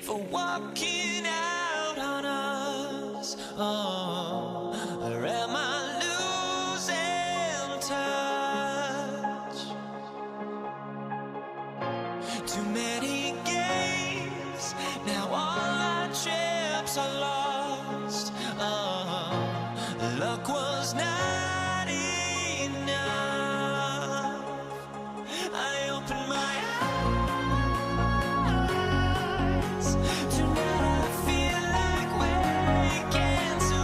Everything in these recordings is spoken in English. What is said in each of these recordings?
for walking out on us? Oh, or am I losing touch? Too many games, now all our chips are lost. Oh, luck was not enough. I opened my eyes. Tonight I feel like waking to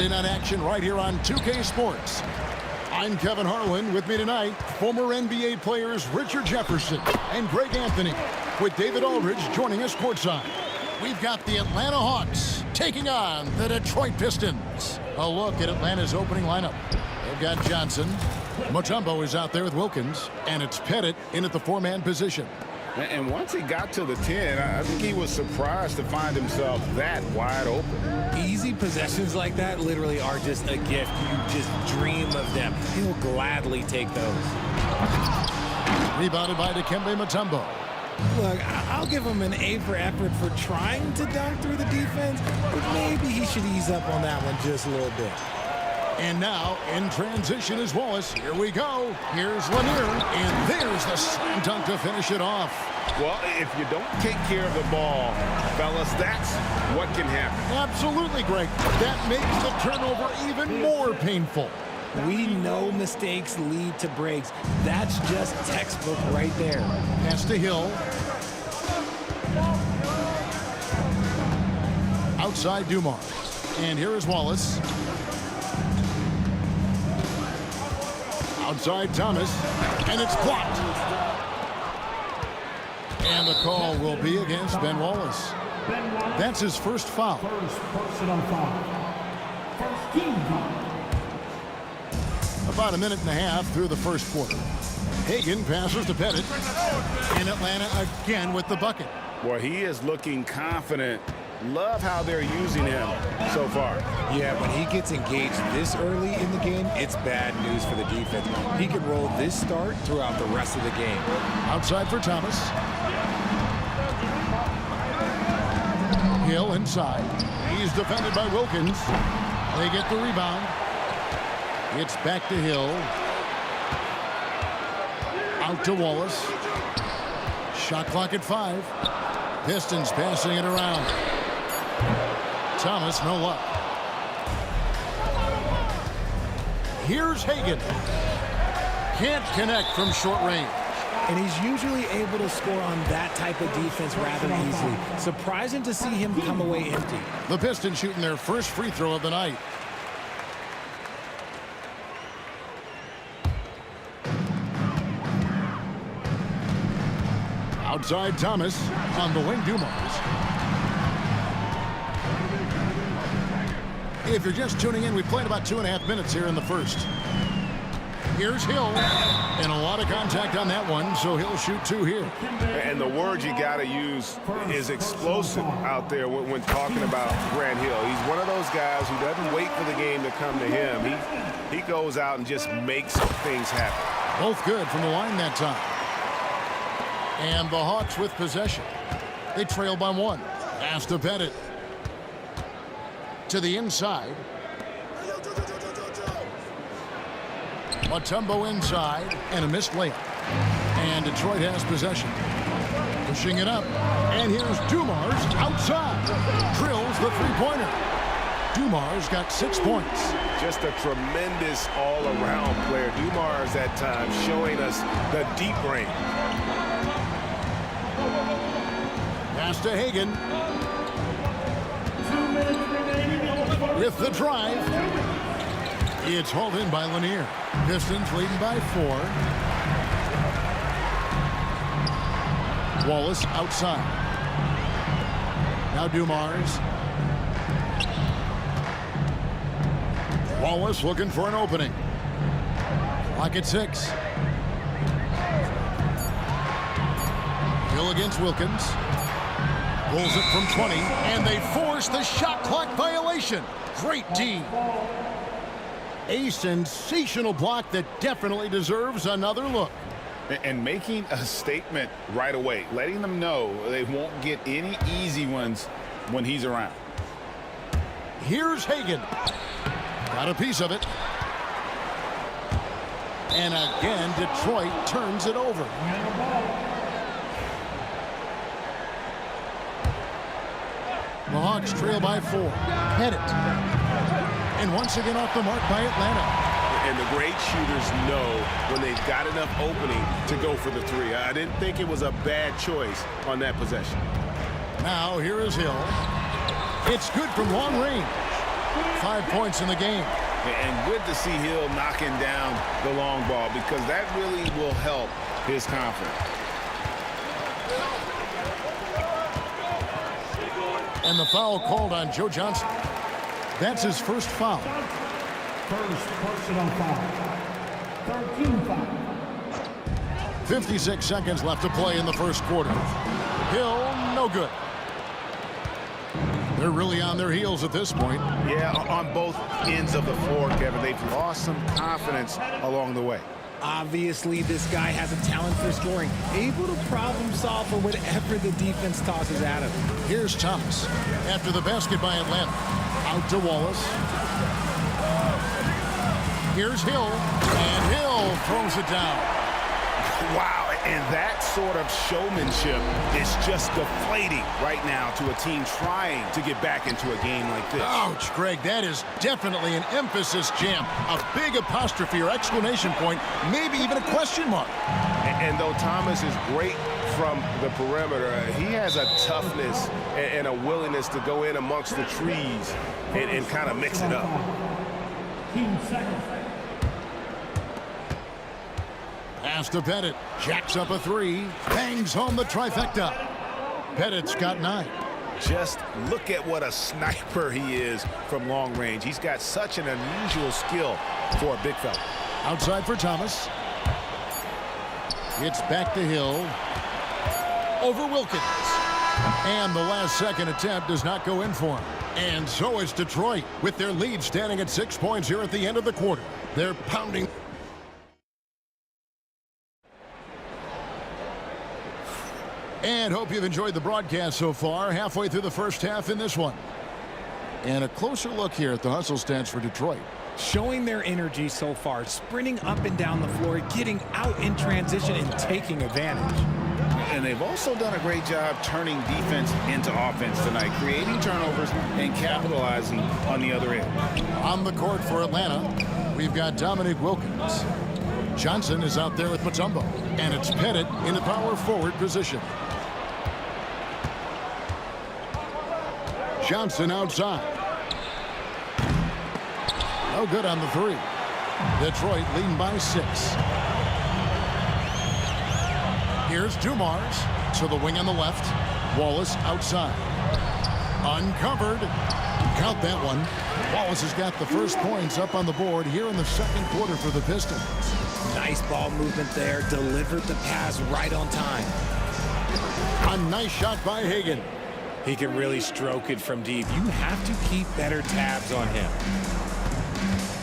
Monday night action right here on 2K Sports. I'm Kevin Harlan. With me tonight, former NBA players Richard Jefferson and Greg Anthony, with David Aldridge joining us courtside. We've got the Atlanta Hawks taking on the Detroit Pistons. A look at Atlanta's opening lineup. They've got Johnson. Mutombo is out there with Wilkins, and it's Pettit in at the four-man position. And once he got to the 10, I think he was surprised to find himself that wide open. Easy possessions like that literally are just a gift. You just dream of them. He'll gladly take those. Rebounded by Dikembe Mutombo. Look, I'll give him an A for effort for trying to dunk through the defense, but maybe he should ease up on that one just a little bit. And now, in transition is Wallace. Here we go. Here's Lanier, and there's the slam dunk to finish it off. Well, if you don't take care of the ball, fellas, that's what can happen. Absolutely, Greg. That makes the turnover even more painful. We know mistakes lead to breaks. That's just textbook right there. Pass to Hill. Outside Dumars. And here is Wallace. Outside Thomas, and it's blocked. And the call will be against Ben Wallace. That's his first foul. First personal foul. First team foul. About a minute and a half through the first quarter. Hagan passes to Pettit. And Atlanta again with the bucket. Well, he is looking confident. Love how they're using him so far. Yeah, when he gets engaged this early in the game, it's bad news for the defense. He could roll this start throughout the rest of the game. Outside for Thomas. Hill inside. He's defended by Wilkins. They get the rebound. It's back to Hill. Out to Wallace. Shot clock at 5. Pistons passing it around. Thomas, no luck. Here's Hagan. Can't connect from short range. And he's usually able to score on that type of defense rather easily. Surprising to see him come away empty. The Pistons shooting their first free throw of the night. Outside Thomas. On the wing, Dumars. If you're just tuning in, we played about 2.5 minutes here in the first. Here's Hill, and a lot of contact on that one, so he'll shoot 2 here. And the word you got to use is explosive out there when talking about Grant Hill. He's one of those guys who doesn't wait for the game to come to him. He goes out and just makes things happen. Both good from the line that time. And the Hawks with possession. They trail by 1. Pass to Pettit. To the inside. Mutombo inside, and a missed layup. And Detroit has possession. Pushing it up. And here's Dumars outside. Drills the three-pointer. Dumars got 6 points. Just a tremendous all-around player. Dumars at times showing us the deep range. Pass to Hagan. With the drive. It's hauled in by Lanier. Pistons leading by 4. Wallace outside. Now Dumars. Wallace looking for an opening. Clock at 6. Hill against Wilkins. Pulls it from 20, and they force the shot clock violation. Great D. A sensational block that definitely deserves another look. And making a statement right away, letting them know they won't get any easy ones when he's around. Here's Hagan. Got a piece of it. And again, Detroit turns it over. The Hawks trail by 4. Pettit. And once again off the mark by Atlanta. And the great shooters know when they've got enough opening to go for the 3. I didn't think it was a bad choice on that possession. Now here is Hill. It's good from long range. 5 points in the game. And good to see Hill knocking down the long ball because that really will help his confidence. And the foul called on Joe Johnson. That's his first foul. First personal foul. 13 foul. 56 seconds left to play in the first quarter. Hill, no good. They're really on their heels at this point. Yeah, on both ends of the floor, Kevin. They've lost some confidence along the way. Obviously, this guy has a talent for scoring, able to problem solve for whatever the defense tosses at him. Here's Thomas. After the basket by Atlanta. Out to Wallace. Here's Hill. And Hill throws it down. Wow, and that sort of showmanship is just deflating right now to a team trying to get back into a game like this. Ouch, Greg, that is definitely an emphasis jam. A big apostrophe or exclamation point, maybe even a question mark. And though Thomas is great from the perimeter, he has a toughness and a willingness to go in amongst the trees and kind of mix it up. 15 seconds. Pass to Pettit. Jacks up a 3. Bangs home the trifecta. Pettit's got 9. Just look at what a sniper he is from long range. He's got such an unusual skill for a big fella. Outside for Thomas. It's back to Hill. Over Wilkins. And the last second attempt does not go in for him. And so it's Detroit with their lead standing at 6 points here at the end of the quarter. They're pounding. And hope you've enjoyed the broadcast so far. Halfway through the first half in this one. And a closer look here at the hustle stats for Detroit. Showing their energy so far, sprinting up and down the floor, getting out in transition and taking advantage. And they've also done a great job turning defense into offense tonight, creating turnovers and capitalizing on the other end. On the court for Atlanta, we've got Dominique Wilkins. Johnson is out there with Mutombo. And it's Pettit in the power forward position. Johnson outside. No good on the three. Detroit leading by 6. Here's Dumars to the wing on the left. Wallace outside. Uncovered. Count that one. Wallace has got the first points up on the board here in the second quarter for the Pistons. Nice ball movement there. Delivered the pass right on time. A nice shot by Hagan. He can really stroke it from deep. You have to keep better tabs on him.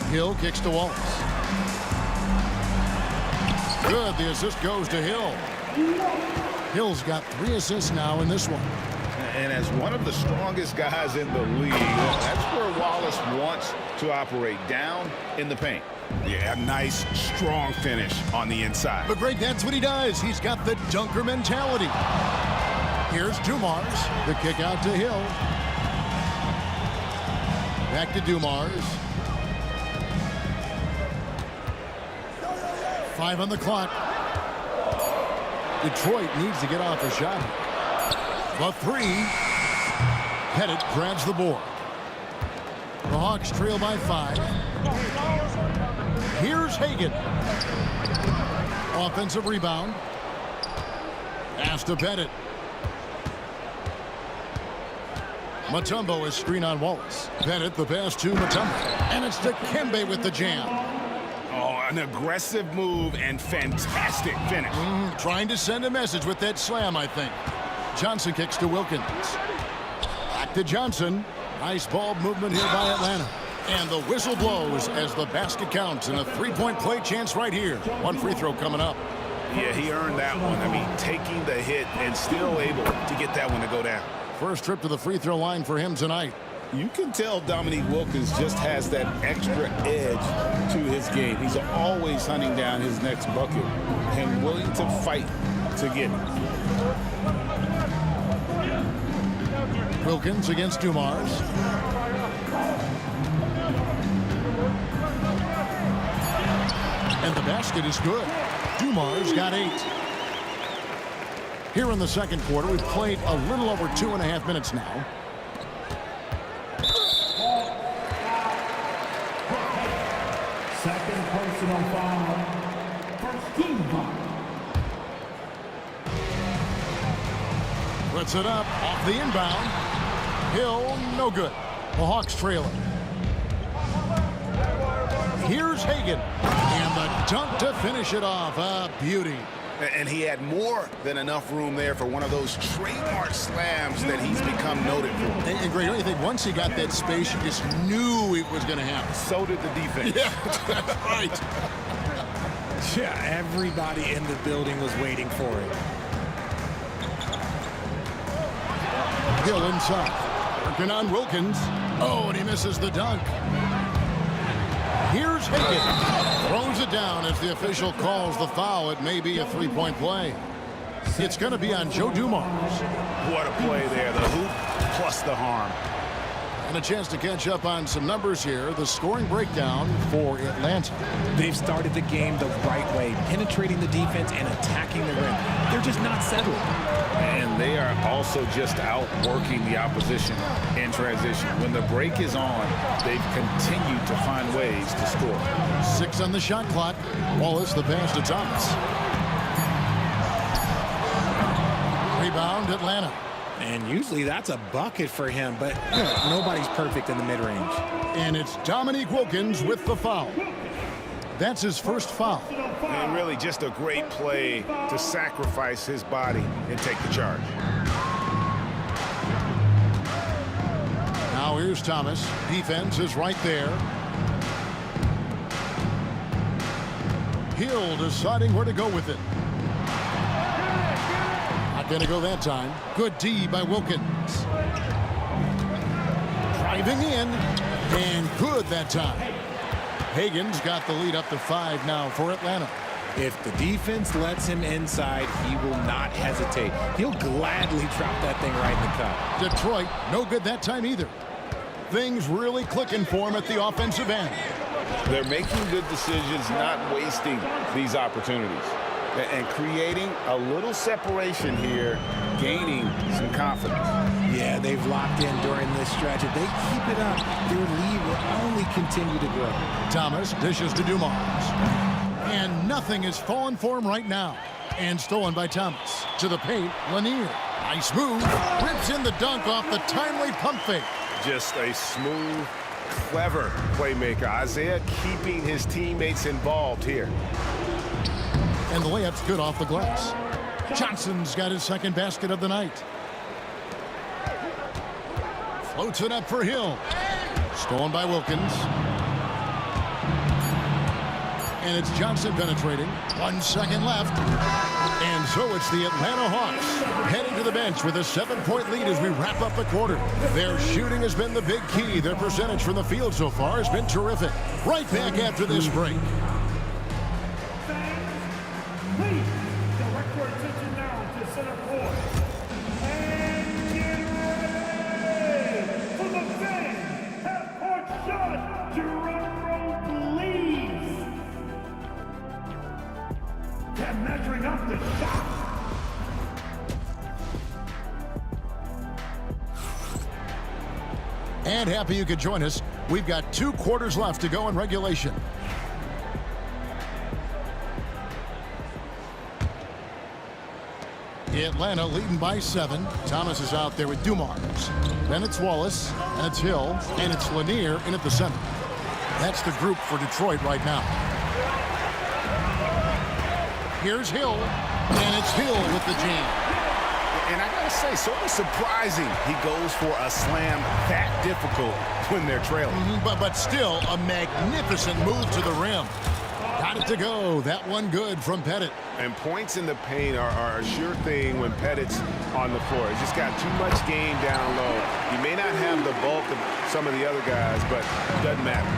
Hill kicks to Wallace. Good. The assist goes to Hill. Hill's got 3 assists now in this one. And as one of the strongest guys in the league, that's where Wallace wants to operate, down in the paint. Yeah, nice, strong finish on the inside. But great, that's what he does. He's got the dunker mentality. Here's Dumars. The kick out to Hill. Back to Dumars. 5 on the clock. Detroit needs to get off a shot. The 3. Pettit grabs the board. The Hawks trail by 5. Here's Hagan. Offensive rebound. Pass to Pettit. Mutombo is screen on Wallace. Pettit the pass to Mutombo. And it's to Kembe with the jam. Oh, an aggressive move and fantastic finish. Trying to send a message with that slam, I think. Johnson kicks to Wilkins. Back to Johnson. Nice ball movement here by Atlanta. And the whistle blows as the basket counts and a 3-point play chance right here. 1 free throw coming up. Yeah, he earned that one. I mean, taking the hit and still able to get that one to go down. First trip to the free throw line for him tonight. You can tell Dominique Wilkins just has that extra edge to his game. He's always hunting down his next bucket and willing to fight to get it. Wilkins against Dumars. And the basket is good. Dumars got 8. Here in the second quarter, we've played a little over 2.5 minutes now. Second personal foul. First team foul. Puts it up off the inbound. Hill, no good. The Hawks trailing. Here's Hagan. And the dunk to finish it off. A beauty. And he had more than enough room there for one of those trademark slams that he's become noted for. And Greg, don't you think once he got that space, you just knew it was going to happen? So did the defense. Yeah, that's right. Yeah, everybody in the building was waiting for it. Hill inside. Working on Wilkins. Oh, and he misses the dunk. Here's Hagan. Throws it down as the official calls the foul. It may be a 3-point play. It's going to be on Joe Dumars. What a play there. The hoop plus the harm. And a chance to catch up on some numbers here. The scoring breakdown for Atlanta. They've started the game the right way, penetrating the defense and attacking the rim. They're just not settling. And they are also just outworking the opposition in transition. When the break is on, they've continued to find ways to score. 6 on the shot clock. Wallace the pass to Thomas. Rebound Atlanta. And usually that's a bucket for him, but you know, nobody's perfect in the mid-range. And it's Dominique Wilkins with the foul. That's his first foul. And really just a great play to sacrifice his body and take the charge. Now here's Thomas. Defense is right there. Hill deciding where to go with it. Not going to go that time. Good D by Wilkins. Driving in. And good that time. Hagan's got the lead up to 5 now for Atlanta. If the defense lets him inside, he will not hesitate. He'll gladly drop that thing right in the cup. Detroit, no good that time either. Things really clicking for him at the offensive end. They're making good decisions, not wasting these opportunities. And creating a little separation here, gaining some confidence. Yeah, they've locked in during this stretch. If they keep it up, their lead will only continue to grow. Thomas dishes to Dumars. And nothing is falling for him right now. And stolen by Thomas. To the paint, Lanier. Nice move. Rips in the dunk off the timely pump fake. Just a smooth, clever playmaker. Isaiah keeping his teammates involved here. And the layup's good off the glass. Johnson's got his second basket of the night. Floats it up for Hill. Stolen by Wilkins. And it's Johnson penetrating. 1 second left. And so it's the Atlanta Hawks heading to the bench with a 7-point lead as we wrap up the quarter. Their shooting has been the big key. Their percentage from the field so far has been terrific. Right back after this break. Please, direct your attention now to center court. And get ready for the big half-court shot. Drum roll, please. They're measuring up the shot. And happy you could join us. We've got 2 quarters left to go in regulation. Atlanta leading by 7. Thomas is out there with Dumars. Then it's Wallace, and it's Hill, and it's Lanier in at the center. That's the group for Detroit right now. Here's Hill, and it's Hill with the jam. And I gotta say, sort of surprising he goes for a slam that difficult when they're trailing. But still a magnificent move to the rim. Got it to go. That one good from Pettit. And points in the paint are a sure thing when Pettit's on the floor. He's just got too much game down low. He may not have the bulk of some of the other guys, but it doesn't matter.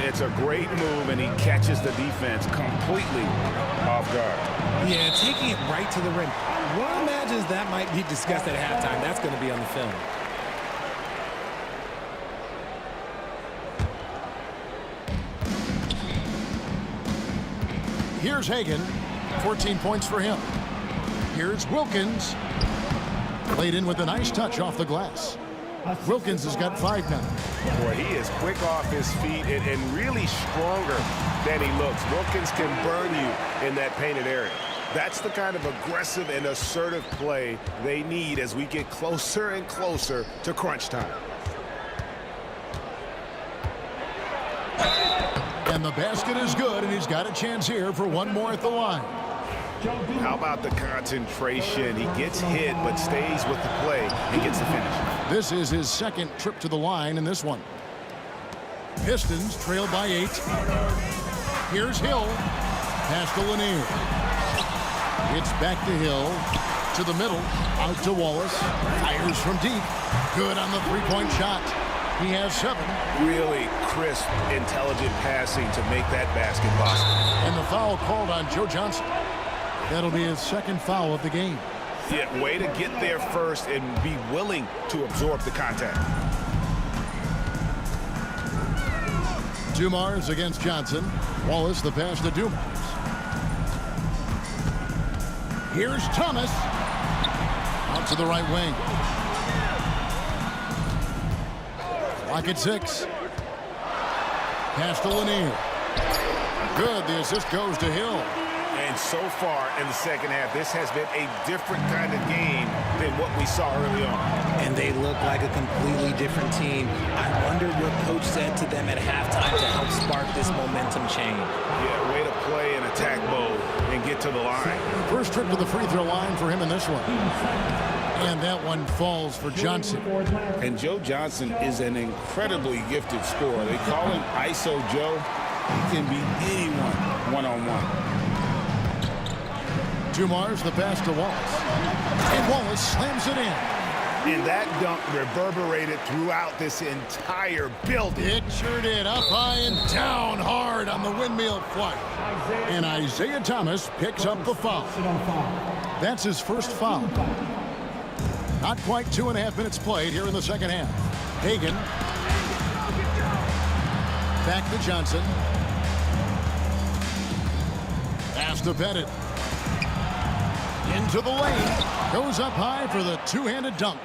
It's a great move, and he catches the defense completely off guard. Yeah, taking it right to the rim. One imagines that might be discussed at halftime. That's going to be on the film. Here's Hagan. 14 points for him. Here's Wilkins. Laid in with a nice touch off the glass. Wilkins has got 5 now. Boy, he is quick off his feet and really stronger than he looks. Wilkins can burn you in that painted area. That's the kind of aggressive and assertive play they need as we get closer and closer to crunch time. And the basket is good, and he's got a chance here for one more at the line. How about the concentration? He gets hit but stays with the play and gets the finish. This is his second trip to the line in this one. Pistons trail by 8. Here's Hill. Pass to Lanier. It's back to Hill. To the middle. Out to Wallace. Fires from deep. Good on the 3-point shot. He has 7. Really crisp, intelligent passing to make that basket possible. And the foul called on Joe Johnson. That'll be his second foul of the game. Yeah, way to get there first and be willing to absorb the contact. Dumars against Johnson. Wallace the pass to Dumars. Here's Thomas. Out to the right wing. Clock at 6. Pass to Lanier. Good. The assist goes to Hill. And And so far in the second half, this has been a different kind of game than what we saw early on. And they look like a completely different team. I wonder what coach said to them at halftime to help spark this momentum change. Yeah, way to play in attack mode and get to the line. First trip to the free throw line for him in this one. And that one falls for Johnson. And Joe Johnson is an incredibly gifted scorer. They call him ISO Joe. He can beat anyone one-on-one. Dumars the pass to Wallace. And Wallace slams it in. And that dunk reverberated throughout this entire building. It sure did. Up high and down hard on the windmill flight. And Isaiah Thomas picks up the foul. That's his first foul. Not quite 2.5 minutes played here in the second half. Hagan. Back to Johnson. Pass to Pettit. Into the lane. Goes up high for the two-handed dunk.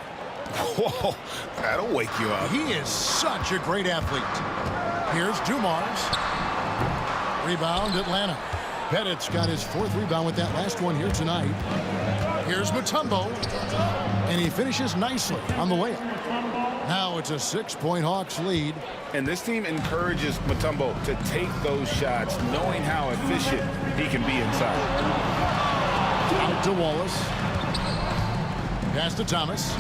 Whoa, that'll wake you up. He is such a great athlete. Here's Dumars. Rebound, Atlanta. Pettit's got his 4th rebound with that last one here tonight. Here's Mutombo. And he finishes nicely on the layup. Now it's a 6-point Hawks lead. And this team encourages Mutombo to take those shots, knowing how efficient he can be inside. Out to Wallace. Pass to Thomas.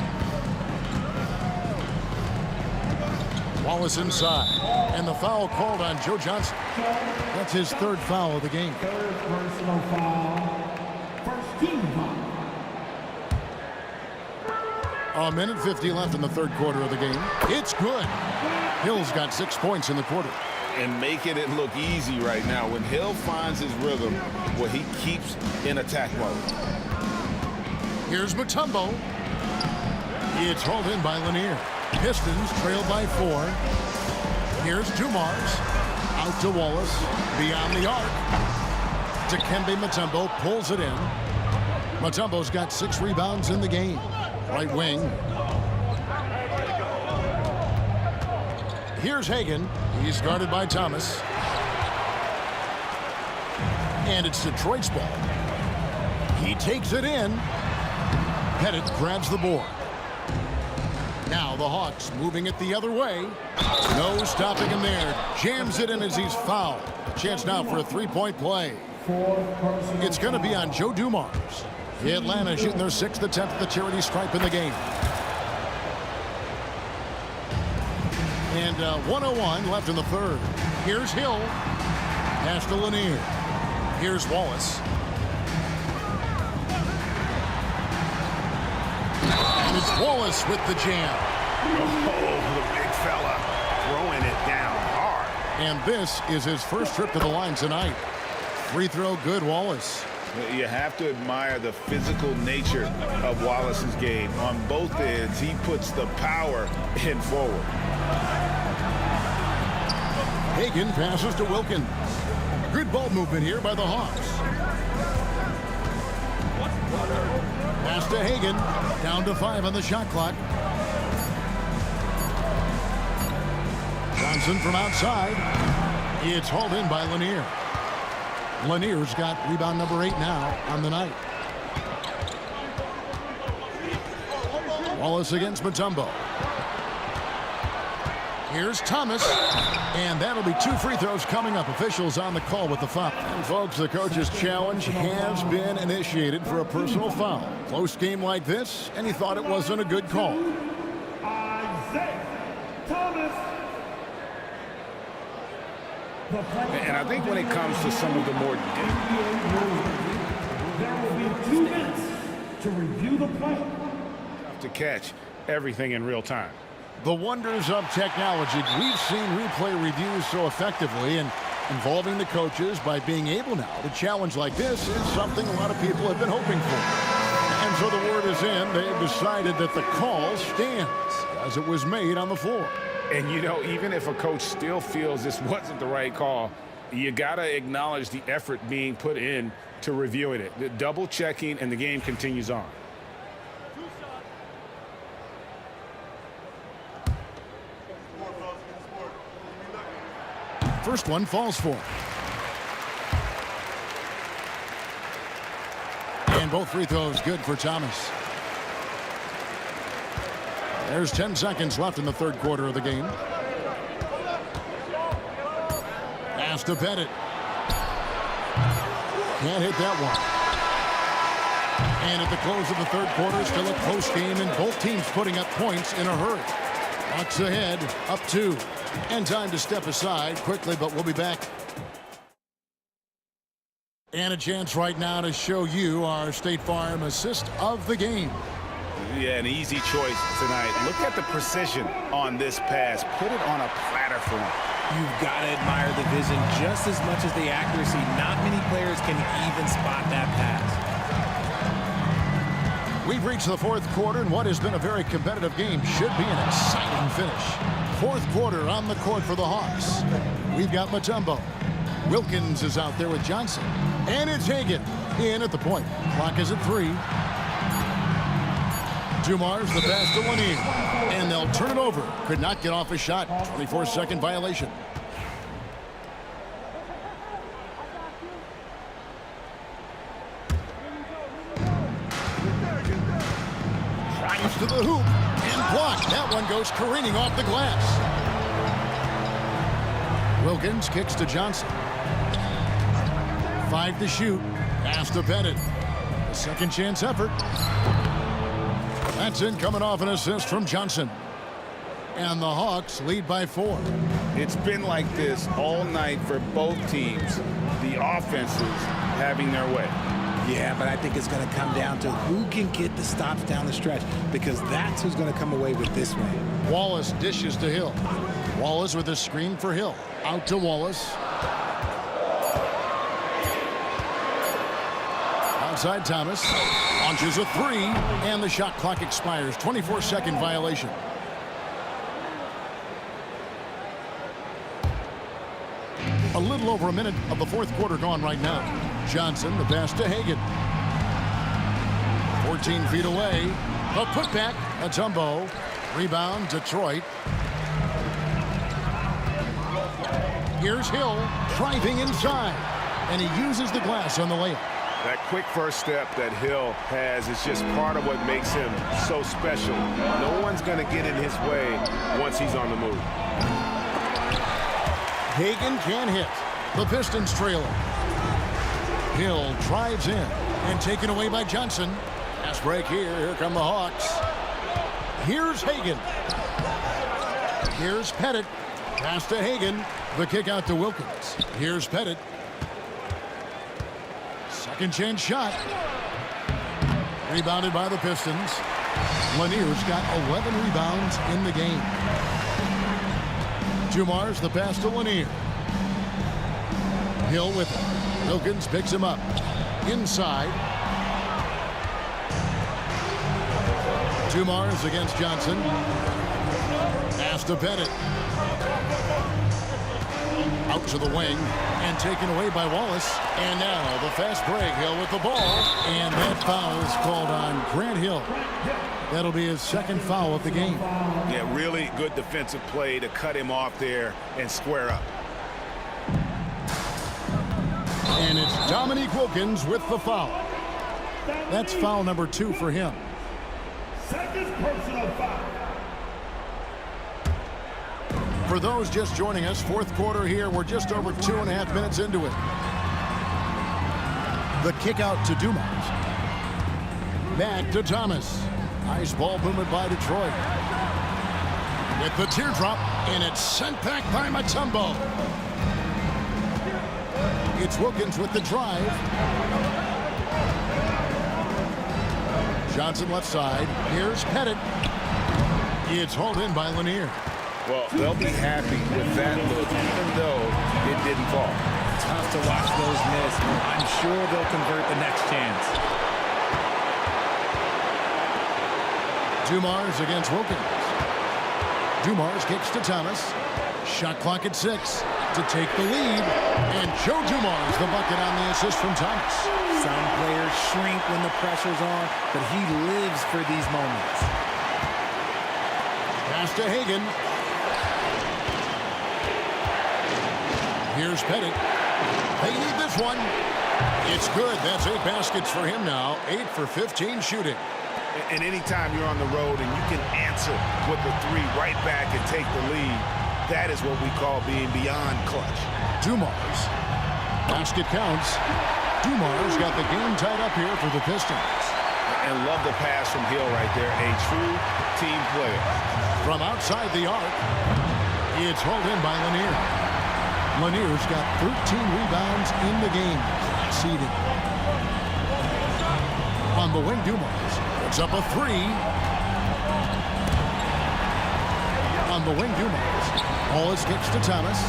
Wallace inside. And the foul called on Joe Johnson. That's his 3rd foul of the game. Third personal foul. First team foul. A minute 50 left in the 3rd quarter of the game. It's good. Hill's got 6 points in the quarter. And making it look easy right now. When Hill finds his rhythm, well, he keeps in attack mode. Here's Mutombo. It's hauled in by Lanier. Pistons trail by 4. Here's Dumars. Out to Wallace. Beyond the arc. Dikembe Mutombo pulls it in. Mutombo's got 6 rebounds in the game. Right wing. Here's Hagan. He's guarded by Thomas. And it's Detroit's ball. He takes it in. Pettit grabs the board. Now the Hawks moving it the other way. No stopping him there. Jams it in as he's fouled. A chance now for a 3-point play. It's going to be on Joe Dumars. Atlanta shooting their 6th attempt at the charity stripe in the game. And 1:01 left in the 3rd. Here's Hill. Pass to Lanier. Here's Wallace. And it's Wallace with the jam. Oh, the big fella throwing it down hard. And this is his first trip to the line tonight. Free throw good, Wallace. You have to admire the physical nature of Wallace's game. On both ends, he puts the power in forward. Hagan passes to Wilkin. Good ball movement here by the Hawks. Pass to Hagan. Down to 5 on the shot clock. Johnson from outside. It's hauled in by Lanier. Lanier's got rebound number 8 now on the night. Wallace against Mutombo. Here's Thomas. And that'll be 2 free throws coming up. Officials on the call with the foul. And folks, the coach's challenge has been initiated for a personal foul. Close game like this, and he thought it wasn't a good call. Isaiah Thomas. And I think when it comes to some of the more There will be 2 minutes to review the play. to catch everything in real time. The wonders of technology. We've seen replay reviews so effectively, and involving the coaches by being able now to challenge like this is something a lot of people have been hoping for. And so the word is in. They've decided that the call stands as it was made on the floor. And, you know, even if a coach still feels this wasn't the right call, you got to acknowledge the effort being put in to reviewing it. The double checking, and the game continues on. First one falls for him. And both free throws good for Thomas. There's 10 seconds left in the third quarter of the game. Pass to Pettit. Can't hit that one. And at the close of the third quarter, still a close game, and both teams putting up points in a hurry. Bucks ahead, up 2. And time to step aside quickly, but we'll be back. And a chance right now to show you our State Farm assist of the game. Yeah, an easy choice tonight. Look at the precision on this pass. Put it on a platter for him. You've got to admire the vision just as much as the accuracy. Not many players can even spot that pass. We've reached the fourth quarter, and what has been a very competitive game should be an exciting finish. Fourth quarter on the court for the Hawks. We've got Mutombo. Wilkins is out there with Johnson. And it's Hagan in at the point. Clock is at 3. Dumars the pass to Lanier. And they'll turn it over. Could not get off a shot. 24-second violation. Drives to the hoop. And blocked. That one goes careening off the glass. Wilkins kicks to Johnson. 5 to shoot. Pass to Pettit. A second chance effort. That's in, coming off an assist from Johnson. And the Hawks lead by 4. It's been like this all night for both teams. The offenses having their way. Yeah, but I think it's going to come down to who can get the stops down the stretch, because that's who's going to come away with this one. Wallace dishes to Hill. Wallace with a screen for Hill. Out to Wallace. Outside Thomas. Launches a 3. And the shot clock expires. 24-second violation. A little over a minute of the fourth quarter gone right now. Johnson, the pass to Hagan. 14 feet away. A putback. Mutombo. Rebound, Detroit. Here's Hill driving inside. And he uses the glass on the layup. That quick first step that Hill has is just part of what makes him so special. No one's going to get in his way once he's on the move. Hagan can hit. The Pistons trailing. Hill drives in and taken away by Johnson. Pass break here. Here come the Hawks. Here's Hagan. Here's Pettit. Pass to Hagan. The kick out to Wilkins. Here's Pettit. Second chance shot. Rebounded by the Pistons. Lanier's got 11 rebounds in the game. Dumars the pass to Lanier. Hill with it. Wilkins picks him up. Inside. Dumars against Johnson. Pass to Pettit. Out to the wing and taken away by Wallace. And now the fast break. Hill with the ball. And that foul is called on Grant Hill. That'll be his second foul of the game. Yeah, really good defensive play to cut him off there and square up. And it's Dominique Wilkins with the foul. That's foul number 2 for him. Second personal foul. For those just joining us, fourth quarter here. We're just over 2.5 minutes into it. The kick out to Dumars. Back to Thomas. Nice ball movement by Detroit. With the teardrop, and it's sent back by Mutombo. It's Wilkins with the drive. Johnson left side. Here's Pettit. It's hauled in by Lanier. Well, they'll be happy with that look, even though it didn't fall. Tough to watch those miss. I'm sure they'll convert the next chance. Dumars against Wilkins. Dumars kicks to Thomas. Shot clock at 6 to take the lead. And Joe Dumars the bucket on the assist from Thomas. Some players shrink when the pressure's on, but he lives for these moments. Pass to Hagan. Here's Pettit. They need this one. It's good. That's 8 baskets for him now. 8 for 15 shooting. And anytime you're on the road and you can answer with the three right back and take the lead, that is what we call being beyond clutch. Dumars. Basket counts. Dumars got the game tied up here for the Pistons. And love the pass from Hill right there. A true team player. From outside the arc, it's hauled in by Lanier. Lanier's got 13 rebounds in the game. Seeded. On the wing, Dumars puts up a 3. On the wing, Dumars. Wallace kicks to Thomas.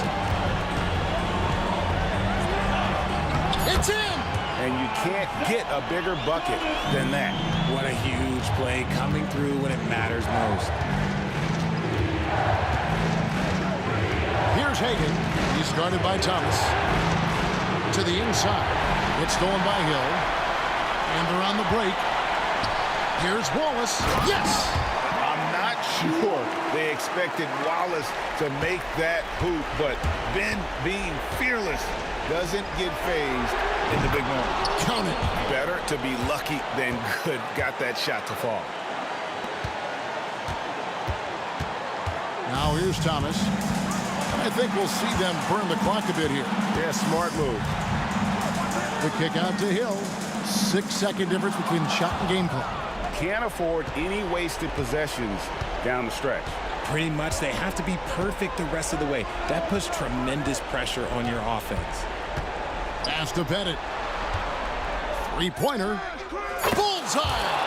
It's in! And you can't get a bigger bucket than that. What a huge play coming through when it matters most. Here's Hagan. He's guarded by Thomas. To the inside. It's stolen by Hill. And they're on the break. Here's Wallace. Yes! I'm not sure they expected Wallace to make that hoop, but Ben, being fearless, doesn't get phased in the big moment. Count it. Better to be lucky than good. Got that shot to fall. Now here's Thomas. And I think we'll see them burn the clock a bit here. Yeah, smart move. The kick out to Hill. 6-second difference between shot and game clock. Can't afford any wasted possessions down the stretch. Pretty much they have to be perfect the rest of the way. That puts tremendous pressure on your offense. Pass to Bennett. Three-pointer. Bullseye!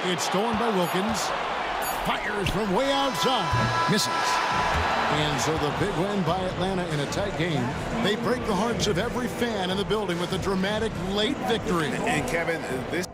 It's stolen by Wilkins. Fires from way outside. Misses. And so the big win by Atlanta in a tight game. They break the hearts of every fan in the building with a dramatic late victory. And Kevin, this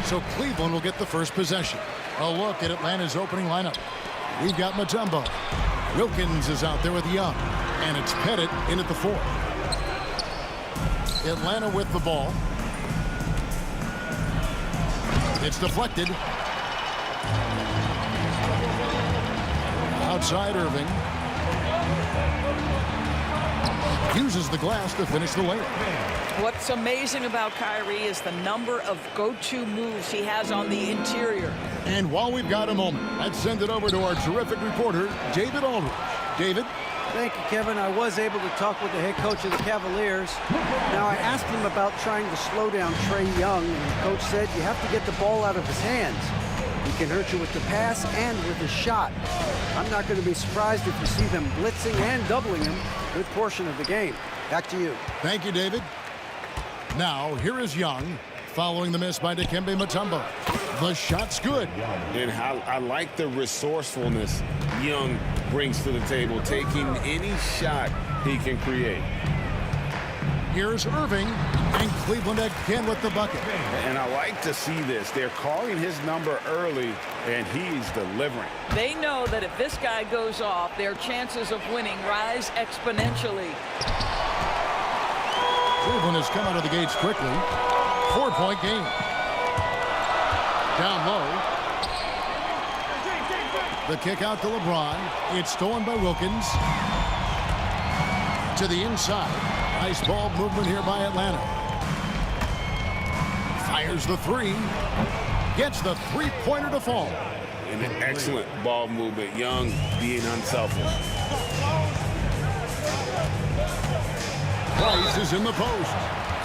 So Cleveland will get the first possession. A look at Atlanta's opening lineup. We've got Mutombo. Wilkins is out there with Young. And it's Pettit in at the 4. Atlanta with the ball. It's deflected. Outside Irving. Uses the glass to finish the layup. What's amazing about Kyrie is the number of go-to moves he has on the interior. And while we've got a moment, let's send it over to our terrific reporter, David Aldridge. David? Thank you, Kevin. I was able to talk with the head coach of the Cavaliers. Now, I asked him about trying to slow down Trae Young, and the coach said you have to get the ball out of his hands. He can hurt you with the pass and with his shot. I'm not going to be surprised if you see them blitzing and doubling him a good portion of the game. Back to you. Thank you, David. Now, here is Young, following the miss by Dikembe Mutombo. The shot's good. And I like the resourcefulness Young brings to the table, taking any shot he can create. Here's Irving, and Cleveland again with the bucket. And I like to see this. They're calling his number early, and he's delivering. They know that if this guy goes off, their chances of winning rise exponentially. Cleveland has come out of the gates quickly. 4-point game. Down low. The kick out to LeBron. It's stolen by Wilkins. To the inside. Nice ball movement here by Atlanta. Fires the 3. Gets the 3-pointer to fall. And an excellent ball movement. Young being unselfish. Price is in the post.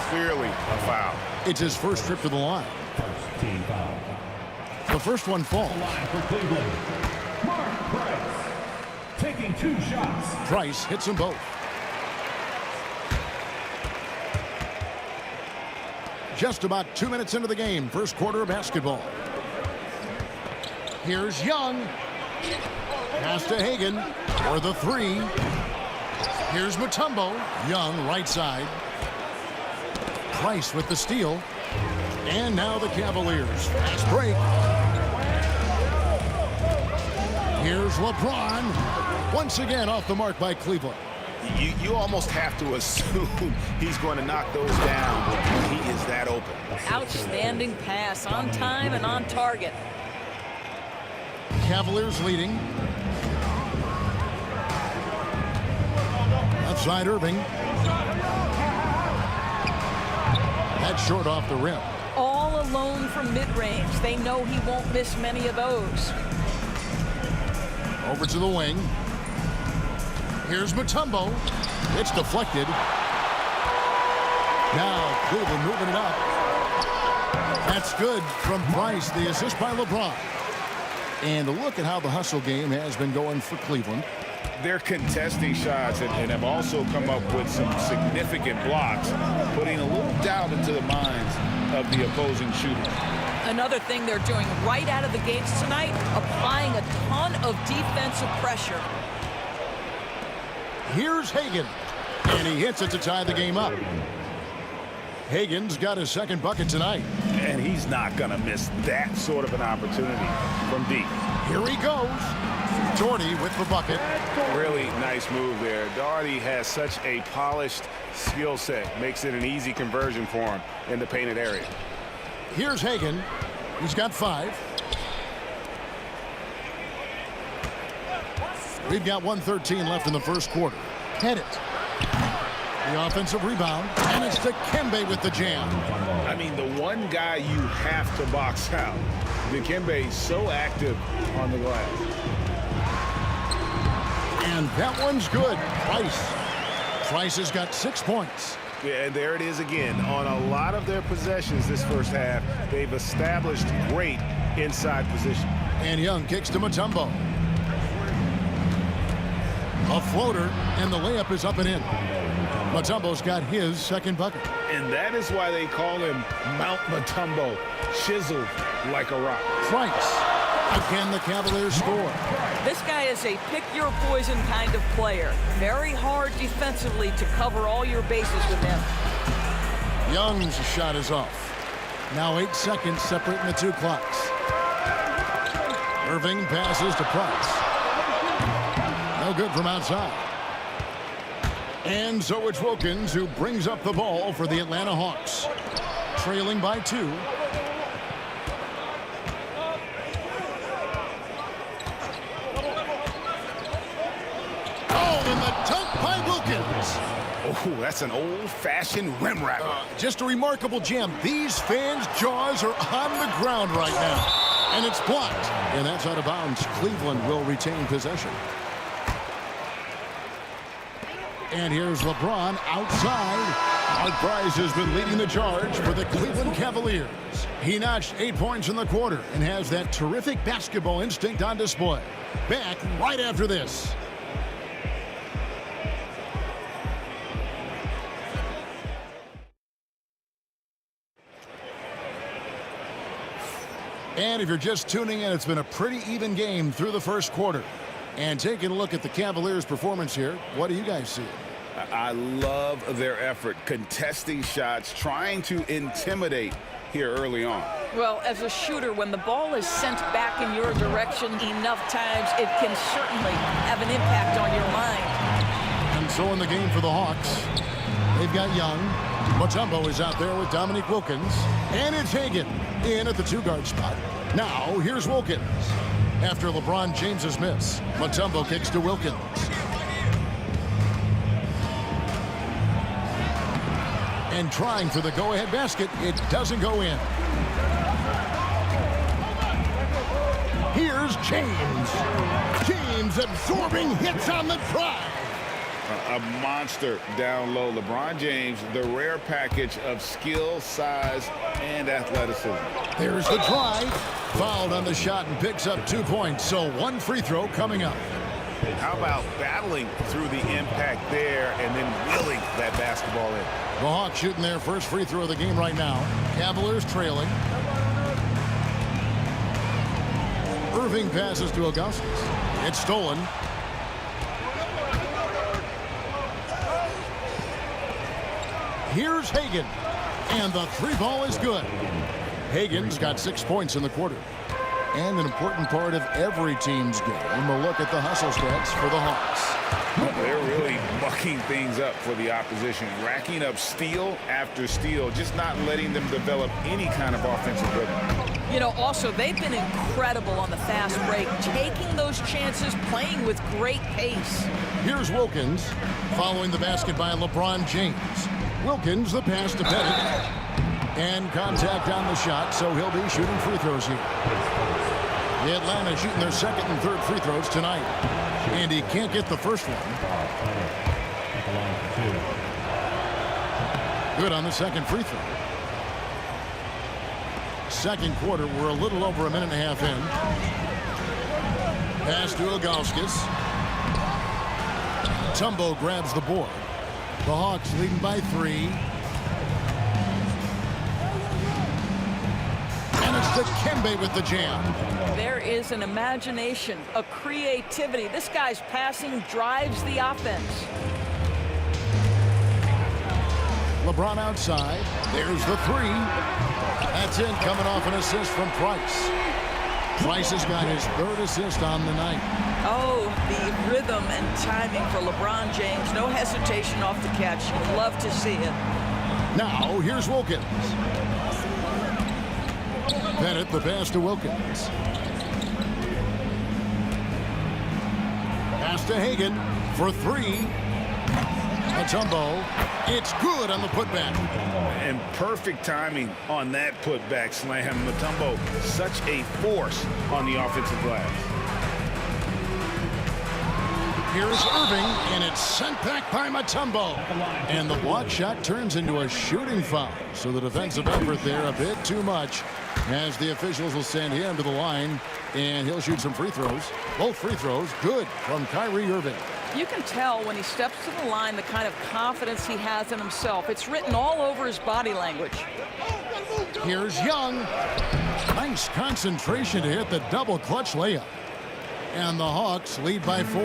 Clearly a foul. It's his first trip to the line. Team foul. The first one falls. Line for Cleveland. Mark Price. Taking 2 shots. Price hits them both. Just about 2 minutes into the game, first quarter of basketball. Here's Young. Pass to Hagan for the 3. Here's Mutombo. Young right side. Price with the steal. And now the Cavaliers. Fast break. Here's LeBron. Once again off the mark by Cleveland. You almost have to assume he's going to knock those down when he is that open. Outstanding pass, on time and on target. Cavaliers leading. Outside Irving. That's short off the rim. All alone from mid-range. They know he won't miss many of those. Over to the wing. Here's Mutombo. It's deflected. Now Cleveland moving it up. That's good from Price. The assist by LeBron. And a look at how the hustle game has been going for Cleveland. They're contesting shots and have also come up with some significant blocks, putting a little doubt into the minds of the opposing shooters. Another thing they're doing right out of the gates tonight, applying a ton of defensive pressure. Here's Hagan. And he hits it to tie the game up. Hagan's got his second bucket tonight. And he's not going to miss that sort of an opportunity from deep. Here he goes. Doherty with the bucket. Really nice move there. Doherty has such a polished skill set. Makes it an easy conversion for him in the painted area. Here's Hagan. He's got 5. We've got 1:13 left in the first quarter. Pettit. The offensive rebound. And it's Dikembe with the jam. I mean, the one guy you have to box out. Dikembe so active on the glass. And that one's good. Price has got 6 points. Yeah, and there it is again. On a lot of their possessions this first half, they've established great inside position. And Young kicks to Mutombo. A floater, and the layup is up and in. Mutombo's got his second bucket. And that is why they call him Mount Mutombo, chiseled like a rock. Price. Again, the Cavaliers score. This guy is a pick-your-poison kind of player. Very hard defensively to cover all your bases with him. Young's shot is off. Now 8 seconds separating the two clocks. Irving passes to Price. No good from outside. And so it's Wilkins who brings up the ball for the Atlanta Hawks. Trailing by 2. Oh, and the dunk by Wilkins. Oh, that's an old-fashioned rim wrapper. Just a remarkable jam. These fans' jaws are on the ground right now. And it's blocked. And that's out of bounds. Cleveland will retain possession. And here's LeBron outside. Mark Price has been leading the charge for the Cleveland Cavaliers. He notched 8 points in the quarter and has that terrific basketball instinct on display. Back right after this. And if you're just tuning in, it's been a pretty even game through the first quarter. And taking a look at the Cavaliers' performance here, what do you guys see? I love their effort, contesting shots, trying to intimidate here early on. Well, as a shooter, when the ball is sent back in your direction enough times, it can certainly have an impact on your mind. And so in the game for the Hawks, they've got Young. Mutombo is out there with Dominique Wilkins. And it's Hagan in at the 2-guard spot. Now, here's Wilkins. After LeBron James's miss, Mutombo kicks to Wilkins. And trying for the go-ahead basket, it doesn't go in. Here's James. James absorbing hits on the drive. A monster down low. LeBron James, the rare package of skill, size, and athleticism. There's the drive. Fouled on the shot and picks up 2 points. So 1 free throw coming up. How about battling through the impact there and then willing that basketball in? The Hawks shooting their first free throw of the game right now. Cavaliers trailing. Irving passes to Augustus. It's stolen. Here's Hagan. And the 3-ball is good. Hagan's got 6 points in the quarter. And an important part of every team's game. We'll look at the hustle stats for the Hawks. They're really mucking things up for the opposition, racking up steal after steal, just not letting them develop any kind of offensive rhythm. You know, also, they've been incredible on the fast break, taking those chances, playing with great pace. Here's Wilkins, following the basket by LeBron James. Wilkins, the pass to Pettit. And contact on the shot, so he'll be shooting free throws here. The Atlanta shooting their second and third free throws tonight. And he can't get the first one. Good on the second free throw. Second quarter, we're a little over a minute and a half in. Pass to Augustus. Mutombo grabs the board. The Hawks leading by 3. And it's Dikembe with the jam. There is an imagination, a creativity. This guy's passing drives the offense. LeBron outside. There's the 3. That's in, coming off an assist from Price. Price has got his 3rd assist on the night. Oh, the rhythm and timing for LeBron James. No hesitation off the catch. You'd love to see it. Now, here's Wilkins. Pettit, the pass to Wilkins. Pass to Hagan for 3. Mutombo. It's good on the putback. And perfect timing on that putback slam. Mutombo, such a force on the offensive glass. Here's Irving, and it's sent back by Mutombo. And the block shot turns into a shooting foul. So the defensive effort there a bit too much, as the officials will send him to the line, and he'll shoot some free throws. Both free throws good from Kyrie Irving. You can tell when he steps to the line the kind of confidence he has in himself. It's written all over his body language. Here's Young. Nice concentration to hit the double clutch layup. And the Hawks lead by 4.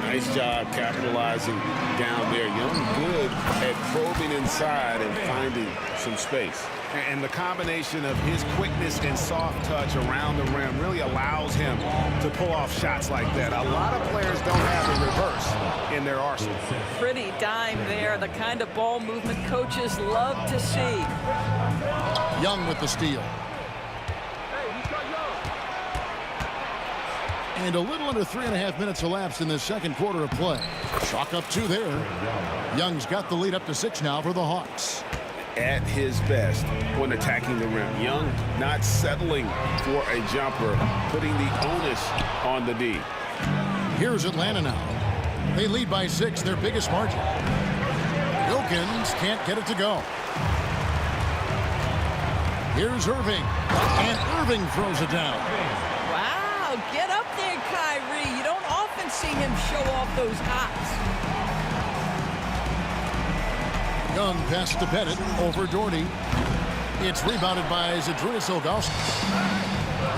Nice job capitalizing down there. Young good at probing inside and finding some space. And the combination of his quickness and soft touch around the rim really allows him to pull off shots like that. A lot of players don't have the reverse in their arsenal. Pretty dime there, the kind of ball movement coaches love to see. Young with the steal. And a little under 3.5 minutes elapsed in this second quarter of play. Chalk up 2 there. Young's got the lead up to 6 now for the Hawks. At his best when attacking the rim. Young not settling for a jumper, putting the onus on the D. Here's Atlanta now. They lead by 6, their biggest margin. Wilkins can't get it to go. Here's Irving. And Irving throws it down. Wow, get up there, Kyrie. You don't often see him show off those hops. Young pass to Bennett over Doherty. It's rebounded by Zydrunas Ilgauskas.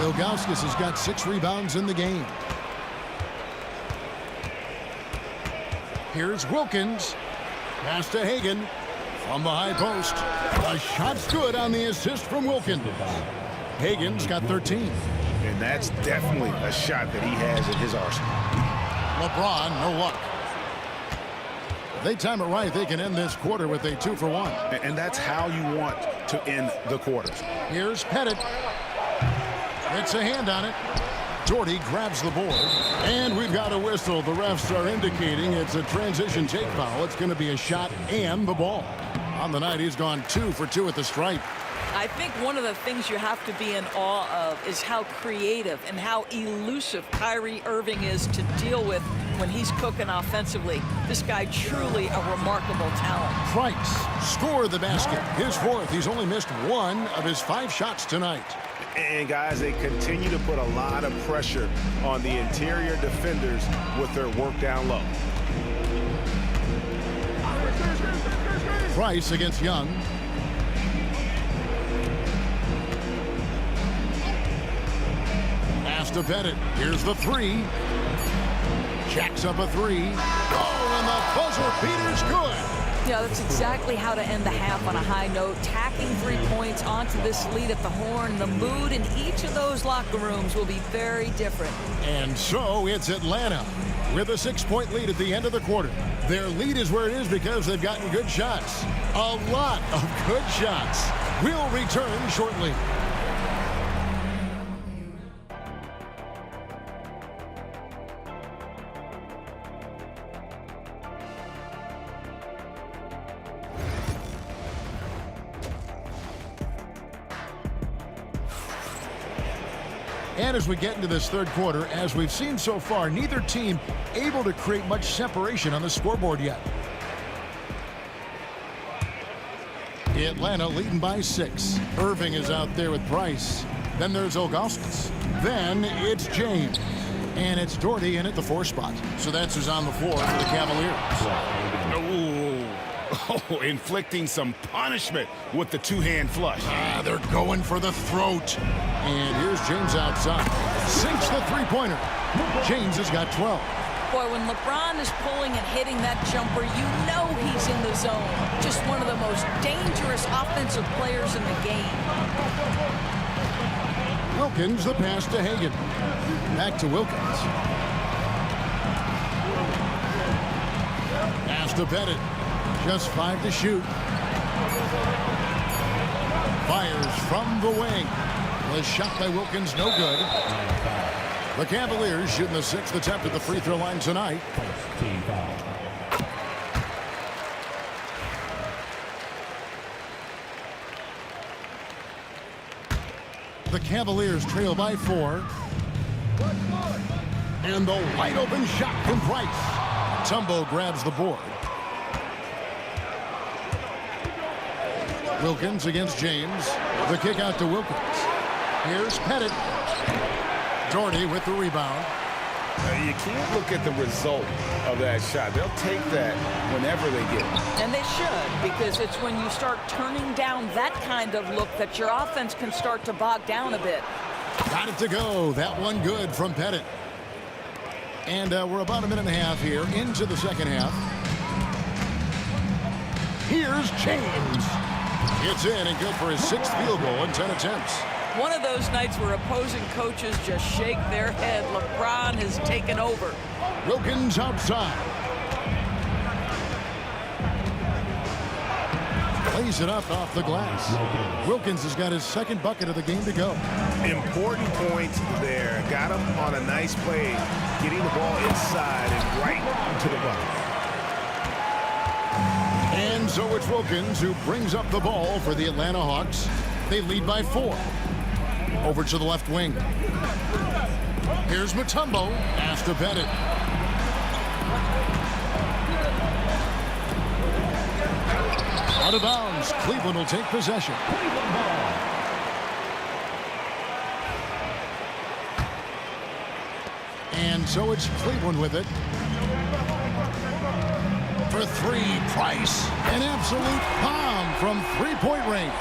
Ilgauskas has got 6 rebounds in the game. Here's Wilkins. Pass to Hagan from the high post. The shot's good on the assist from Wilkins. Hagan's got 13. And that's definitely a shot that he has in his arsenal. LeBron, no luck. If they time it right, they can end this quarter with a 2-for-1. And that's how you want to end the quarters. Here's Pettit. Gets a hand on it. Doherty grabs the board. And we've got a whistle. The refs are indicating it's a transition take foul. It's going to be a shot and the ball. On the night, he's gone 2 for 2 at the stripe. I think one of the things you have to be in awe of is how creative and how elusive Kyrie Irving is to deal with when he's cooking offensively. This guy truly a remarkable talent. Price scored the basket. His 4th. He's only missed 1 of his 5 shots tonight. And guys, they continue to put a lot of pressure on the interior defenders with their work down low. Price against Young. Pass to Pettit. Here's the 3. Jacks up a 3. Oh, and the buzzer beater's good. Yeah, that's exactly how to end the half on a high note. Tacking 3 points onto this lead at the horn. The mood in each of those locker rooms will be very different. And so it's Atlanta with a 6-point lead at the end of the quarter. Their lead is where it is because they've gotten good shots. A lot of good shots. We'll return shortly. And as we get into this third quarter, as we've seen so far, neither team able to create much separation on the scoreboard yet. Atlanta leading by 6. Irving is out there with Price. Then there's Ilgauskas. Then it's James. And it's Doherty in at the 4 spot. So that's who's on the floor for the Cavaliers. Oh, inflicting some punishment with the 2-hand flush. They're going for the throat. And here's James outside. Sinks the 3-pointer. James has got 12. Boy, when LeBron is pulling and hitting that jumper, you know he's in the zone. Just one of the most dangerous offensive players in the game. Wilkins, the pass to Hagan. Back to Wilkins. Pass to Pettit. Just 5 to shoot. Fires from the wing. The shot by Wilkins, no good. The Cavaliers shooting the 6th attempt at the free throw line tonight. The Cavaliers trail by 4. And the wide open shot from Price. Tumbo grabs the board. Wilkins against James. The kick out to Wilkins. Here's Pettit. Doherty with the rebound. You can't look at the result of that shot. They'll take that whenever they get it. And they should, because it's when you start turning down that kind of look that your offense can start to bog down a bit. Got it to go. That one good from Pettit. And we're about a minute and a half here into the second half. Here's James. It's in and good for his 6th field goal in 10 attempts. One of those nights where opposing coaches just shake their head. LeBron has taken over. Wilkins outside. Plays it up off the glass. Wilkins has got his 2nd bucket of the game to go. Important points there. Got him on a nice play, getting the ball inside and right to the bucket. And so it's Wilkins who brings up the ball for the Atlanta Hawks. They lead by 4. Over to the left wing. Here's Mutombo. Pass to Bennett. Out of bounds. Cleveland will take possession. And so it's Cleveland with it. For 3, Price. An absolute bomb from 3-point range.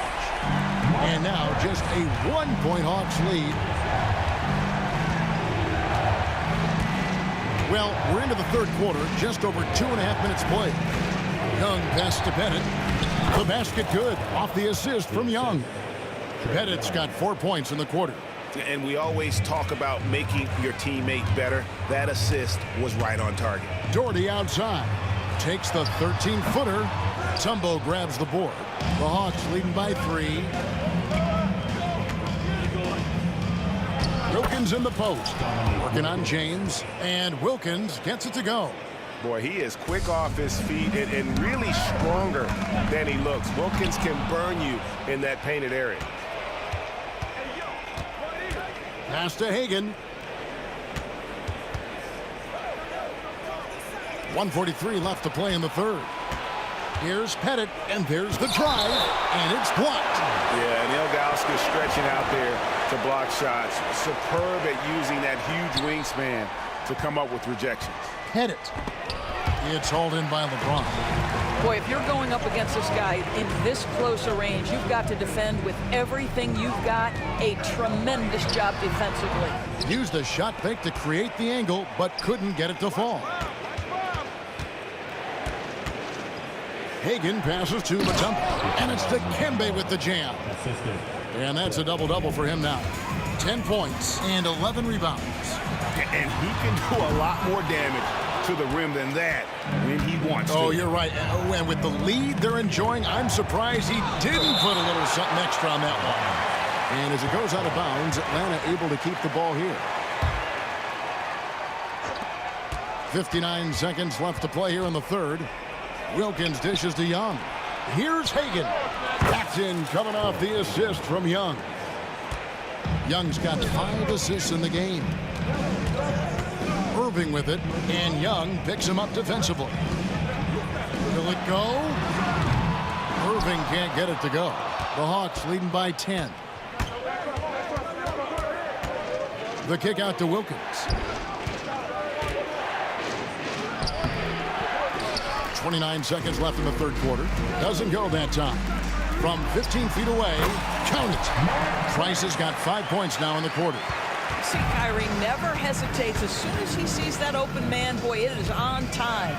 And now just a 1-point Hawks lead. Well, we're into the 3rd quarter, just over 2.5 minutes played. Young pass to Bennett. The basket good off the assist from Young. Bennett's got 4 points in the quarter. And we always talk about making your teammate better. That assist was right on target. Doherty outside. Takes the 13-footer. Mutombo grabs the board. The Hawks leading by 3. Wilkins in the post. Working on James. And Wilkins gets it to go. Boy, he is quick off his feet and really stronger than he looks. Wilkins can burn you in that painted area. Pass to Hagan. 1:43 left to play in the 3rd. Here's Pettit, and there's the drive, and it's blocked. Yeah, and Ilgauskas stretching out there to block shots. Superb at using that huge wingspan to come up with rejections. Pettit. It's hauled in by LeBron. Boy, if you're going up against this guy in this close a range, you've got to defend with everything you've got. A tremendous job defensively. Used a shot fake to create the angle, but couldn't get it to fall. Hagan passes to Mutombo, and it's to Kembe with the jam. And that's a double-double for him now. 10 points and 11 rebounds. And he can do a lot more damage to the rim than that when he wants to. Oh, you're right. And with the lead they're enjoying, I'm surprised he didn't put a little something extra on that one. And as it goes out of bounds, Atlanta able to keep the ball here. 59 seconds left to play here in the 3rd. Wilkins dishes to Young. Here's Hagan. That's in, coming off the assist from Young. Young's got 5 assists in the game. Irving with it, and Young picks him up defensively. Will it go? Irving can't get it to go. The Hawks leading by 10. The kick out to Wilkins. 29 seconds left in the 3rd quarter. Doesn't go that time. From 15 feet away, count it. Price has got 5 points now in the quarter. See, Kyrie never hesitates. As soon as he sees that open man, boy, it is on time.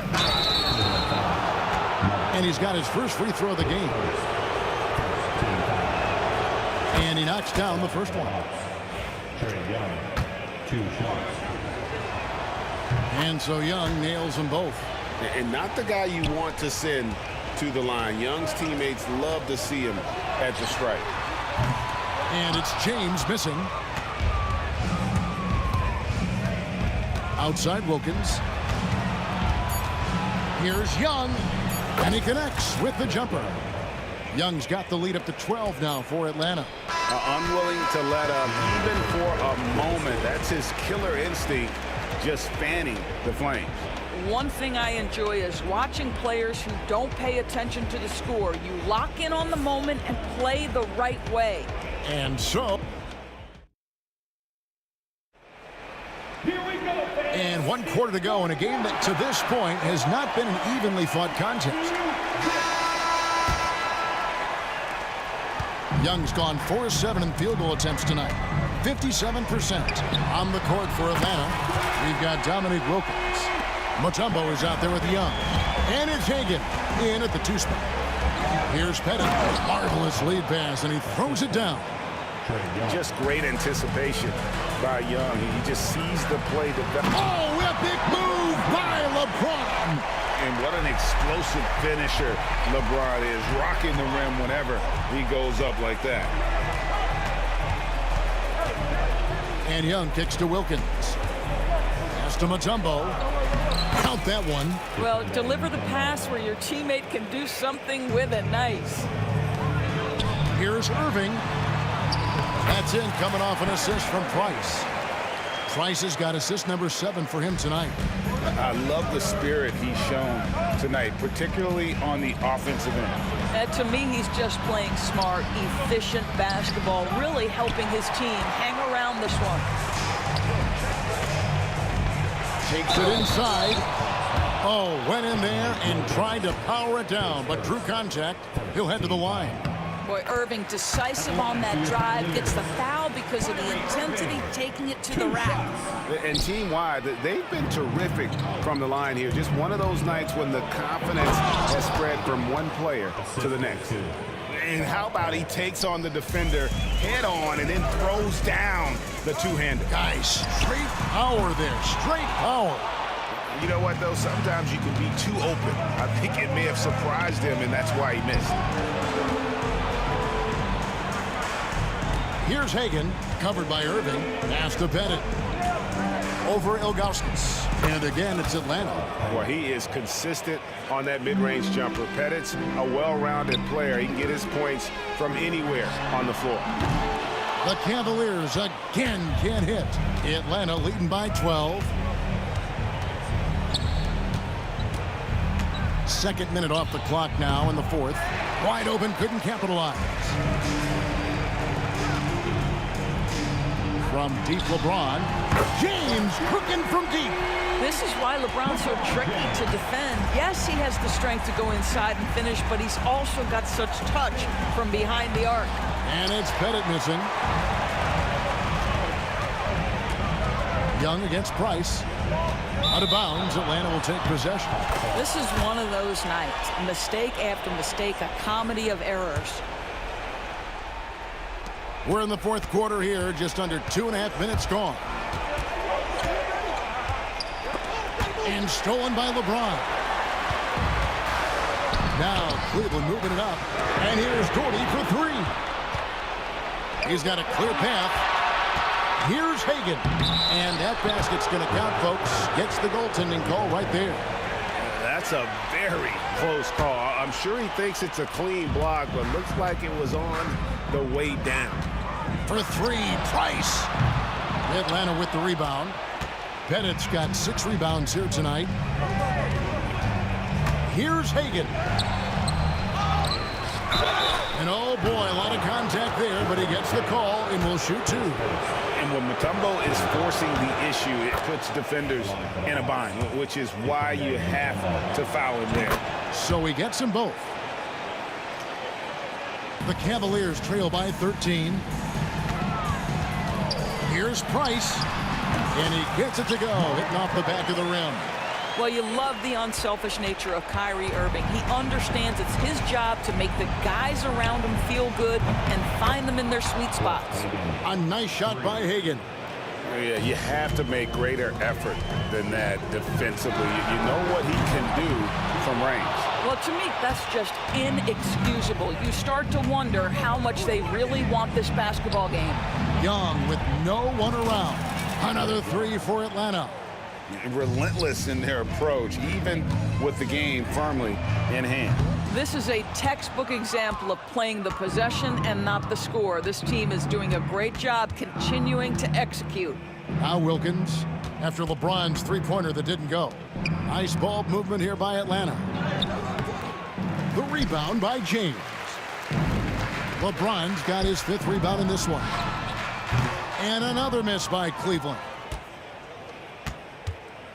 And he's got his first free throw of the game. And he knocks down the first one. Young, 2 shots. And so Young nails them both. And not the guy you want to send to the line. Young's teammates love to see him at the stripe. And it's James missing. Outside Wilkins. Here's Young. And he connects with the jumper. Young's got the lead up to 12 now for Atlanta. Unwilling to let up even for a moment. That's his killer instinct, just fanning the flames. One thing I enjoy is watching players who don't pay attention to the score. You lock in on the moment and play the right way. And so... And 1 quarter to go in a game that to this point has not been an evenly fought contest. Young's gone 4 of 7 in field goal attempts tonight. 57%. On the court for Atlanta, we've got Dominique Wilkins. Mutombo is out there with Young. And it's Hagan in at the 2 spot. Here's Pettit. Marvelous lead pass, and he throws it down. Just great anticipation by Young. He just sees the play develop. Oh, a big move by LeBron. And what an explosive finisher LeBron is, rocking the rim whenever he goes up like that. And Young kicks to Wilkins. Pass to Mutombo. Count that one. Well, deliver the pass where your teammate can do something with it. Nice. Here's Irving. That's in, coming off an assist from Price. Price has got assist number 7 for him tonight. I love the spirit he's shown tonight, particularly on the offensive end. To me, he's just playing smart, efficient basketball, really helping his team hang around this one. Takes it inside. Oh, went in there and tried to power it down, but drew contact. He'll head to the line. Boy, Irving decisive on that drive, gets the foul because of the intensity, taking it to the rack. And team-wide, they've been terrific from the line here. Just one of those nights when the confidence has spread from one player to the next. And how about he takes on the defender head on and then throws down the two-hander. Guys, straight power there, straight power. You know what, though? Sometimes you can be too open. I think it may have surprised him, and that's why he missed. Here's Hagan, covered by Irving. Pass to Pettit. Over Ilgauskas. And again, it's Atlanta. Well, he is consistent on that mid-range jumper. Pettit's a well-rounded player. He can get his points from anywhere on the floor. The Cavaliers again can't hit. Atlanta leading by 12. Second minute off the clock now in the 4th. Wide open, couldn't capitalize. From deep, LeBron. James cooking from deep. This is why LeBron's so tricky to defend. Yes, he has the strength to go inside and finish, but he's also got such touch from behind the arc. And it's Pettit missing. Young against Price. Out of bounds, Atlanta will take possession. This is one of those nights. Mistake after mistake, a comedy of errors. We're in the 4th quarter here, just under 2.5 minutes gone. And stolen by LeBron. Now Cleveland moving it up. And here's Gordy for 3. He's got a clear path. Here's Hagan. And that basket's going to count, folks. Gets the goaltending call right there. That's a very close call. I'm sure he thinks it's a clean block, but looks like it was on the way down. For 3, Price. Atlanta with the rebound. Pettit's got 6 rebounds here tonight. Here's Hagan. And oh boy, a lot of contact there, but he gets the call and will shoot 2. And when Mutombo is forcing the issue, it puts defenders in a bind, which is why you have to foul him there. So he gets them both. The Cavaliers trail by 13. Here's Price. And he gets it to go, hitting off the back of the rim. Well, you love the unselfish nature of Kyrie Irving. He understands it's his job to make the guys around him feel good and find them in their sweet spots. A nice shot by Hagan. Yeah, you have to make greater effort than that defensively. You know what he can do from range. Well, to me, that's just inexcusable. You start to wonder how much they really want this basketball game. Young with no one around. Another 3 for Atlanta. Relentless in their approach, even with the game firmly in hand. This is a textbook example of playing the possession and not the score. This team is doing a great job continuing to execute. Now Wilkins, after LeBron's three-pointer that didn't go. Nice ball movement here by Atlanta. The rebound by James. LeBron's got his 5th rebound in this one. And another miss by Cleveland.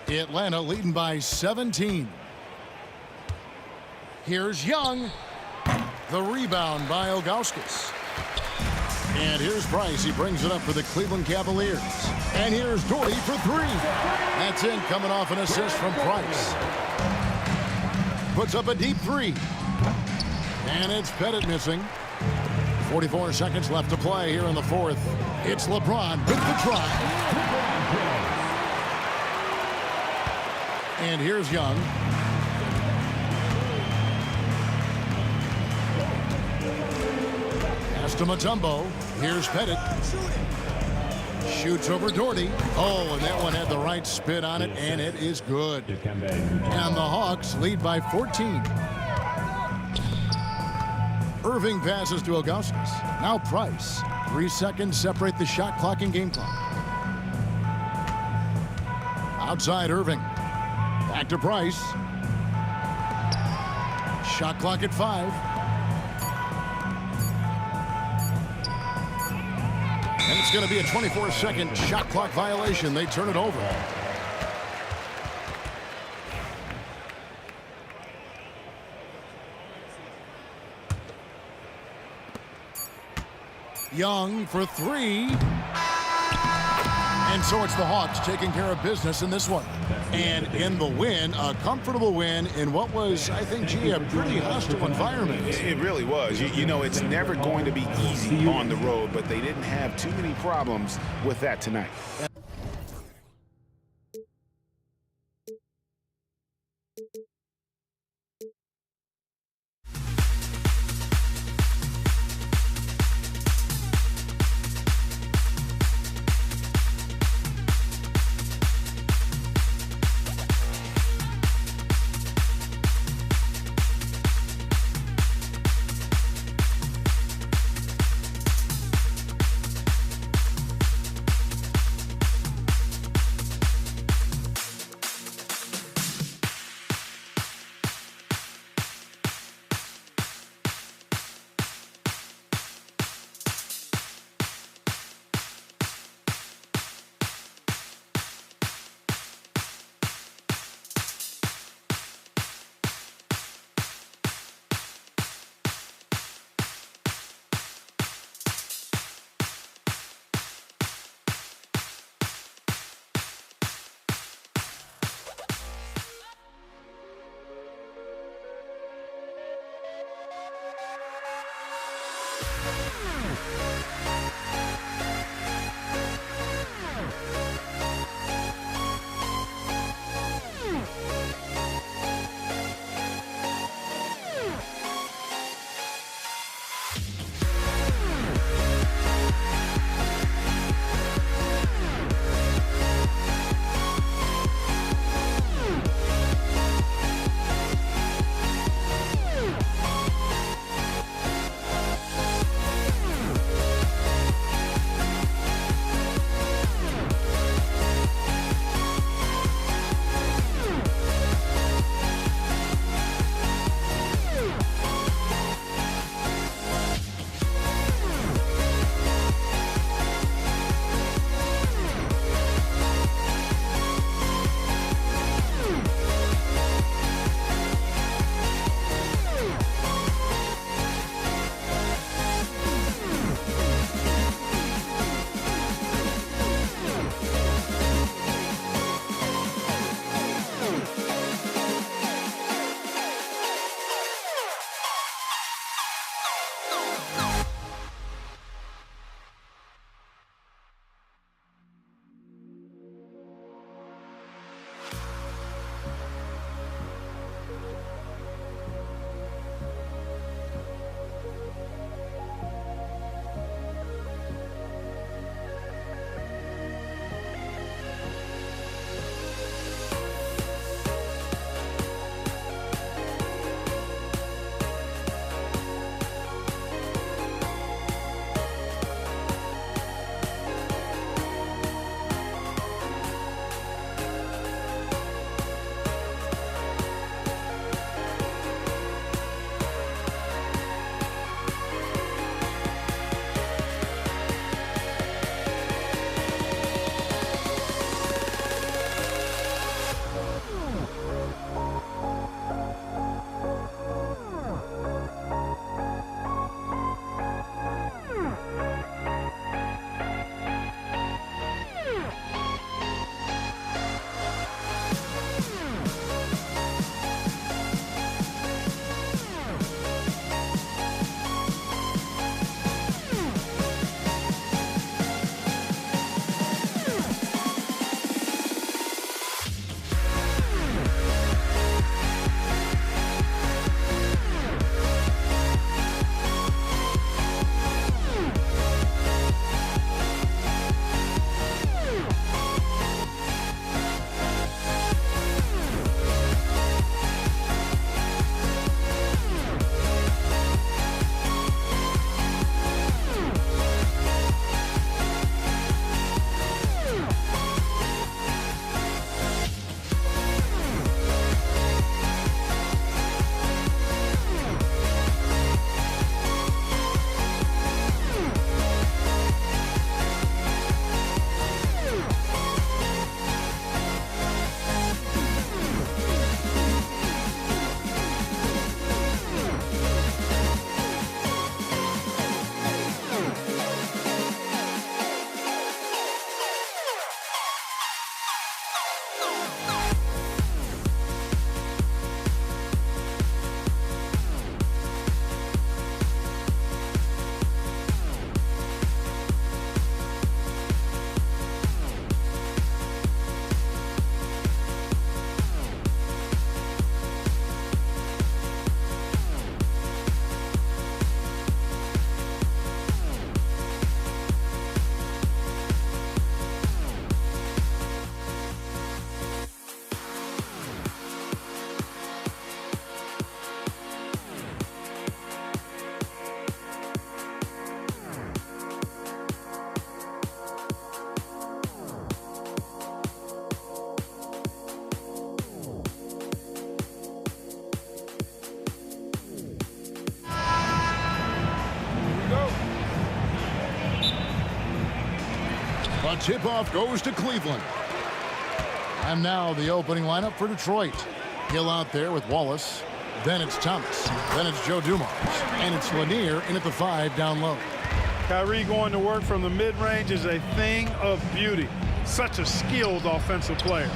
Atlanta leading by 17. Here's Young. The rebound by Ilgauskas. And here's Price. He brings it up for the Cleveland Cavaliers. And here's Doherty for three. That's in, coming off an assist from Price. Puts up a deep three. And it's Pettit missing. 44 seconds left to play here in the fourth. It's LeBron with the try. And here's Young. Pass to Mutombo. Here's Pettit. Shoots over Doherty. Oh, and that one had the right spin on it, and it is good. And the Hawks lead by 14. Irving passes to Augustus. Now Price. 3 seconds separate the shot clock and game clock. Outside Irving. Back to Price. Shot clock at 5. And it's going to be a 24-second shot clock violation. They turn it over. Young for three. And so it's the Hawks taking care of business in this one. And in the win, a comfortable win in what was, I think, a pretty hostile environment. It really was. You know, it's never going to be easy on the road, but they didn't have too many problems with that tonight. The tip-off goes to Cleveland. And now the opening lineup for Detroit. Hill out there with Wallace. Then it's Thomas. Then it's Joe Dumars. And it's Lanier in at the 5 down low. Kyrie going to work from the mid-range is a thing of beauty. Such a skilled offensive player.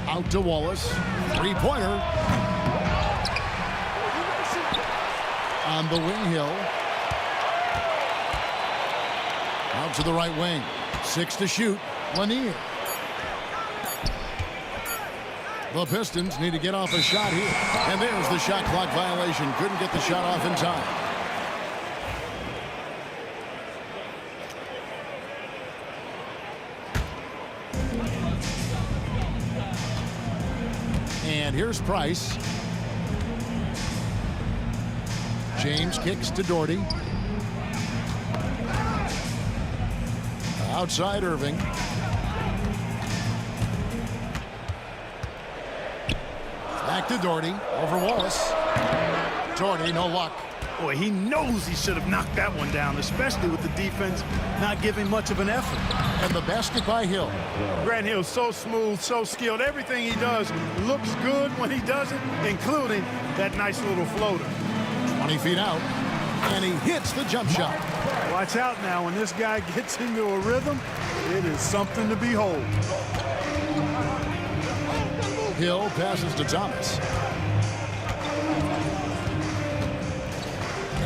Out to Wallace. Three-pointer. On the wing, Hill. Out to the right wing. 6 to shoot. Lanier. The Pistons need to get off a shot here. And there's the shot clock violation. Couldn't get the shot off in time. And here's Price. James kicks to Doherty. Outside Irving. Back to Doherty. Over Wallace. Doherty, no luck. Boy, he knows he should have knocked that one down, especially with the defense not giving much of an effort. And the basket by Hill. Grant Hill's so smooth, so skilled. Everything he does looks good when he does it, including that nice little floater. 20 feet out. And he hits the jump shot. Watch out now. When this guy gets into a rhythm, it is something to behold. Hill passes to Thomas.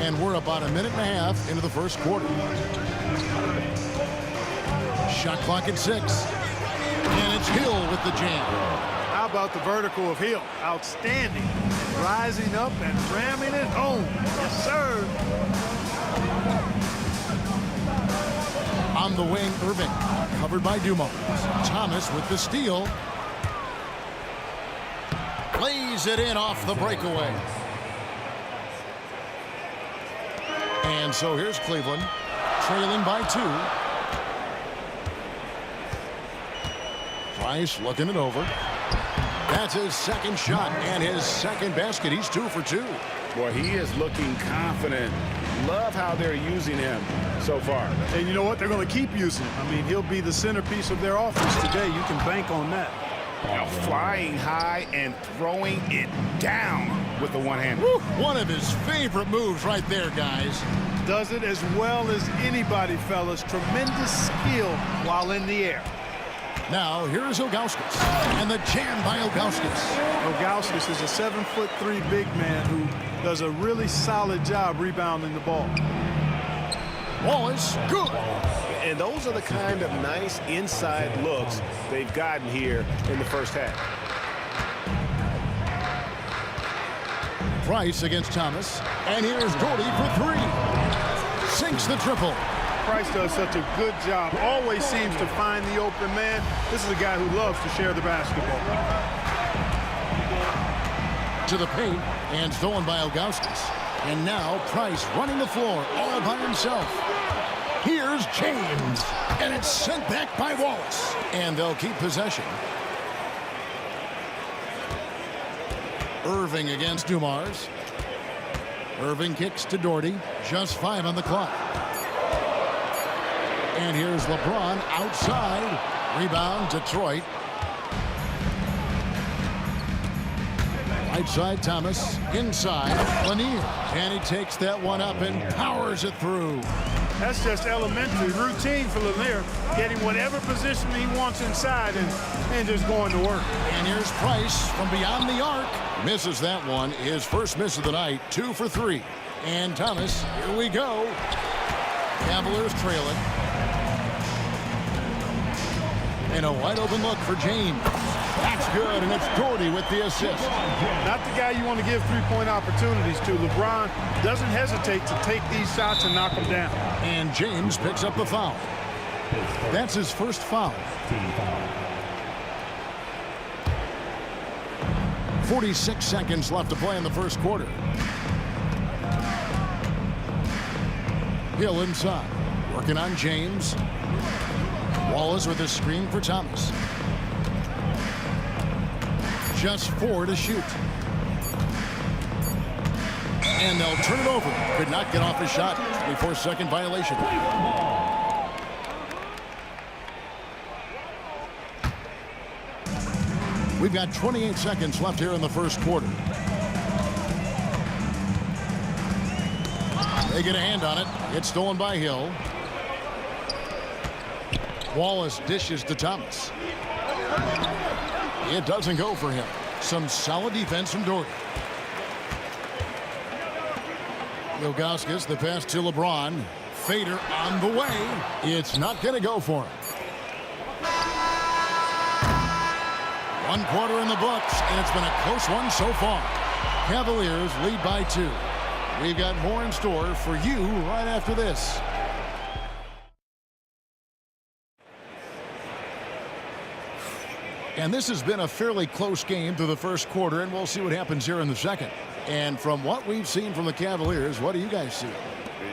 And we're about a minute and a half into the first quarter. Shot clock at 6. And it's Hill with the jam. How about the vertical of Hill? Outstanding. Rising up and ramming it home. Yes, sir. On the wing, Irving. Covered by Dumars. Thomas with the steal. Lays it in off the breakaway. And so here's Cleveland, trailing by 2. Price looking it over. That's his second shot and his second basket. He's 2 for 2. Boy, he is looking confident. Love how they're using him so far. And you know what? They're going to keep using him. I mean, he'll be the centerpiece of their offense today. You can bank on that. Now flying high and throwing it down with the one-hand. One of his favorite moves right there, guys. Does it as well as anybody, fellas. Tremendous skill while in the air. Now, here's Ilgauskas. And the jam by Ilgauskas. Ilgauskas is a 7'3" big man who does a really solid job rebounding the ball. Wallace, good. And those are the kind of nice inside looks they've gotten here in the first half. Price against Thomas. And here's Doherty for 3. Sinks the triple. Price does such a good job. Always seems to find the open man. This is a guy who loves to share the basketball. To the paint and stolen by Ilgauskas. And now Price running the floor all by himself. Here's James. And it's sent back by Wallace. And they'll keep possession. Irving against Dumars. Irving kicks to Doherty. Just 5 on the clock. And here's LeBron outside. Rebound, Detroit. Right side, Thomas. Inside, Lanier. And he takes that one up and powers it through. That's just elementary routine for Lanier. Getting whatever position he wants inside and just going to work. And here's Price from beyond the arc. Misses that one. His first miss of the night. 2 for 3. And Thomas, here we go. Cavaliers trailing. And a wide open look for James. That's good, and it's Doherty with the assist. Not the guy you want to give three-point opportunities to. LeBron doesn't hesitate to take these shots and knock them down. And James picks up the foul. That's his first foul. 46 seconds left to play in the first quarter. Hill inside, working on James. Wallace with a screen for Thomas. Just 4 to shoot. And they'll turn it over. Could not get off the shot. 24-second violation. We've got 28 seconds left here in the first quarter. They get a hand on it. It's stolen by Hill. Wallace dishes to Thomas. It doesn't go for him. Some solid defense from Doherty. Ilgauskas, the pass to LeBron. Fader on the way. It's not going to go for him. 1 quarter in the books, and it's been a close one so far. Cavaliers lead by 2. We've got more in store for you right after this. And this has been a fairly close game through the first quarter, and we'll see what happens here in the second. And from what we've seen from the Cavaliers, what do you guys see?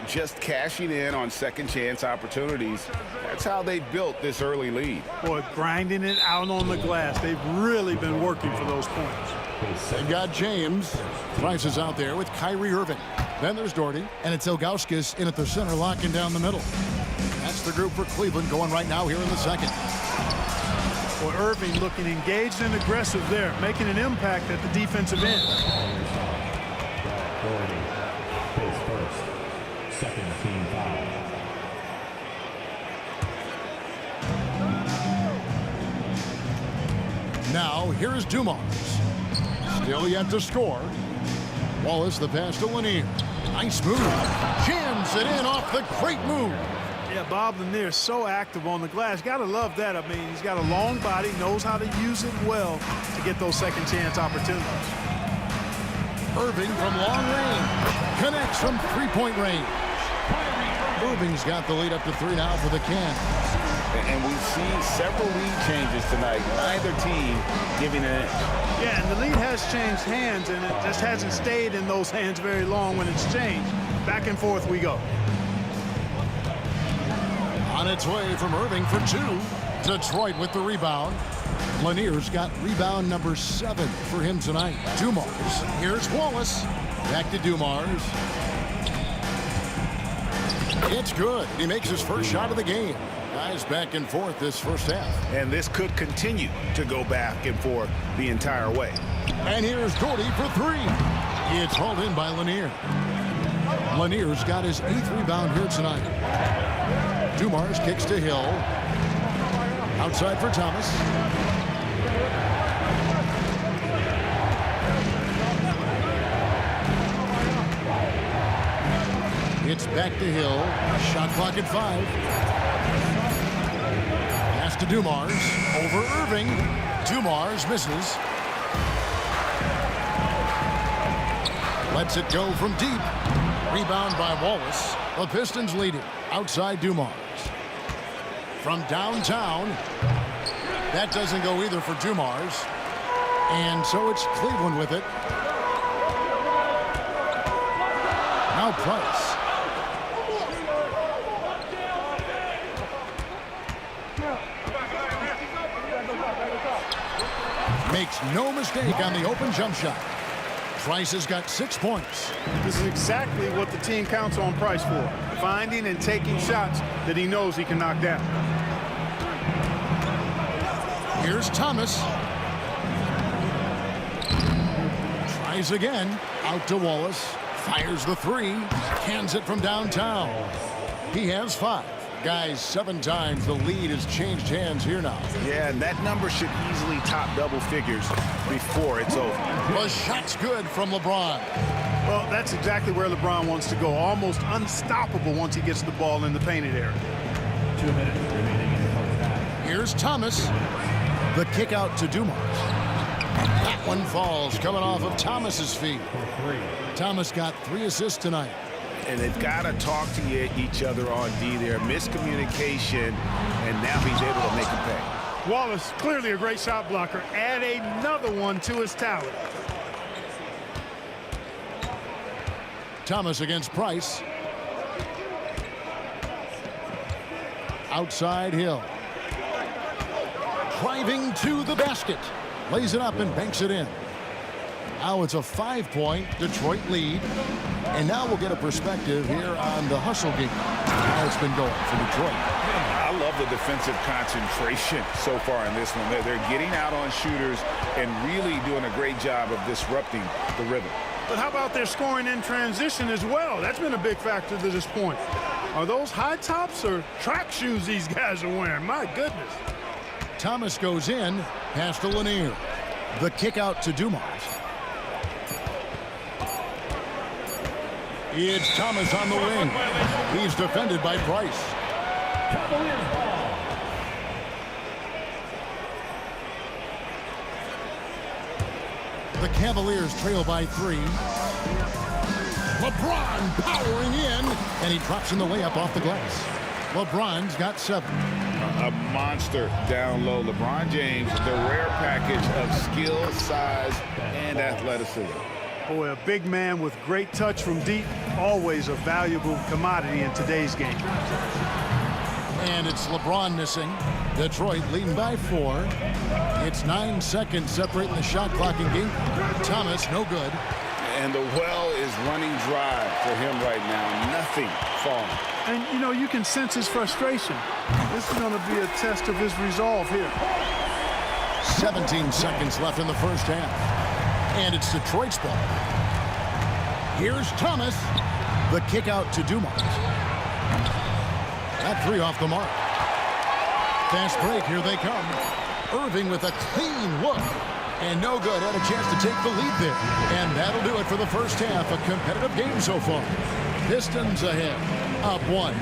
Just cashing in on second chance opportunities. That's how they built this early lead. Boy, grinding it out on the glass. They've really been working for those points. They've got James. Price is out there with Kyrie Irving. Then there's Doherty, and it's Ilgauskas in at the center, locking down the middle. That's the group for Cleveland going right now here in the second. Boy, Irving looking engaged and aggressive there, making an impact at the defensive end. Doherty, face first, second team foul. Now here's Dumars. Still yet to score. Wallace, the pass to Lanier. Nice move. Jams it in off the great move. Yeah, Bob Lanier so active on the glass. Got to love that. I mean, he's got a long body, knows how to use it well to get those second chance opportunities. Irving from long range. Connects from three-point range. Irving's got the lead up to 3 now for the Cavs. And we've seen several lead changes tonight. Neither team giving it in. Yeah, and the lead has changed hands, and it just hasn't stayed in those hands very long when it's changed. Back and forth we go. On its way from Irving for 2. Detroit with the rebound. Lanier's got rebound number 7 for him tonight. Dumars. Here's Wallace. Back to Dumars. It's good. He makes his first shot of the game. Guys back and forth this first half. And this could continue to go back and forth the entire way. And here's Doherty for 3. It's hauled in by Lanier. Lanier's got his 8th rebound here tonight. Dumars kicks to Hill. Outside for Thomas. It's back to Hill. Shot clock at 5. Pass to Dumars. Over Irving. Dumars misses. Lets it go from deep. Rebound by Wallace. The Pistons lead it. Outside Dumars. From downtown. That doesn't go either for Dumars. And so it's Cleveland with it. Now Price. Makes no mistake on the open jump shot. Price has got 6 points. This is exactly what the team counts on Price for. Finding and taking shots that he knows he can knock down. Here's Thomas. Tries again. Out to Wallace. Fires the 3. Cans it from downtown. He has 5. Guys, 7 times the lead has changed hands here now. Yeah, and that number should easily top double figures before it's over. The shot's good from LeBron. Well, that's exactly where LeBron wants to go. Almost unstoppable once he gets the ball in the painted area. 2 minutes remaining in the first half. Here's Thomas. The kick out to Dumars. That one falls, coming off of Thomas's feet. Thomas got 3 assists tonight. And they've got to talk to each other on D there. Miscommunication, and now he's able to make a pay. Wallace, clearly a great shot blocker. Add another one to his talent. Thomas against Price. Outside Hill. Driving to the basket. Lays it up and banks it in. Now it's a 5-point Detroit lead. And now we'll get a perspective here on the hustle game. how it's been going for Detroit. I love the defensive concentration so far in this one. They're getting out on shooters and really doing a great job of disrupting the rhythm. But how about their scoring in transition as well? That's been a big factor to this point. Are those high tops or track shoes these guys are wearing? My goodness. Thomas goes in, pass to Lanier. The kick out to Dumars. It's Thomas on the wing. He's defended by Price. Cavaliers ball. The Cavaliers trail by 3. LeBron powering in, and he drops in the layup off the glass. LeBron's got 7. A monster down low. LeBron James, the rare package of skill, size, and athleticism. Boy, a big man with great touch from deep, always a valuable commodity in today's game. And it's LeBron missing. Detroit leading by 4. It's 9 seconds separating the shot clock and game. Thomas, no good. And the well is running dry for him right now. Nothing falling. And, you know, you can sense his frustration. This is going to be a test of his resolve here. 17 seconds left in the first half. And it's Detroit's ball. Here's Thomas. The kick out to Dumars. That 3 off the mark. Fast break, here they come. Irving with a clean look. And no good, had a chance to take the lead there. And that'll do it for the first half. A competitive game so far. Pistons ahead, up 1.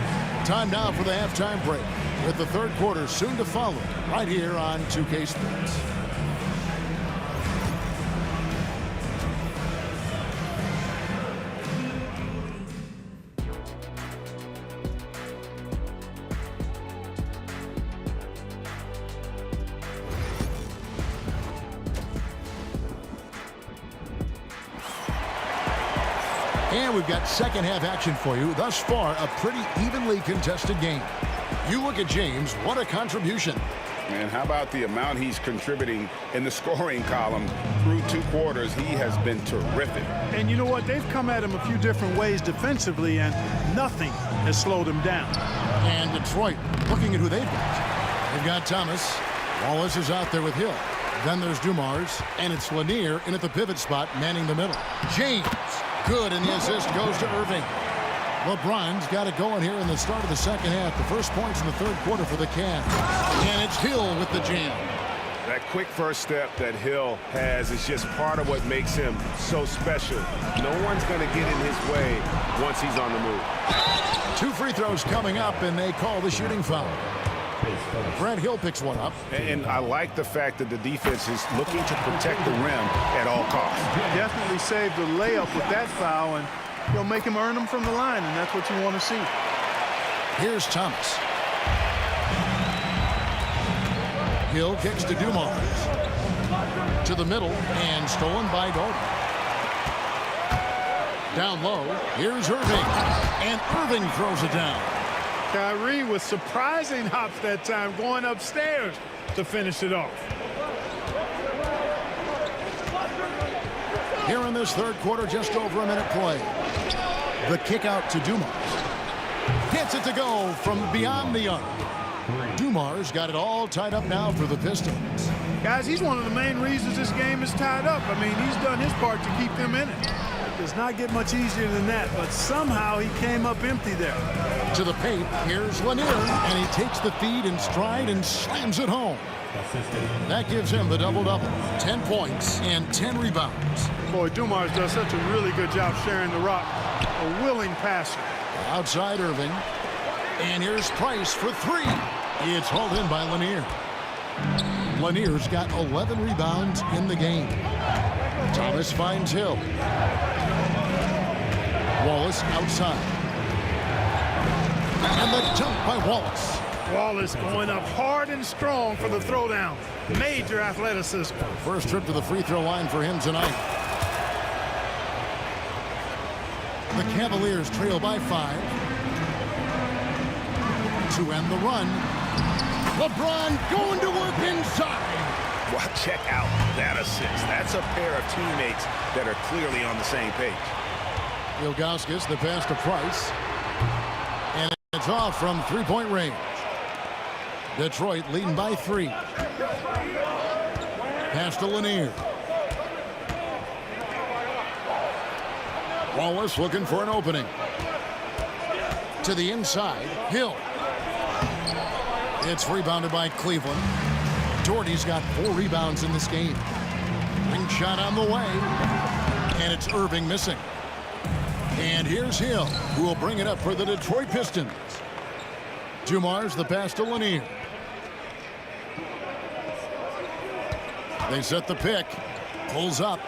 Time now for the halftime break, with the third quarter soon to follow, right here on 2K Sports. And we've got second half action for you. Thus far, a pretty evenly contested game. You look at James, what a contribution. And how about the amount he's contributing in the scoring column through 2 quarters? He has been terrific. And you know what? They've come at him a few different ways defensively, and nothing has slowed him down. And Detroit looking at who they've got. They've got Thomas. Wallace is out there with Hill. Then there's Dumars, and it's Lanier in at the pivot spot, manning the middle. James. Good, and the assist goes to Irving. LeBron's got it going here in the start of the second half. The first points in the third quarter for the Cavs. And it's Hill with the jam. That quick first step that Hill has is just part of what makes him so special. No one's going to get in his way once he's on the move. 2 free throws coming up, and they call the shooting foul. Brad Hill picks one up. And I like the fact that the defense is looking to protect the rim at all costs. Definitely saved the layup with that foul, and he'll make him earn them from the line, and that's what you want to see. Here's Thomas. Hill kicks to Dumars. To the middle, and stolen by Dalton. Down low, here's Irving. And Irving throws it down. Kyrie with surprising hops that time, going upstairs to finish it off. Here in this third quarter, just over a minute play. The kick out to Dumars. Gets it to go from beyond the arc. Dumars got it all tied up now for the Pistons. Guys, he's one of the main reasons this game is tied up. I mean, he's done his part to keep them in it. It does not get much easier than that, but somehow he came up empty there. To the paint, here's Lanier, and he takes the feed in stride and slams it home. That gives him the double-double, 10 points and 10 rebounds. Boy, Dumars does such a really good job sharing the rock. A willing passer. Outside Irving, and here's Price for 3. It's hauled in by Lanier. Lanier's got 11 rebounds in the game. Thomas finds Hill. Wallace outside. And the dunk by Wallace. Wallace going up hard and strong for the throwdown. Major athleticism. First trip to the free throw line for him tonight. The Cavaliers trail by 5. To end the run. LeBron going to work inside. Well, check out that assist. That's a pair of teammates that are clearly on the same page. Ilgauskas, the pass to Price. It's off from three-point range. Detroit leading by 3. Pass to Lanier. Wallace looking for an opening. To the inside, Hill. It's rebounded by Cleveland. Doherty's got 4 rebounds in this game. Ring shot on the way. And it's Irving missing. And here's Hill, who will bring it up for the Detroit Pistons. Dumars the pass to Lanier. They set the pick. Pulls up.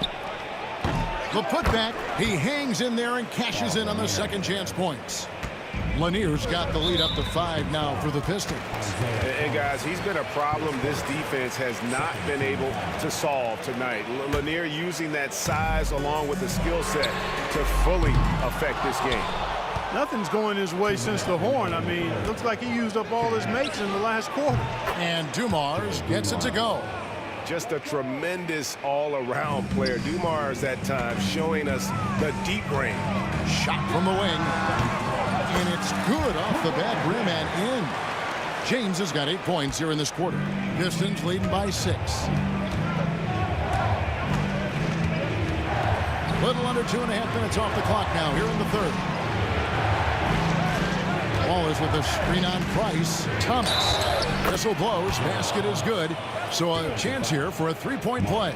The putback. He hangs in there and cashes in on the second chance points. Lanier's got the lead up to 5 now for the Pistons. And guys, he's been a problem this defense has not been able to solve tonight. Lanier using that size along with the skill set to fully affect this game. Nothing's going his way since the horn. I mean, it looks like he used up all his makes in the last quarter. And Dumars gets it to go. Just a tremendous all-around player. Dumars at times showing us the deep range. Shot from the wing. And it's good off the back rim and in. James has got 8 points here in this quarter. Pistons leading by 6. Little under 2.5 minutes off the clock now here in the third. Wallace with a screen on Price. Thomas. Whistle blows. Basket is good. So a chance here for a 3-point play.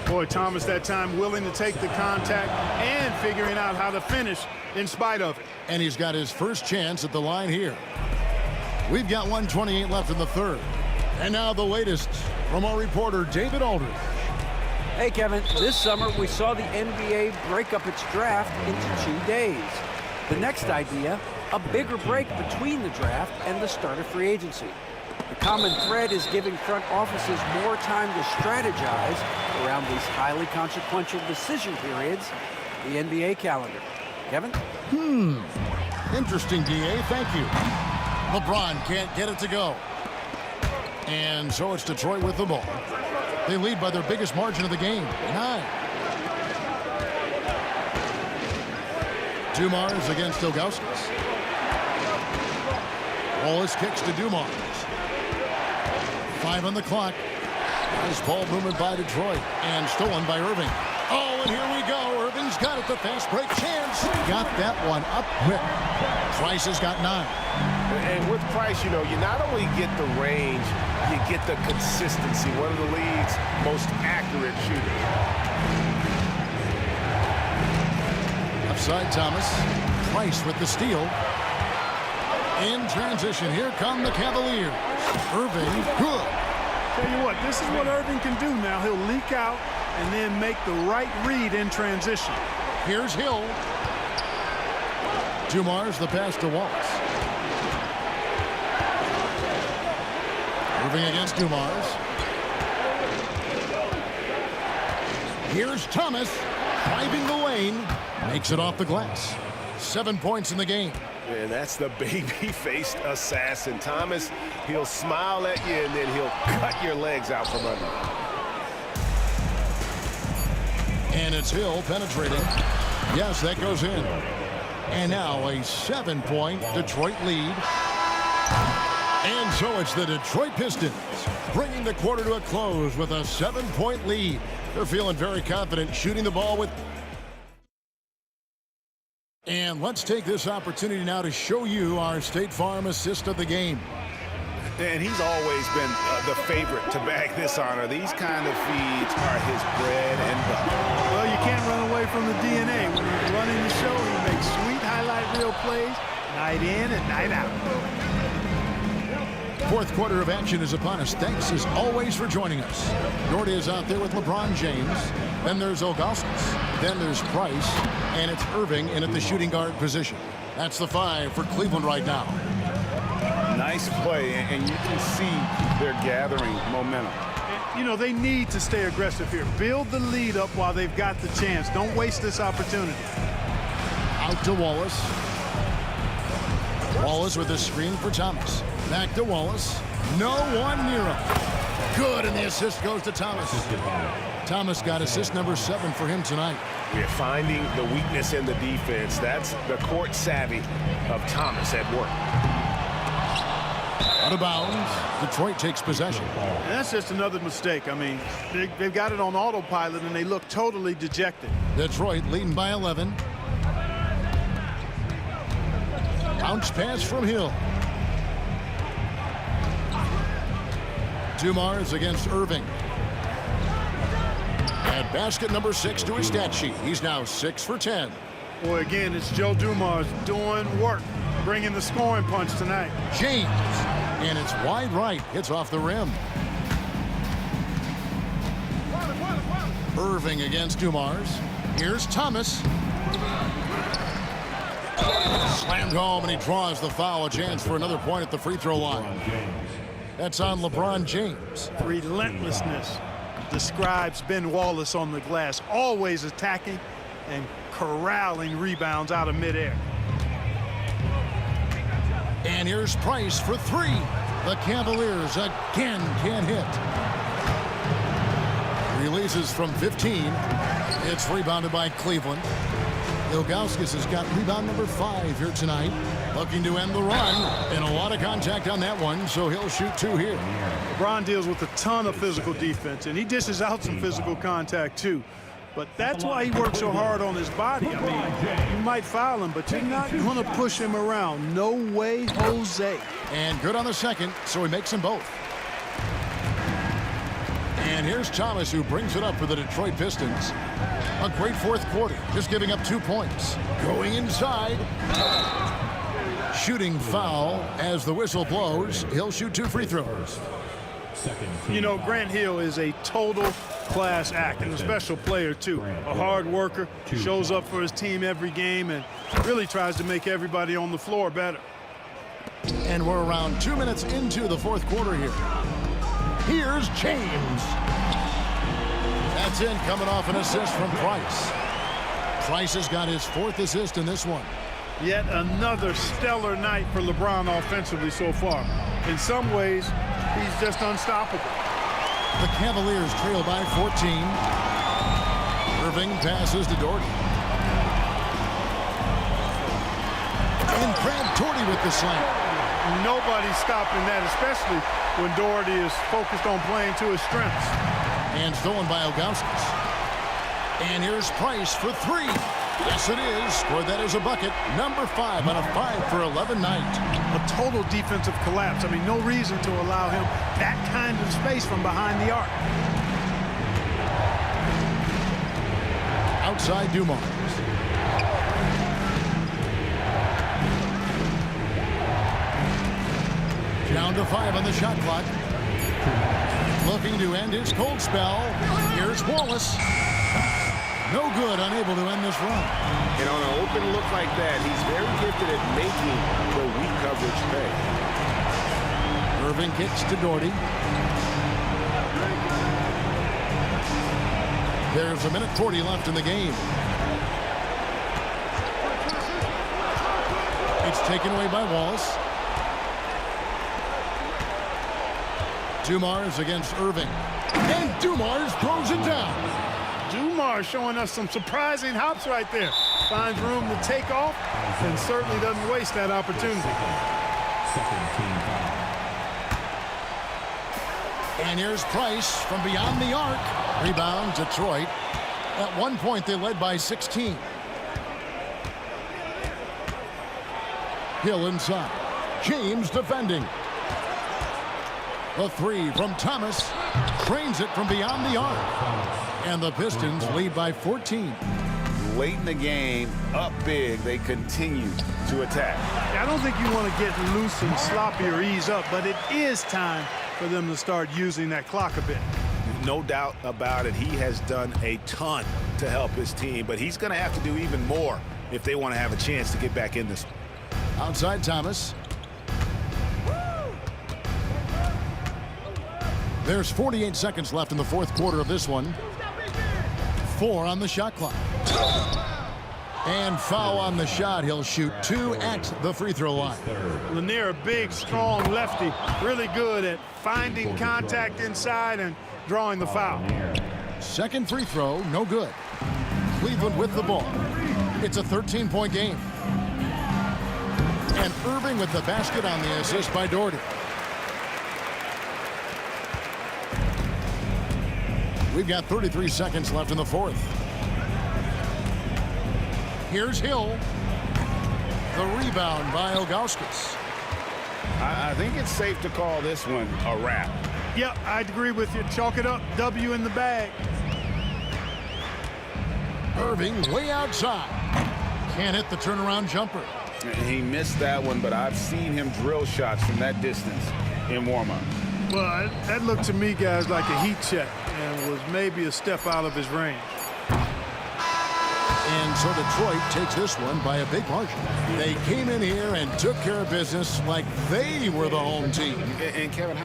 Boy, Thomas that time willing to take the contact and figuring out how to finish in spite of it. And he's got his first chance at the line here. We've got 1:28 left in the third. And now the latest from our reporter, David Aldridge. Hey, Kevin, this summer we saw the NBA break up its draft into 2 days. The next idea, a bigger break between the draft and the start of free agency. The common thread is giving front offices more time to strategize around these highly consequential decision periods, the NBA calendar. Kevin? Interesting, DA. Thank you. LeBron can't get it to go. And so it's Detroit with the ball. They lead by their biggest margin of the game, 9. Dumars against Ilgauskas. Wallace kicks to Dumars. 5 on the clock. Nice ball movement by Detroit. And stolen by Irving. Oh, and here we go. Irving's got it. The fast break chance. Got that one up quick. Price has got 9. And with Price, you know, you not only get the range, you get the consistency. One of the league's most accurate shooters. Upside Thomas. Price with the steal. In transition, here come the Cavaliers. Irving, good. Tell you what, this is what Irving can do now. He'll leak out and then make the right read in transition. Here's Hill. Dumars the pass to Wallace. Irving against Dumars. Here's Thomas. Driving the lane. Makes it off the glass. 7 points in the game. And that's the baby-faced assassin. Thomas, he'll smile at you and then he'll cut your legs out from under. And it's Hill penetrating. Yes, that goes in. And now a 7-point Detroit lead. And so it's the Detroit Pistons bringing the quarter to a close with a 7-point lead. They're feeling very confident shooting the ball with. And let's take this opportunity now to show you our State Farm assist of the game. And he's always been the favorite to bag this honor. These kind of feeds are his bread and butter. Well, you can't run away from the DNA. When he's running the show, he makes sweet highlight reel plays night in and night out. Fourth quarter of action is upon us. Thanks as always for joining us. Doherty is out there with LeBron James. Then there's Ilgauskas. Then there's Price. And it's Irving in at the shooting guard position. That's the 5 for Cleveland right now. Nice play, and you can see they're gathering momentum. You know, they need to stay aggressive here. Build the lead up while they've got the chance. Don't waste this opportunity. Out to Wallace. Wallace with a screen for Thomas. Back to Wallace. No one near him. Good, and the assist goes to Thomas. Thomas got assist number 7 for him tonight. We're finding the weakness in the defense. That's the court savvy of Thomas at work. Out of bounds. Detroit takes possession. And that's just another mistake. I mean, they've got it on autopilot, and they look totally dejected. Detroit leading by 11. Bounce pass from Hill. Dumars against Irving. And basket number 6 to his stat sheet. He's now 6 for 10. Boy, again, it's Joe Dumars doing work, bringing the scoring punch tonight. James. And it's wide right. Hits off the rim. Irving against Dumars. Here's Thomas. Slammed home, and he draws the foul. A chance for another point at the free throw line. That's on LeBron James. Relentlessness describes Ben Wallace on the glass, always attacking and corralling rebounds out of midair. And here's Price for 3. The Cavaliers again can't hit. Releases from 15. It's rebounded by Cleveland. Ilgauskas has got rebound number 5 here tonight. Looking to end the run. And a lot of contact on that one, so he'll shoot 2 here. LeBron deals with a ton of physical defense, and he dishes out some physical contact too. But that's why he works so hard on his body. I mean, you might foul him, but you're not going to push him around. No way, Jose. And good on the second, so he makes them both. And here's Thomas, who brings it up for the Detroit Pistons. A great fourth quarter, just giving up 2 points. Going inside. Shooting foul as the whistle blows. He'll shoot 2 free throws. You know, Grant Hill is a total class act and a special player too. A hard worker, shows up for his team every game and really tries to make everybody on the floor better. And we're around 2 minutes into the fourth quarter here. Here's James. That's in, coming off an assist from Price. Price has got his 4th assist in this one. Yet another stellar night for LeBron offensively so far. In some ways, he's just unstoppable. The Cavaliers trail by 14. Irving passes to Doherty. And Brad Doherty with the slam. Nobody's stopping that, especially when Doherty is focused on playing to his strengths. And stolen by Ilgauskas. And here's Price for 3. Yes, it is. Scored that as a bucket. Number 5 on a 5 for 11 night. A total defensive collapse. I mean, no reason to allow him that kind of space from behind the arc. Outside Dumars. Down to 5 on the shot clock. Looking to end his cold spell. Here's Wallace. No good, unable to end this run. And on an open look like that, he's very gifted at making the weak coverage pay. Irving kicks to Doherty. There's 1:40 left in the game. It's taken away by Wallace. Dumars against Irving. And Dumars throws it down. Dumars showing us some surprising hops right there. Finds room to take off and certainly doesn't waste that opportunity. And here's Price from beyond the arc. Rebound, Detroit. At one point, they led by 16. Hill inside. James defending. The 3 from Thomas. Trains it from beyond the arc. And the Pistons lead by 14. Late in the game, up big, they continue to attack. I don't think you want to get loose and sloppy or ease up, but it is time for them to start using that clock a bit. No doubt about it. He has done a ton to help his team, but he's going to have to do even more if they want to have a chance to get back in this. Outside Thomas. There's 48 seconds left in the fourth quarter of this one. 4 on the shot clock. And foul on the shot. He'll shoot 2 at the free throw line. Lanier, a big, strong lefty, really good at finding contact inside and drawing the foul. Second free throw, no good. Cleveland with the ball. It's a 13-point game. And Irving with the basket on the assist by Doherty. We've got 33 seconds left in the fourth. Here's Hill. The rebound by Ilgauskas. I think it's safe to call this one a wrap. Yep, I'd agree with you. Chalk it up. W in the bag. Irving way outside. Can't hit the turnaround jumper. He missed that one, but I've seen him drill shots from that distance in warm-up. Well, that looked to me, guys, like a heat check and was maybe a step out of his range. And so Detroit takes this one by a big margin. They came in here and took care of business like they were the home team. And Kevin,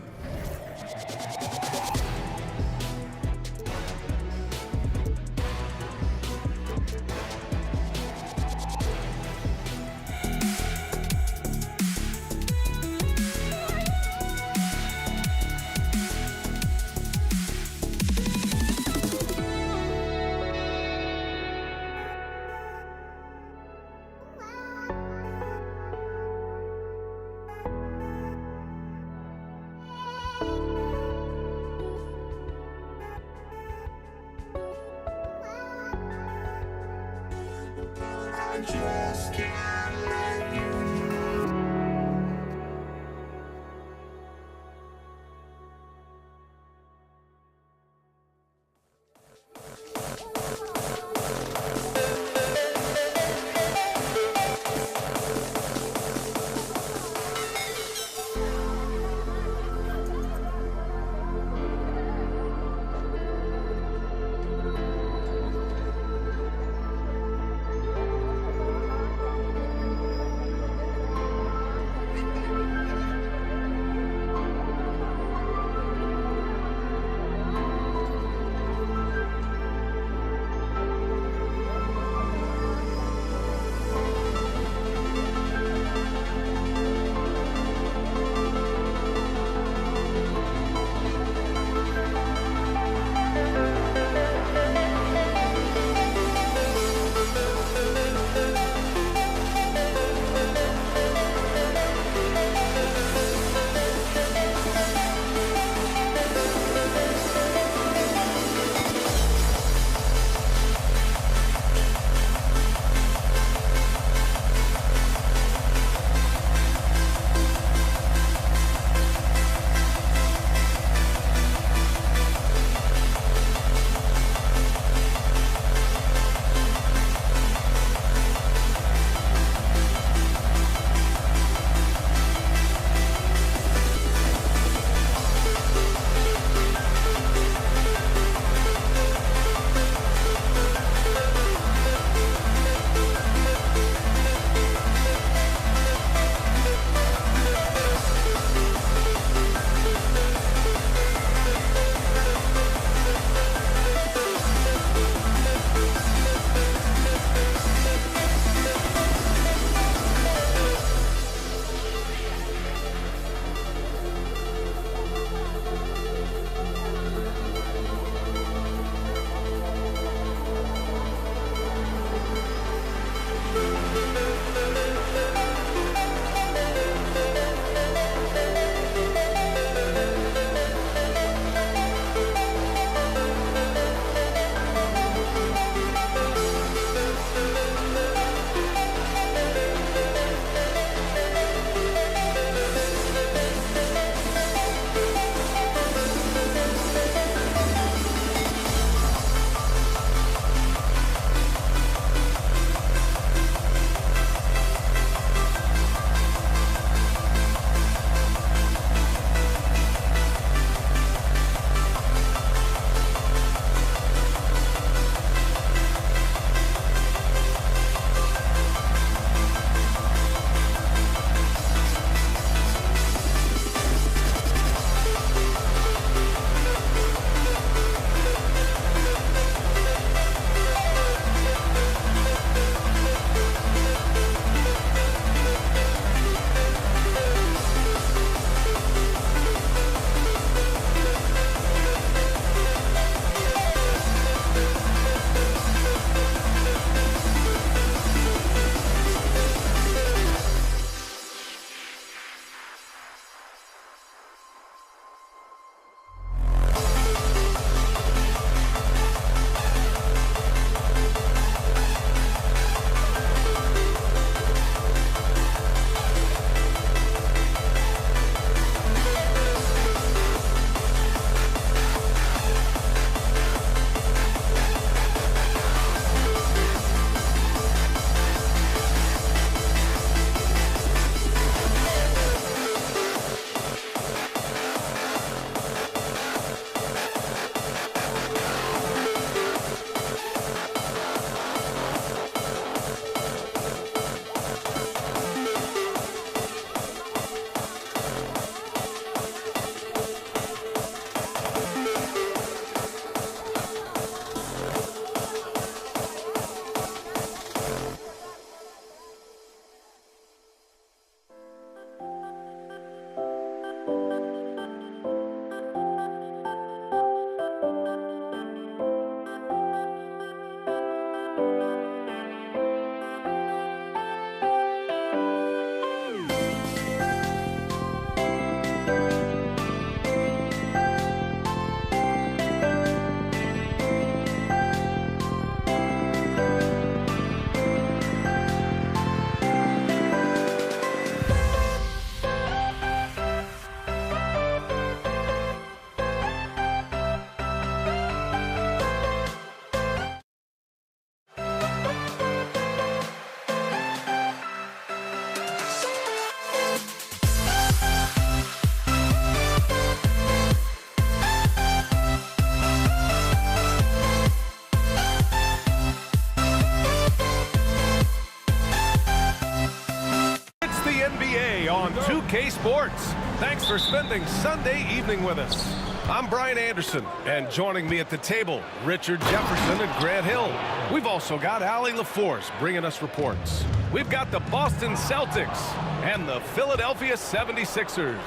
2K Sports. Thanks for spending Sunday evening with us. I'm Brian Anderson, and joining me at the table, Richard Jefferson and Grant Hill. We've also got Allie LaForce bringing us reports. We've got the Boston Celtics and the Philadelphia 76ers.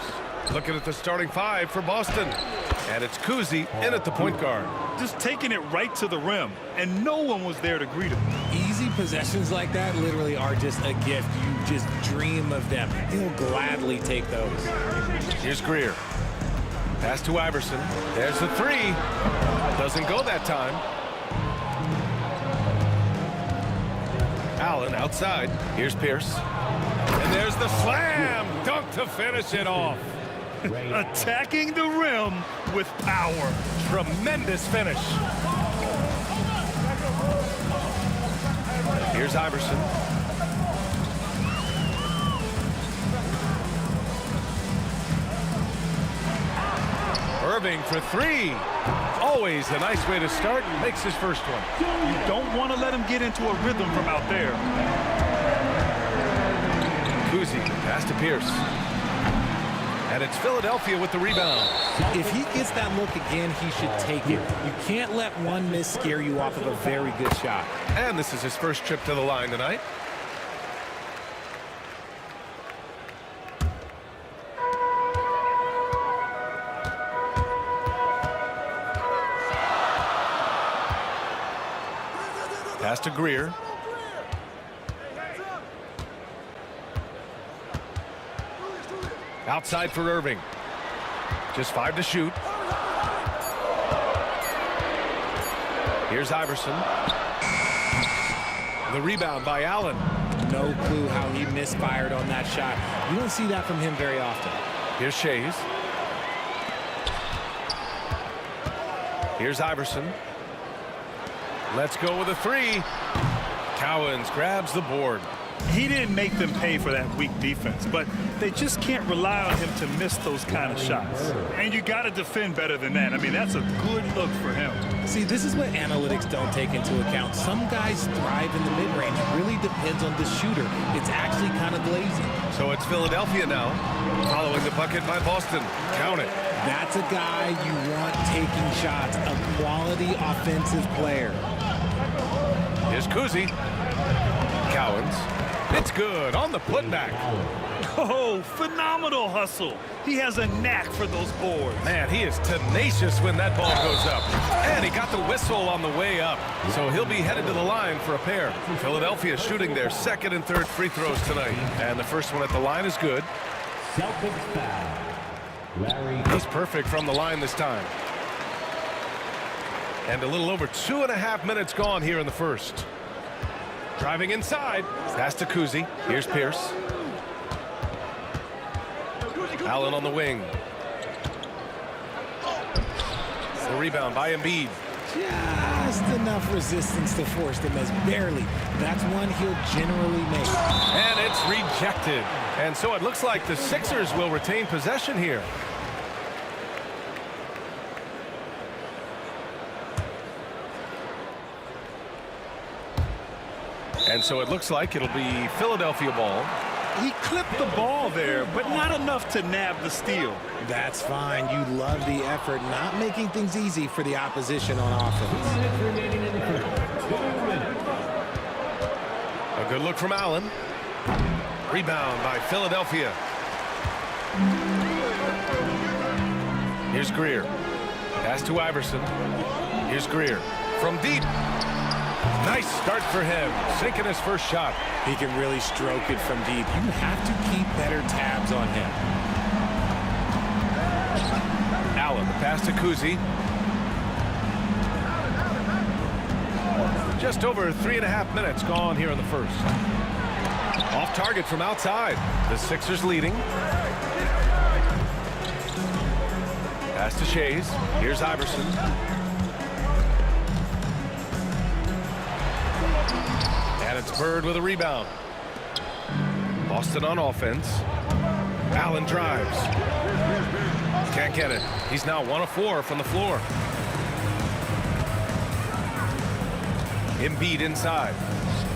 Looking at the starting five for Boston. And it's Kuzi in at the point guard. Just taking it right to the rim, and no one was there to greet him. Easy possessions like that literally are just a gift. You just dream of them. He'll gladly take those. Here's Greer. Pass to Iverson. There's the three. Doesn't go that time. Allen outside. Here's Pierce. And there's the slam dunk to finish it off. Attacking the rim with power. Tremendous finish. Here's Iverson. Irving for three. Always a nice way to start. Makes his first one. You don't want to let him get into a rhythm from out there. Kuzi, pass to Pierce. And it's Philadelphia with the rebound. If he gets that look again, he should take it. You can't let one miss scare you off of a very good shot. And this is his first trip to the line tonight. Pass to Greer. Outside for Irving. Just 5 to shoot. Here's Iverson. The rebound by Allen. No clue how he misfired on that shot. You don't see that from him very often. Here's Shays. Here's Iverson. Let's go with a three. Cowens grabs the board. He didn't make them pay for that weak defense, but they just can't rely on him to miss those kind of shots. And you got to defend better than that. I mean, that's a good look for him. See, this is what analytics don't take into account. Some guys thrive in the mid-range. It really depends on the shooter. It's actually kind of lazy. So it's Philadelphia now, following the bucket by Boston. Count it. That's a guy you want taking shots, a quality offensive player. Here's Kuzi. Cowens. It's good on the putback. Oh, phenomenal hustle. He has a knack for those boards. Man, he is tenacious when that ball goes up. And he got the whistle on the way up. So he'll be headed to the line for a pair. Philadelphia shooting their second and third free throws tonight. And the first one at the line is good. He's perfect from the line this time. And a little over 2.5 minutes gone here in the first. Driving inside. Pass to Kuzi. Here's Pierce. Allen on the wing. The rebound by Embiid. Just enough resistance to force the miss. Barely. That's one he'll generally make. And it's rejected. And so it looks like the Sixers will retain possession here. And so it looks like it'll be Philadelphia ball. He clipped the ball there, but not enough to nab the steal. That's fine. You love the effort, not making things easy for the opposition on offense. A good look from Allen. Rebound by Philadelphia. Here's Greer. Pass to Iverson. Here's Greer. From deep. Nice start for him. Sinking his first shot. He can really stroke it from deep. You have to keep better tabs on him. Allen, the pass to Kuzi. Just over 3.5 minutes gone here in the first. Off target from outside. The Sixers leading. Pass to Shays. Here's Iverson. And it's Bird with a rebound. Boston on offense. Allen drives. Can't get it. He's now 1 of 4 from the floor. Embiid inside.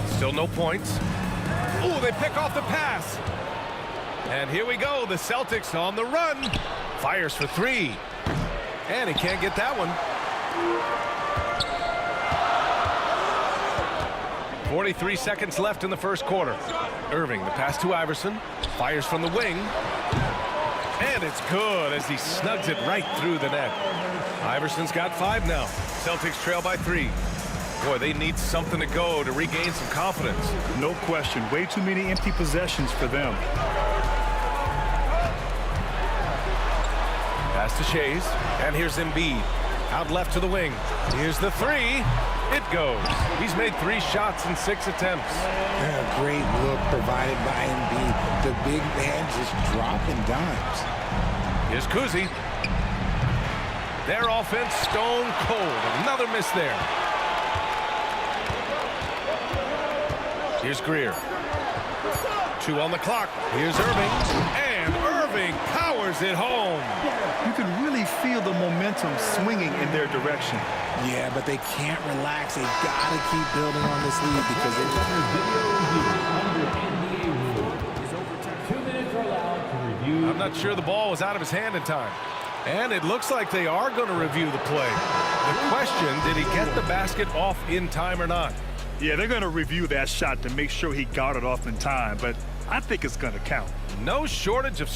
Still no points. Oh, they pick off the pass. And here we go. The Celtics on the run. Fires for three. And he can't get that one. 43 seconds left in the first quarter. Irving, the pass to Iverson. Fires from the wing. And it's good as he snugs it right through the net. Iverson's got 5 now. Celtics trail by 3. Boy, they need something to go to regain some confidence. No question. Way too many empty possessions for them. Pass to Shays. And here's Embiid. Out left to the wing. Here's the three. It goes. He's made 3 shots in 6 attempts. Yeah, great look provided by Embiid. The big man just dropping dimes. Here's Kuzi. Their offense stone cold. Another miss there. Here's Greer. 2 on the clock. Here's Irving. And Irving powers it home. You can really feel the momentum swinging in their direction. Yeah, but they can't relax. They got to keep building on this lead because I'm not sure the ball was out of his hand in time. And it looks like they are going to review the play. The question, did he get the basket off in time or not? Yeah, they're going to review that shot to make sure he got it off in time, but I think it's going to count. No shortage of...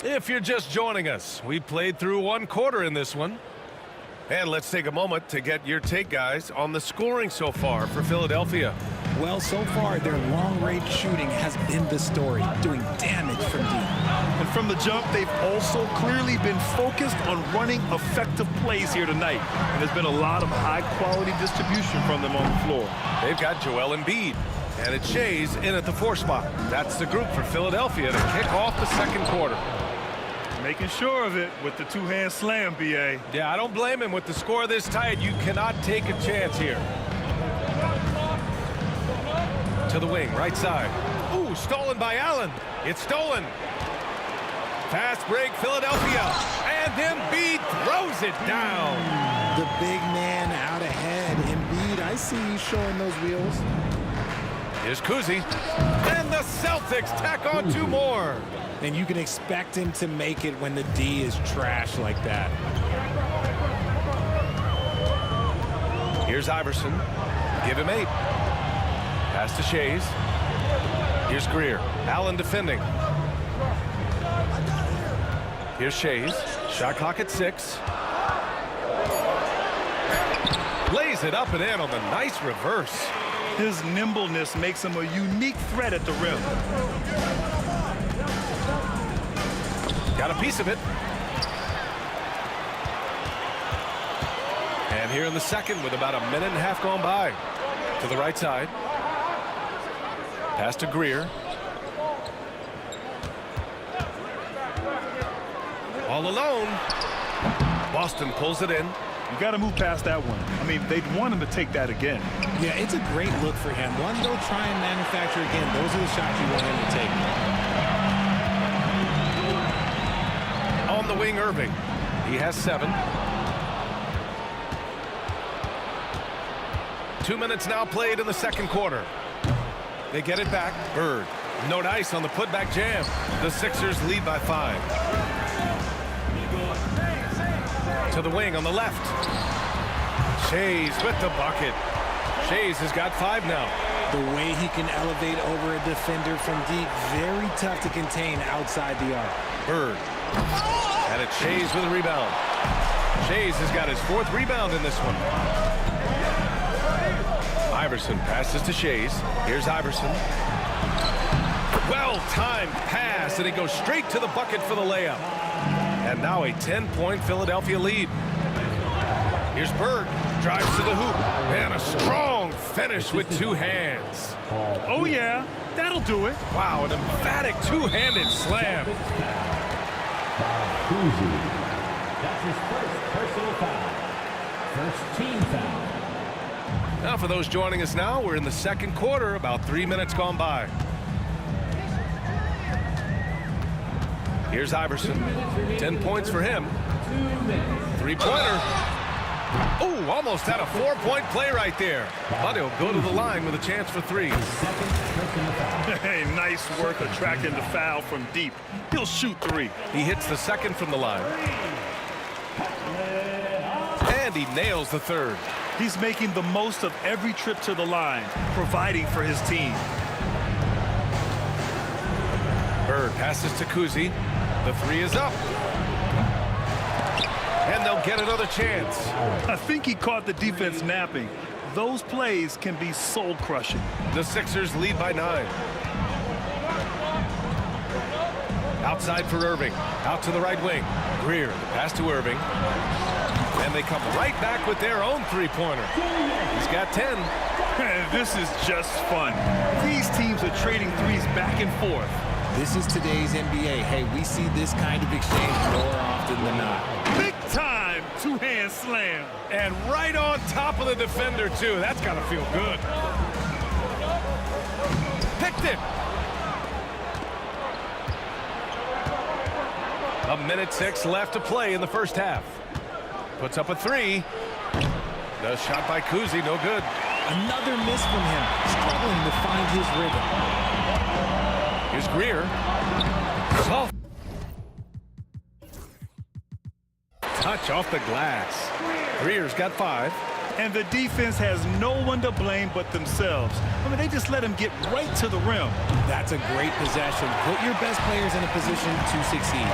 If you're just joining us, we played through 1 quarter in this one. And let's take a moment to get your take, guys, on the scoring so far for Philadelphia. well, so far, their long-range shooting has been the story, doing damage from deep. And from the jump, they've also clearly been focused on running effective plays here tonight. And there's been a lot of high-quality distribution from them on the floor. They've got Joel Embiid. And it's Shays in at the 4 spot. That's the group for Philadelphia to kick off the second quarter. Making sure of it with the two-hand slam, B.A. Yeah, I don't blame him. With the score this tight, you cannot take a chance here. To the wing, right side. Ooh, stolen by Allen. It's stolen. Fast break, Philadelphia. And Embiid throws it down. The big man out ahead. Embiid, I see you showing those wheels. Here's Kuzi. And the Celtics tack on 2 more. And you can expect him to make it when the D is trash like that. Here's Iverson. Give him 8. Pass to Shays. Here's Greer. Allen defending. Here's Shays. Shot clock at 6. Lays it up and in on the nice reverse. His nimbleness makes him a unique threat at the rim. Got a piece of it. And here in the second with about a minute and a half gone by. To the right side. Pass to Greer. All alone. Boston pulls it in. You got to move past that one. I mean, they'd want him to take that again. Yeah, it's a great look for him. One, they'll try and manufacture again. Those are the shots you want him to take. On the wing, Irving. He has 7. 2 minutes now played in the second quarter. They get it back. Bird. No dice on the putback jam. The Sixers lead by 5. To the wing on the left. Shays with the bucket. Shays has got 5 now. The way he can elevate over a defender from deep, very tough to contain outside the arc. Bird. And it's Shays with a rebound. Shays has got his 4th rebound in this one. Iverson passes to Shays. Here's Iverson. Well-timed pass, and he goes straight to the bucket for the layup. And now a 10-point Philadelphia lead. Here's Bird. Drives to the hoop. And a strong finish with 2 hands. Oh, yeah. That'll do it. Wow, an emphatic 2-handed slam. That's his first personal foul. First team foul. Now, for those joining us now, we're in the second quarter, about 3 minutes gone by. Here's Iverson. 10 points for him. 3-pointer. Oh, almost had a 4-point play right there. But he'll go to the line with a chance for 3. Hey, nice work attracting the foul from deep. He'll shoot 3. He hits the second from the line. And he nails the third. He's making the most of every trip to the line, providing for his team. Bird passes to Kuzi. The 3 is up. And they'll get another chance. I think he caught the defense napping. Those plays can be soul-crushing. The Sixers lead by 9. Outside for Irving. Out to the right wing. Greer, the pass to Irving. And they come right back with their own 3-pointer. He's got 10. This is just fun. These teams are trading threes back and forth. This is today's NBA. Hey, we see this kind of exchange more often than not. Big time two-hand slam. And right on top of the defender, too. That's got to feel good. Picked it. 1:06 left to play in the first half. Puts up a 3. The shot by Kuzi, no good. Another miss from him, struggling to find his rhythm. Here's Greer. Soft touch off the glass. Greer's got 5. And the defense has no one to blame but themselves. I mean, they just let him get right to the rim. That's a great possession. Put your best players in a position to succeed.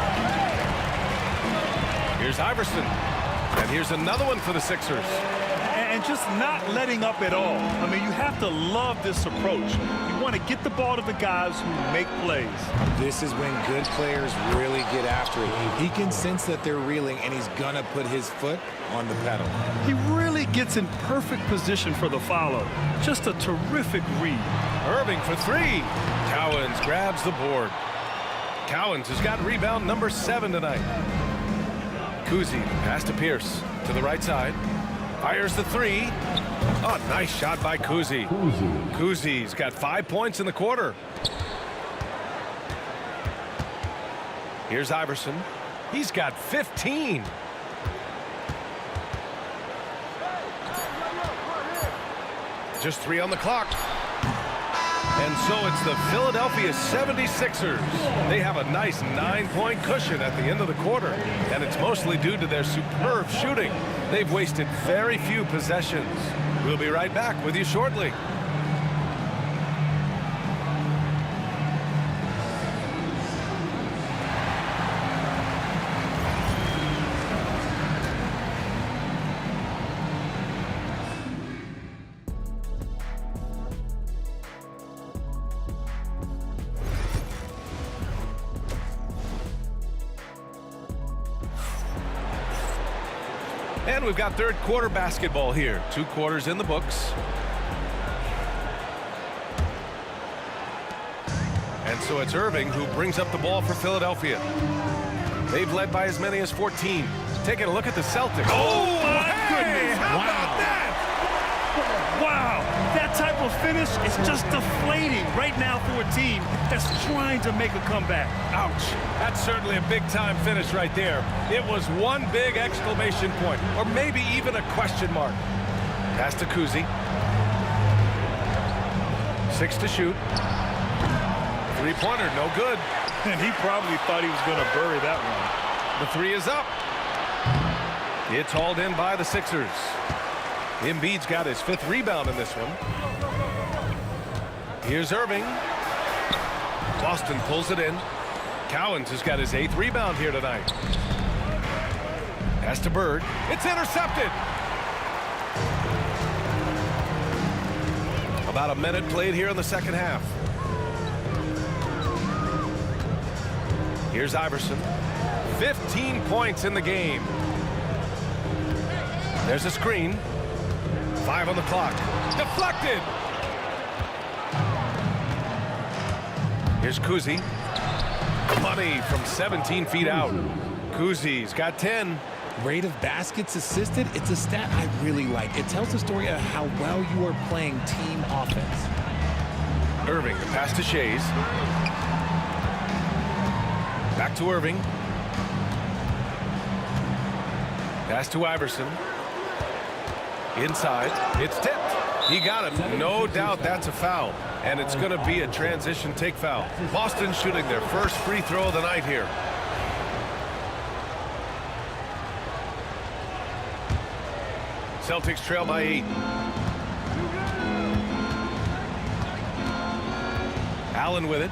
Here's Iverson. And here's another one for the Sixers. And just not letting up at all. I mean, you have to love this approach. You want to get the ball to the guys who make plays. This is when good players really get after it. He can sense that they're reeling, and he's going to put his foot on the pedal. He really gets in perfect position for the follow. Just a terrific read. Irving for 3. Cowens grabs the board. Cowens has got rebound number 7 tonight. Kuzi pass to Pierce to the right side. Fires the 3. Oh, nice shot by Kuzi. Kuzi's got 5 points in the quarter. Here's Iverson. He's got 15. Just 3 on the clock. And so it's the Philadelphia 76ers. They have a nice 9-point cushion at the end of the quarter, and it's mostly due to their superb shooting. They've wasted very few possessions. We'll be right back with you shortly. And we've got third quarter basketball here. 2 quarters in the books. And so it's Irving who brings up the ball for Philadelphia. They've led by as many as 14. Taking a look at the Celtics. Oh, my goodness. How about that? Wow, that type of finish is just deflating right now for a team that's trying to make a comeback. Ouch. That's certainly a big-time finish right there. It was one big exclamation point, or maybe even a question mark. Pass to Kuzi. 6 to shoot. 3-pointer, no good. And he probably thought he was going to bury that one. The 3 is up. It's hauled in by the Sixers. Embiid's got his 5th rebound in this one. Here's Irving. Boston pulls it in. Cowens has got his 8th rebound here tonight. Pass to Bird. It's intercepted. About a minute played here in the second half. Here's Iverson. 15 points in the game. There's a screen. 5 on the clock. Deflected. Here's Kuzi. Money from 17 feet out. Kuzi's got 10. Rate of baskets assisted, it's a stat I really like. It tells the story of how well you are playing team offense. Irving, the pass to Shays. Back to Irving. Pass to Iverson. Inside, it's tipped. He got him. No doubt that's a foul. And it's going to be a transition take foul. Boston shooting their first free throw of the night here. Celtics trail by 8. Allen with it.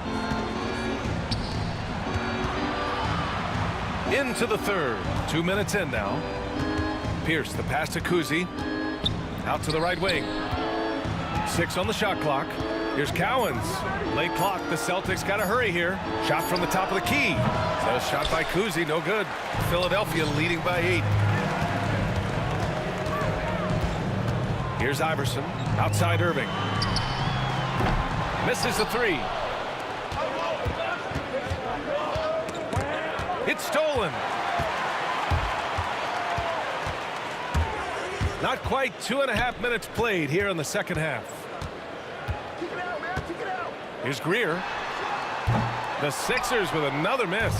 Into the third. 2 minutes in now. Pierce, the pass to Kuzi. Out to the right wing. 6 on the shot clock. Here's Cowens. Late clock. The Celtics got to hurry here. Shot from the top of the key. So shot by Kuzi. No good. Philadelphia leading by 8. Here's Iverson. Outside Irving. Misses the 3. It's stolen. Not quite 2.5 minutes played here in the second half. Here's Greer. The Sixers with another miss.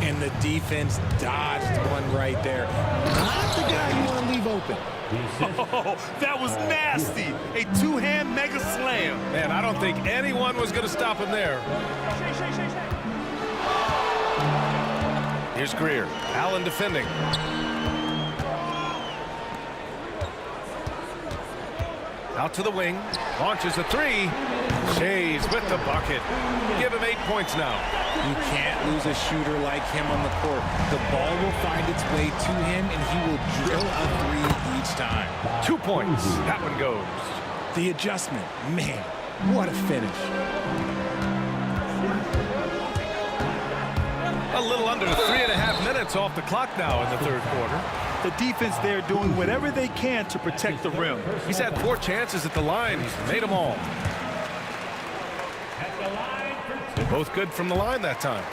And the defense dodged one right there. Not the guy you want to leave open. Oh, that was nasty. A two-hand mega slam. Man, I don't think anyone was going to stop him there. Here's Greer. Allen defending. Out to the wing. Launches a 3. Shays with the bucket. Give him 8 points now. You can't lose a shooter like him on the court. The ball will find its way to him, and he will drill a 3 each time. 2 points. That one goes. The adjustment. Man, what a finish. A little under 3.5 minutes off the clock now in the third quarter. The defense there doing whatever they can to protect the rim. He's had 4 chances at the line. He's made them all. They're both good from the line that time.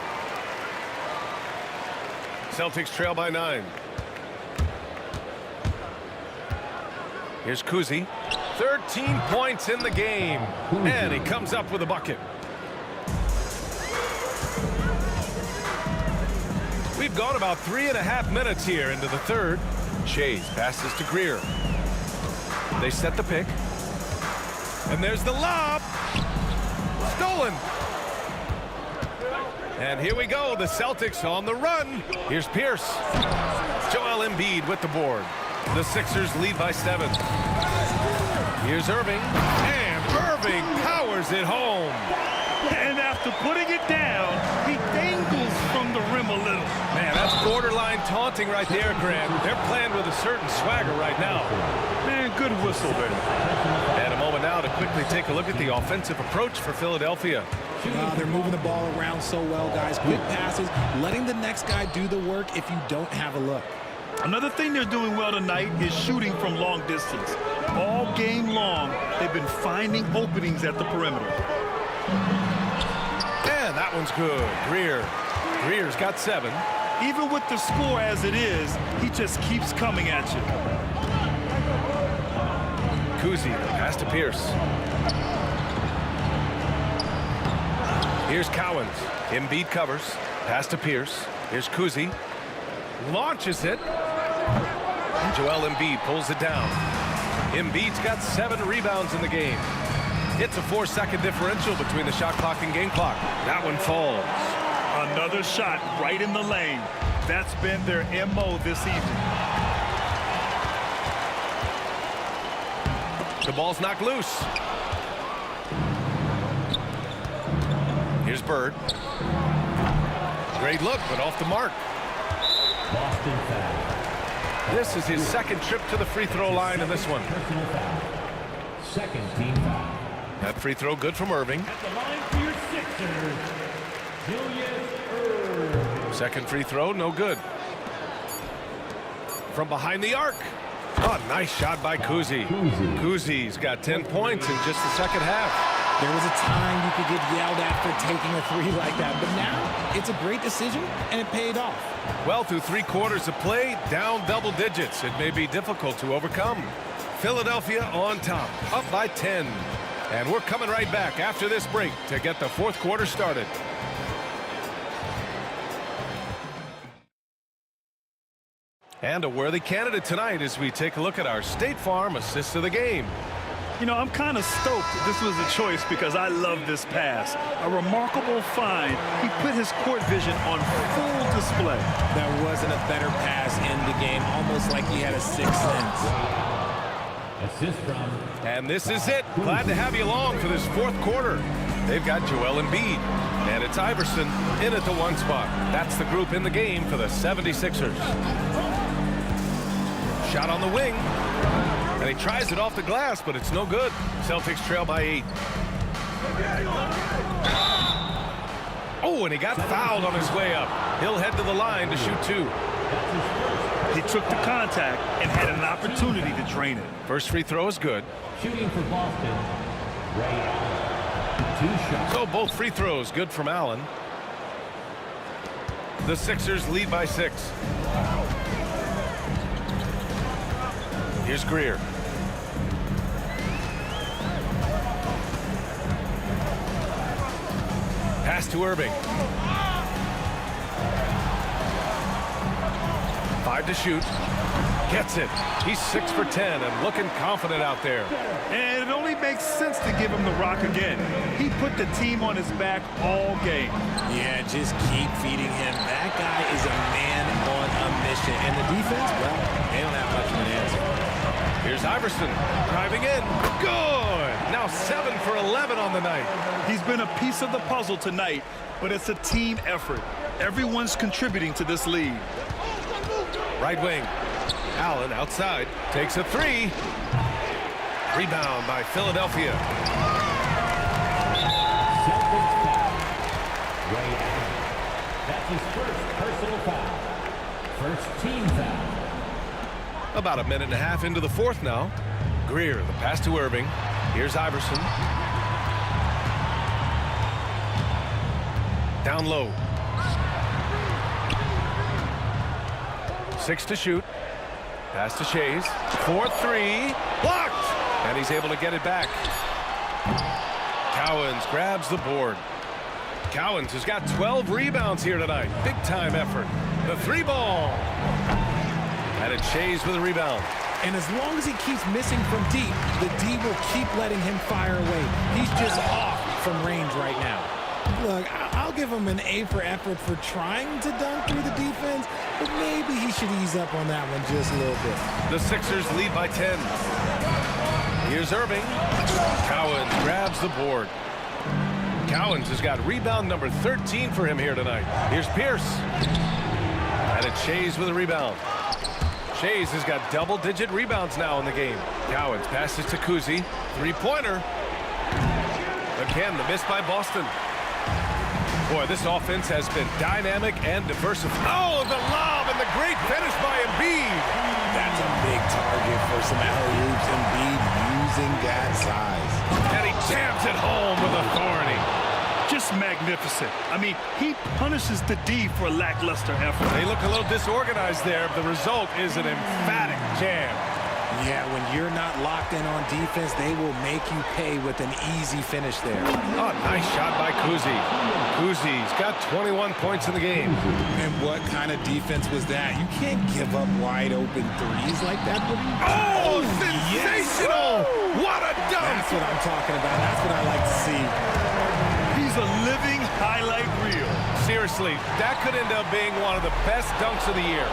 Celtics trail by 9. Here's Kuzi. 13 points in the game. And he comes up with a bucket. We've gone about 3.5 minutes here into the third. Shays passes to Greer. They set the pick. And there's the lob. Stolen. And here we go. The Celtics on the run. Here's Pierce. Joel Embiid with the board. The Sixers lead by 7. Here's Irving. And Irving powers it home. And after putting it down, he dangles from the rim a little. Man, that's borderline taunting right there, Grant. They're playing with a certain swagger right now. Man, good whistle there. And a moment now to quickly take a look at the offensive approach for Philadelphia. They're moving the ball around so well, guys. Quick passes, letting the next guy do the work if you don't have a look. Another thing they're doing well tonight is shooting from long distance. All game long, they've been finding openings at the perimeter. And that one's good. Greer's got 7. Even with the score as it is, he just keeps coming at you. Kuzi, pass to Pierce. Here's Cowens. Embiid covers. Pass to Pierce. Here's Kuzi. Launches it. And Joel Embiid pulls it down. Embiid's got 7 rebounds in the game. It's a 4-second differential between the shot clock and game clock. That one falls. Another shot right in the lane. That's been their MO this evening. The ball's knocked loose. Here's Bird. Great look, but off the mark. Boston foul. This is his second trip to the free throw line in this one. Personal foul. Second team foul. That free throw good from Irving. At the line for your Sixers, Julius Erving. Second free throw, no good. From behind the arc. Oh, nice shot by Kuzi. Kuzi's got 10 points in just the second half. There was a time you could get yelled at for taking a 3 like that, but now it's a great decision, and it paid off. Well, through 3 quarters of play, down double digits. It may be difficult to overcome. Philadelphia on top, up by 10. And we're coming right back after this break to get the fourth quarter started. And a worthy candidate tonight as we take a look at our State Farm assist of the game. You know, I'm kind of stoked this was a choice because I love this pass. A remarkable find. He put his court vision on full display. There wasn't a better pass in the game, almost like he had a sixth sense. Assist from. And this is it. Glad to have you along for this fourth quarter. They've got Joel Embiid. And it's Iverson in at the 1 spot. That's the group in the game for the 76ers. Shot on the wing. And he tries it off the glass, but it's no good. Celtics trail by 8. Oh, and he got fouled on his way up. He'll head to the line to shoot 2. He took the contact and had an opportunity to drain it. First free throw is good. Shooting for Boston, Ray Allen. 2 shots. So both free throws good from Allen. The Sixers lead by 6. Here's Greer. Pass to Irving. 5 to shoot. Gets it. He's 6 for 10 and looking confident out there. And it only makes sense to give him the rock again. He put the team on his back all game. Yeah, just keep feeding him. That guy is a man on a mission. And the defense, well, they don't have much of an answer. Here's Iverson driving in. Good. Now 7 for 11 on the night. He's been a piece of the puzzle tonight, but it's a team effort. Everyone's contributing to this lead. Right wing. Allen outside. Takes a 3. Rebound by Philadelphia. Celtics foul. Ray Allen. That's his first personal foul. First team foul. About a minute and a half into the fourth now. Greer, the pass to Irving. Here's Iverson. Down low. 6 to shoot. Pass to Shays. 4-3. Blocked! And he's able to get it back. Cowens grabs the board. Cowens has got 12 rebounds here tonight. Big time effort. The 3 ball. And it's Shays with a rebound. And as long as he keeps missing from deep, the D will keep letting him fire away. He's just off from range right now. Look, I'll give him an A for effort for trying to dunk through the defense, but maybe he should ease up on that one just a little bit. The Sixers lead by 10. Here's Irving. Cowens grabs the board. Cowens has got rebound number 13 for him here tonight. Here's Pierce. And it's Shays with a rebound. Shays has got double-digit rebounds now in the game. Cowens passes to Kuzi. 3-pointer. Again, the miss by Boston. Boy, this offense has been dynamic and diversified. Oh, the lob and the great finish by Embiid. That's a big target for some alley-oops. Embiid using that size. And he jams it home with authority. Just magnificent. I mean, he punishes the D for lackluster effort. They look a little disorganized there. The result is an emphatic jam. Yeah, when you're not locked in on defense, they will make you pay with an easy finish there. Oh, nice shot by Kuzi. Kuzi's got 21 points in the game. And what kind of defense was that? You can't give up wide open threes like that. Oh, sensational! Yes. What a dunk! That's what I'm talking about. That's what I like to see. He's a living highlight reel. Seriously, that could end up being one of the best dunks of the year.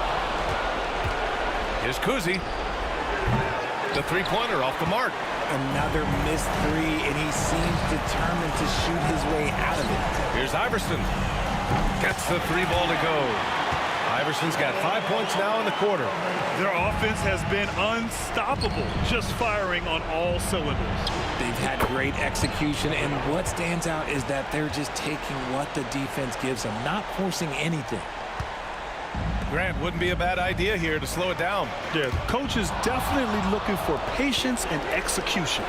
Here's Kuzi. The 3-pointer off the mark. Another missed 3, and he seems determined to shoot his way out of it. Here's Iverson. Gets the 3 ball to go. Iverson's got 5 points now in the quarter. Their offense has been unstoppable, just firing on all cylinders. They've had great execution, and what stands out is that they're just taking what the defense gives them, not forcing anything. Grant, wouldn't be a bad idea here to slow it down. Yeah, the coach is definitely looking for patience and execution.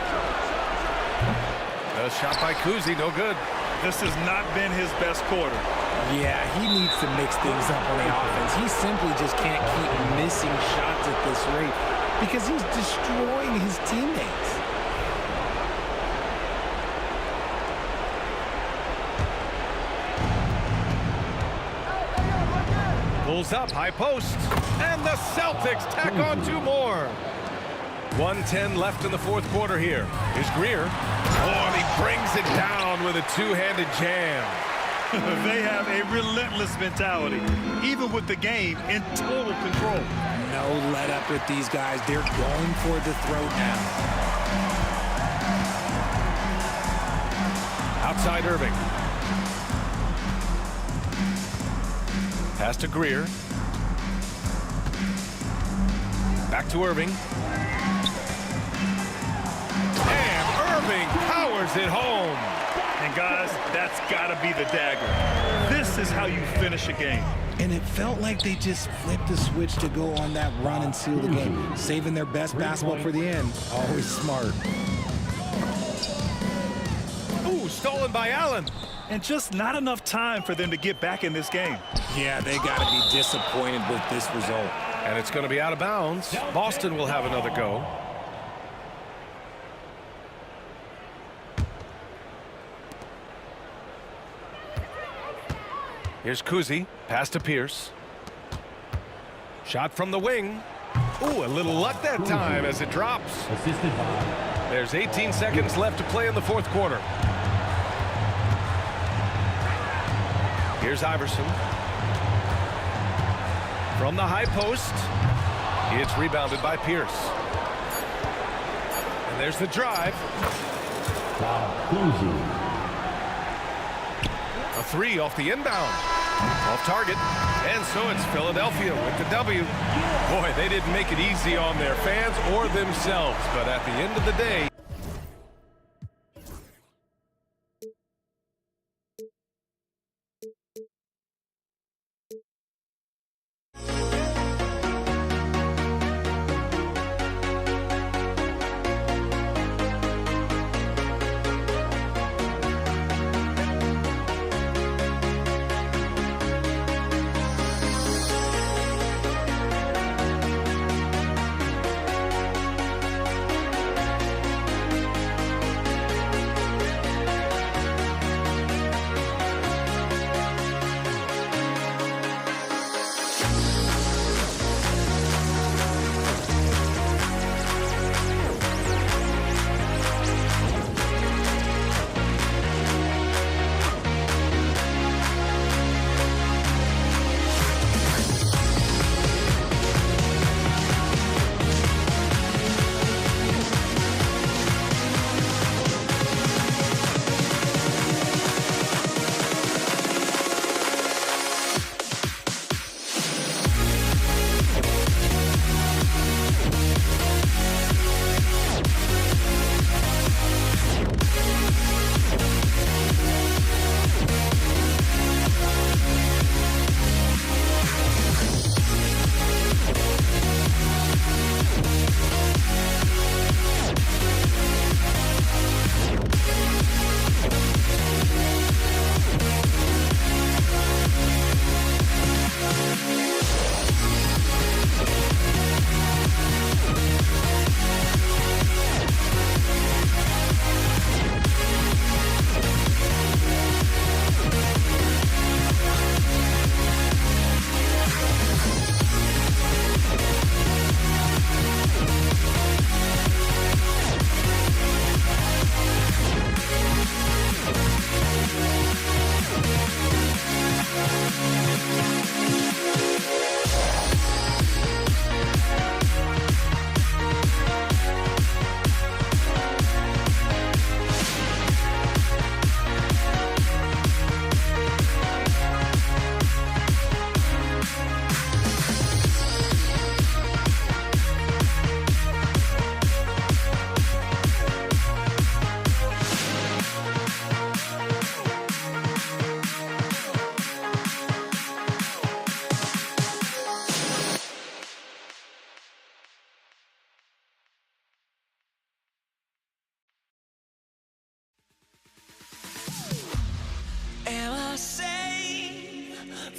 A shot by Kuzi, no good. This has not been his best quarter. Yeah, he needs to mix things up on the offense. He simply just can't keep missing shots at this rate because he's destroying his teammates. Pulls up, high post. And the Celtics tack on 2 more. 1:10 left in the fourth quarter here. Here's Greer. Oh, and he brings it down with a two-handed jam. They have a relentless mentality, even with the game in total control. No let up with these guys. They're going for the throat now. Outside Irving. Pass to Greer. Back to Irving. And Irving powers it home. And guys, that's got to be the dagger. This is how you finish a game. And it felt like they just flipped the switch to go on that run and seal the game, saving their best basketball for the end. Always smart. Ooh, stolen by Allen. And just not enough time for them to get back in this game. Yeah, they got to be disappointed with this result. And it's going to be out of bounds. Boston will have another go. Here's Kuzi. Pass to Pierce. Shot from the wing. Ooh, a little luck that time as it drops. Assisted by. There's 18 seconds left to play in the fourth quarter. Here's Iverson. From the high post. It's rebounded by Pierce. And there's the drive. A 3 off the inbound. Off target. And so it's Philadelphia with the W. Boy, they didn't make it easy on their fans or themselves. But at the end of the day,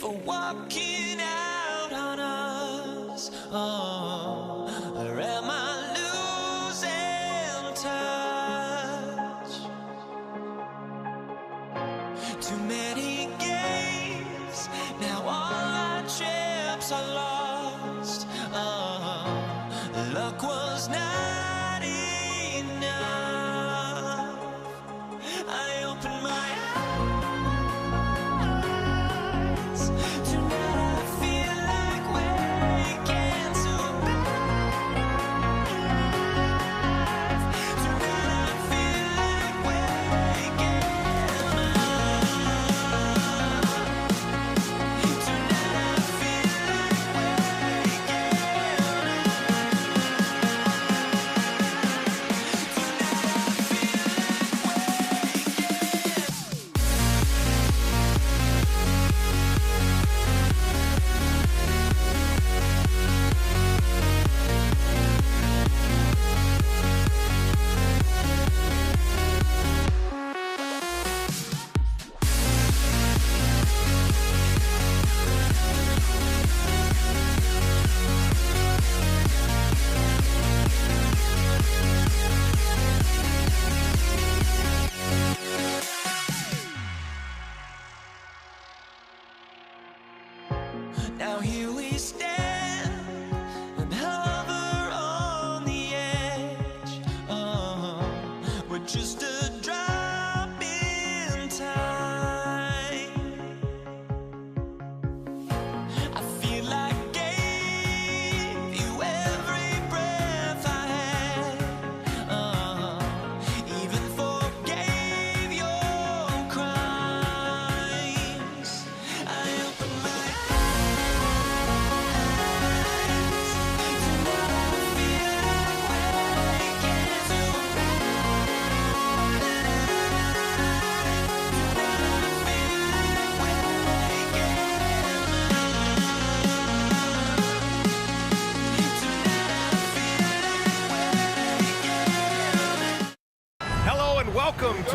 for walking out on us? Oh, or am I losing touch? Too many games, now all our chips are lost.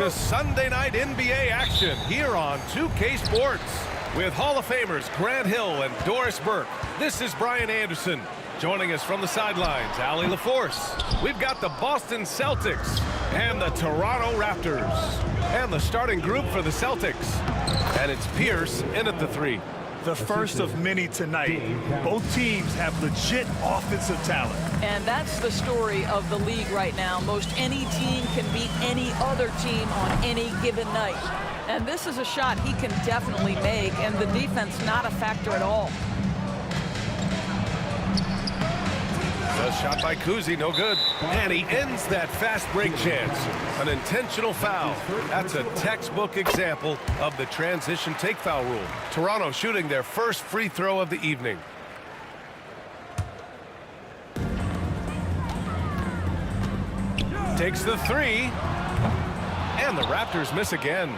to Sunday night NBA action here on 2K Sports. With Hall of Famers Grant Hill and Doris Burke, this is Brian Anderson. Joining us from the sidelines, Allie LaForce. We've got the Boston Celtics and the Toronto Raptors. And the starting group for the Celtics. And it's Pierce in at the 3. The first of many tonight. Both teams have legit offensive talent. And that's the story of the league right now. Most any team can beat any other team on any given night. And this is a shot he can definitely make, and the defense not a factor at all. The shot by Kuzi, no good. And he ends that fast break chance. An intentional foul. That's a textbook example of the transition take foul rule. Toronto shooting their first free throw of the evening. Takes the 3. And the Raptors miss again.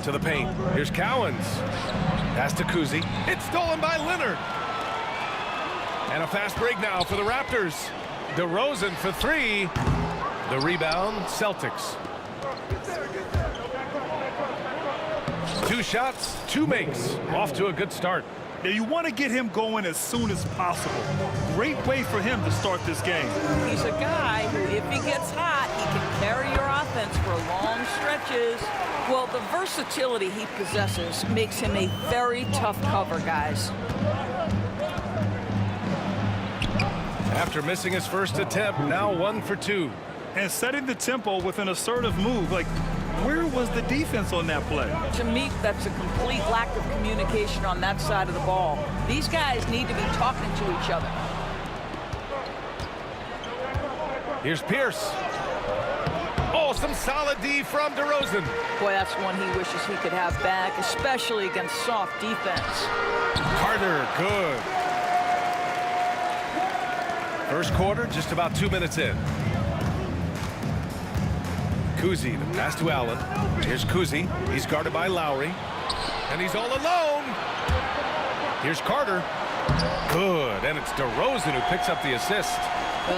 To the paint. Here's Cowens. Pass to Kuzi. It's stolen by Leonard. And a fast break now for the Raptors. DeRozan for 3. The rebound, Celtics. 2 shots, 2 makes. Off to a good start. Now you want to get him going as soon as possible. Great way for him to start this game. He's a guy who, if he gets hot, he can carry your offense for long stretches. Well, the versatility he possesses makes him a very tough cover, guys. After missing his first attempt, now 1 for 2. And setting the tempo with an assertive move. Like, where was the defense on that play? To me, that's a complete lack of communication on that side of the ball. These guys need to be talking to each other. Here's Pierce. Oh, some solid D from DeRozan. Boy, that's one he wishes he could have back, especially against soft defense. Carter, good. First quarter, just about 2 minutes in. Kuzi, the pass to Allen. Here's Kuzi. He's guarded by Lowry. And he's all alone. Here's Carter. Good. And it's DeRozan who picks up the assist.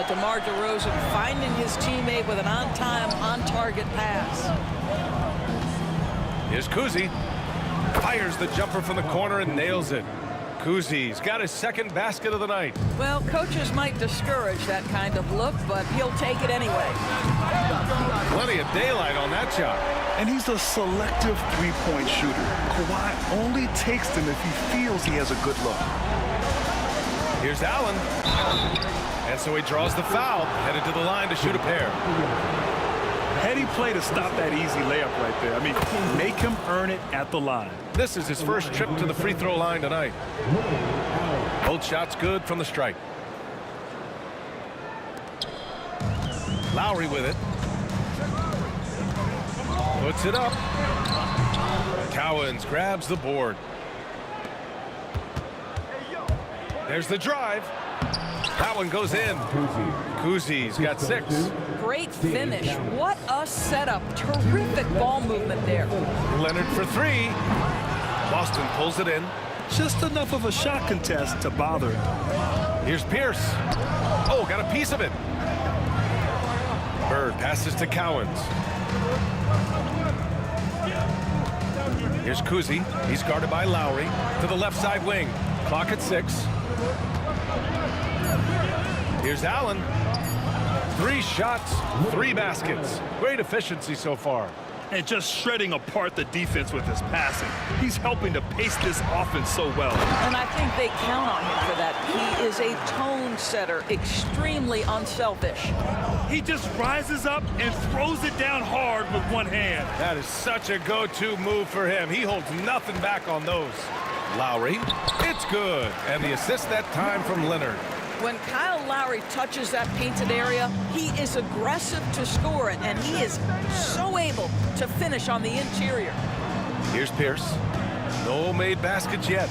DeMar DeRozan finding his teammate with an on-time, on-target pass. Here's Kuzi. Fires the jumper from the corner and nails it. Kuzi's got his second basket of the night. Well, coaches might discourage that kind of look, but he'll take it anyway. Plenty of daylight on that shot. And he's a selective three-point shooter. Kawhi only takes them if he feels he has a good look. Here's Allen. And so he draws the foul, headed to the line to shoot a pair. Heady play to stop that easy layup right there. I mean, make him earn it at the line. This is his first trip to the free throw line tonight. Both shots good from the stripe. Lowry with it. Puts it up. Cowens grabs the board. There's the drive. That one goes in. Kuzi's got 6. Great finish. What a setup. Terrific ball movement there. Leonard for 3. Boston pulls it in. Just enough of a shot contest to bother him. Here's Pierce. Oh, got a piece of it. Bird passes to Cowens. Here's Kuzi. He's guarded by Lowry. To the left side wing. Clock at 6. Here's Allen. 3 shots, 3 baskets. Great efficiency so far. And just shredding apart the defense with his passing. He's helping to pace this offense so well. And I think they count on him for that. He is a tone setter, extremely unselfish. He just rises up and throws it down hard with one hand. That is such a go-to move for him. He holds nothing back on those. Lowry, it's good. And the assist that time from Leonard. When Kyle Lowry touches that painted area, he is aggressive to score it, and he is so able to finish on the interior. Here's Pierce. No made baskets yet.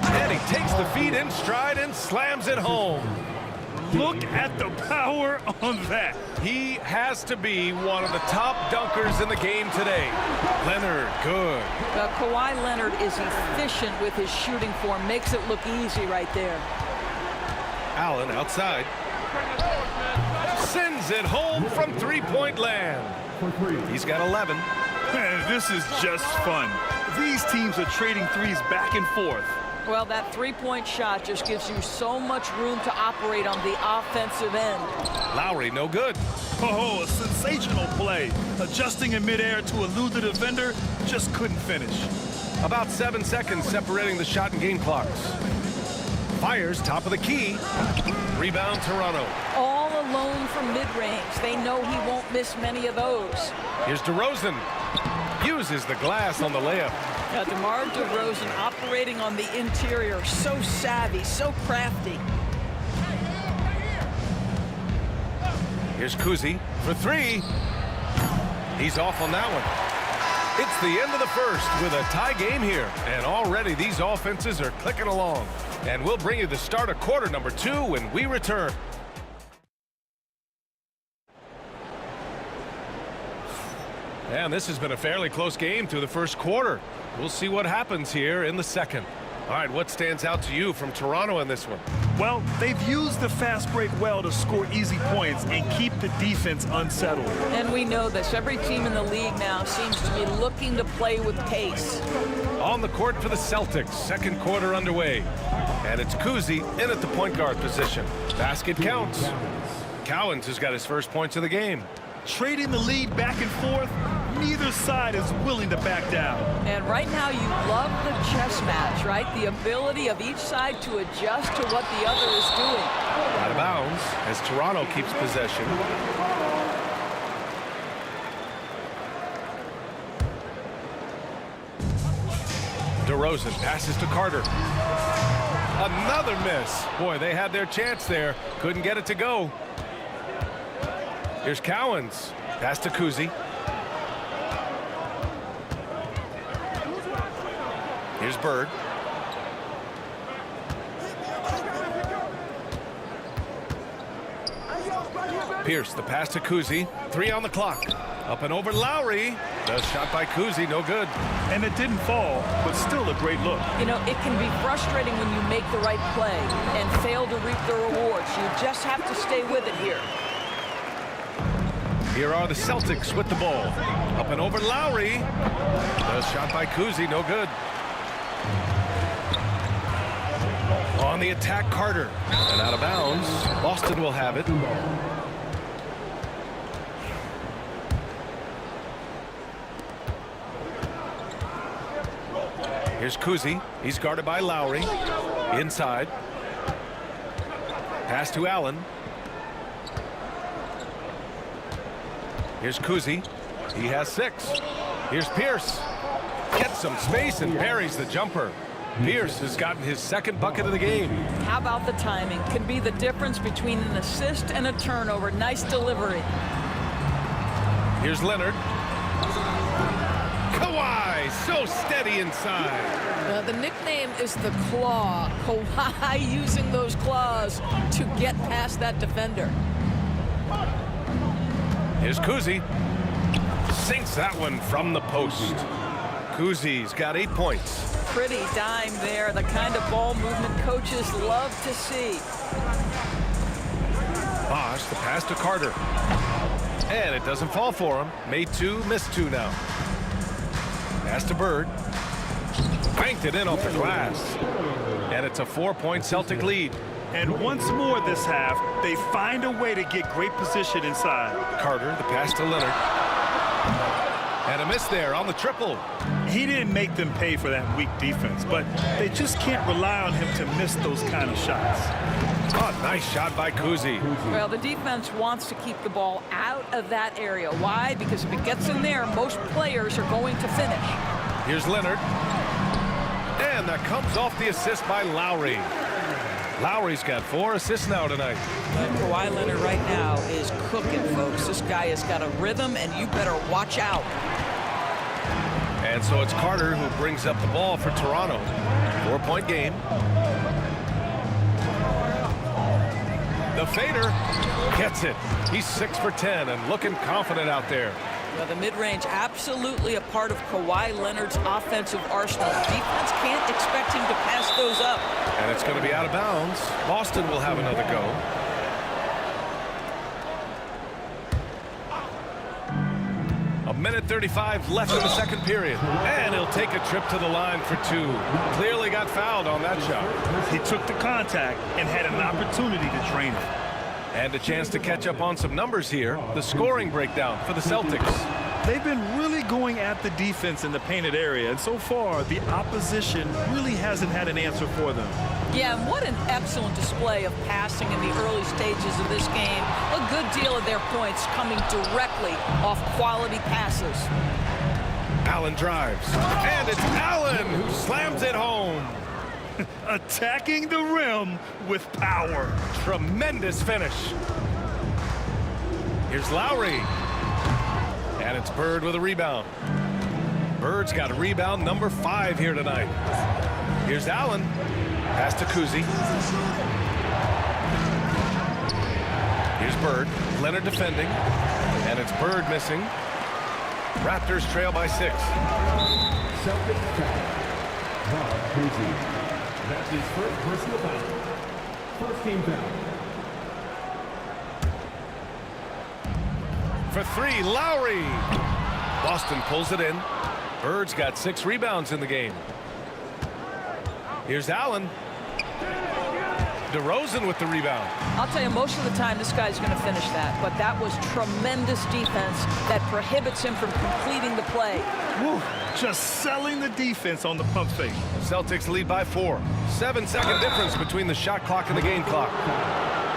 And he takes the feed in stride and slams it home. Look at the power on that. He has to be one of the top dunkers in the game today. Leonard, good. Kawhi Leonard is efficient with his shooting form, makes it look easy right there. Allen outside. sends it home from three-point land. He's got 11. Man, this is just fun. These teams are trading threes back and forth. Well, that three-point shot just gives you so much room to operate on the offensive end. Lowry, no good. Oh, a sensational play. Adjusting in midair to elude the defender, just couldn't finish. About 7 seconds separating the shot and game clocks. Fires top of the key. Rebound, Toronto. All alone from mid-range. They know he won't miss many of those. Here's DeRozan. Uses the glass on the layup. Now, DeMar DeRozan operating on the interior. So savvy, so crafty. Here's Kuzi for three. He's off on that one. It's the end of the first with a tie game here. And already these offenses are clicking along. And we'll bring you the start of quarter number 2 when we return. And this has been a fairly close game through the first quarter. We'll see what happens here in the second. All right, what stands out to you from Toronto in this one? Well, they've used the fast break well to score easy points and keep the defense unsettled. And we know this. Every team in the league now seems to be looking to play with pace. On the court for the Celtics, second quarter underway. And it's Kuzi in at the point guard position. Basket counts. Cowens has got his first points of the game. Trading the lead back and forth, neither side is willing to back down. And right now you love the chess match, right? The ability of each side to adjust to what the other is doing. Out of bounds as Toronto keeps possession. DeRozan passes to Carter. Another miss. Boy, they had their chance there. Couldn't get it to go. Here's Cowens. Pass to Kuzi. Here's Bird. Pierce, the pass to Kuzi. 3 on the clock. Up and over Lowry. The shot by Kuzi, no good. And it didn't fall, but still a great look. You know, it can be frustrating when you make the right play and fail to reap the rewards. You just have to stay with it here. Here are the Celtics with the ball. Up and over Lowry. The shot by Kuzi, no good. On the attack, Carter. And out of bounds. Boston will have it. Here's Kuzi. He's guarded by Lowry. Inside. Pass to Allen. Here's Kuzi. He has 6. Here's Pierce. Gets some space and buries the jumper. Pierce has gotten his second bucket of the game. How about the timing? Can be the difference between an assist and a turnover. Nice delivery. Here's Leonard. Kawhi, so steady inside. The nickname is the Claw. Kawhi using those claws to get past that defender. Here's Kuzi. Sinks that one from the post. Kuzi's got 8 points. Pretty dime there. The kind of ball movement coaches love to see. Bosch, the pass to Carter. And it doesn't fall for him. Made 2, missed 2 now. Pass to Bird. Banked it in off the glass. And it's a 4-point Celtic lead. And once more this half, they find a way to get great position inside. Carter, the pass to Leonard. And a miss there on the triple. He didn't make them pay for that weak defense, but they just can't rely on him to miss those kind of shots. Oh, nice shot by Kuzi. Well, the defense wants to keep the ball out of that area. Why? Because if it gets in there, most players are going to finish. Here's Leonard. And that comes off the assist by Lowry. Lowry's got 4 assists now tonight. Kawhi Leonard right now is cooking, folks. This guy has got a rhythm, and you better watch out. And so it's Carter who brings up the ball for Toronto. 4-point game. The fader gets it. He's 6 for 10 and looking confident out there. Now, the mid-range absolutely a part of Kawhi Leonard's offensive arsenal. Defense can't expect him to pass those up. And it's going to be out of bounds. Boston will have another go. minute 35 left in the second period. And he'll take a trip to the line for two. Clearly got fouled on that shot. He took the contact and had an opportunity to drain it. And a chance to catch up on some numbers here. The scoring breakdown for the Celtics. They've been really going at the defense in the painted area, and so far the opposition really hasn't had an answer for them. Yeah, and what an excellent display of passing in the early stages of this game. A good deal of their points coming directly off quality passes. Allen drives, and it's Allen who slams it home. Attacking the rim with power. Tremendous finish. Here's Lowry. And it's Bird with a rebound. Bird's got a rebound number 5 here tonight. Here's Allen. Pass to Kuzi. Here's Bird. Leonard defending. And it's Bird missing. Raptors trail by 6. Celtics foul. Kuzi. That's his first personal foul. First team foul. For 3, Lowry. Boston pulls it in. Bird's got 6 rebounds in the game. Here's Allen. DeRozan with the rebound. I'll tell you, most of the time this guy's going to finish that, but that was tremendous defense that prohibits him from completing the play. Woo, just selling the defense on the pump fake. Celtics lead by 4. 7-second difference between the shot clock and the game clock.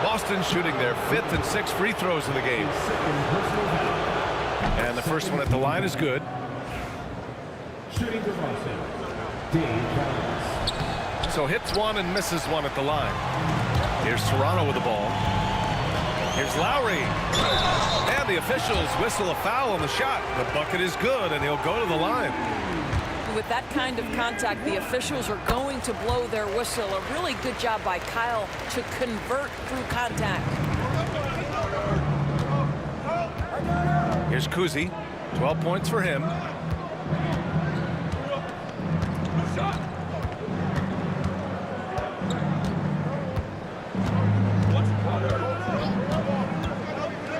Boston shooting their 5th and 6th free throws of the game. And the first one at the line is good. Shooting for Boston. So hits one and misses one at the line. Here's Toronto with the ball. Here's Lowry. And the officials whistle a foul on the shot. The bucket is good, and he'll go to the line. With that kind of contact, the officials are going to blow their whistle. A really good job by Kyle to convert through contact. Here's Kuzi. 12 points for him.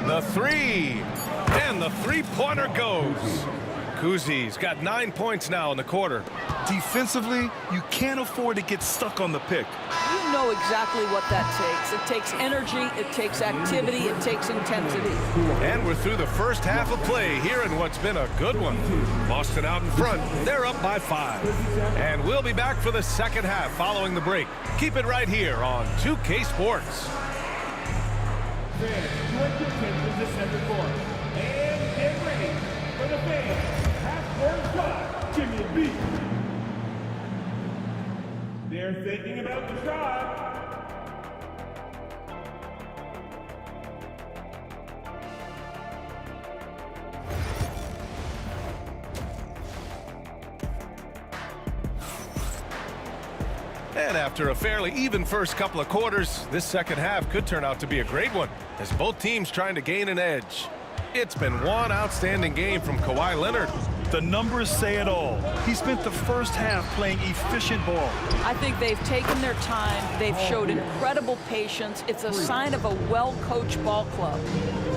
The 3. And the three-pointer goes. Kuzi's got 9 points now in the quarter. Defensively, you can't afford to get stuck on the pick. You know exactly what that takes. It takes energy, it takes activity, it takes intensity. And we're through the first half of play here in what's been a good one. Boston out in front. They're up by 5. And we'll be back for the second half following the break. Keep it right here on 2K Sports. Fans, join your attention to center court. And get ready for the fans. Half-court shot. Give me a beat. They're thinking about the shot. And after a fairly even first couple of quarters, this second half could turn out to be a great one, as both teams trying to gain an edge. It's been one outstanding game from Kawhi Leonard. The numbers say it all. He spent the first half playing efficient ball. I think they've taken their time. They've showed incredible patience. It's a sign of a well-coached ball club.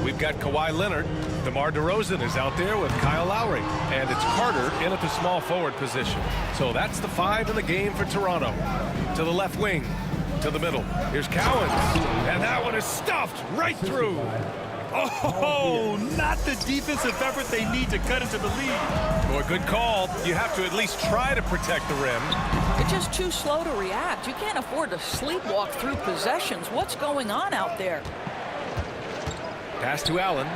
We've got Kawhi Leonard. DeMar DeRozan is out there with Kyle Lowry. And it's Carter in at the small forward position. So that's the 5 in the game for Toronto. To the left wing. To the middle. Here's Cowens. And that one is stuffed right through. Oh, not the defensive effort they need to cut into the lead. Boy, good call. You have to at least try to protect the rim. You're just too slow to react. You can't afford to sleepwalk through possessions. What's going on out there? Pass to Allen.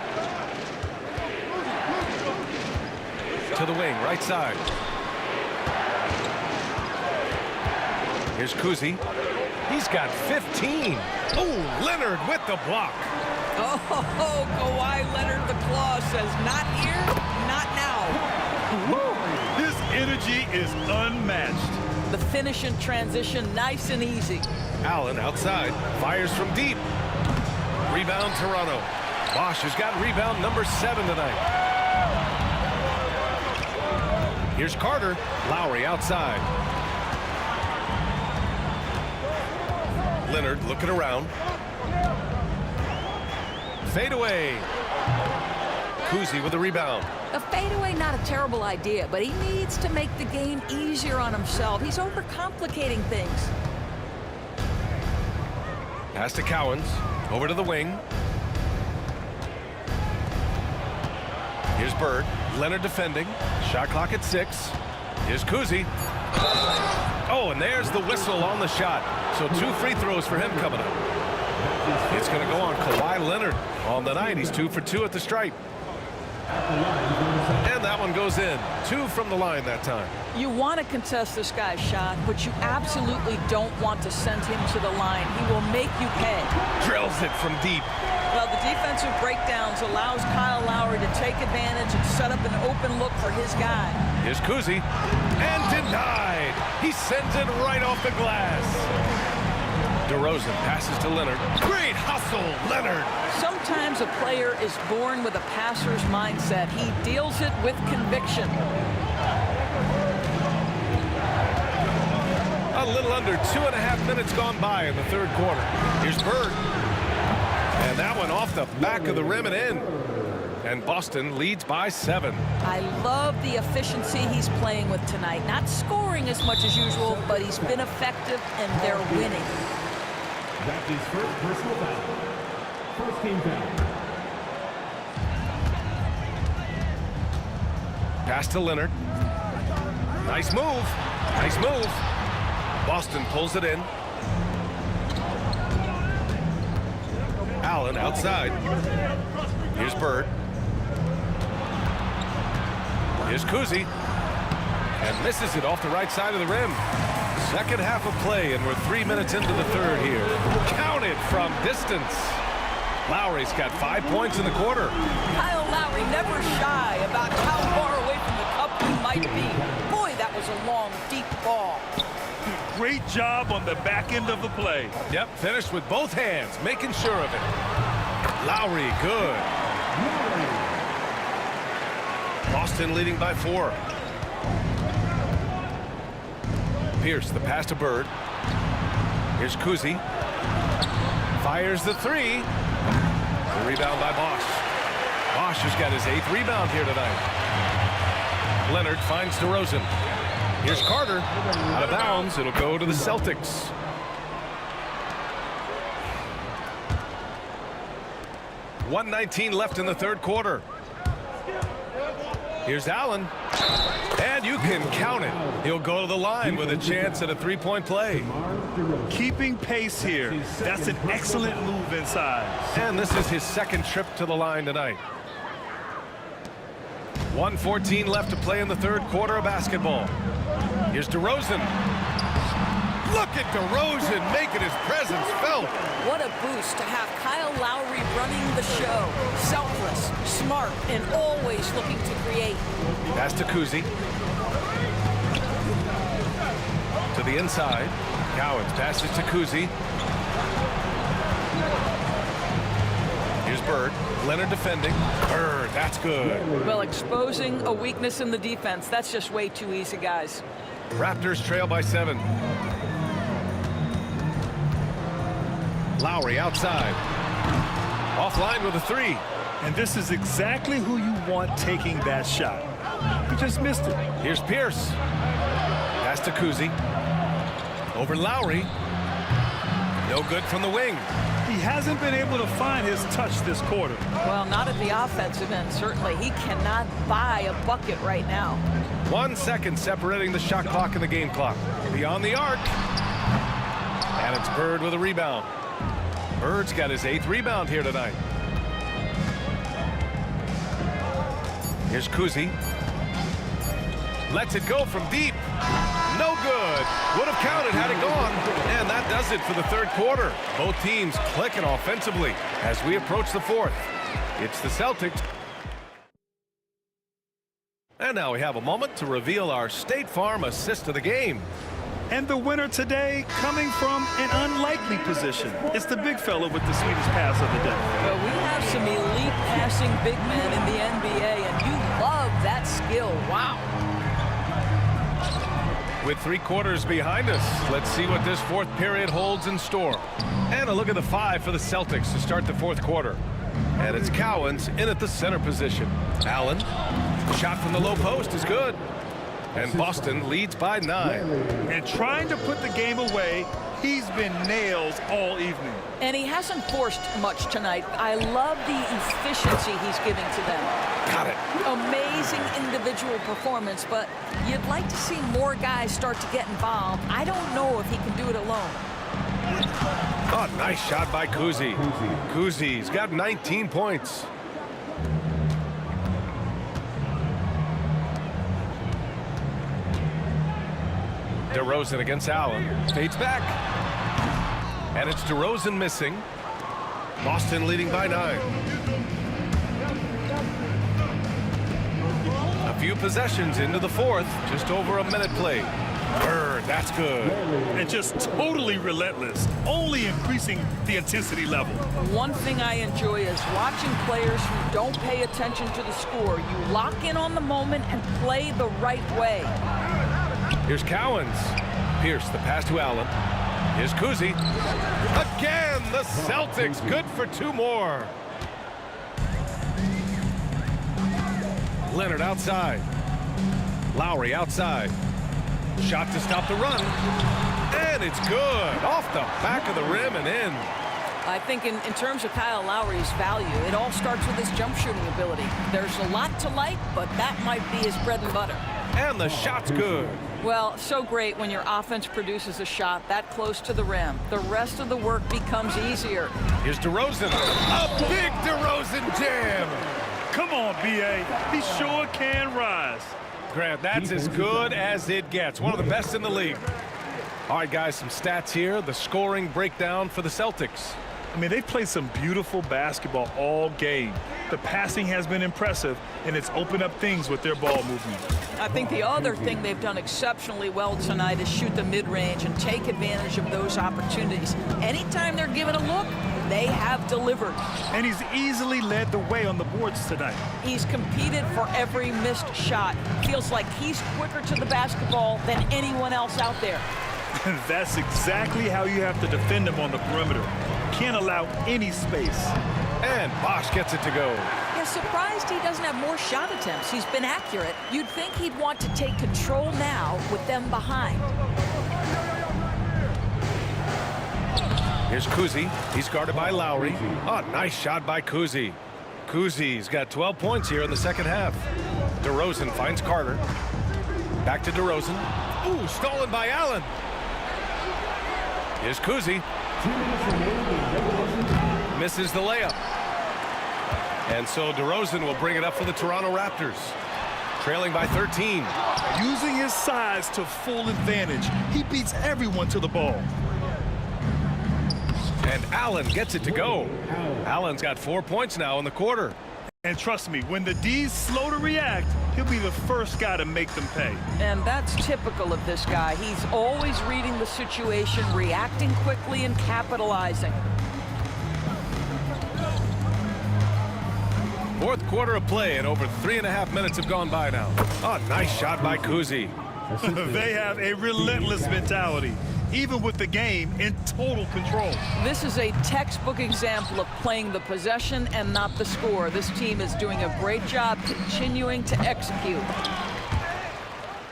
To the wing, right side. Here's Kuzi. He's got 15. Oh, Leonard with the block. Oh, Kawhi Leonard, the claw says, not here, not now. His energy is unmatched. The finish in transition, nice and easy. Allen outside, fires from deep. Rebound Toronto. Bosch has got rebound number 7 tonight. Here's Carter. Lowry outside. Leonard looking around. Fade away. Kuzi with the rebound. A fadeaway, not a terrible idea, but he needs to make the game easier on himself. He's overcomplicating things. Pass to Cowens. Over to the wing. Here's Bird. Leonard defending. Shot clock at 6. Here's Kuzi. Oh, and there's the whistle on the shot. So 2 free throws for him coming up. It's going to go on Kawhi Leonard on the night. He's 2 for 2 at the stripe. And that one goes in. 2 from the line that time. You want to contest this guy's shot, but you absolutely don't want to send him to the line. He will make you pay. Drills it from deep. Well, the defensive breakdowns allows Kyle Lowry to take advantage and set up an open look for his guy. Here's Kuzi. And denied. He sends it right off the glass. DeRozan passes to Leonard. Great hustle, Leonard. Sometimes a player is born with a passer's mindset. He deals it with conviction. A little under 2.5 minutes gone by in the third quarter. Here's Bird. And that one off the back of the rim and in. And Boston leads by 7. I love the efficiency he's playing with tonight. Not scoring as much as usual, but he's been effective and they're winning. That's his first personal foul. First team foul. Pass to Leonard. Nice move. Nice move. Boston pulls it in. Allen outside. Here's Bird. Here's Kuzi. And misses it off the right side of the rim. Second half of play, and we're 3 minutes into the third here. Counted from distance. Lowry's got 5 points in the quarter. Kyle Lowry never shy about how far away from the cup he might be. Boy, that was a long, deep ball. Great job on the back end of the play. Yep, finished with both hands, making sure of it. Lowry, good. Boston leading by 4. Pierce, the pass to Bird. Here's Kuzi. Fires the 3. The rebound by Bosch. Bosch has got his 8th rebound here tonight. Leonard finds DeRozan. Here's Carter. Out of bounds. It'll go to the Celtics. .119 left in the third quarter. Here's Allen. And you can count it. He'll go to the line with a chance at a 3-point play. Keeping pace here. That's an excellent move inside. And this is his second trip to the line tonight. 1:14 left to play in the third quarter of basketball. Here's DeRozan. Look at DeRozan making his presence felt. What a boost to have Kyle Lowry running the show. Selfless, smart, and always looking to create. Pass to Kuzi. To the inside. Cowens passes to Kuzi. Here's Bird. Leonard defending. Bird, that's good. Well, exposing a weakness in the defense. That's just way too easy, guys. Raptors trail by 7. Lowry outside. Offline with a 3. And this is exactly who you want taking that shot. He just missed it. Here's Pierce. Pass to Kuzi. Over Lowry. No good from the wing. He hasn't been able to find his touch this quarter. Well, not at the offensive end. Certainly, he cannot buy a bucket right now. 1 second separating the shot clock and the game clock. Beyond the arc. And it's Bird with a rebound. Bird's got his 8th rebound here tonight. Here's Kuzi. Lets it go from deep. No good. Would have counted had it gone. And that does it for the third quarter. Both teams clicking offensively as we approach the fourth. It's the Celtics. And now we have a moment to reveal our State Farm assist of the game. And the winner today coming from an unlikely position. It's the big fella with the sweetest pass of the day. Well, we have some elite passing big men in the NBA, and you love that skill. Wow. With 3 quarters behind us, let's see what this fourth period holds in store. And a look at the 5 for the Celtics to start the fourth quarter. And it's Cowens in at the center position. Allen, shot from the low post is good. And Boston leads by 9. And trying to put the game away, he's been nails all evening. And he hasn't forced much tonight. I love the efficiency he's giving to them. Got it. Amazing individual performance, but you'd like to see more guys start to get involved. I don't know if he can do it alone. Oh, nice shot by Kuzi. Kuzi's got 19 points. DeRozan against Allen. Fades back. And it's DeRozan missing. Boston leading by 9. A few possessions into the fourth. Just over a minute played. Bird, that's good. And just totally relentless, only increasing the intensity level. One thing I enjoy is watching players who don't pay attention to the score. You lock in on the moment and play the right way. Here's Cowens. Pierce, the pass to Allen. Here's Kuzi. Again, the Celtics good for 2 more. Leonard outside. Lowry outside. Shot to stop the run. And it's good. Off the back of the rim and in. I think in terms of Kyle Lowry's value, it all starts with his jump shooting ability. There's a lot to like, but that might be his bread and butter. And the shot's good. Well, so great when your offense produces a shot that close to the rim. The rest of the work becomes easier. Here's DeRozan. A big DeRozan jam. Come on, B.A. He sure can rise. Grant, that's as good as it gets. One of the best in the league. All right, guys, some stats here. The scoring breakdown for the Celtics. I mean, they've played some beautiful basketball all game. The passing has been impressive, and it's opened up things with their ball movement. I think the other thing they've done exceptionally well tonight is shoot the mid-range and take advantage of those opportunities. Anytime they're given a look, they have delivered. And he's easily led the way on the boards tonight. He's competed for every missed shot. Feels like he's quicker to the basketball than anyone else out there. That's exactly how you have to defend him on the perimeter. Can't allow any space. And Bosch gets it to go. Yeah, surprised he doesn't have more shot attempts. He's been accurate. You'd think he'd want to take control now with them behind. Here's Kuzi. He's guarded by Lowry. Oh, nice shot by Kuzi. Kuzi's got 12 points here in the second half. DeRozan finds Carter. Back to DeRozan. Ooh, stolen by Allen. Here's Kuzi. Misses the layup. And so DeRozan will bring it up for the Toronto Raptors. Trailing by 13. Using his size to full advantage. He beats everyone to the ball. And Allen gets it to go. Allen's got 4 points now in the quarter. And trust me, when the D's slow to react, he'll be the first guy to make them pay. And that's typical of this guy. He's always reading the situation, reacting quickly, and capitalizing. Fourth quarter of play, and over 3.5 minutes have gone by now. Oh, nice shot by Kuzi. They have a relentless mentality, even with the game in total control. This is a textbook example of playing the possession and not the score. This team is doing a great job continuing to execute.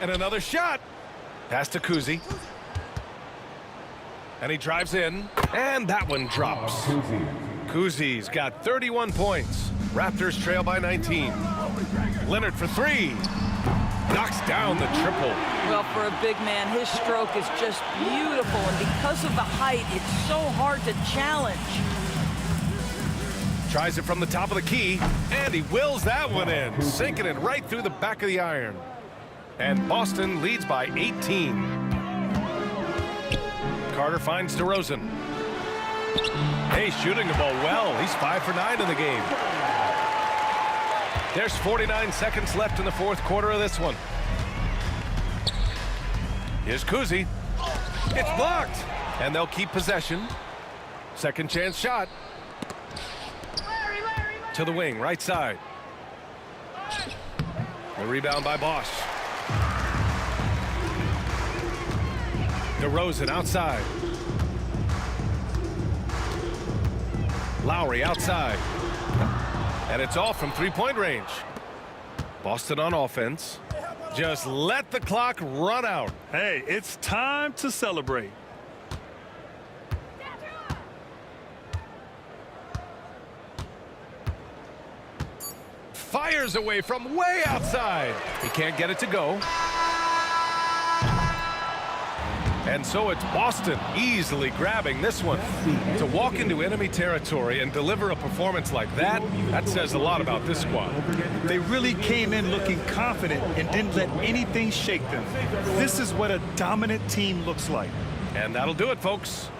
And another shot. Pass to Kuzi. And he drives in, and that one drops. Kuzi's got 31 points. Raptors trail by 19. Leonard for 3. Knocks down the triple. Well, for a big man, his stroke is just beautiful, and because of the height, it's so hard to challenge. Tries it from the top of the key, and he wills that one in, sinking it right through the back of the iron. And Boston leads by 18. Carter finds DeRozan. Hey, shooting the ball well. He's 5 for 9 in the game. There's 49 seconds left in the fourth quarter of this one. Here's Kuzi. It's blocked. And they'll keep possession. Second chance shot. To the wing, right side. The rebound by Bosch. DeRozan outside. Lowry outside. And it's off from three-point range. Boston on offense. Just let the clock run out. Hey, it's time to celebrate. Fires away from way outside. He can't get it to go. And so it's Boston easily grabbing this one. To walk into enemy territory and deliver a performance like that, that says a lot about this squad. They really came in looking confident and didn't let anything shake them. This is what a dominant team looks like. And that'll do it, folks.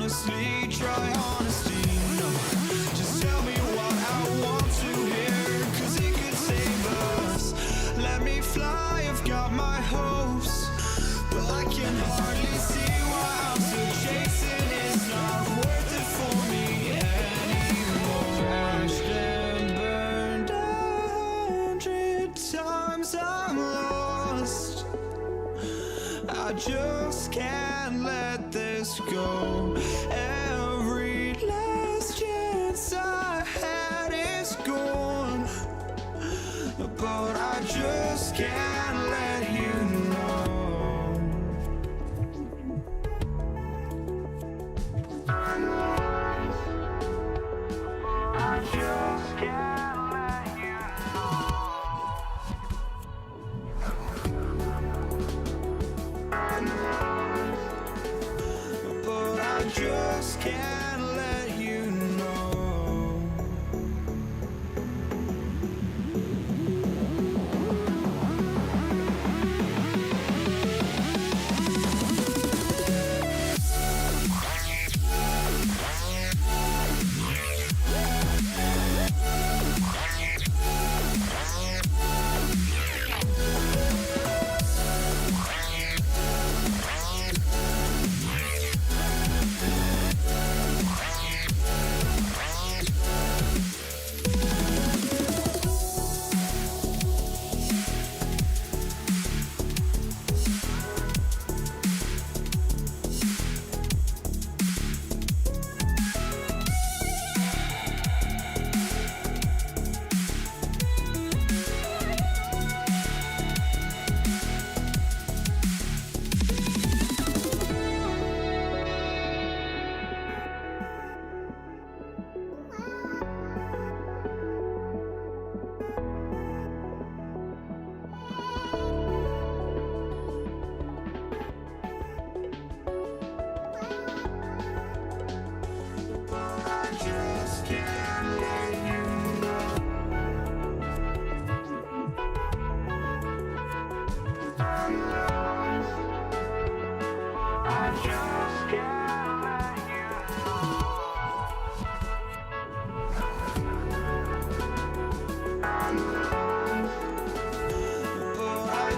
honestly, try honesty, no. Just tell me what I want to hear, 'cause it could save us. Let me fly, I've got my hopes, but I can hardly see why I'm still chasing. It's not worth it for me anymore. Crashed and burned 100 times, I'm lost. I just can't let this go. Every last chance I had is gone, but I just can't let you know. I just can't let you but I just can't let you know.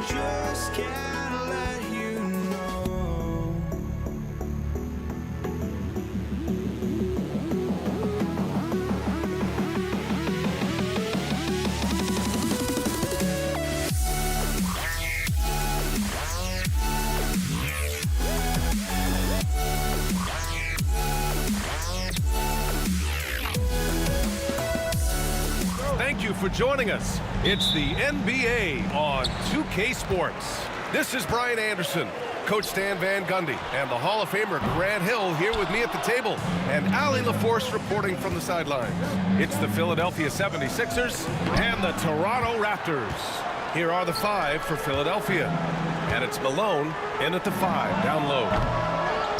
Just can't let you know. Thank you for joining us. It's the NBA on 2K Sports. This is Brian Anderson, Coach Stan Van Gundy, and the Hall of Famer Grant Hill here with me at the table, and Allie LaForce reporting from the sidelines. It's the Philadelphia 76ers and the Toronto Raptors. Here are the 5 for Philadelphia. And it's Malone in at the 5, down low.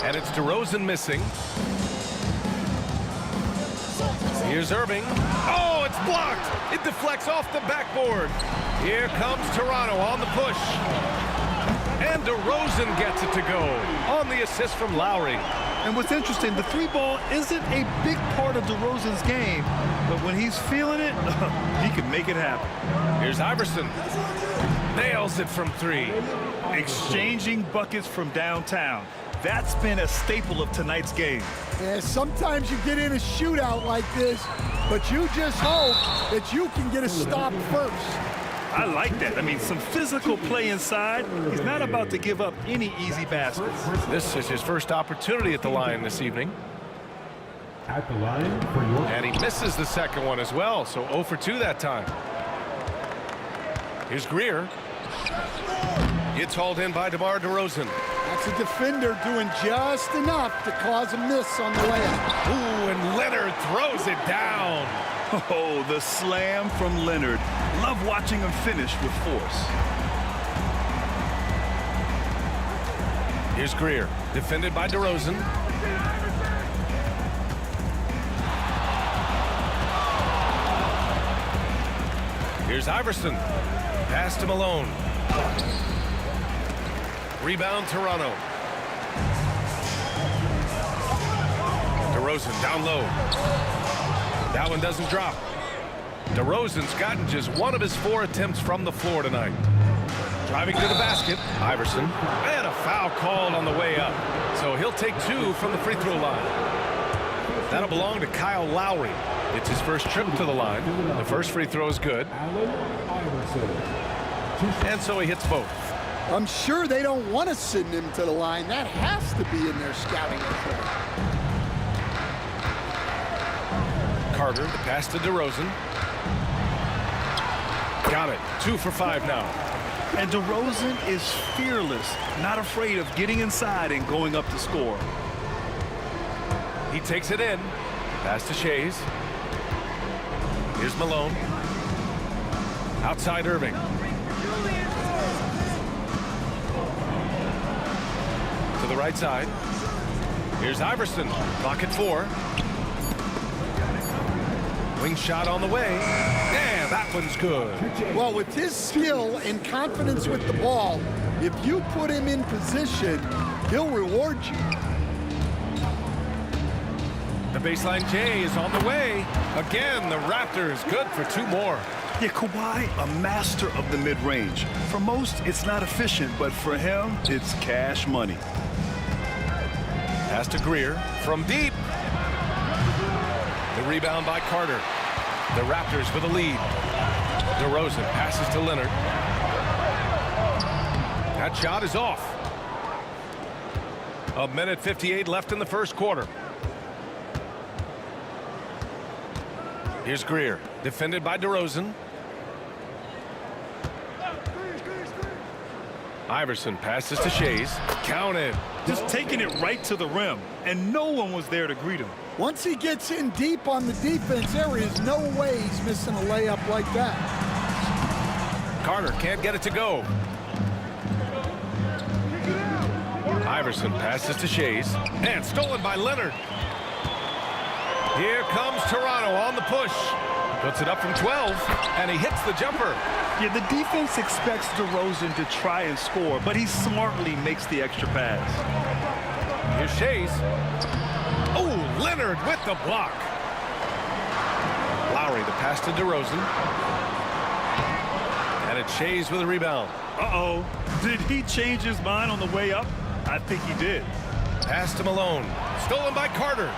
And it's DeRozan missing. Here's Irving. Oh, it's blocked. It deflects off the backboard. Here comes Toronto on the push. And DeRozan gets it to go on the assist from Lowry. And what's interesting, the 3-ball isn't a big part of DeRozan's game, but when he's feeling it, he can make it happen. Here's Iverson. Nails it from 3. Exchanging buckets from downtown. That's been a staple of tonight's game. Yeah, sometimes you get in a shootout like this, but you just hope that you can get a stop first. I like that. I mean, some physical play inside. He's not about to give up any easy baskets. This is his first opportunity at the line this evening. At the line for your... And he misses the second one as well, so 0 for 2 that time. Here's Greer. It's hauled in by DeMar DeRozan. That's a defender doing just enough to cause a miss on the layup. Ooh, and Leonard throws it down. Oh, the slam from Leonard. Love watching him finish with force. Here's Greer, defended by DeRozan. Here's Iverson. Pass to Malone. Rebound, Toronto. DeRozan down low. That one doesn't drop. DeRozan's gotten just 1 of his 4 attempts from the floor tonight. Driving to the basket, Iverson. And a foul called on the way up. So he'll take 2 from the free throw line. That'll belong to Kyle Lowry. It's his first trip to the line. The first free throw is good. And so he hits both. I'm sure they don't want to send him to the line. That has to be in their scouting report. Carter, the pass to DeRozan. Got it. 2 for 5 now. And DeRozan is fearless, not afraid of getting inside and going up to score. He takes it in. Pass to Shays. Here's Malone. Outside Irving. To the right side. Here's Iverson. Clock at 4. Wing shot on the way. Yeah, that one's good. Well, with his skill and confidence with the ball, if you put him in position, he'll reward you. The baseline J is on the way. Again, the Raptors good for 2 more. Yeah, Kawhi, a master of the mid-range. For most, it's not efficient, but for him, it's cash money. Pass to Greer from deep. The rebound by Carter. The Raptors with a lead. DeRozan passes to Leonard. That shot is off. 1:58 left in the first quarter. Here's Greer, defended by DeRozan. Iverson passes to Shays. Counted. Just taking it right to the rim, and no one was there to greet him. Once he gets in deep on the defense, there is no way he's missing a layup like that. Carter can't get it to go. Iverson passes to Shays. And stolen by Leonard. Here comes Toronto on the push. Puts it up from 12, and he hits the jumper. Yeah, the defense expects DeRozan to try and score, but he smartly makes the extra pass. Here's Shays. Oh, Leonard with the block. Lowry, the pass to DeRozan. And it's Shays with a rebound. Uh-oh. Did he change his mind on the way up? I think he did. Pass to Malone. Stolen by Carter.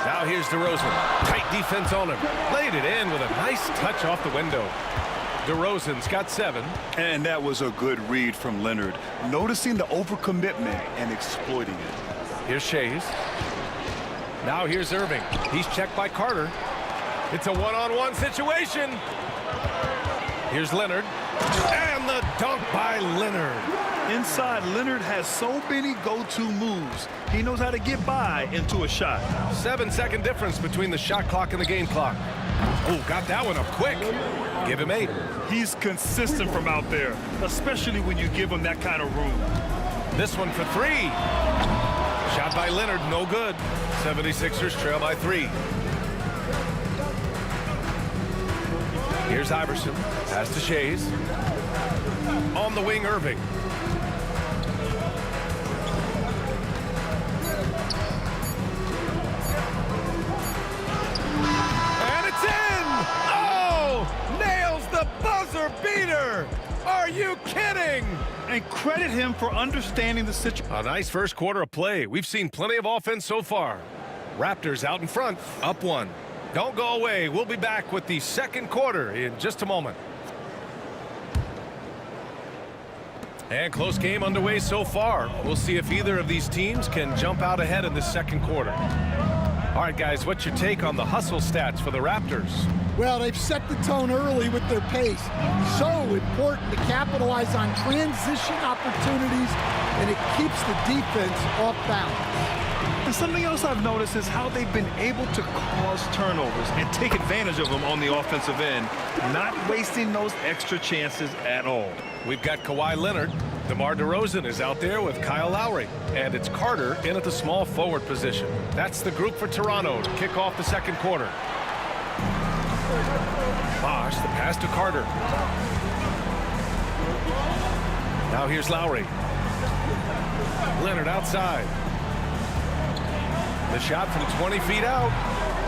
Now here's DeRozan. Tight defense on him. Laid it in with a nice touch off the window. DeRozan's got 7. And that was a good read from Leonard. Noticing the overcommitment and exploiting it. Here's Shays. Now here's Irving. He's checked by Carter. It's a one-on-one situation. Here's Leonard. And the dunk by Leonard. Inside, Leonard has so many go-to moves. He knows how to get by into a shot. 7-second difference between the shot clock and the game clock. Oh, got that one up quick. Give him 8. He's consistent from out there, especially when you give him that kind of room. This one for 3. Shot by Leonard, no good. 76ers trail by 3. Here's Iverson. Pass to Shays. On the wing, Irving. And it's in! Oh! Nails the buzzer beater! Are you kidding? And credit him for understanding the situation. A nice first quarter of play. We've seen plenty of offense so far. Raptors out in front, up 1. Don't go away. We'll be back with the second quarter in just a moment. And close game underway so far. We'll see if either of these teams can jump out ahead in the second quarter. All right, guys, what's your take on the hustle stats for the Raptors? Well, they've set the tone early with their pace. So important to capitalize on transition opportunities, and it keeps the defense off balance. And something else I've noticed is how they've been able to cause turnovers and take advantage of them on the offensive end, not wasting those extra chances at all. We've got Kawhi Leonard. DeMar DeRozan is out there with Kyle Lowry. And it's Carter in at the small forward position. That's the group for Toronto to kick off the second quarter. Bosh, the pass to Carter. Now here's Lowry. Leonard outside. The shot from 20 feet out.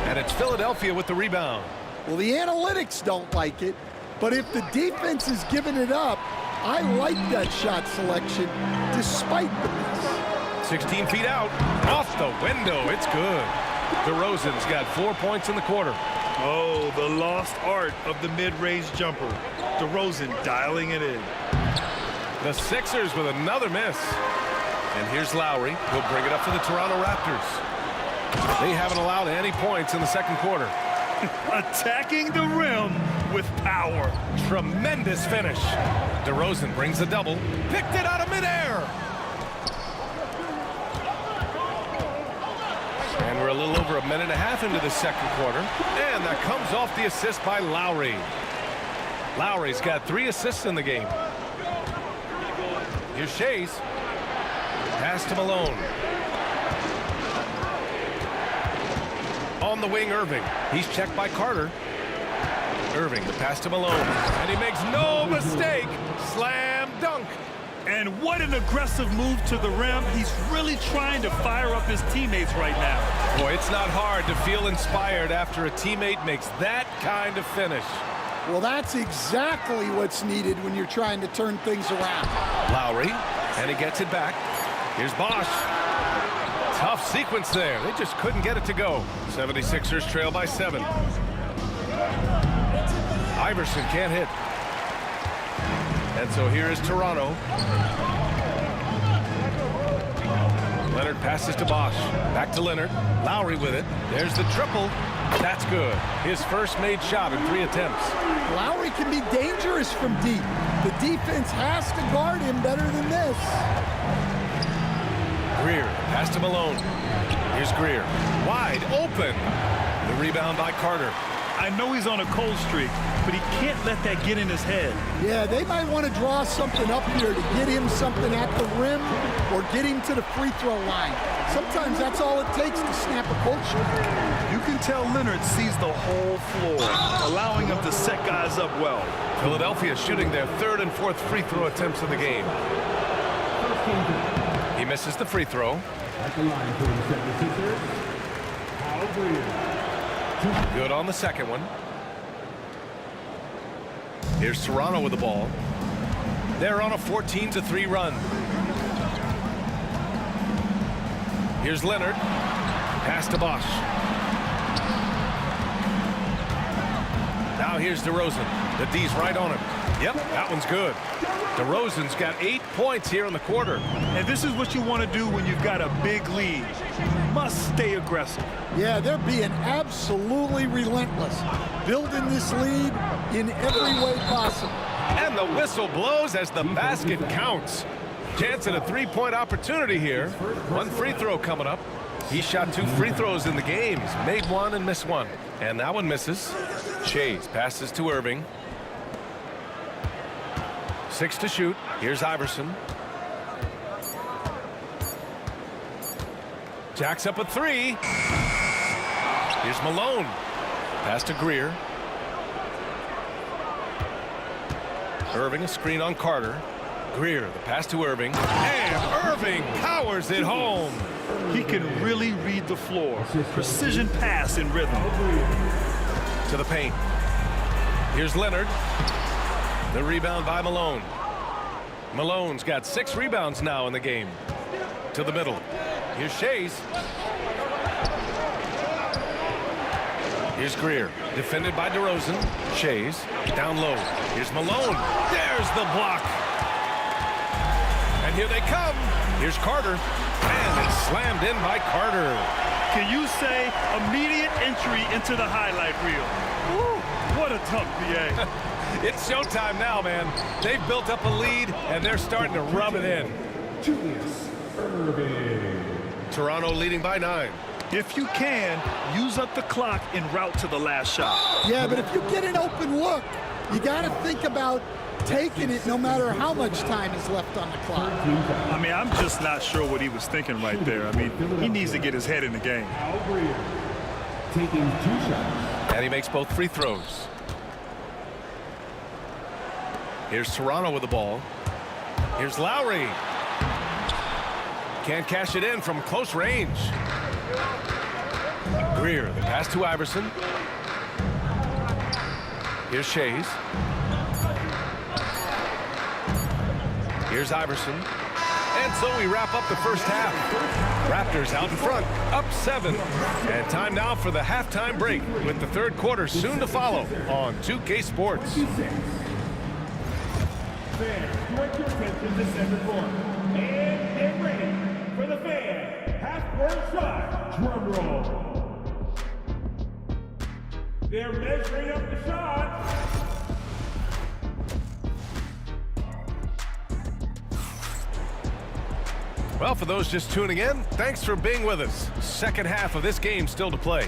And it's Philadelphia with the rebound. Well, the analytics don't like it, but if the defense is giving it up, I like that shot selection despite the miss. 16 feet out. Off the window. It's good. DeRozan's got 4 points in the quarter. Oh, the lost art of the mid-range jumper. DeRozan dialing it in. The Sixers with another miss. And here's Lowry. He'll bring it up for the Toronto Raptors. They haven't allowed any points in the second quarter. Attacking the rim with power. Tremendous finish. DeRozan brings a double. Picked it out of midair. And we're a little over a minute and a half into the second quarter. And that comes off the assist by Lowry. Lowry's got 3 assists in the game. Here's Shays. Pass to Malone. On the wing, Irving. He's checked by Carter. Irving, the pass to Malone. And he makes no mistake. Slam dunk. And what an aggressive move to the rim. He's really trying to fire up his teammates right now. Boy, it's not hard to feel inspired after a teammate makes that kind of finish. Well, that's exactly what's needed when you're trying to turn things around. Lowry, and he gets it back. Here's Bosh. Tough sequence there. They just couldn't get it to go. 76ers trail by 7. Iverson can't hit. And so here is Toronto. Leonard passes to Bosh. Back to Leonard. Lowry with it. There's the triple. That's good. His first made shot in 3 attempts. Lowry can be dangerous from deep. The defense has to guard him better than this. Greer, pass to Malone. Here's Greer. Wide open. The rebound by Carter. I know he's on a cold streak, but he can't let that get in his head. Yeah, they might want to draw something up here to get him something at the rim or get him to the free throw line. Sometimes that's all it takes to snap a cold streak. You can tell Leonard sees the whole floor, allowing him to set guys up well. Philadelphia shooting their third and fourth free throw attempts of the game. He misses the free throw. At the line for the 76ers, Kyle Greer. Good on the second one. Here's Toronto with the ball. They're on a 14-3 run. Here's Leonard. Pass to Bosch. Now here's DeRozan. The D's right on him. Yep, that one's good. DeRozan's got 8 points here in the quarter. And this is what you want to do when you've got a big lead. You must stay aggressive. Yeah, they're being absolutely relentless, building this lead in every way possible. And the whistle blows as the basket counts. Chance at a three-point opportunity here. One free throw coming up. He shot 2 free throws in the game. He's made one and missed one. And that one misses. Shays passes to Irving. 6 to shoot. Here's Iverson. Jacks up a 3. Here's Malone. Pass to Greer. Irving, a screen on Carter. Greer, the pass to Irving. And Irving powers it home. He can really read the floor. Precision pass in rhythm. To the paint. Here's Leonard. The rebound by Malone. Malone's got 6 rebounds now in the game. To the middle. Here's Shays. Here's Greer. Defended by DeRozan. Shays. Down low. Here's Malone. There's the block. And here they come. Here's Carter. And it's slammed in by Carter. Can you say immediate entry into the highlight reel? Woo, what a dunk, BA. It's showtime now, man. They've built up a lead, and they're starting to rub it in. Julius Irving. Toronto leading by 9. If you can, use up the clock en route to the last shot. Yeah, but if you get an open look, you got to think about taking it no matter how much time is left on the clock. I mean, I'm just not sure what he was thinking right there. I mean, he needs to get his head in the game. Kyle Greer taking 2 shots. And he makes both free throws. Here's Toronto with the ball. Here's Lowry. Can't cash it in from close range. Greer, the pass to Iverson. Here's Shays. Here's Iverson. And so we wrap up the first half. Raptors out in front, up 7. And time now for the halftime break with the third quarter soon to follow on 2K Sports. Fans, direct your attention to center court. And get ready for the fan half-court shot. Drum roll. They're measuring up the shot. Well, for those just tuning in, thanks for being with us. Second half of this game still to play.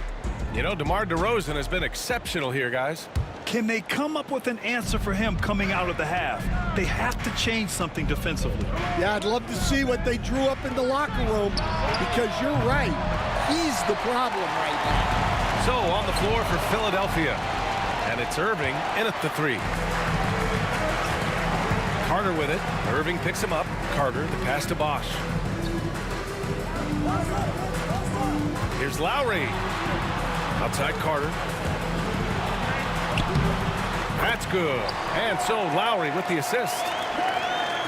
You know, DeMar DeRozan has been exceptional here, guys. Can they come up with an answer for him coming out of the half? They have to change something defensively. Yeah, I'd love to see what they drew up in the locker room because you're right. He's the problem right now. So on the floor for Philadelphia. And it's Irving in at the 3. Carter with it. Irving picks him up. Carter, the pass to Bosch. Here's Lowry. Outside Carter. That's good. And so Lowry with the assist.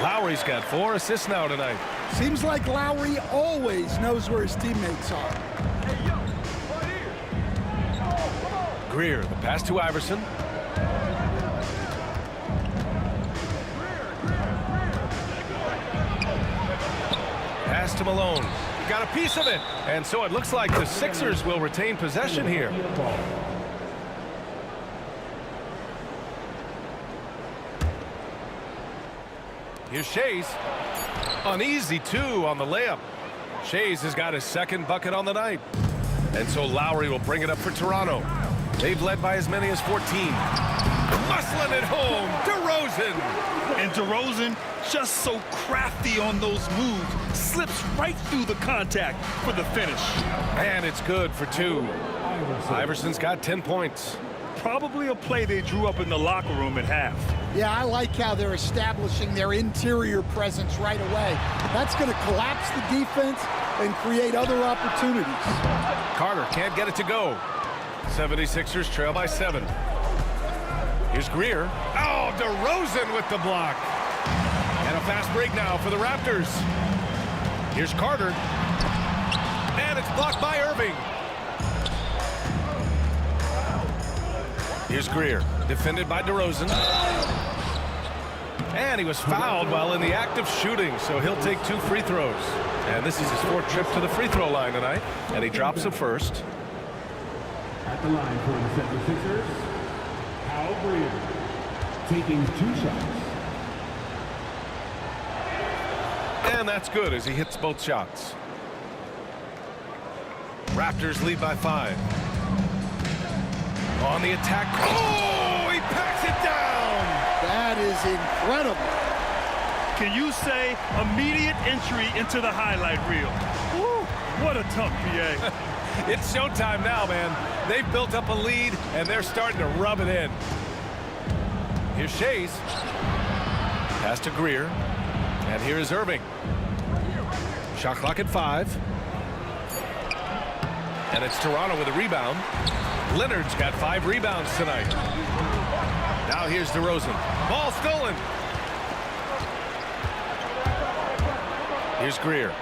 Lowry's got 4 assists now tonight. Seems like Lowry always knows where his teammates are. Greer, the pass to Iverson. Pass to Malone. Got a piece of it. And so it looks like the Sixers will retain possession here. Here's Shays. An easy 2 on the layup. Shays has got his second bucket on the night. And so Lowry will bring it up for Toronto. They've led by as many as 14. Muscling it home, DeRozan. And DeRozan, just so crafty on those moves, slips right through the contact for the finish. And it's good for 2. Iverson's got 10 points. Probably a play they drew up in the locker room at half. Yeah, I like how they're establishing their interior presence right away. That's going to collapse the defense and create other opportunities. Carter can't get it to go. 76ers trail by 7. Here's Greer. Oh, DeRozan with the block. And a fast break now for the Raptors. Here's Carter. And it's blocked by Irving. Here's Greer, defended by DeRozan. And he was fouled while in the act of shooting, so he'll take 2 free throws. And this is his 4th trip to the free throw line tonight, and he drops the first. At the line for the 76ers, Hal Greer, taking 2 shots. And that's good as he hits both shots. Raptors lead by 5. On the attack. Oh, he packs it down. That is incredible. Can you say immediate entry into the highlight reel? Woo, what a tough PA. It's showtime now, man. They've built up a lead, and they're starting to rub it in. Here's Shays. Pass to Greer. And here is Irving. Shot clock at 5. And it's Toronto with a rebound. Leonard's got 5 rebounds tonight. Now here's DeRozan. Ball stolen. Here's Greer.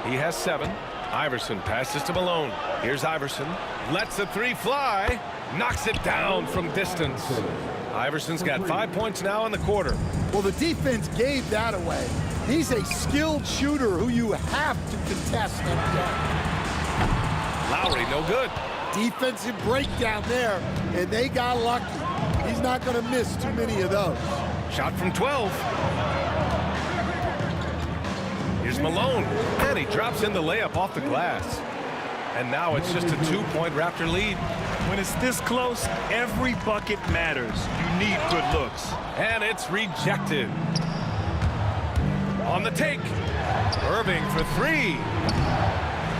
He has 7. Iverson passes to Malone. Here's Iverson. Lets the 3 fly. Knocks it down from distance. Iverson's got 5 points now in the quarter. Well, the defense gave that away. He's a skilled shooter who you have to contest every day. Lowry, no good. Defensive breakdown there, and they got lucky. He's not going to miss too many of those. Shot from 12. Here's Malone, and he drops in the layup off the glass. And now it's just a 2-point Raptor lead. When it's this close, every bucket matters. You need good looks. And it's rejected. On the take. Irving for 3.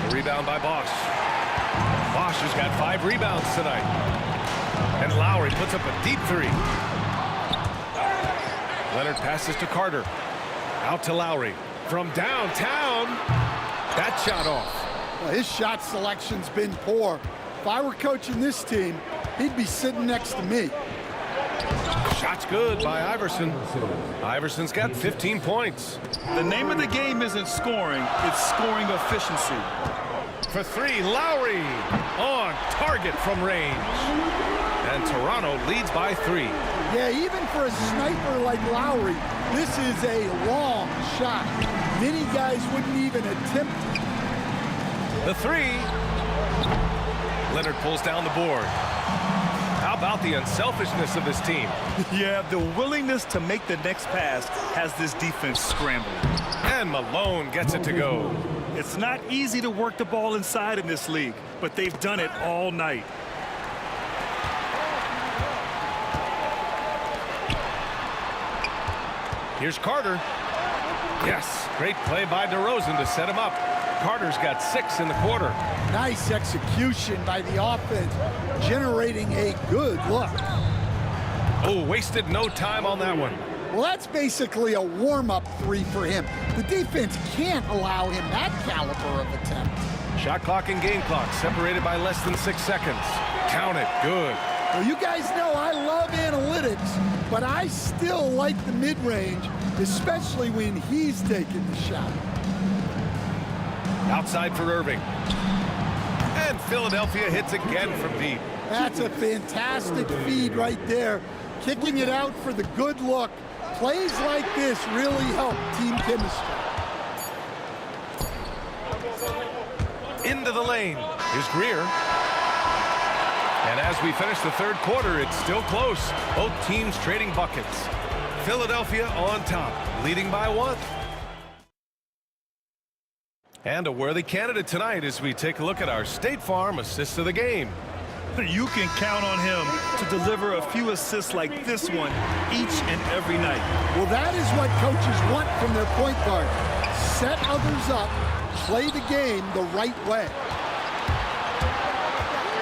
The rebound by Bosch. Bosch has got 5 rebounds tonight. And Lowry puts up a deep 3. Leonard passes to Carter. Out to Lowry. From downtown. That shot off. Well, his shot selection's been poor. If I were coaching this team, he'd be sitting next to me. Shot's good by Iverson. Iverson's got 15 points. The name of the game isn't scoring, it's scoring efficiency. For 3, Lowry on target from range. And Toronto leads by 3. Yeah, even for a sniper like Lowry, this is a long shot. Many guys wouldn't even attempt it. The 3. Leonard pulls down the board. How about the unselfishness of this team? Yeah, the willingness to make the next pass has this defense scrambling. And Malone gets it to go. It's not easy to work the ball inside in this league, but they've done it all night. Here's Carter. Yes, great play by DeRozan to set him up. Carter's got 6 in the quarter. Nice execution by the offense, generating a good look. Oh, wasted no time on that one. Well, that's basically a warm-up 3 for him. The defense can't allow him that caliber of attempt. Shot clock and game clock separated by less than 6 seconds. Count it. Good. Well, you guys know I love analytics, but I still like the mid-range, especially when he's taking the shot. Outside for Irving. And Philadelphia hits again from deep. That's a fantastic feed right there. Kicking it out for the good look. Plays like this really help team chemistry. Into the lane. Here's Greer. And as we finish the 3rd quarter, it's still close. Both teams trading buckets. Philadelphia on top, leading by 1. And a worthy candidate tonight as we take a look at our State Farm assist of the game. You can count on him to deliver a few assists like this one each and every night. Well, that is what coaches want from their point guard. Set others up, play the game the right way.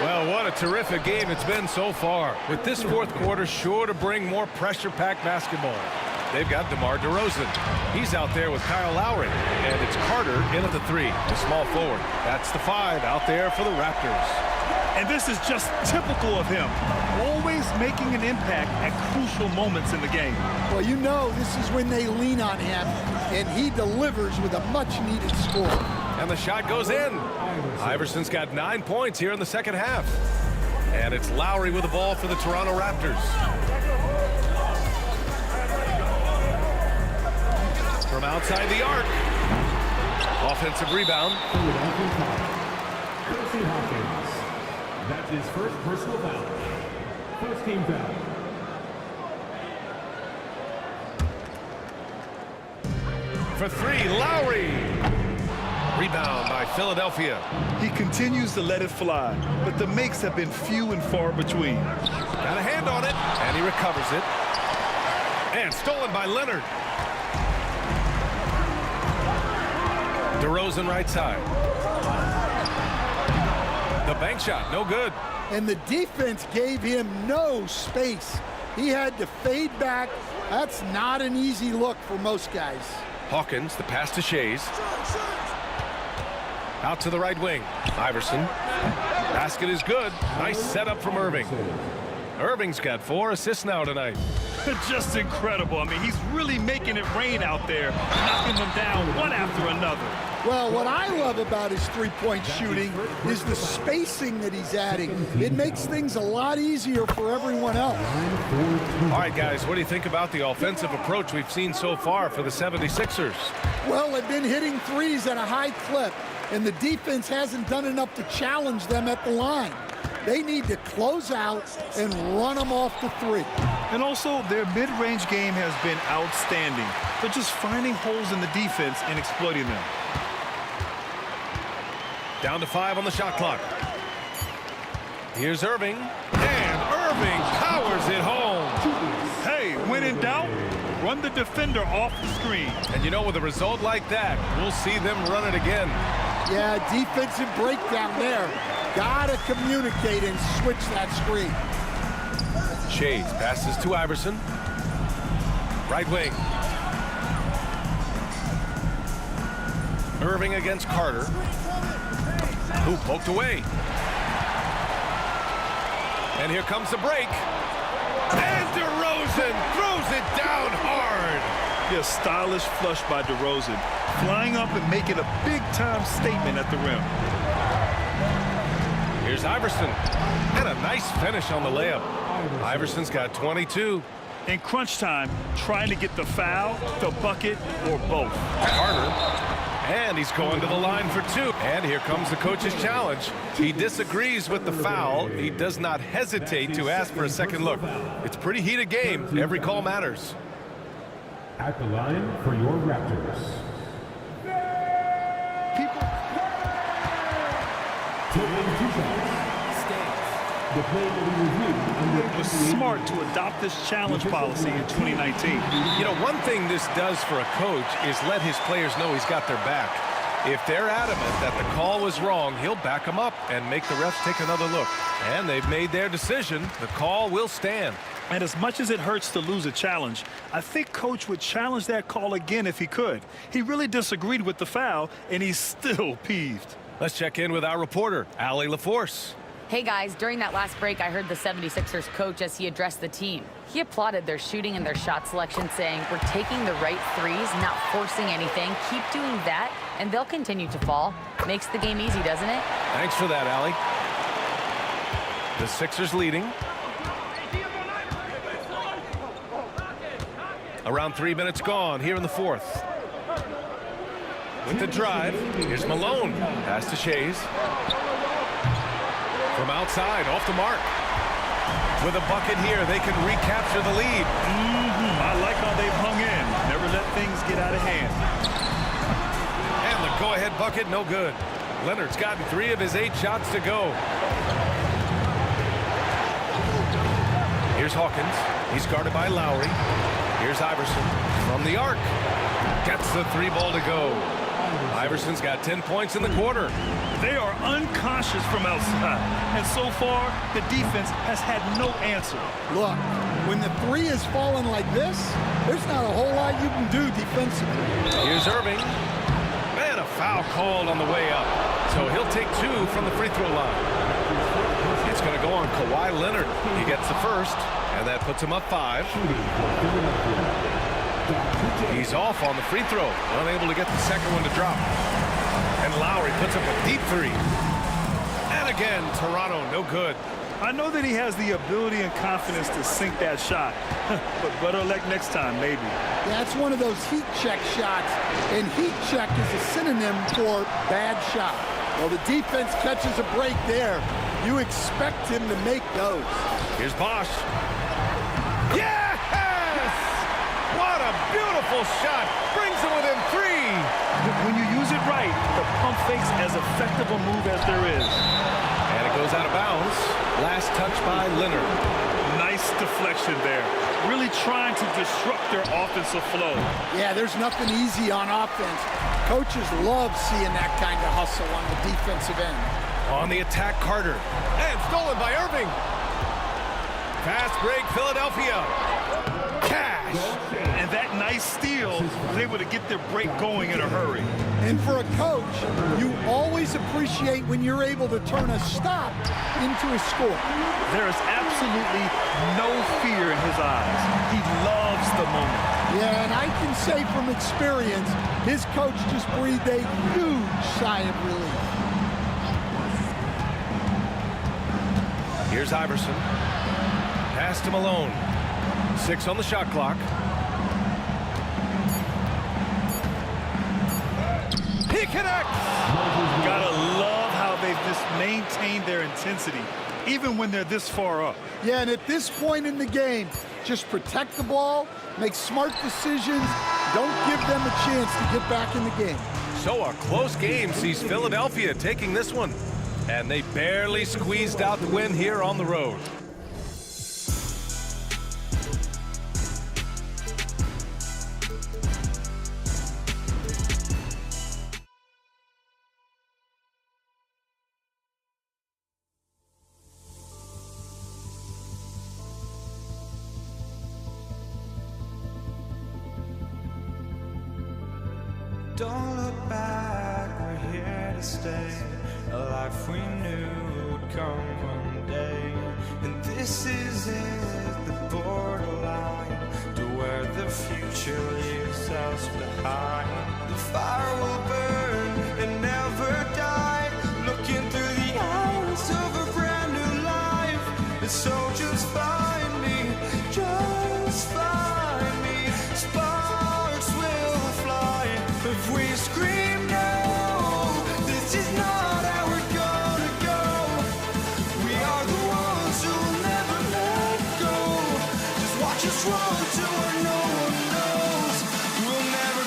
Well, what a terrific game it's been so far. With this fourth quarter sure to bring more pressure-packed basketball. They've got DeMar DeRozan. He's out there with Kyle Lowry. And it's Carter in at the 3, the small forward. That's the 5 out there for the Raptors. And this is just typical of him. Always making an impact at crucial moments in the game. Well, you know this is when they lean on him, and he delivers with a much-needed score. And the shot goes in. Iverson's got 9 points here in the second half. And it's Lowry with the ball for the Toronto Raptors. From outside the arc. Offensive rebound. That's his first personal foul. First team foul. For 3, Lowry. Rebound by Philadelphia. He continues to let it fly, but the makes have been few and far between. Got a hand on it, and he recovers it. And stolen by Leonard. DeRozan right side. The bank shot, no good. And the defense gave him no space. He had to fade back. That's not an easy look for most guys. Hawkins, the pass to Shays. Out to the right wing. Iverson. Basket is good. Nice setup from Irving. Irving's got 4 assists now tonight. Just incredible. I mean, he's really making it rain out there, knocking them down one after another. Well, what I love about his three-point shooting is the spacing that he's adding. It makes things a lot easier for everyone else. All right, guys, what do you think about the offensive approach we've seen so far for the 76ers? Well, they've been hitting threes at a high clip, and the defense hasn't done enough to challenge them at the line. They need to close out and run them off the 3. And also, their mid-range game has been outstanding. They're just finding holes in the defense and exploiting them. Down to 5 on the shot clock. Here's Irving. And Irving powers it home. Hey, when in doubt, run the defender off the screen. And you know, with a result like that, we'll see them run it again. Yeah, defensive breakdown there. Gotta communicate and switch that screen. Shays passes to Iverson. Right wing. Irving against Carter. Who poked away. And here comes the break. And DeRozan throws it down hard. Yeah, stylish flush by DeRozan. Flying up and making a big-time statement at the rim. Here's Iverson. And a nice finish on the layup. Iverson's got 22. In crunch time, trying to get the foul, the bucket, or both. Carter. And he's going to the line for 2. And here comes the coach's challenge. He disagrees with the foul. He does not hesitate to ask for a second look. It's a pretty heated game. Every call matters. At the line for your Raptors. It was smart to adopt this challenge policy in 2019. You know, one thing this does for a coach is let his players know he's got their back. If they're adamant that the call was wrong, he'll back them up and make the refs take another look. And they've made their decision. The call will stand. And as much as it hurts to lose a challenge, I think Coach would challenge that call again if he could. He really disagreed with the foul, and he's still peeved. Let's check in with our reporter, Allie LaForce. Hey guys, during that last break, I heard the 76ers coach as he addressed the team. He applauded their shooting and their shot selection, saying, "We're taking the right threes, not forcing anything. Keep doing that, and they'll continue to fall." Makes the game easy, doesn't it? Thanks for that, Allie. The Sixers leading. Around 3 minutes gone here in the fourth. With the drive, here's Malone. Pass to Shays. From outside, off the mark. With a bucket here, they can recapture the lead. I like how they've hung in. Never let things get out of hand. And the go-ahead bucket, no good. Leonard's gotten 3 of his 8 shots to go. Here's Hawkins. He's guarded by Lowry. Here's Iverson from the arc. Gets the 3 ball to go. Iverson's got 10 points in the quarter. They are uncautious from outside, and so far, the defense has had no answer. Look, when the 3 is falling like this, there's not a whole lot you can do defensively. Here's Irving. Man, a foul called on the way up. So he'll take 2 from the free throw line. It's going to go on Kawhi Leonard. He gets the first, and that puts him up 5. He's off on the free throw, unable to get the second one to drop. And Lowry puts up a deep 3. And again, Toronto, no good. I know that he has the ability and confidence to sink that shot, but better luck next time, maybe. That's one of those heat check shots, and heat check is a synonym for bad shot. Well, the defense catches a break there. You expect him to make those. Here's Bosch. Yes! What a beautiful shot. Brings it within 3. When you use it right, the pump fake's as effective a move as there is. And it goes out of bounds. Last touch by Leonard. Nice deflection there. Really trying to disrupt their offensive flow. Yeah, there's nothing easy on offense. Coaches love seeing that kind of hustle on the defensive end. On the attack, Carter. And stolen by Irving. Fast break, Philadelphia. Cash. And that nice steal was able to get their break going in a hurry. And for a coach, you always appreciate when you're able to turn a stop into a score. There is absolutely no fear in his eyes. He loves the moment. Yeah, and I can say from experience, his coach just breathed a huge sigh of relief. Here's Iverson. Pass to Malone. 6 on the shot clock. He connects! Gotta love how they've just maintained their intensity, even when they're this far up. Yeah, and at this point in the game, just protect the ball, make smart decisions, don't give them a chance to get back in the game. So a close game sees Philadelphia taking this one. And they barely squeezed out the win here on the road. Don't look back, we're here to stay. A life we knew would come one day. And this is it, the borderline to where the future leaves us behind. The fire will burn and never die. Looking through the eyes of a brand new life. And so just find me, just find me. Sparks will fly if we scream no. This is not how we're gonna go. We are the ones who will never let go. Just watch us run to where no one knows. We'll never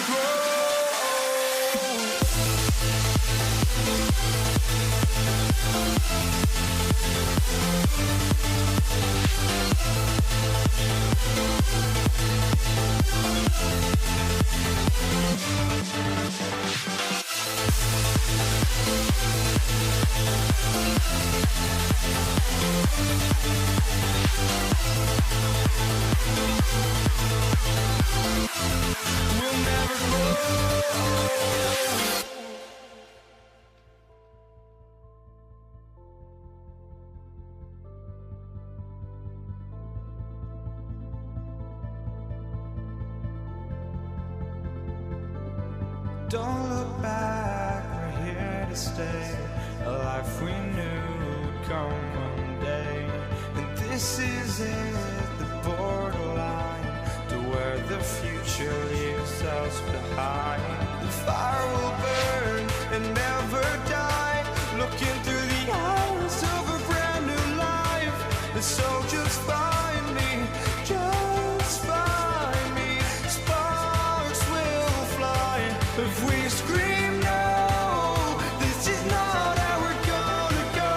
Don't look back, we're here to stay. A life we knew would come one day. And this is it, the borderline to where the future leaves us behind. The fire will burn and never die. Looking through the eyes of a brand new life. And so just find me, just find me. Sparks will fly if we scream no. This is not how we're gonna go.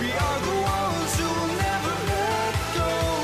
We are the ones who will never let go.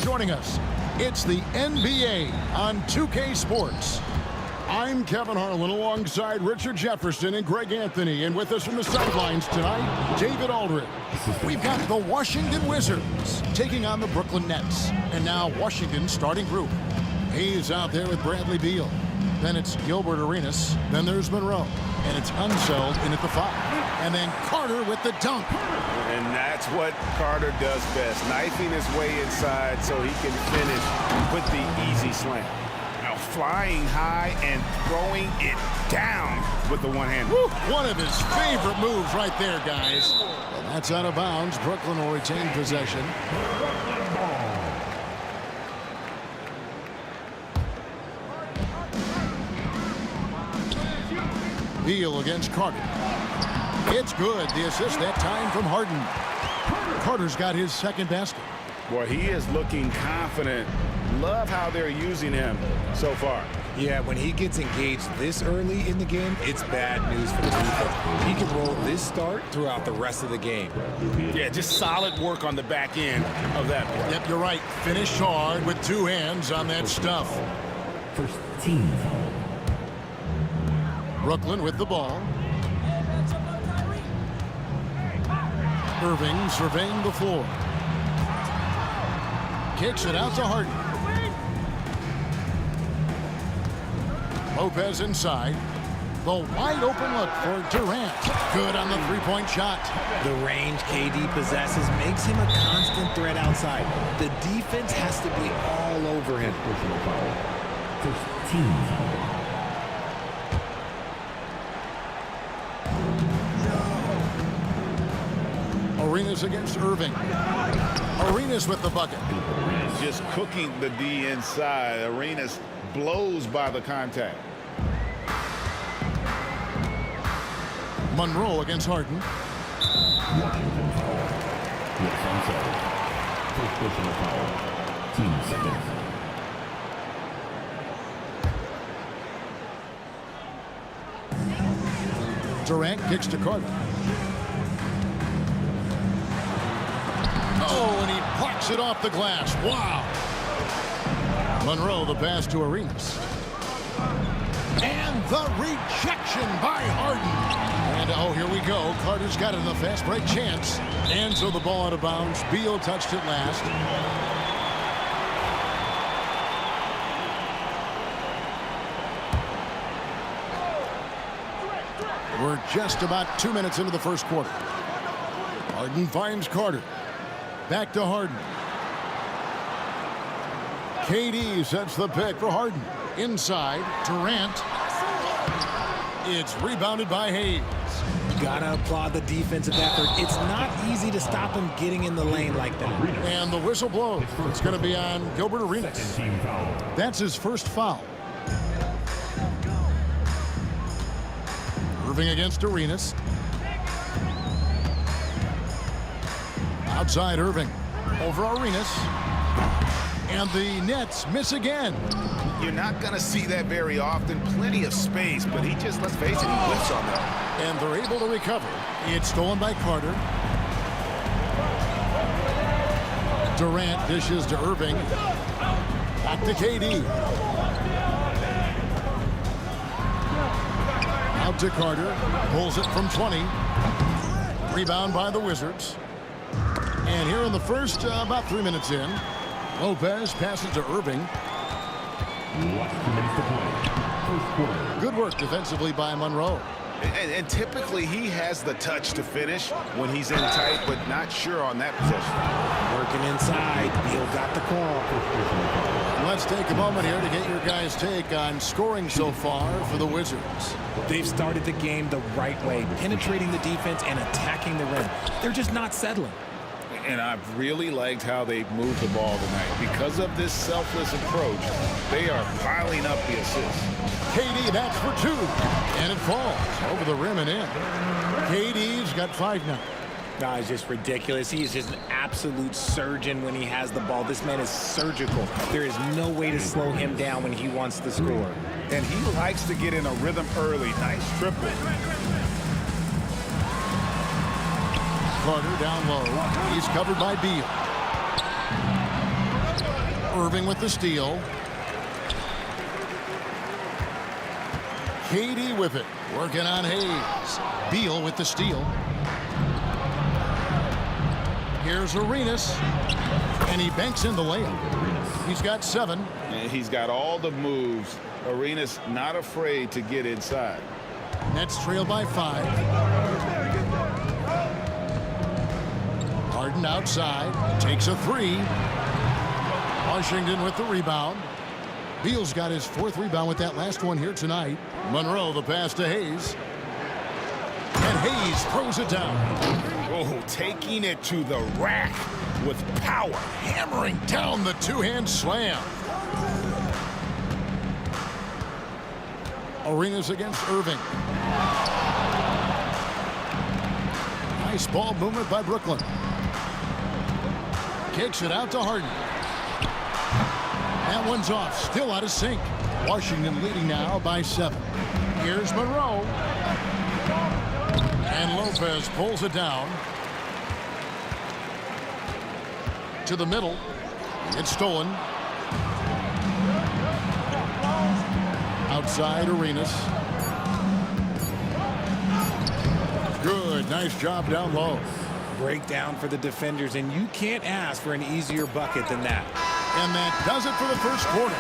Joining us, it's the NBA on 2K Sports. I'm Kevin Harlan alongside Richard Jefferson and Greg Anthony. And with us from the sidelines tonight, David Aldridge. We've got the Washington Wizards taking on the Brooklyn Nets. And now Washington's starting group. He's out there with Bradley Beal. Then it's Gilbert Arenas. Then there's Monroe. And it's Unseld in at the 5. And then Carter with the dunk. And that's what Carter does best, knifing his way inside so he can finish with the easy slam. Now flying high and throwing it down with the one-hand. One of his favorite moves right there, guys. And that's out of bounds. Brooklyn will retain possession. Beal against Carter. It's good. The assist that time from Harden. Carter's got his second basket. Boy, he is looking confident. Love how they're using him so far. Yeah, when he gets engaged this early in the game, it's bad news for the defense. He can roll this start throughout the rest of the game. Yeah, just solid work on the back end of that play. Yep, you're right. Finished hard with two hands on that stuff. First team. Brooklyn with the ball. Irving surveying the floor. Kicks it out to Harden. Lopez inside. The wide open look for Durant. Good on the three-point shot. The range KD possesses makes him a constant threat outside. The defense has to be all over him. First team. Arenas against Irving. Arenas with the bucket. Just cooking the D inside. Arenas blows by the contact. Monroe against Harden. Washington foul. Yes, onside. First personal foul. Team second. Durant kicks to Carter. Oh, and he plucks it off the glass. Wow. Monroe, the pass to Arenas. And the rejection by Harden. And, oh, here we go. Carter's got it in the fast break chance. And so the ball out of bounds. Beal touched it last. We're just about 2 minutes into the first quarter. Harden finds Carter. Back to Harden. KD sets the pick for Harden. Inside, Durant. It's rebounded by Hayes. Gotta applaud the defensive effort. It's not easy to stop him getting in the lane like that. And the whistle blows. It's going to be on Gilbert Arenas. That's his first foul. Irving against Arenas. Outside Irving. Over Arenas. And the Nets miss again. You're not going to see that very often. Plenty of space, but he just, let's face it, he whiffs on that. And they're able to recover. It's stolen by Carter. Durant dishes to Irving. Back to KD. Out to Carter. Pulls it from 20. Rebound by the Wizards. And here in the first, about 3 minutes in, Lopez passes to Irving. Good work defensively by Monroe. And typically he has the touch to finish when he's in tight, but not sure on that possession. Working inside. Beal got the call. Let's take a moment here to get your guys' take on scoring so far for the Wizards. They've started the game the right way, penetrating the defense and attacking the rim. They're just not settling. And I've really liked how they've moved the ball tonight. Because of this selfless approach, they are piling up the assists. KD, that's for 2. And it falls over the rim and in. KD's got 5 now. No, it's just ridiculous. He is just an absolute surgeon when he has the ball. This man is surgical. There is no way to slow him down when he wants to score. And he likes to get in a rhythm early. Nice triple. Carter down low. He's covered by Beal. Irving with the steal. KD with it. Working on Hayes. Beal with the steal. Here's Arenas. And he banks in the layup. He's got 7. And he's got all the moves. Arenas not afraid to get inside. Nets trail by 5. Harden outside, takes a 3. Washington with the rebound. Beal's got his 4th rebound with that last one here tonight. Monroe the pass to Hayes. And Hayes throws it down. Oh, taking it to the rack with power. Hammering down the 2-hand slam. Arenas against Irving. Nice ball movement by Brooklyn. Kicks it out to Harden. That one's off. Still out of sync. Washington leading now by 7. Here's Monroe. And Lopez pulls it down. To the middle. It's stolen. Outside Arenas. Good. Nice job down low. Breakdown for the defenders, and you can't ask for an easier bucket than that. And that does it for the first quarter.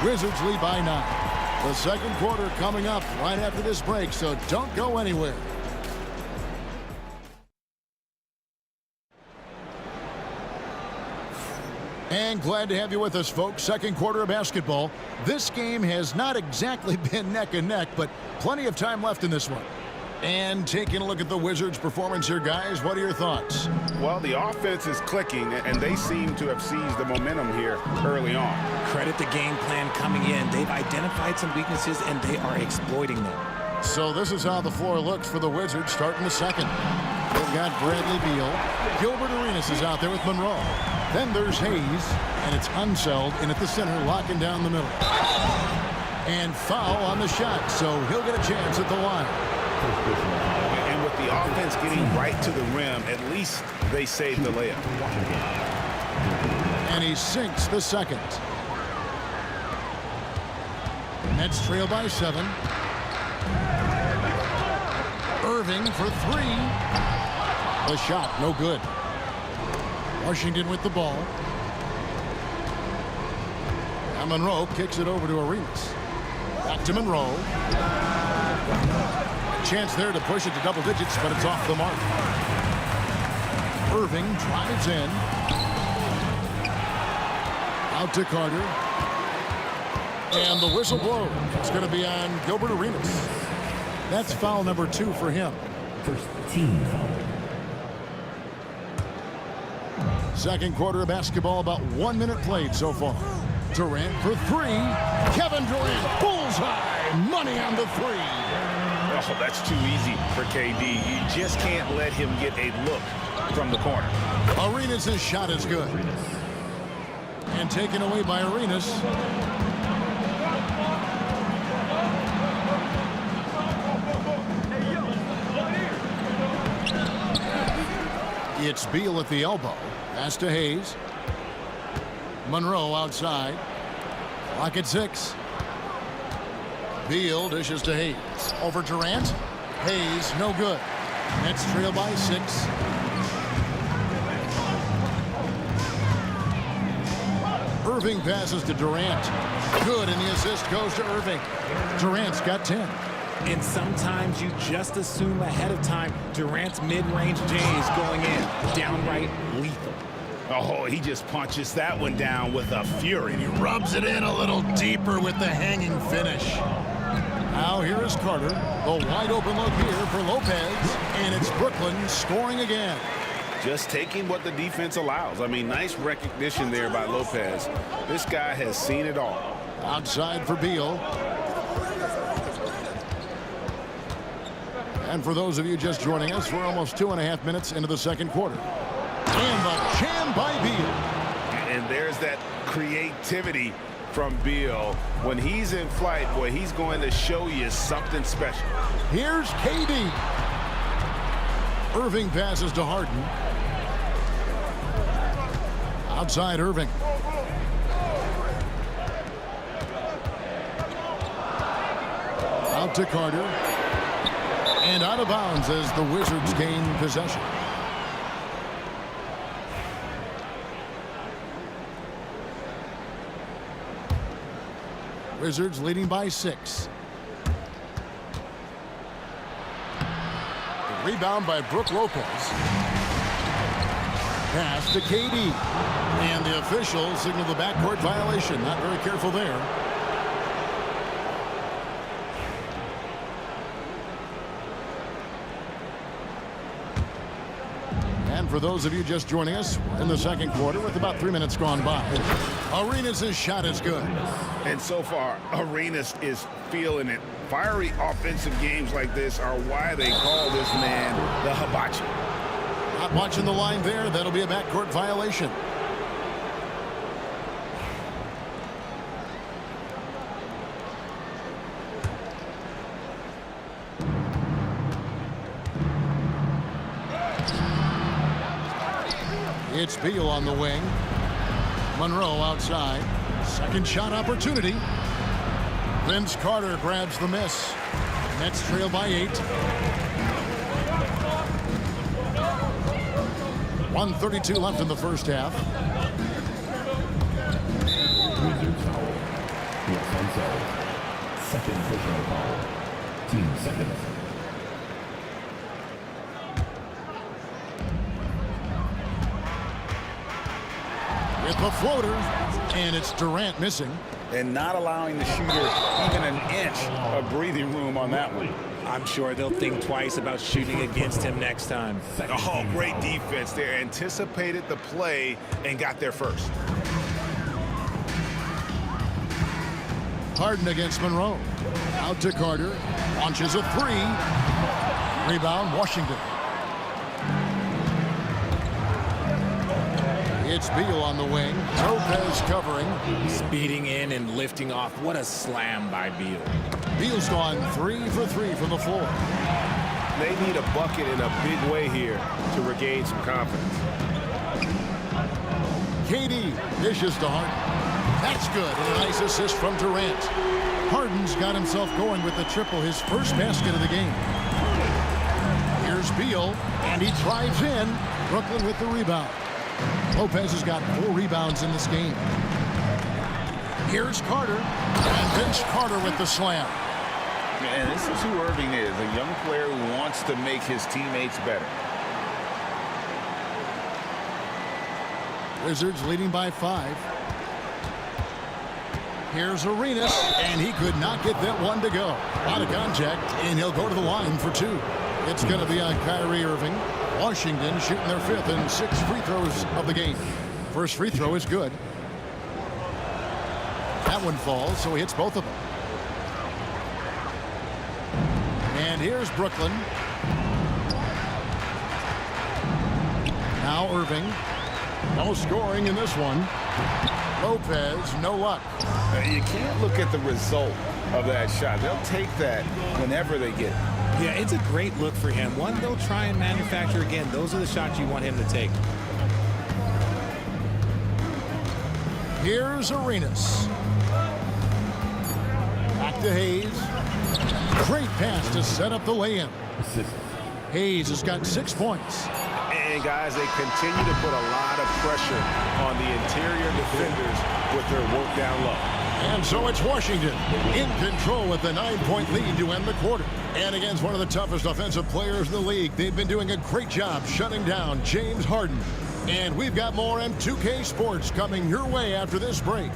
Wizards lead by 9. The second quarter coming up right after this break, so don't go anywhere. And glad to have you with us, folks. Second quarter of basketball. This game has not exactly been neck and neck, but plenty of time left in this one. And taking a look at the Wizards' performance here, guys, what are your thoughts? Well, the offense is clicking, and they seem to have seized the momentum here early on. Credit the game plan coming in. They've identified some weaknesses, and they are exploiting them. So this is how the floor looks for the Wizards starting the second. They've got Bradley Beal. Gilbert Arenas is out there with Monroe. Then there's Hayes, and it's Unseld in at the center, locking down the middle. And foul on the shot, so he'll get a chance at the line. And with the offense getting right to the rim, at least they saved the layup. And he sinks the second. Nets trail by 7. Irving for 3. The shot, no good. Washington with the ball. And Monroe kicks it over to Arenas. Back to Monroe. Chance there to push it to double digits, but it's off the mark. Irving drives in. Out to Carter. And the whistle blows. It's going to be on Gilbert Arenas. That's foul number 2 for him. First team foul. Second quarter of basketball, about 1 minute played so far. Durant for 3. Kevin Durant, bullseye. Money on the 3. Oh, that's too easy for KD. You just can't let him get a look from the corner. Arenas' shot is good. And taken away by Arenas. It's Beal at the elbow. Pass to Hayes. Monroe outside. Clock at 6. Beal dishes to Hayes. Over Durant. Hayes, no good. Nets trail by 6. Irving passes to Durant. Good, and the assist goes to Irving. Durant's got 10. And sometimes you just assume ahead of time Durant's mid-range J is going in. Downright lethal. Oh, he just punches that one down with a fury. He rubs it in a little deeper with the hanging finish. Now here is Carter. The wide open look here for Lopez. And it's Brooklyn scoring again. Just taking what the defense allows. I mean, nice recognition there by Lopez. This guy has seen it all. Outside for Beal. And for those of you just joining us, we're almost 2.5 minutes into the second quarter. And the jam by Beal. And there's that creativity from Beal. When he's in flight, boy, he's going to show you something special. Here's KD. Irving passes to Harden. Outside Irving. Out to Carter. And out of bounds as the Wizards gain possession. Wizards leading by 6. The rebound by Brook Lopez. Pass to KD. And the officials signal the backcourt violation. Not very careful there. And for those of you just joining us, we're in the second quarter with about 3 minutes gone by. Arenas' shot is good. And so far, Arenas is feeling it. Fiery offensive games like this are why they call this man the hibachi. Not watching the line there. That'll be a backcourt violation. It's Beal on the wing. Monroe outside. Second shot opportunity. Vince Carter grabs the miss. Nets trail by 8. 1:32 left in the first half. Second personal foul. Team seconds. With the floater, and it's Durant missing. And not allowing the shooter even an inch of breathing room on that one. I'm sure they'll think twice about shooting against him next time. Oh, great defense there. Anticipated the play and got there first. Harden against Monroe. Out to Carter. Launches a 3. Rebound, Washington. It's Beal on the wing. Lopez covering. Speeding in and lifting off. What a slam by Beal. Beal's gone 3 for 3 from the floor. They need a bucket in a big way here to regain some confidence. KD dishes to Harden. That's good. And a nice assist from Durant. Harden's got himself going with the triple, his first basket of the game. Here's Beal, and he drives in. Brooklyn with the rebound. Lopez has got 4 rebounds in this game. Here's Carter, and Vince Carter with the slam. And this is who Irving is, a young player who wants to make his teammates better. Wizards leading by 5. Here's Arenas, and he could not get that one to go. Out of contact, and he'll go to the line for 2. It's going to be on Kyrie Irving. Washington shooting their 5th and 6th free throws of the game. First free throw is good. That one falls, so he hits both of them. And here's Brooklyn. Now Irving. No scoring in this one. Lopez, no luck. You can't look at the result of that shot. They'll take that whenever they get it. Yeah, it's a great look for him. One they'll try and manufacture again. Those are the shots you want him to take. Here's Arenas. Back to Hayes. Great pass to set up the lay-in. Hayes has got 6 points. And guys, they continue to put a lot of pressure on the interior defenders with their work down low. And so it's Washington in control with the 9-point lead to end the quarter. And against one of the toughest offensive players in the league, they've been doing a great job shutting down James Harden. And we've got more M2K Sports coming your way after this break.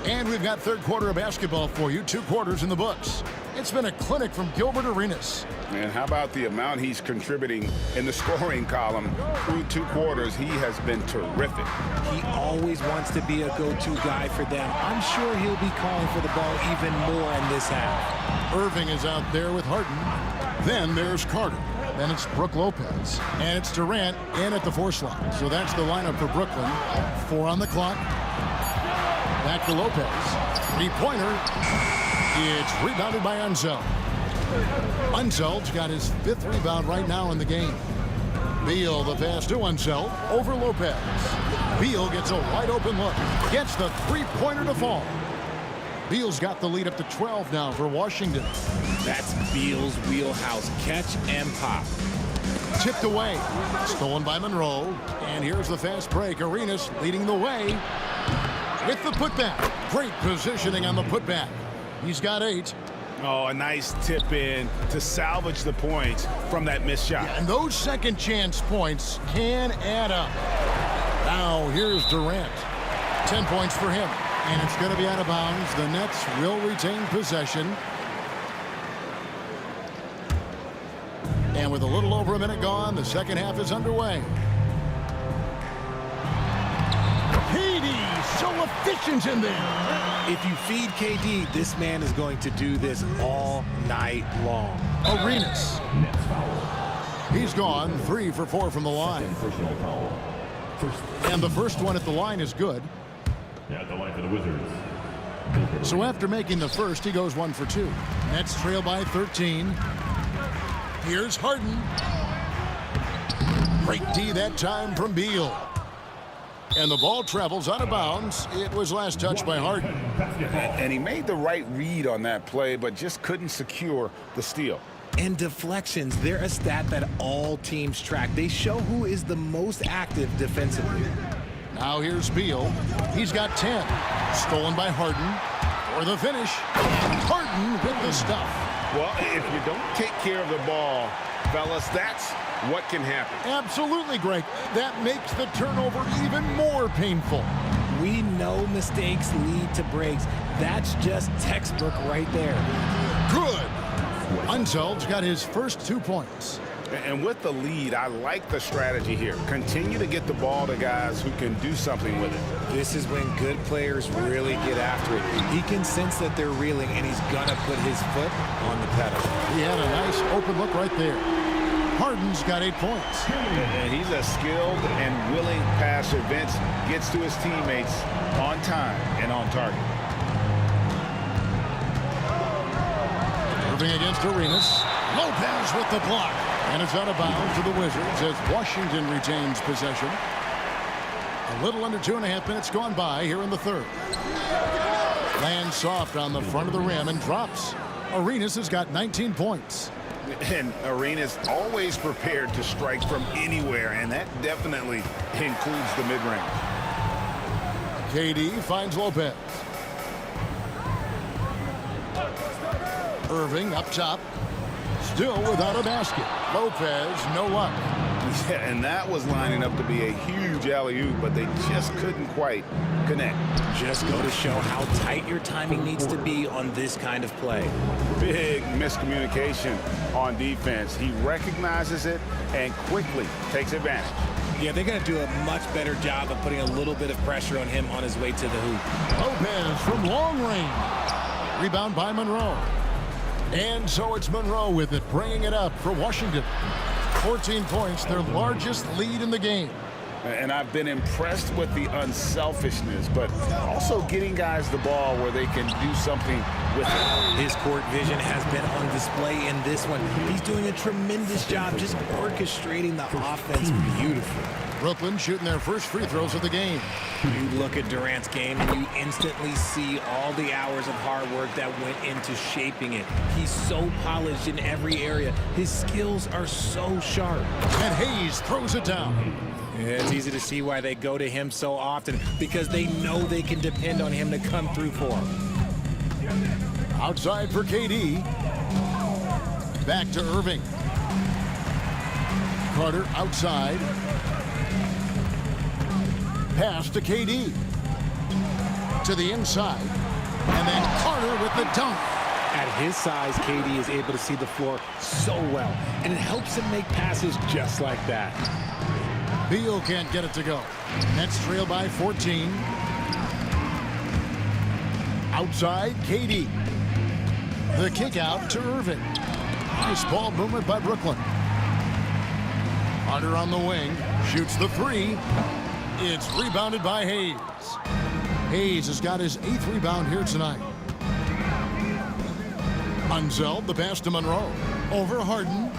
And we've got third quarter of basketball for you. 2 quarters in the books. It's been a clinic from Gilbert Arenas. And how about the amount he's contributing in the scoring column through 2 quarters? He has been terrific. He always wants to be a go-to guy for them. I'm sure he'll be calling for the ball even more in this half. Irving is out there with Harden. Then there's Carter. Then it's Brook Lopez. And it's Durant in at the 4 slot. So that's the lineup for Brooklyn. 4 on the clock. Back to Lopez. 3-pointer. It's rebounded by Unseld. Unseld's got his 5th rebound right now in the game. Beal the pass to Unseld over Lopez. Beal gets a wide open look. Gets the 3-pointer to fall. Beal's got the lead up to 12 now for Washington. That's Beal's wheelhouse. Catch and pop. Tipped away. Stolen by Monroe. And here's the fast break. Arenas leading the way with the putback. Great positioning on the putback. He's got 8. Oh, a nice tip in to salvage the points from that missed shot. Yeah, and those second chance points can add up. Now here's Durant. 10 points for him. And it's going to be out of bounds. The Nets will retain possession. And with a little over a minute gone, the second half is underway. So efficient in there. If you feed KD, this man is going to do this all night long. Arenas. He's gone 3 for 4 from the line. And the first one at the line is good. At the line for the Wizards. So after making the first, he goes 1 for 2. Nets trail by 13. Here's Harden. Great D that time from Beal. And the ball travels out of bounds. It was last touched by Harden. And he made the right read on that play, but just couldn't secure the steal. And deflections, they're a stat that all teams track. They show who is the most active defensively. Now here's Beal. He's got 10. Stolen by Harden. For the finish. Harden with the stuff. Well, if you don't take care of the ball, fellas, that's what can happen. Absolutely, Greg. That makes the turnover even more painful. We know mistakes lead to breaks. That's just textbook right there. Good. Unseld's got his first 2 points. And with the lead, I like the strategy here. Continue to get the ball to guys who can do something with it. This is when good players really get after it. He can sense that they're reeling, and he's going to put his foot on the pedal. He had a nice open look right there. Harden's got 8 points. And he's a skilled and willing passer. Vince gets to his teammates on time and on target. Irving against Arenas. Lopez with the block. And it's out of bounds to the Wizards as Washington retains possession. A little under 2.5 minutes gone by here in the third. Lands soft on the front of the rim and drops. Arenas has got 19 points. And Arenas always prepared to strike from anywhere, and that definitely includes the mid-range. KD finds Lopez. Irving up top. Still without a basket. Lopez, no luck. Yeah, and that was lining up to be a huge alley-oop, but they just couldn't quite connect. Just go to show how tight your timing needs to be on this kind of play. Big miscommunication on defense. He recognizes it and quickly takes advantage. Yeah, they're going to do a much better job of putting a little bit of pressure on him on his way to the hoop. Lopez from long range. Rebound by Monroe. And so it's Monroe with it, bringing it up for Washington. 14 points, their largest lead in the game. And I've been impressed with the unselfishness, but also getting guys the ball where they can do something with it. His court vision has been on display in this one. He's doing a tremendous job just orchestrating the offense beautifully. Brooklyn shooting their first free throws of the game. You look at Durant's game and you instantly see all the hours of hard work that went into shaping it. He's so polished in every area. His skills are so sharp. And Hayes throws it down. Yeah, it's easy to see why they go to him so often, because they know they can depend on him to come through for them. Outside for KD. Back to Irving. Carter outside. Pass to KD. To the inside. And then Carter with the dunk. At his size, KD is able to see the floor so well, and it helps him make passes just like that. Beal can't get it to go. Nets trail by 14. Outside, KD. The kick out to Irving. Nice ball movement by Brooklyn. Carter on the wing. Shoots the three. It's rebounded by Hayes. Hayes has got his 8th rebound here tonight. Unzeld, the pass to Monroe. Over Harden.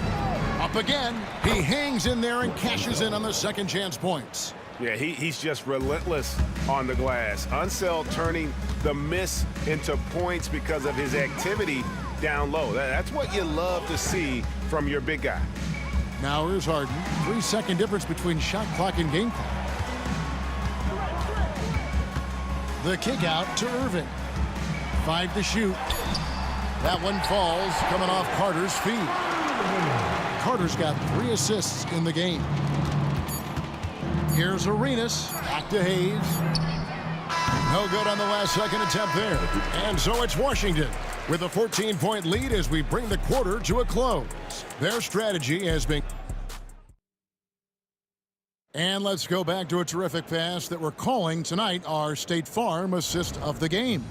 Up again. He hangs in there and cashes in on the second chance points. Yeah, he's just relentless on the glass. Unseld turning the miss into points because of his activity down low. That's what you love to see from your big guy. Now here's Harden. 3-second difference between shot clock and game clock. The kick out to Irving. 5 to shoot. That one falls, coming off Carter's feet. Carter's got 3 assists in the game. Here's Arenas. Back to Hayes. No good on the last second attempt there. And so it's Washington with a 14-point lead as we bring the quarter to a close. Their strategy has been... And let's go back to a terrific pass that we're calling tonight our State Farm assist of the game.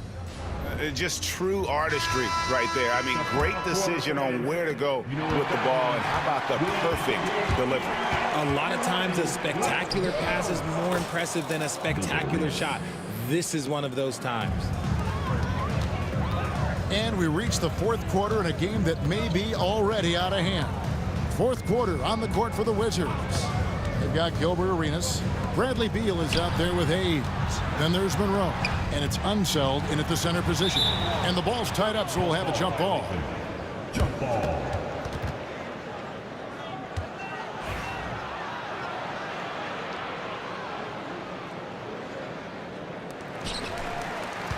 Just true artistry right there. I mean, great decision on where to go with the ball, and how about the perfect delivery. A lot of times a spectacular pass is more impressive than a spectacular shot. This is one of those times. And we reach the fourth quarter in a game that may be already out of hand. Fourth quarter on the court for the Wizards. They've got Gilbert Arenas. Bradley Beal is out there with Hayes. Then there's Monroe. And it's Unseld in at the center position. And the ball's tied up, so we'll have a jump ball. Jump ball.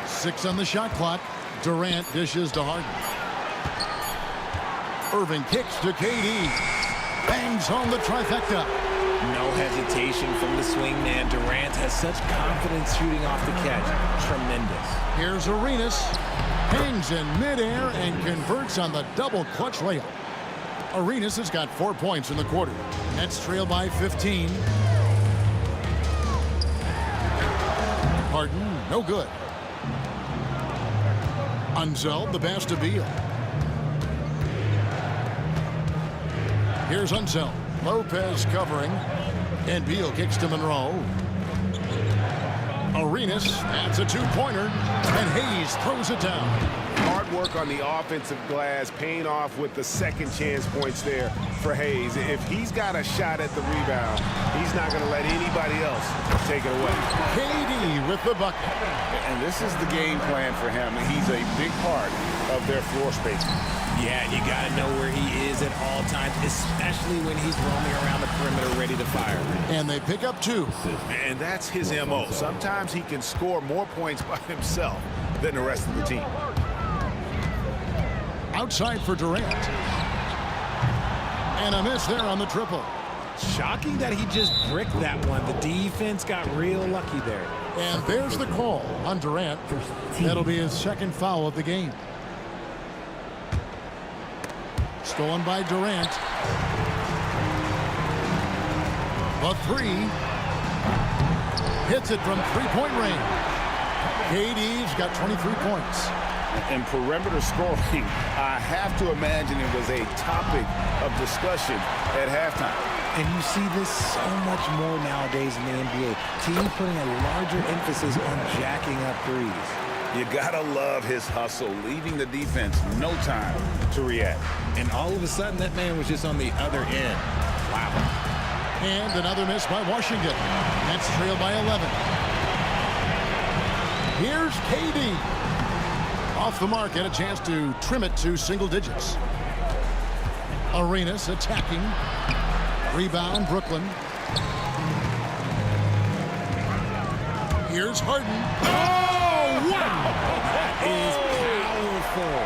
Six on the shot clock. Durant dishes to Harden. Irving kicks to KD. Bangs home the trifecta. No hesitation from the swingman. Durant has such confidence shooting off the catch. Tremendous. Here's Arenas. Hangs in midair and converts on the double clutch layup. Arenas has got 4 points in the quarter. Nets trail by 15. Harden, no good. Unseld, the pass to Beal. Here's Unseld. Lopez covering. And Beal kicks to Monroe. Arenas, that's a two-pointer. And Hayes throws it down. Hard good work on the offensive glass, paying off with the second chance points there for Hayes. If he's got a shot at the rebound, he's not going to let anybody else take it away. KD with the bucket. And this is the game plan for him. He's a big part of their floor spacing. Yeah, you got to know where he is at all times, especially when he's roaming around the perimeter ready to fire. And they pick up 2. And that's his MO. Sometimes he can score more points by himself than the rest of the team. Outside for Durant. And a miss there on the triple. Shocking that he just bricked that one. The defense got real lucky there. And there's the call on Durant. That'll be his second foul of the game. Stolen by Durant. The 3. Hits it from three-point range. KD's got 23 points. And perimeter scoring, I have to imagine it was a topic of discussion at halftime. And you see this so much more nowadays in the NBA. Teams putting a larger emphasis on jacking up threes. You gotta love his hustle, leaving the defense no time to react. And all of a sudden, that man was just on the other end. Wow. And another miss by Washington. That's trailed by 11. Here's KD. Off the mark and a chance to trim it to single digits. Arenas attacking. Rebound, Brooklyn. Here's Harden. Oh, wow! That is powerful.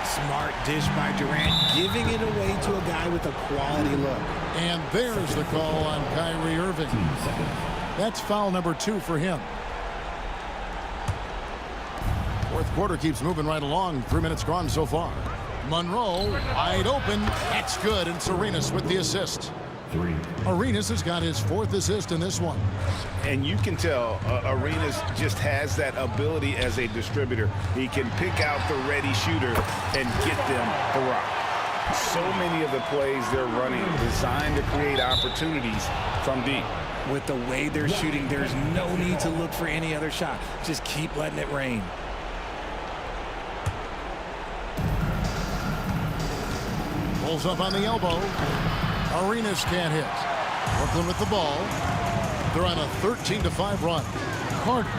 Smart dish by Durant, giving it away to a guy with a quality look. And there's the call on Kyrie Irving. That's foul number 2 for him. Fourth quarter keeps moving right along. 3 minutes gone so far. Monroe wide open. That's good. And Arenas with the assist. Arenas has got his 4th assist in this one. And you can tell Arenas just has that ability as a distributor. He can pick out the ready shooter and get them the rock. So many of the plays they're running designed to create opportunities from deep. With the way they're shooting, there's no need to look for any other shot. Just keep letting it rain. Pulls up on the elbow. Arenas can't hit. Brooklyn with the ball. They're on a 13-5 run. Carter.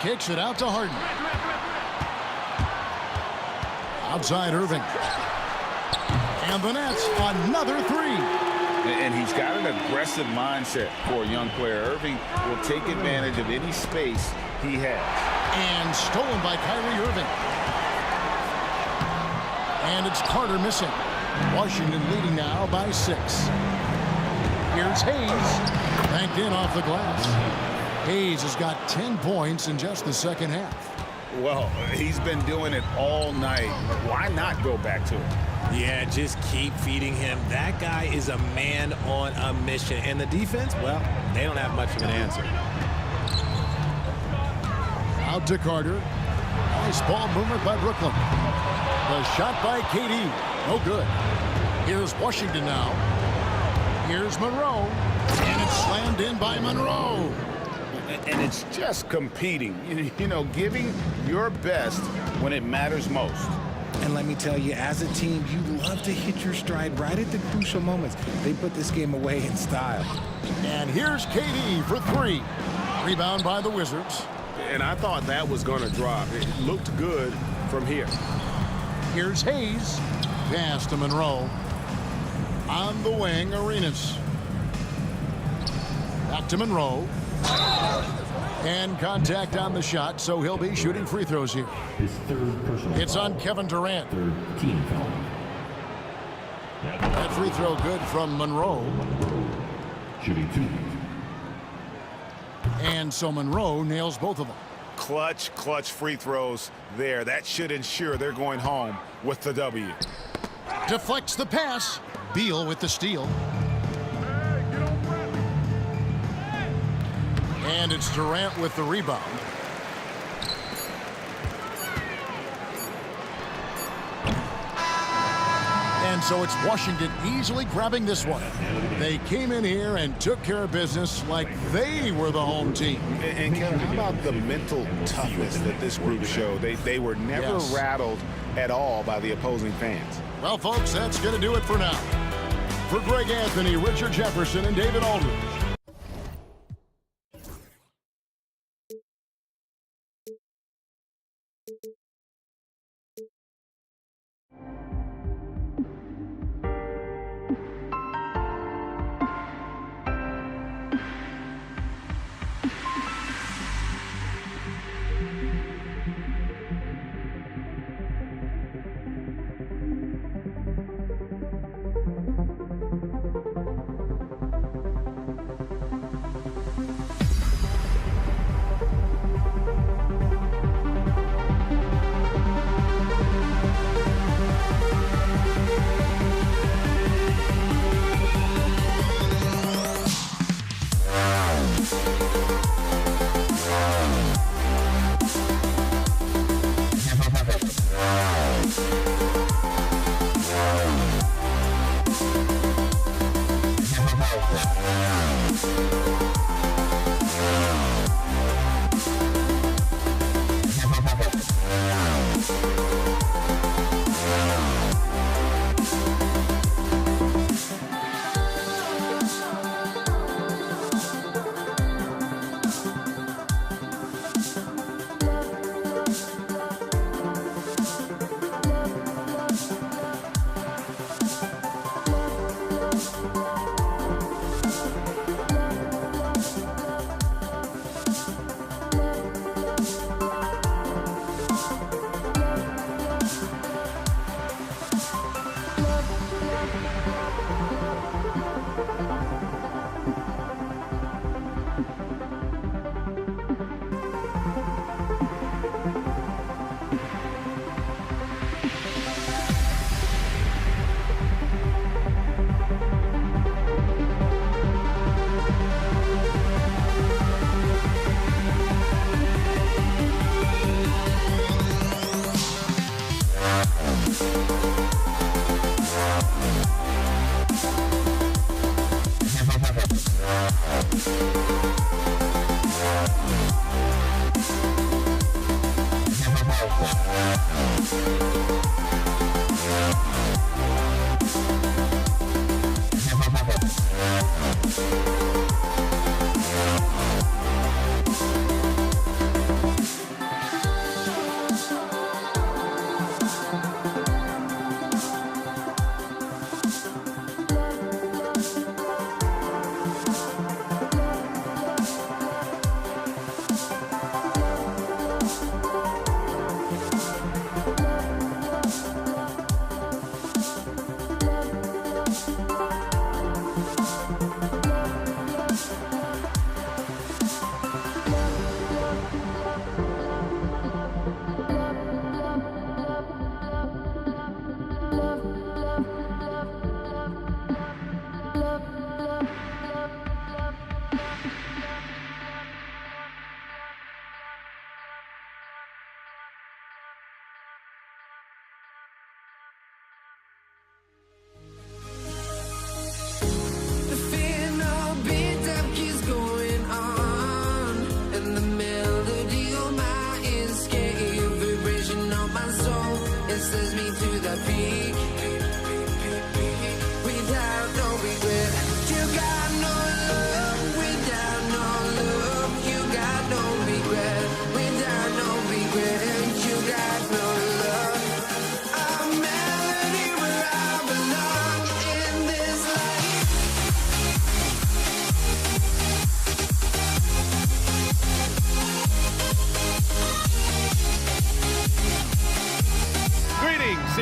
Kicks it out to Harden. Outside Irving. And the Nets, another 3. And he's got an aggressive mindset for a young player. Irving will take advantage of any space he has. And stolen by Kyrie Irving. And it's Carter missing. Washington leading now by 6. Here's Hayes. Banked in off the glass. Hayes has got 10 points in just the second half. Well, he's been doing it all night. Why not go back to it? Yeah, just keep feeding him. That guy is a man on a mission. And the defense, well, they don't have much of an answer. Out to Carter. Nice ball movement by Brooklyn. The shot by KD. No good. Here's Washington now. Here's Monroe. And it's slammed in by Monroe. And it's just competing. You know, giving your best when it matters most. And let me tell you, as a team, you love to hit your stride right at the crucial moments. They put this game away in style. And here's KD for 3. Rebound by the Wizards. And I thought that was going to drop. It looked good from here. Here's Hayes. Pass to Monroe. On the wing, Arenas. Back to Monroe. And contact on the shot, so he'll be shooting free throws here. It's on Kevin Durant. That free throw good from Monroe. Shooting 2. And so Monroe nails both of them. Clutch free throws there. That should ensure they're going home with the W. Deflects the pass. Beal with the steal. And it's Durant with the rebound. And And so it's Washington easily grabbing this one. They came in here and took care of business like they were the home team. And Kevin, how about the mental toughness that this group showed? They were never rattled at all by the opposing fans. Well, folks, that's going to do it for now. For Greg Anthony, Richard Jefferson, and David Aldridge.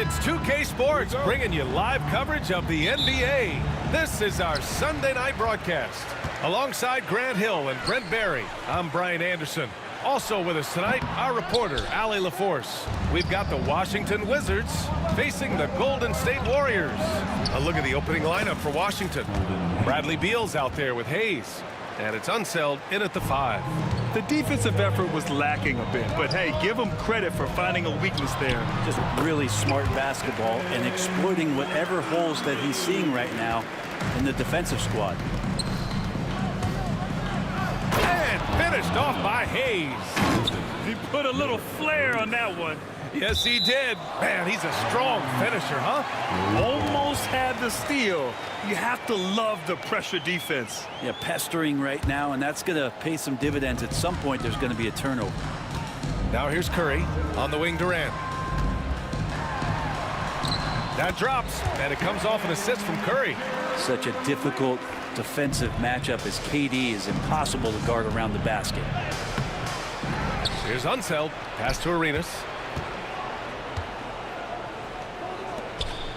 It's 2K Sports bringing you live coverage of the NBA. This is our Sunday night broadcast. Alongside Grant Hill and Brent Barry, I'm Brian Anderson. Also with us tonight, our reporter, Allie LaForce. We've got the Washington Wizards facing the Golden State Warriors. A look at the opening lineup for Washington. Bradley Beal's out there with Hayes. And it's Unseld in at the 5. The defensive effort was lacking a bit, but hey, give him credit for finding a weakness there. Just really smart basketball and exploiting whatever holes that he's seeing right now in the defensive squad. And finished off by Hayes. He put a little flair on that one. Yes, he did. Man, he's a strong finisher, huh? Almost had the steal. You have to love the pressure defense. Yeah, pestering right now, and that's going to pay some dividends. At some point, there's going to be a turnover. Now here's Curry on the wing. Durant. That drops, and it comes off an assist from Curry. Such a difficult defensive matchup as KD is impossible to guard around the basket. Here's Unseld. Pass to Arenas.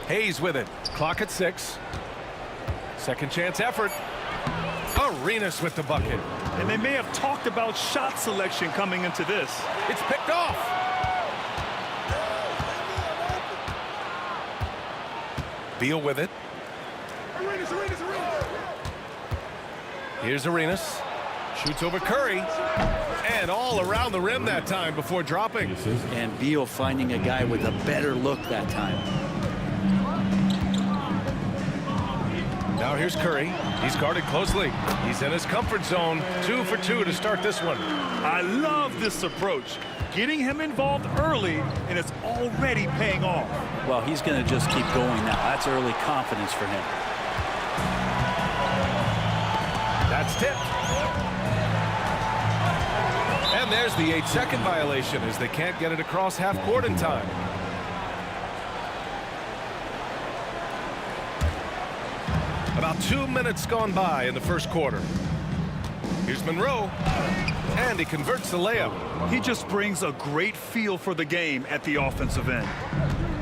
Hayes with it. Clock at 6. Second chance effort. Arenas with the bucket. And they may have talked about shot selection coming into this. It's picked off. Beal with it. Here's Arenas. Shoots over Curry. And all around the rim that time before dropping. And Beal finding a guy with a better look that time. Now here's Curry. He's guarded closely. He's in his comfort zone. 2 for 2 to start this one. I love this approach. Getting him involved early, and it's already paying off. Well, he's going to just keep going now. That's early confidence for him. That's tipped. And there's the 8-second violation as they can't get it across half court in time. About 2 minutes gone by in the first quarter. Here's Monroe, and he converts the layup. He just brings a great feel for the game at the offensive end.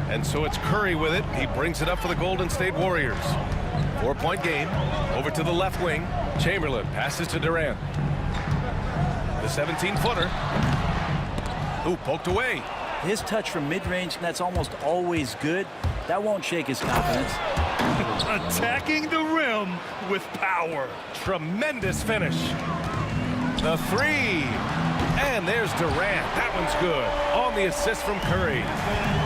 And so it's Curry with it. He brings it up for the Golden State Warriors. 4-point game. Over to the left wing. Chamberlain passes to Durant. The 17-footer. Ooh, poked away. His touch from mid-range, that's almost always good. That won't shake his confidence. Attacking the rim with power. Tremendous finish. The 3. And there's Durant. That one's good. On the assist from Curry.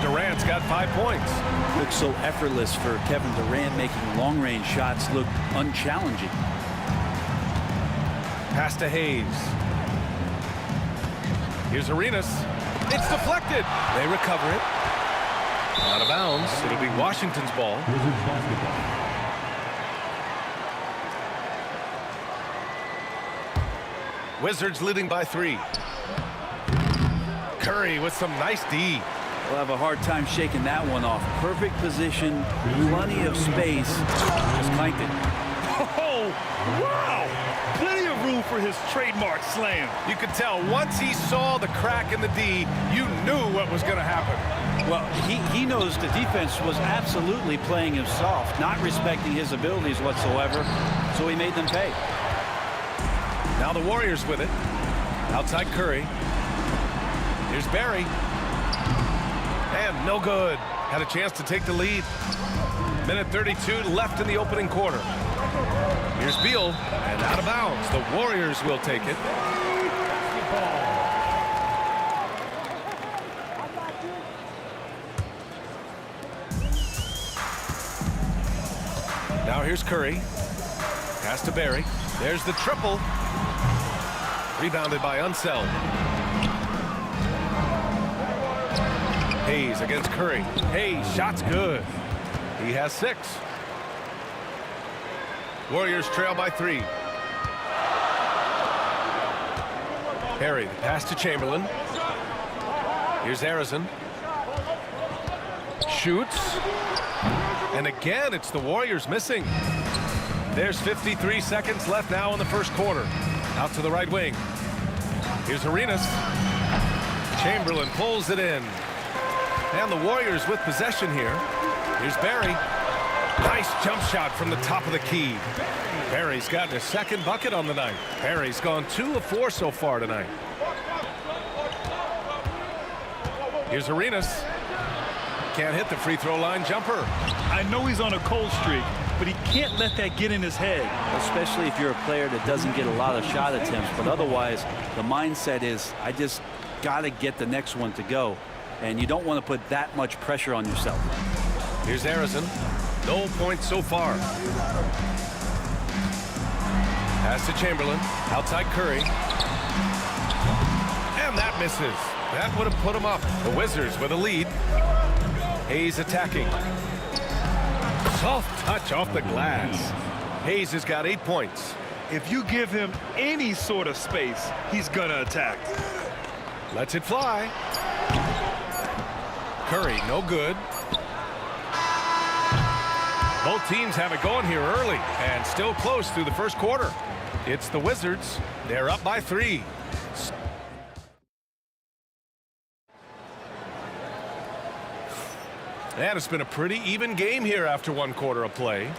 Durant's got 5 points. Looks so effortless for Kevin Durant, making long-range shots look unchallenging. Pass to Hayes. Here's Arenas. It's deflected. They recover it. Out of bounds. It'll be Washington's ball. Wizards leading by 3. Curry with some nice D. We'll have a hard time shaking that one off. Perfect position, plenty of space. Just clanked it. Oh, wow! Plenty of room for his trademark slam. You could tell once he saw the crack in the D, you knew what was going to happen. Well, he knows the defense was absolutely playing him soft, not respecting his abilities whatsoever, so he made them pay. Now the Warriors with it. Outside Curry. Here's Barry. And no good. Had a chance to take the lead. Minute 32 left in the opening quarter. Here's Beal, and out of bounds. The Warriors will take it. Now here's Curry. Pass to Barry. There's the triple. Rebounded by Unseld. Hayes against Curry. Hayes, shot's good. He has 6. Warriors trail by 3. Harry, the pass to Chamberlain. Here's Harrison. Shoots. And again, it's the Warriors missing. There's 53 seconds left now in the first quarter. Out to the right wing. Here's Arenas. Chamberlain pulls it in. And the Warriors with possession here. Here's Barry. Nice jump shot from the top of the key. Barry's gotten his second bucket on the night. Barry's gone 2 of 4 so far tonight. Here's Arenas. Can't hit the free throw line jumper. I know he's on a cold streak, but he can't let that get in his head. Especially if you're a player that doesn't get a lot of shot attempts, but otherwise the mindset is, I just got to get the next one to go, and you don't want to put that much pressure on yourself. Here's Harrison. No points so far. Pass to Chamberlain. Outside Curry. And that misses. That would have put him up. The Wizards with a lead. Hayes attacking. Soft touch off the glass. Hayes has got 8 points. If you give him any sort of space, he's gonna attack. Lets it fly. Curry, no good. Both teams have it going here early and still close through the first quarter. It's the Wizards. They're up by 3. And it's been a pretty even game here after 1 quarter of play.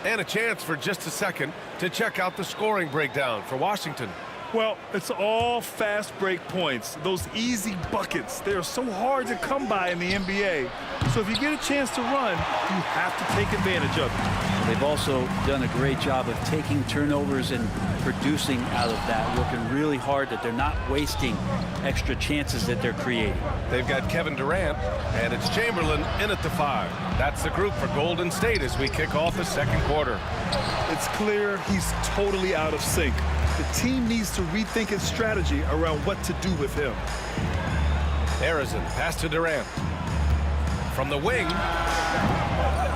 And a chance for just a second to check out the scoring breakdown for Washington. Well, it's all fast break points. Those easy buckets. They are so hard to come by in the NBA. So if you get a chance to run, you have to take advantage of it. They've also done a great job of taking turnovers and producing out of that, working really hard that they're not wasting extra chances that they're creating. They've got Kevin Durant, and it's Chamberlain in at the 5. That's the group for Golden State as we kick off the second quarter. It's clear he's totally out of sync. The team needs to rethink its strategy around what to do with him. Harrison, pass to Durant. From the wing,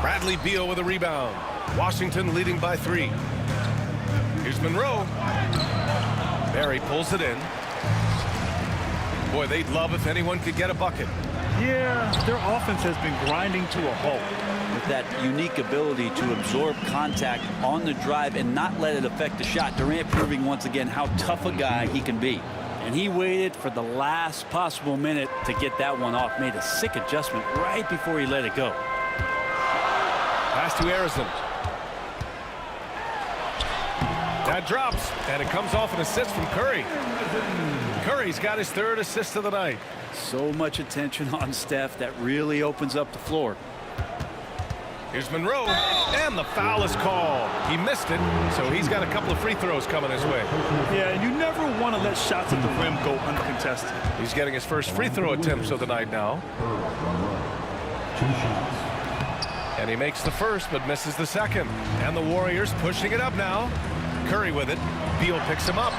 Bradley Beal with a rebound. Washington leading by 3. Here's Monroe. Barry pulls it in. Boy, they'd love if anyone could get a bucket. Yeah, their offense has been grinding to a halt. With that unique ability to absorb contact on the drive and not let it affect the shot, Durant proving once again how tough a guy he can be. And he waited for the last possible minute to get that one off. Made a sick adjustment right before he let it go. Pass to Harrison. That drops, and it comes off an assist from Curry. Curry's got his 3rd assist of the night. So much attention on Steph, that really opens up the floor. Here's Monroe, and the foul is called. He missed it, so he's got a couple of free throws coming his way. Yeah, and you never want to let shots at the rim go uncontested. He's getting his first free throw attempts of the night now. And he makes the first, but misses the second. And the Warriors pushing it up now. Curry with it. Beal picks him up.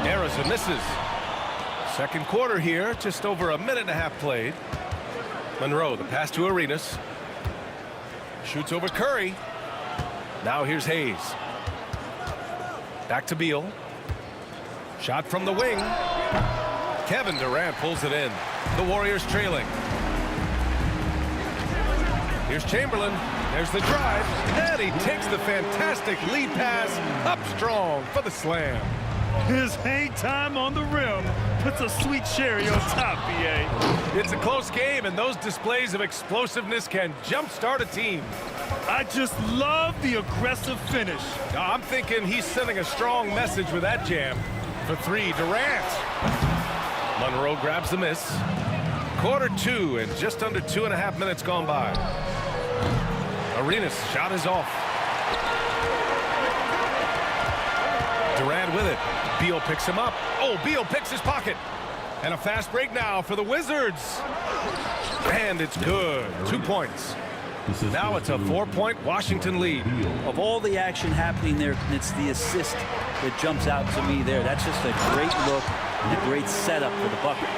Harrison misses. Second quarter here, just over a minute and a half played. Monroe, the pass to Arenas. Shoots over Curry. Now here's Hayes. Back to Beal. Shot from the wing. Kevin Durant pulls it in. The Warriors trailing. Here's Chamberlain. There's the drive. And he takes the fantastic lead pass up strong for the slam. His hang time on the rim puts a sweet cherry on top, BA. It's a close game, and those displays of explosiveness can jumpstart a team. I just love the aggressive finish. I'm thinking he's sending a strong message with that jam. For 3, Durant. Monroe grabs the miss. Quarter 2, and just under 2.5 minutes gone by. Arenas' shot is off. Durant with it. Beal picks him up. Oh, Beal picks his pocket. And a fast break now for the Wizards. And it's good. 2 points. Now it's a 4-point Washington lead. Of all the action happening there, it's the assist that jumps out to me there. That's just a great look and a great setup for the bucket.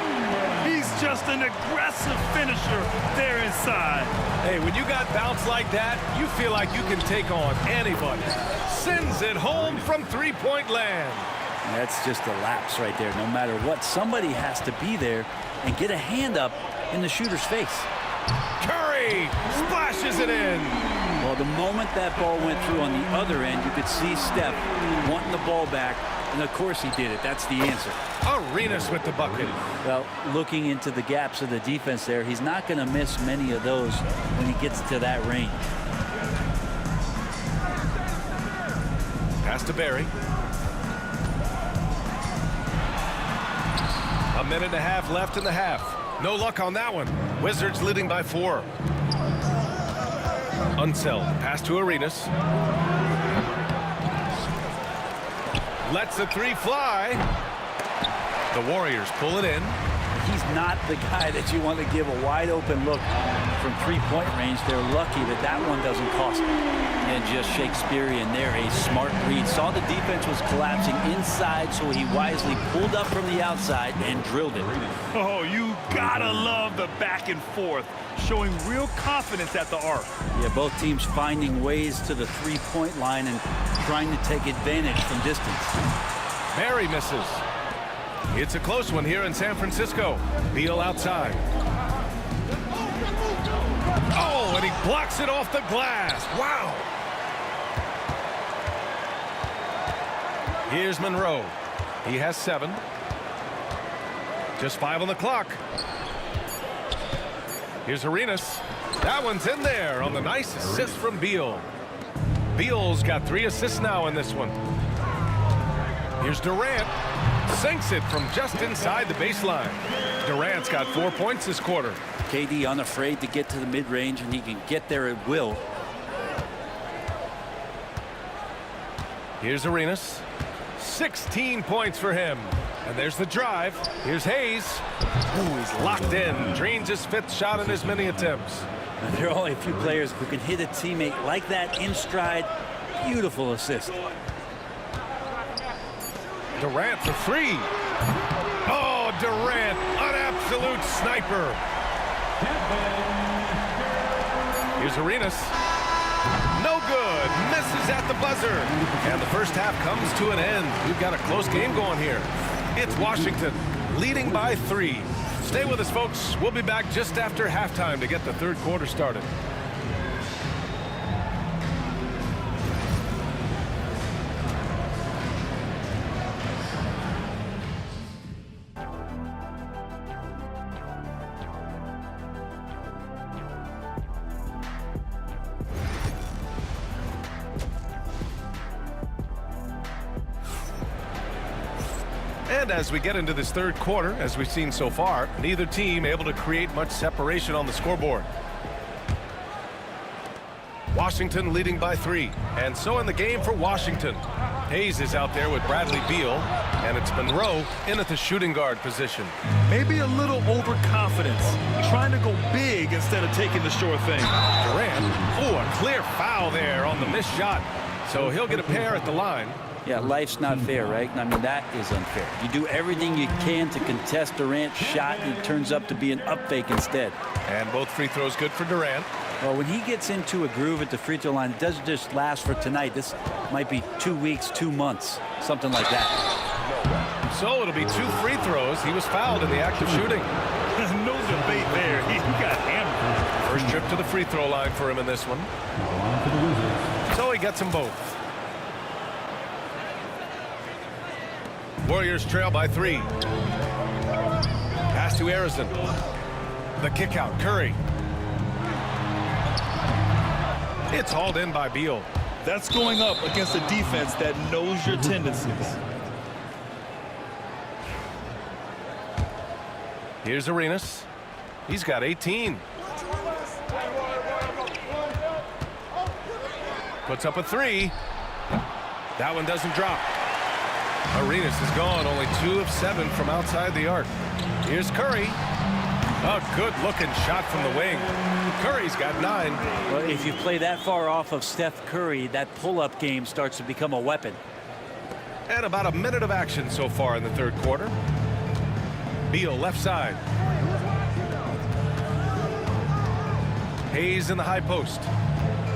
He's just an aggressive finisher there inside. Hey, when you got bounce like that, you feel like you can take on anybody. Sends it home from 3-point land. That's just a lapse right there. No matter what, somebody has to be there and get a hand up in the shooter's face. Curry splashes it in. Well, the moment that ball went through on the other end, you could see Steph wanting the ball back, and of course he did it. That's the answer. Arenas with the bucket. Well, looking into the gaps of the defense there, he's not going to miss many of those when he gets to that range. Pass to Barry. A minute and a half left in the half. No luck on that one. Wizards leading by 4. Unseld. Pass to Arenas. Lets the three fly. The Warriors pull it in. He's not the guy that you want to give a wide open look from three-point range. They're lucky that that one doesn't cost them. And just Shakespearean there, a smart read. Saw the defense was collapsing inside, so he wisely pulled up from the outside and drilled it. Oh, you gotta love the back and forth, showing real confidence at the arc. Yeah, both teams finding ways to the three-point line and trying to take advantage from distance. Barry misses. It's a close one here in San Francisco. Beal outside. Oh, and he blocks it off the glass. Wow. Here's Monroe. He has 7. Just 5 on the clock. Here's Arenas. That one's in there on the nice assist from Beal. Beal's got 3 assists now in this one. Here's Durant. Sinks it from just inside the baseline. Durant's got 4 points this quarter. KD unafraid to get to the mid-range, and he can get there at will. Here's Arenas. 16 points for him. And there's the drive. Here's Hayes. Ooh, he's locked in. Drains his 5th shot in as many attempts. And there are only a few players who can hit a teammate like that in stride. Beautiful assist. Durant for 3. Oh, Durant, an absolute sniper. Here's Arenas. No good. Misses at the buzzer. And the first half comes to an end. We've got a close game going here. It's Washington leading by 3. Stay with us, folks. We'll be back just after halftime to get the third quarter started. And as we get into this third quarter, as we've seen so far, neither team able to create much separation on the scoreboard. Washington leading by 3. And so in the game for Washington. Hayes is out there with Bradley Beal, and it's Monroe in at the shooting guard position. Maybe a little overconfidence, trying to go big instead of taking the sure thing. Durant, oh, a clear foul there on the missed shot. So he'll get a pair at the line. Yeah, life's not fair, right? I mean, that is unfair. You do everything you can to contest Durant's shot, and it turns up to be an up fake instead. And both free throws good for Durant. Well, when he gets into a groove at the free throw line, it doesn't just last for tonight. This might be 2 weeks, 2 months, something like that. So it'll be 2 free throws. He was fouled in the act of shooting. No debate there. He got hammered. First trip to the free throw line for him in this one. So he gets them both. Warriors trail by 3. Pass to Harrison. The kick out, Curry. It's hauled in by Beal. That's going up against a defense that knows your tendencies. Here's Arenas. He's got 18. Puts up a 3. That one doesn't drop. Arenas is gone, only 2 of 7 from outside the arc. Here's Curry. A good-looking shot from the wing. Curry's got 9. Well, if you play that far off of Steph Curry, that pull-up game starts to become a weapon. And about a minute of action so far in the third quarter. Beal left side. Hayes in the high post.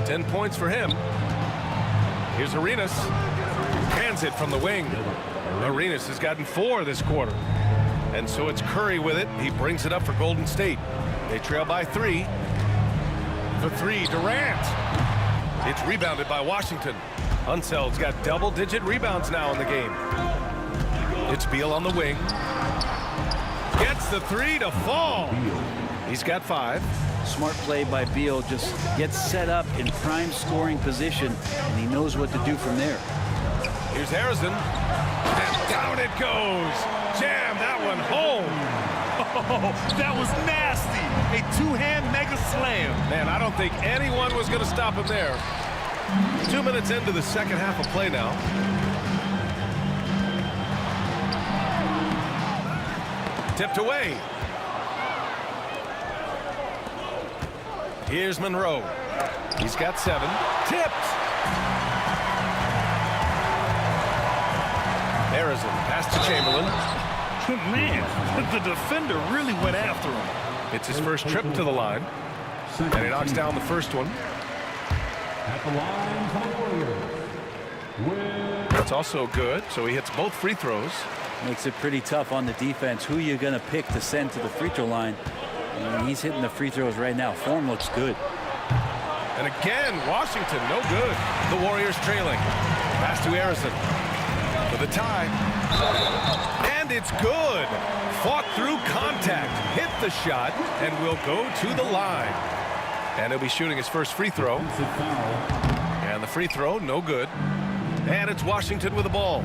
10 points for him. Here's Arenas. Hands it from the wing. Arenas has gotten 4 this quarter. And so it's Curry with it. He brings it up for Golden State. They trail by 3. For 3, Durant. It's rebounded by Washington. Unseld's got double-digit rebounds now in the game. It's Beal on the wing. Gets the 3 to fall. He's got 5. Smart play by Beal. Just gets set up in prime scoring position, and he knows what to do from there. Here's Harrison. And down it goes. Jam that one home. Oh, that was nasty. A two-hand mega slam. Man, I don't think anyone was going to stop him there. 2 minutes into the second half of play now. Tipped away. Here's Monroe. He's got 7. Tipped. Harrison, pass to Chamberlain. Man, the defender really went after him. It's his first trip to the line. And he knocks down the first one. At the line, That's also good, so he hits both free throws. Makes it pretty tough on the defense. Who you're going to pick to send to the free throw line. And he's hitting the free throws right now. Form looks good. And again, Washington, no good. The Warriors trailing. Pass to Harrison. For the tie. And it's good. Fought through contact. Hit the shot and will go to the line. And he'll be shooting his first free throw. And the free throw, no good. And it's Washington with the ball.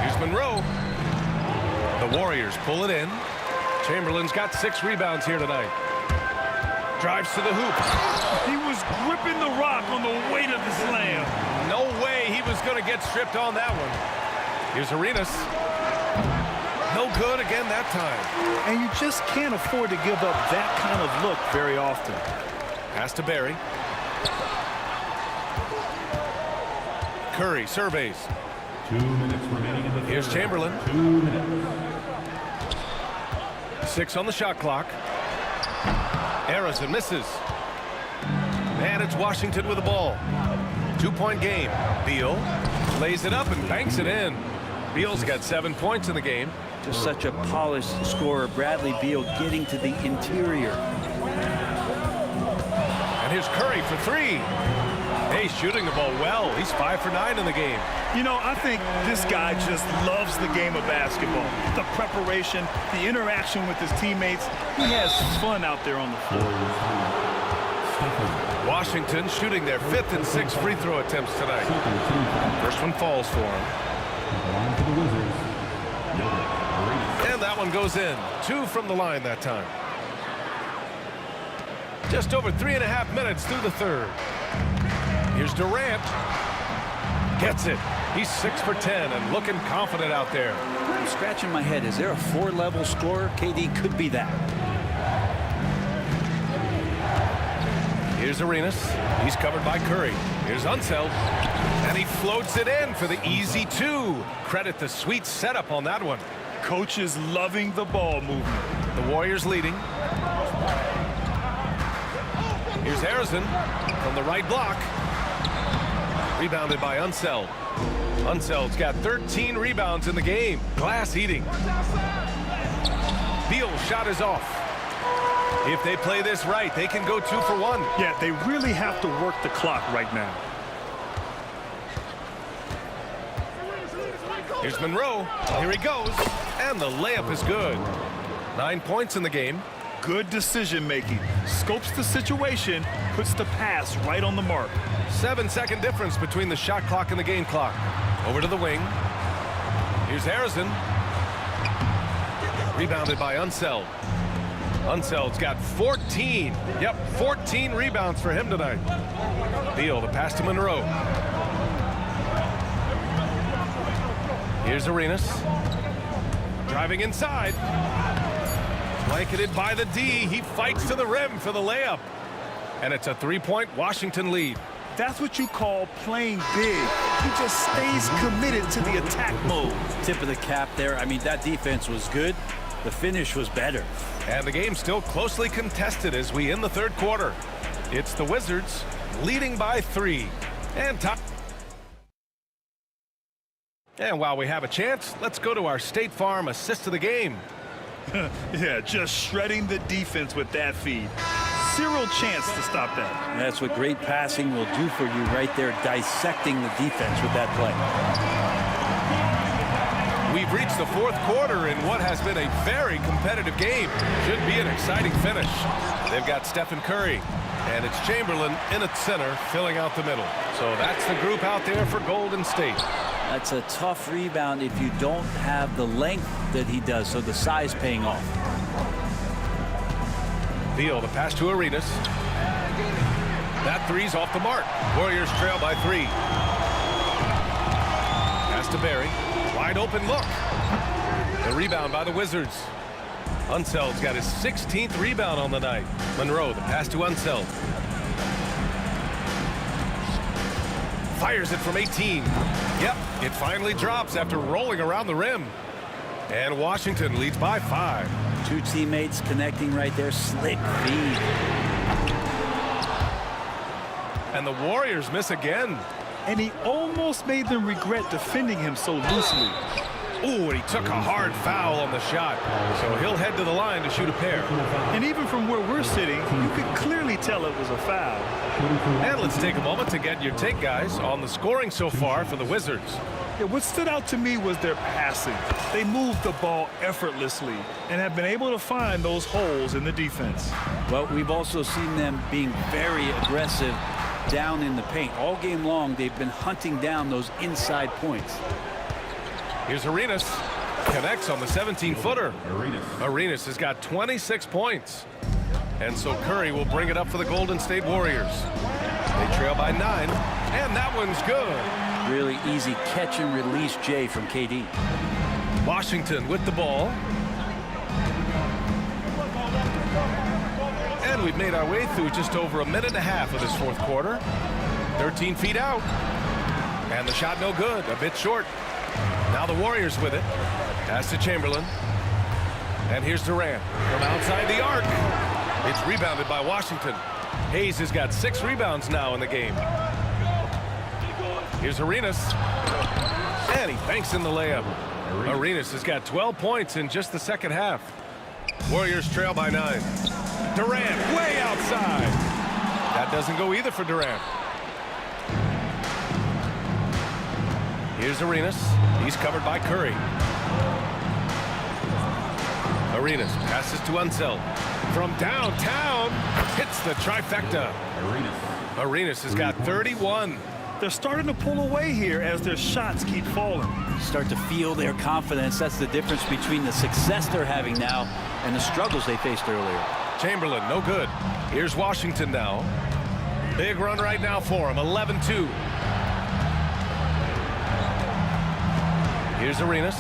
Here's Monroe. The Warriors pull it in. Chamberlain's got 6 rebounds here tonight. Drives to the hoop. He was gripping the rock on the weight of the slam. No way he was going to get stripped on that one. Here's Arenas. No good again that time. And you just can't afford to give up that kind of look very often. Pass to Barry. Curry surveys. 2 minutes remaining in the Here's third. Chamberlain. 2 minutes. 6 on the shot clock. Harrison misses. And it's Washington with the ball. 2-point game. Beal lays it up and banks it in. Beal's got 7 points in the game. Just such a polished scorer. Bradley Beal getting to the interior. And here's Curry for 3. Hey, shooting the ball well. He's 5 for 9 in the game. You know, I think this guy just loves the game of basketball. The preparation, the interaction with his teammates. He has fun out there on the floor. Washington shooting their 5th and 6th free throw attempts tonight. First one falls for him. And that one goes in. 2 from the line that time. Just over 3.5 minutes through the third. Here's Durant. Gets it. He's 6 for 10 and looking confident out there. I'm scratching my head. Is there a 4-level scorer? KD could be that. Here's Arenas. He's covered by Curry. Here's Unseld. And he floats it in for the easy 2. Credit the sweet setup on that one. Coach is loving the ball movement. The Warriors leading. Here's Harrison from the right block. Rebounded by Unseld. Unseld's got 13 rebounds in the game. Glass eating. Beal's shot is off. If they play this right, they can go 2 for 1. Yeah, they really have to work the clock right now. Here's Monroe. Here he goes. And the layup is good. 9 points in the game. Good decision making. Scopes the situation, puts the pass right on the mark. 7-second difference between the shot clock and the game clock. Over to the wing. Here's Harrison. Rebounded by Unseld. Unseld's got 14. Yep, 14 rebounds for him tonight. Beal, the pass to Monroe. Here's Arenas. Driving inside. Blanketed by the D. He fights to the rim for the layup. And it's a 3-point Washington lead. That's what you call playing big. He just stays committed to the attack mode. Tip of the cap there. I mean, that defense was good. The finish was better. And the game's still closely contested as we end the third quarter. It's the Wizards leading by 3. And while we have a chance, let's go to our State Farm assist of the game. Yeah, just shredding the defense with that feed. Zero chance to stop that. That's what great passing will do for you right there, dissecting the defense with that play. We've reached the fourth quarter in what has been a very competitive game. Should be an exciting finish. They've got Stephen Curry, and it's Chamberlain in at center, filling out the middle. So that's the group out there for Golden State. That's a tough rebound if you don't have the length that he does, so the size paying off. Beal, the pass to Arenas. That three's off the mark. Warriors trail by 3. Pass to Barry. Wide open look. The rebound by the Wizards. Unseld's got his 16th rebound on the night. Monroe, the pass to Unseld. Fires it from 18. Yep, it finally drops after rolling around the rim. And Washington leads by 5. 2 teammates connecting right there. Slick feed. And the Warriors miss again. And he almost made them regret defending him so loosely. Ooh, and he took a hard foul on the shot. So he'll head to the line to shoot a pair. And even from where we're sitting, you could clearly tell it was a foul. And let's take a moment to get your take, guys, on the scoring so far for the Wizards. Yeah, what stood out to me was their passing. They moved the ball effortlessly and have been able to find those holes in the defense. Well, we've also seen them being very aggressive down in the paint. All game long, they've been hunting down those inside points. Here's Arenas. Connects on the 17-footer. Arenas has got 26 points. And so Curry will bring it up for the Golden State Warriors. They trail by 9, and that one's good. Really easy catch and release, Jay, from KD. Washington with the ball. And we've made our way through just over a minute and a half of this fourth quarter. 13 feet out. And the shot no good, a bit short. Now the Warriors with it. Pass to Chamberlain. And here's Durant from outside the arc. It's rebounded by Washington. Hayes has got 6 rebounds now in the game. Here's Arenas. And he banks in the layup. Arenas has got 12 points in just the second half. Warriors trail by 9. Durant way outside. That doesn't go either for Durant. Here's Arenas. He's covered by Curry. Arenas passes to Unseld. From downtown, hits the trifecta. Arenas has got 31. They're starting to pull away here as their shots keep falling. Start to feel their confidence. That's the difference between the success they're having now and the struggles they faced earlier. Chamberlain, no good. Here's Washington now. Big run right now for him, 11-2. Here's Arenas.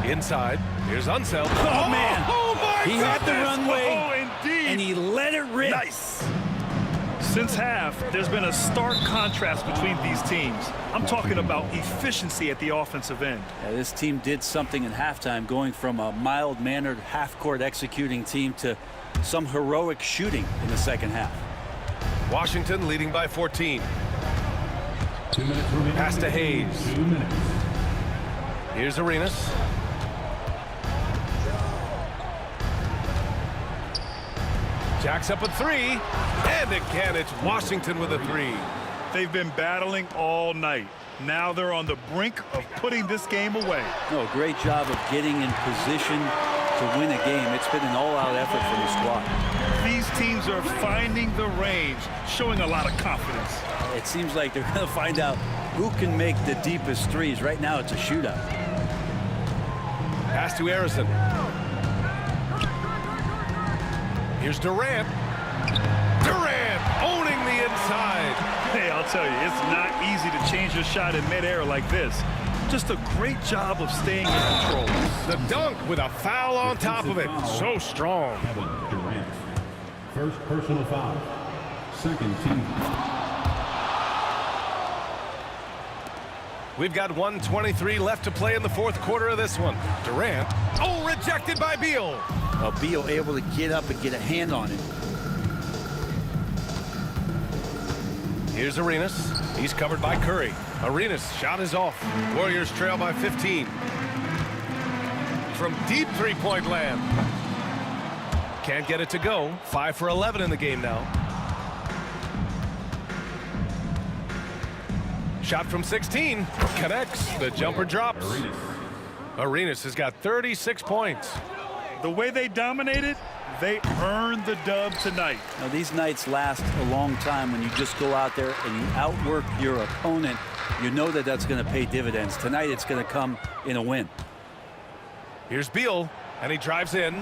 Inside. Here's Unseld. Oh, man. Oh, my He had the runway, Oh, indeed. and he let it rip. Nice. Since half, there's been a stark contrast between these teams. I'm talking about efficiency at the offensive end. Yeah, this team did something in halftime, going from a mild-mannered half-court executing team to some heroic shooting in the second half. Washington leading by 14. 2 minutes remaining. Pass to Hayes. 2 minutes. Here's Arenas. Jacks up a 3. And again, it's Washington with a 3. They've been battling all night. Now they're on the brink of putting this game away. No, great job of getting in position to win a game. It's been an all-out effort from the squad. These teams are finding the range, showing a lot of confidence. It seems like they're going to find out who can make the deepest threes. Right now, it's a shootout. Pass to Harrison. Here's Durant. Durant owning the inside. Hey, I'll tell you, it's not easy to change your shot in midair like this. Just a great job of staying in control. The dunk with a foul on top of it. So strong. Kevin Durant. First personal foul. Second team. We've got 1:23 left to play in the fourth quarter of this one. Durant. Oh, rejected by Beal. Beal able to get up and get a hand on it. Here's Arenas. He's covered by Curry. Arenas' shot is off. Warriors trail by 15. From deep three-point land. Can't get it to go. 5 for 11 in the game now. Shot from 16. Connects. The jumper drops. Arenas has got 36 points. The way they dominated, they earned the dub tonight. Now, these nights last a long time when you just go out there and you outwork your opponent. You know that that's going to pay dividends. Tonight, it's going to come in a win. Here's Beal, and he drives in,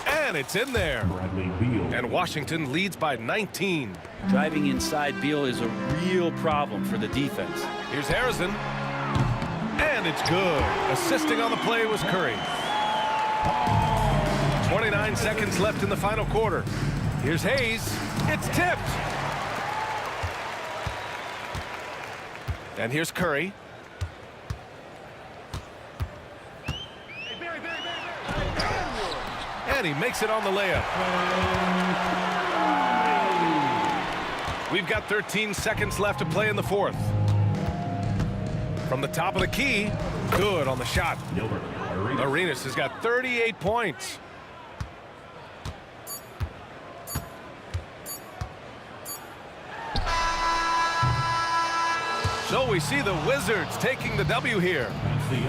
and it's in there. And Washington leads by 19. Driving inside Beal is a real problem for the defense. Here's Harrison, and it's good. Assisting on the play was Curry. 29 seconds left in the final quarter. Here's Hayes. It's tipped. And here's Curry. And he makes it on the layup. We've got 13 seconds left to play in the fourth. From the top of the key, good on the shot. Arenas has got 38 points. So we see the Wizards taking the W here.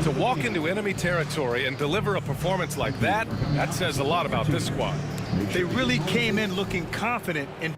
To walk into enemy territory and deliver a performance like that, that says a lot about this squad. They really came in looking confident and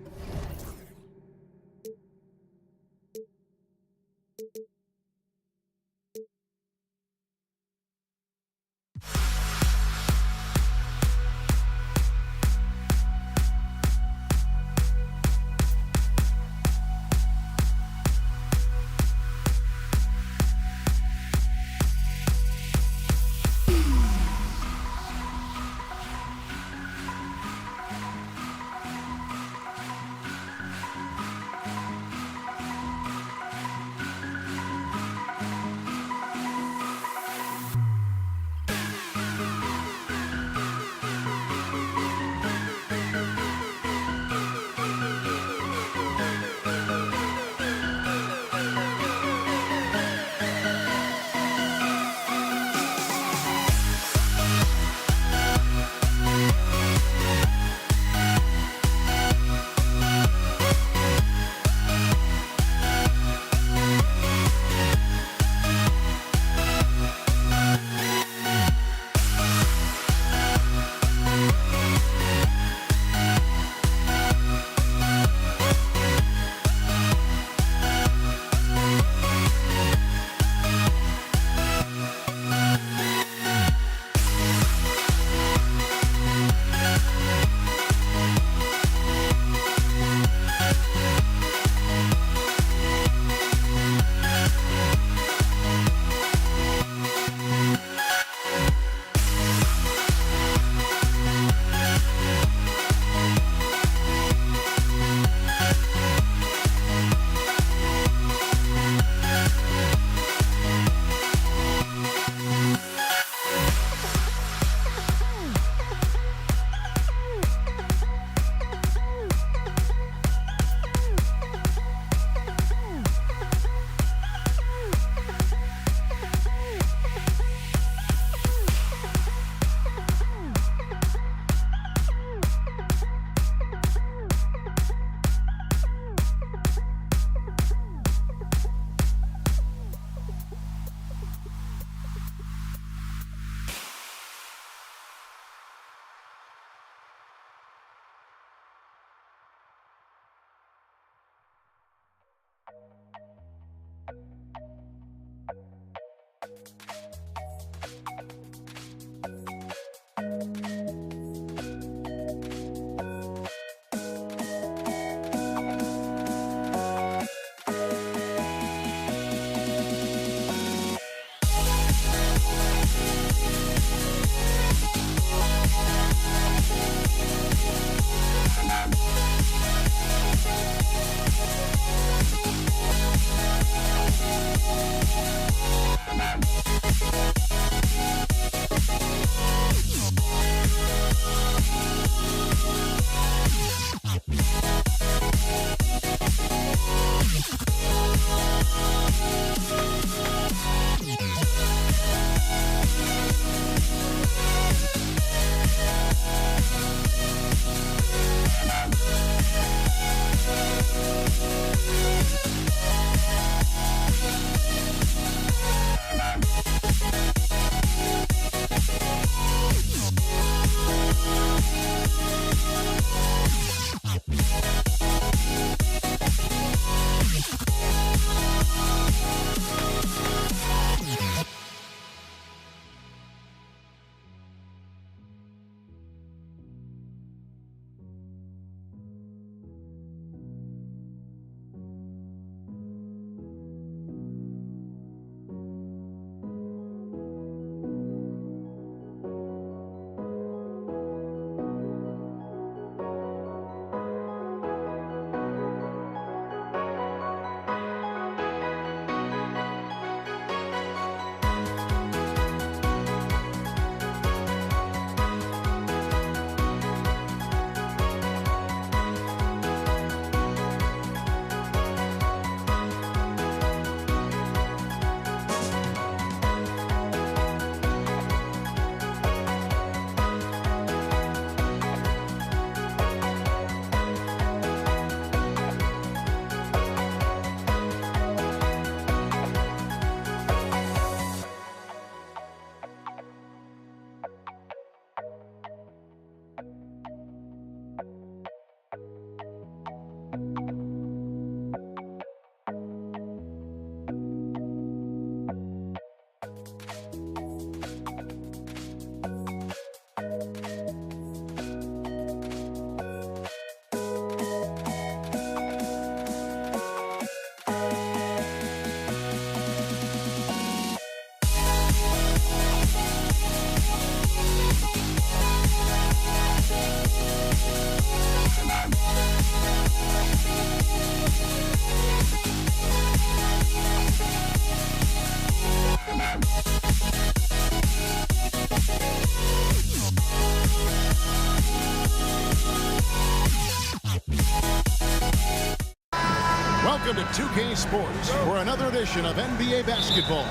Welcome to 2K Sports for another edition of NBA basketball.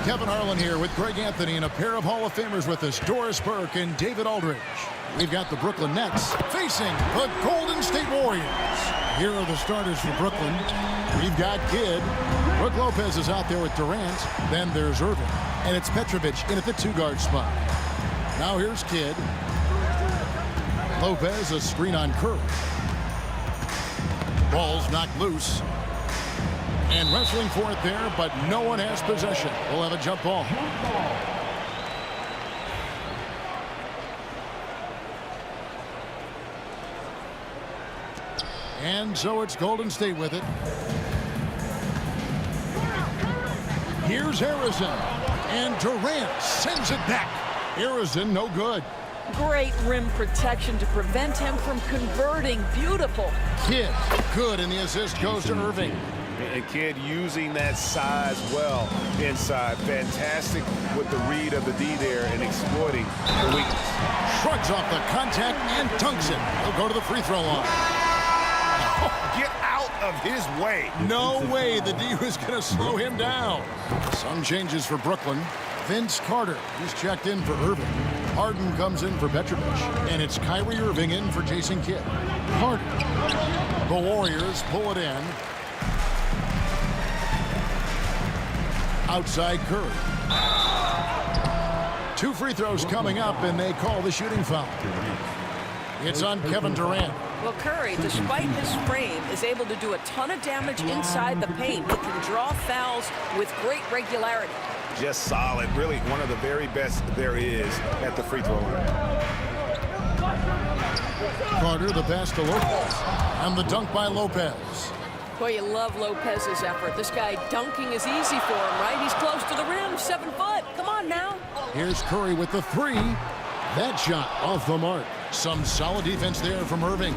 Kevin Harlan here with Greg Anthony and a pair of Hall of Famers with us, Doris Burke and David Aldridge. We've got the Brooklyn Nets facing the Golden State Warriors. Here are the starters for Brooklyn. We've got Kidd. Brook Lopez is out there with Durant. Then there's Irving. And it's Petrovic in at the two-guard spot. Now here's Kidd. Lopez, a screen on Curry. Ball's knocked loose. And wrestling for it there, but no one has possession. We'll have a jump ball. And so it's Golden State with it. Here's Harrison. And Durant sends it back. Harrison, no good. Great rim protection to prevent him from converting. Beautiful. Kidd, good, and the assist goes to Irving. And Kidd using that size well inside. Fantastic with the read of the D there and exploiting the weakness. Shrugs off the contact and dunks it. He'll go to the free throw line. Get out of his way. No way the D was going to slow him down. Some changes for Brooklyn. Vince Carter, he's checked in for Irving. Harden comes in for Petrovic. And it's Kyrie Irving in for Jason Kidd. Carter. The Warriors pull it in. Outside Curry. 2 free throws coming up, and they call the shooting foul. It's on Kevin Durant. Well, Curry, despite his frame, is able to do a ton of damage inside the paint. He can draw fouls with great regularity. Just solid. Really one of the very best there is at the free throw line. Carter, the pass to Lopez. And the dunk by Lopez. Boy, you love Lopez's effort. This guy dunking is easy for him, right? He's close to the rim, 7 foot. Come on now. Here's Curry with the 3. That shot off the mark. Some solid defense there from Irving.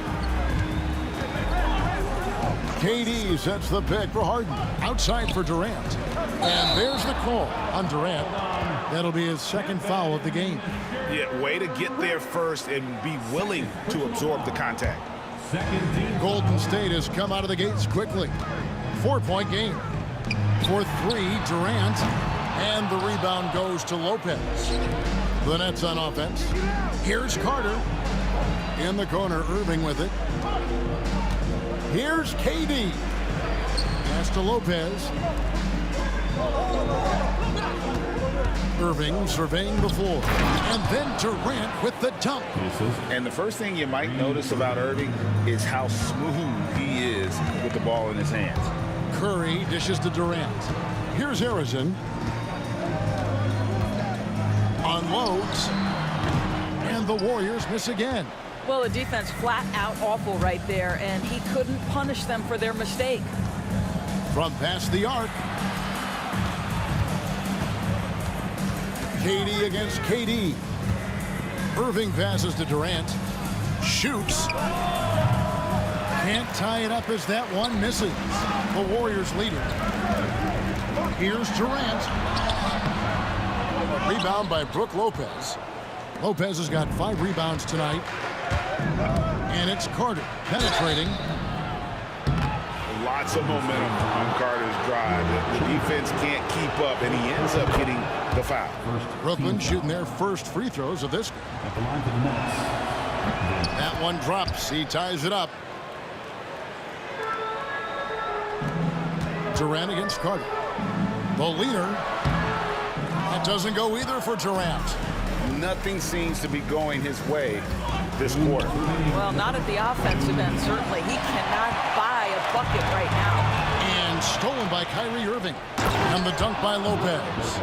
KD sets the pick for Harden. Outside for Durant. And there's the call on Durant. That'll be his second foul of the game. Yeah, way to get there first and be willing to absorb the contact. Golden State has come out of the gates quickly. 4-point game. For 3, Durant. And the rebound goes to Lopez. The Nets on offense. Here's Carter. In the corner, Irving with it. Here's KD. Pass to Lopez. Irving surveying the floor. And then Durant with the dunk. And the first thing you might notice about Irving is how smooth he is with the ball in his hands. Curry dishes to Durant. Here's Harrison. Unloads. And the Warriors miss again. Well, the defense flat out awful right there, and he couldn't punish them for their mistake. From past the arc. KD against KD. Irving passes to Durant. Shoots. Can't tie it up as that one misses. The Warriors lead it. Here's Durant. Rebound by Brook Lopez. Lopez has got 5 rebounds tonight. And it's Carter penetrating. Lots of momentum on Carter's drive. The defense can't keep up, and he ends up getting the foul. Brooklyn shooting their first free throws of this game. That one drops. He ties it up. Durant against Carter. The leader. That doesn't go either for Durant. Nothing seems to be going his way this quarter. Well, not at the offensive end, certainly. He cannot buy a bucket right now. And stolen by Kyrie Irving. And the dunk by Lopez.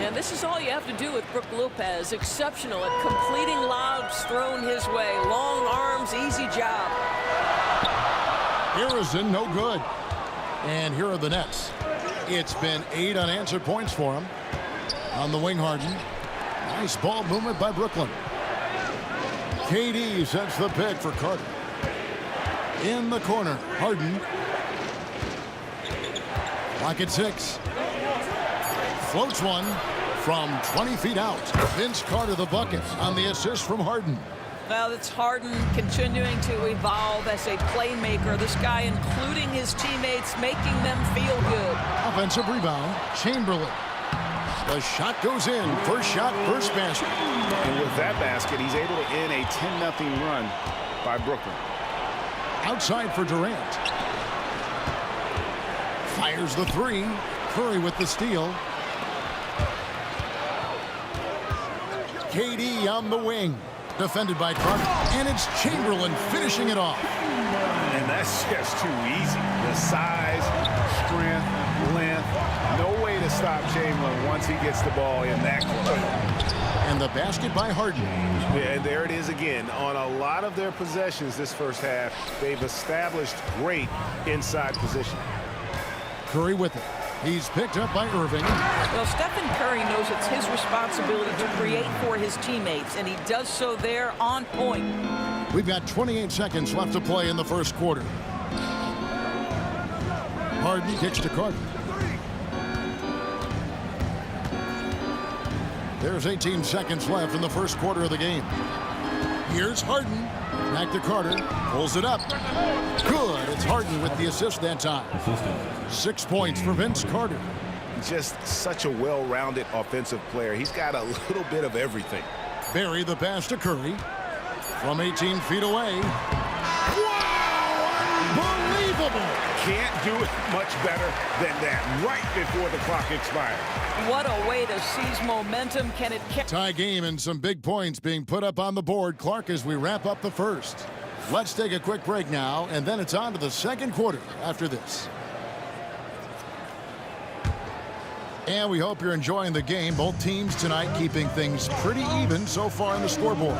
And this is all you have to do with Brook Lopez. Exceptional at completing lobs thrown his way. Long arms, easy job. Harrison, no good. And here are the Nets. It's been 8 unanswered points for him. On the wing, Harden. Nice ball movement by Brooklyn. KD sets the pick for Carter. In the corner, Harden. Clock at 6. Floats one from 20 feet out. Vince Carter the bucket on the assist from Harden. Well, it's Harden continuing to evolve as a playmaker. This guy, including his teammates, making them feel good. Offensive rebound, Chamberlain. The shot goes in. First shot, first basket. And with that basket, he's able to end a 10-0 run by Brooklyn. Outside for Durant. Fires the three. Curry with the steal. KD on the wing. Defended by Clark. And it's Chamberlain finishing it off. And that's just too easy. The size, strength, length. No way to stop Chamberlain once he gets the ball in that close. And the basket by Harden. Yeah, and there it is again. On a lot of their possessions this first half, they've established great inside position. Curry with it. He's picked up by Irving. Well, Stephen Curry knows it's his responsibility to create for his teammates, and he does so there on point. We've got 28 seconds left to play in the first quarter. Harden kicks to Carter. There's 18 seconds left in the first quarter of the game. Here's Harden. Back to Carter. Pulls it up. Good. It's Harden with the assist that time. 6 points for Vince Carter. Just such a well-rounded offensive player. He's got a little bit of everything. Barry the pass to Curry. From 18 feet away. Wow! Unbelievable! Can't do it much better than that right before the clock expires. What a way to seize momentum. Can it tie game and some big points being put up on the board, Clark, as we wrap up the first. Let's take a quick break now, and then it's on to the second quarter after this. And we hope you're enjoying the game. Both teams tonight keeping things pretty even so far on the scoreboard.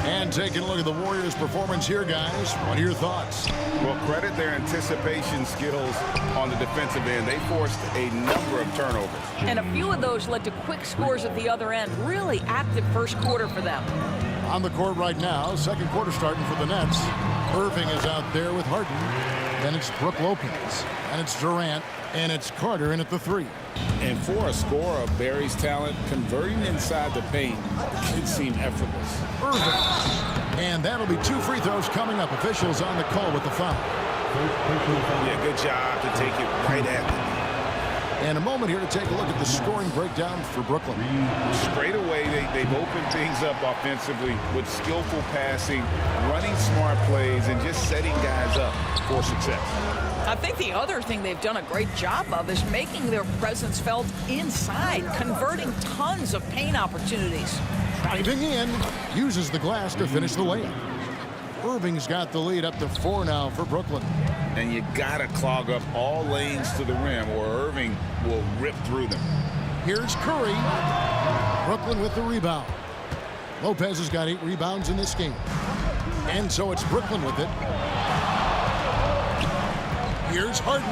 And taking a look at the Warriors' performance here, guys. What are your thoughts? Well, credit their anticipation skills on the defensive end. They forced a number of turnovers. And a few of those led to quick scores at the other end. Really active first quarter for them. On the court right now, second quarter starting for the Nets. Irving is out there with Harden. Then it's Brook Lopez. And it's Durant. And it's Carter in at the three. And for a scorer of Barry's talent, converting inside the paint can seem effortless. Irving. And that'll be 2 free throws coming up. Officials on the call with the foul. Yeah, good job to take it right at them. And a moment here to take a look at the scoring breakdown for Brooklyn. Straight away, they've opened things up offensively with skillful passing, running smart plays, and just setting guys up for success. I think the other thing they've done a great job of is making their presence felt inside, converting tons of paint opportunities. Driving in, uses the glass to finish the layup. Irving's got the lead up to 4 now for Brooklyn. And you gotta clog up all lanes to the rim or Irving will rip through them. Here's Curry. Brooklyn with the rebound. Lopez has got 8 rebounds in this game. And so it's Brooklyn with it. Here's Harden.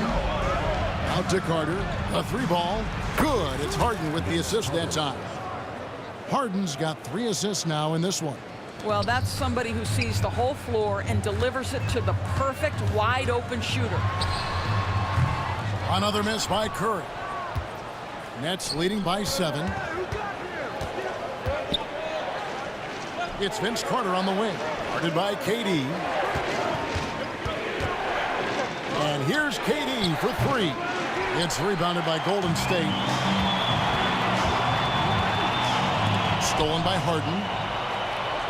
Out to Carter. A 3-ball. Good. It's Harden with the assist that time. Harden's got 3 assists now in this one. Well, that's somebody who sees the whole floor and delivers it to the perfect wide-open shooter. Another miss by Curry. Nets leading by 7. It's Vince Carter on the wing. Guarded by KD. And here's KD for 3. It's rebounded by Golden State. Stolen by Harden.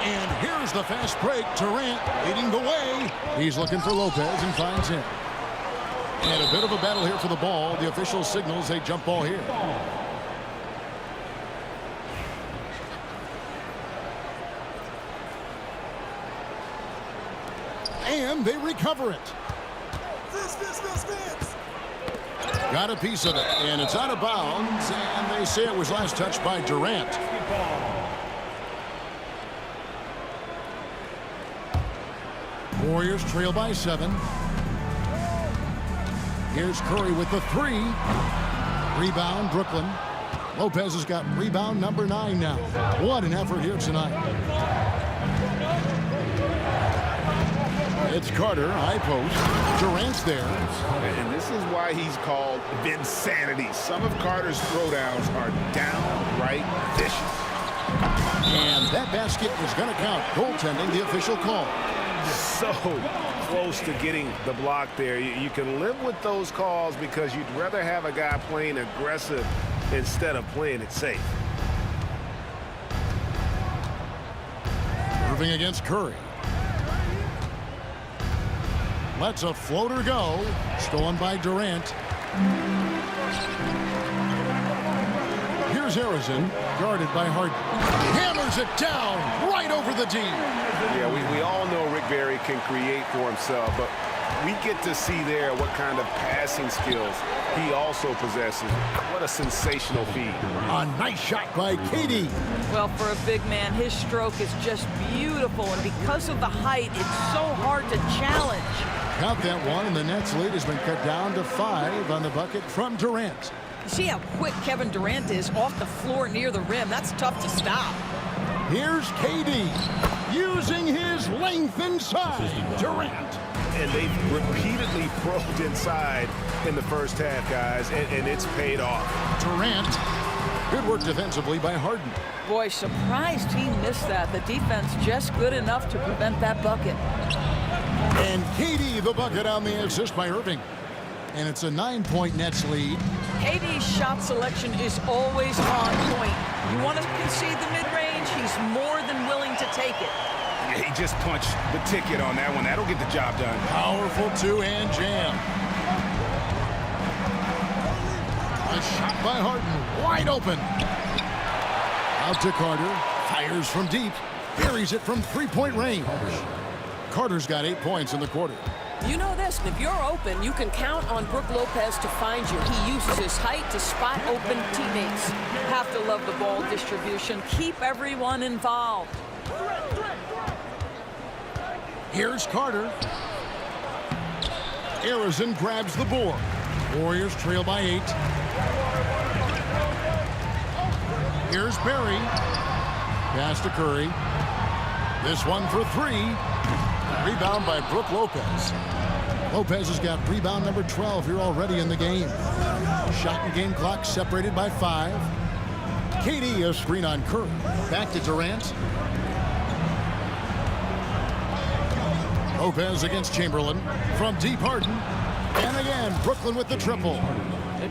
And here's the fast break. Durant leading the way. He's looking for Lopez and finds him. And a bit of a battle here for the ball. The official signals a jump ball here. And they recover it. Got a piece of it, and it's out of bounds, and they say it was last touched by Durant. Warriors trail by 7. Here's Curry with the 3. Rebound, Brooklyn. Lopez has got rebound number 9 now. What an effort here tonight. It's Carter, high post. Durant's there. And this is why he's called Vinsanity. Some of Carter's throwdowns are downright vicious. And that basket is going to count. Goaltending, the official call. So close to getting the block there. You can live with those calls because you'd rather have a guy playing aggressive instead of playing it safe. Irving against Curry. Lets a floater go. Stolen by Durant. Here's Arizin, guarded by Harden. Hammers it down right over the D. Yeah, we all know Rick Barry can create for himself, but we get to see there what kind of passing skills he also possesses. What a sensational feed. A nice shot by KD. Well, for a big man, his stroke is just beautiful, and because of the height, it's so hard to challenge. Count that one, and the Nets' lead has been cut down to 5 on the bucket from Durant. You see how quick Kevin Durant is off the floor near the rim. That's tough to stop. Here's KD using his length inside. Durant. And they've repeatedly probed inside in the first half, guys, and it's paid off. Durant. Good work defensively by Harden. Boy, surprised he missed that. The defense just good enough to prevent that bucket. And KD the bucket on the assist by Irving. And it's a 9-point Nets lead. KD's shot selection is always on point. You want to concede the mid-range, he's more than willing to take it. Yeah, he just punched the ticket on that one. That'll get the job done. Powerful two-hand jam. A shot by Harden, wide open. Out to Carter, fires from deep, buries it from three-point range. Carter's got 8 points in the quarter. You know this, if you're open, you can count on Brook Lopez to find you. He uses his height to spot open teammates. Have to love the ball distribution. Keep everyone involved. Here's Carter. Arizin grabs the board. Warriors trail by 8. Here's Barry. Pass to Curry. This one for 3. Rebound by Brook Lopez. Lopez has got rebound number 12 here already in the game. Shot and game clock separated by 5. KD a screen on Curry. Back to Durant. Lopez against Chamberlain. From deep Harden. And again, Brooklyn with the triple.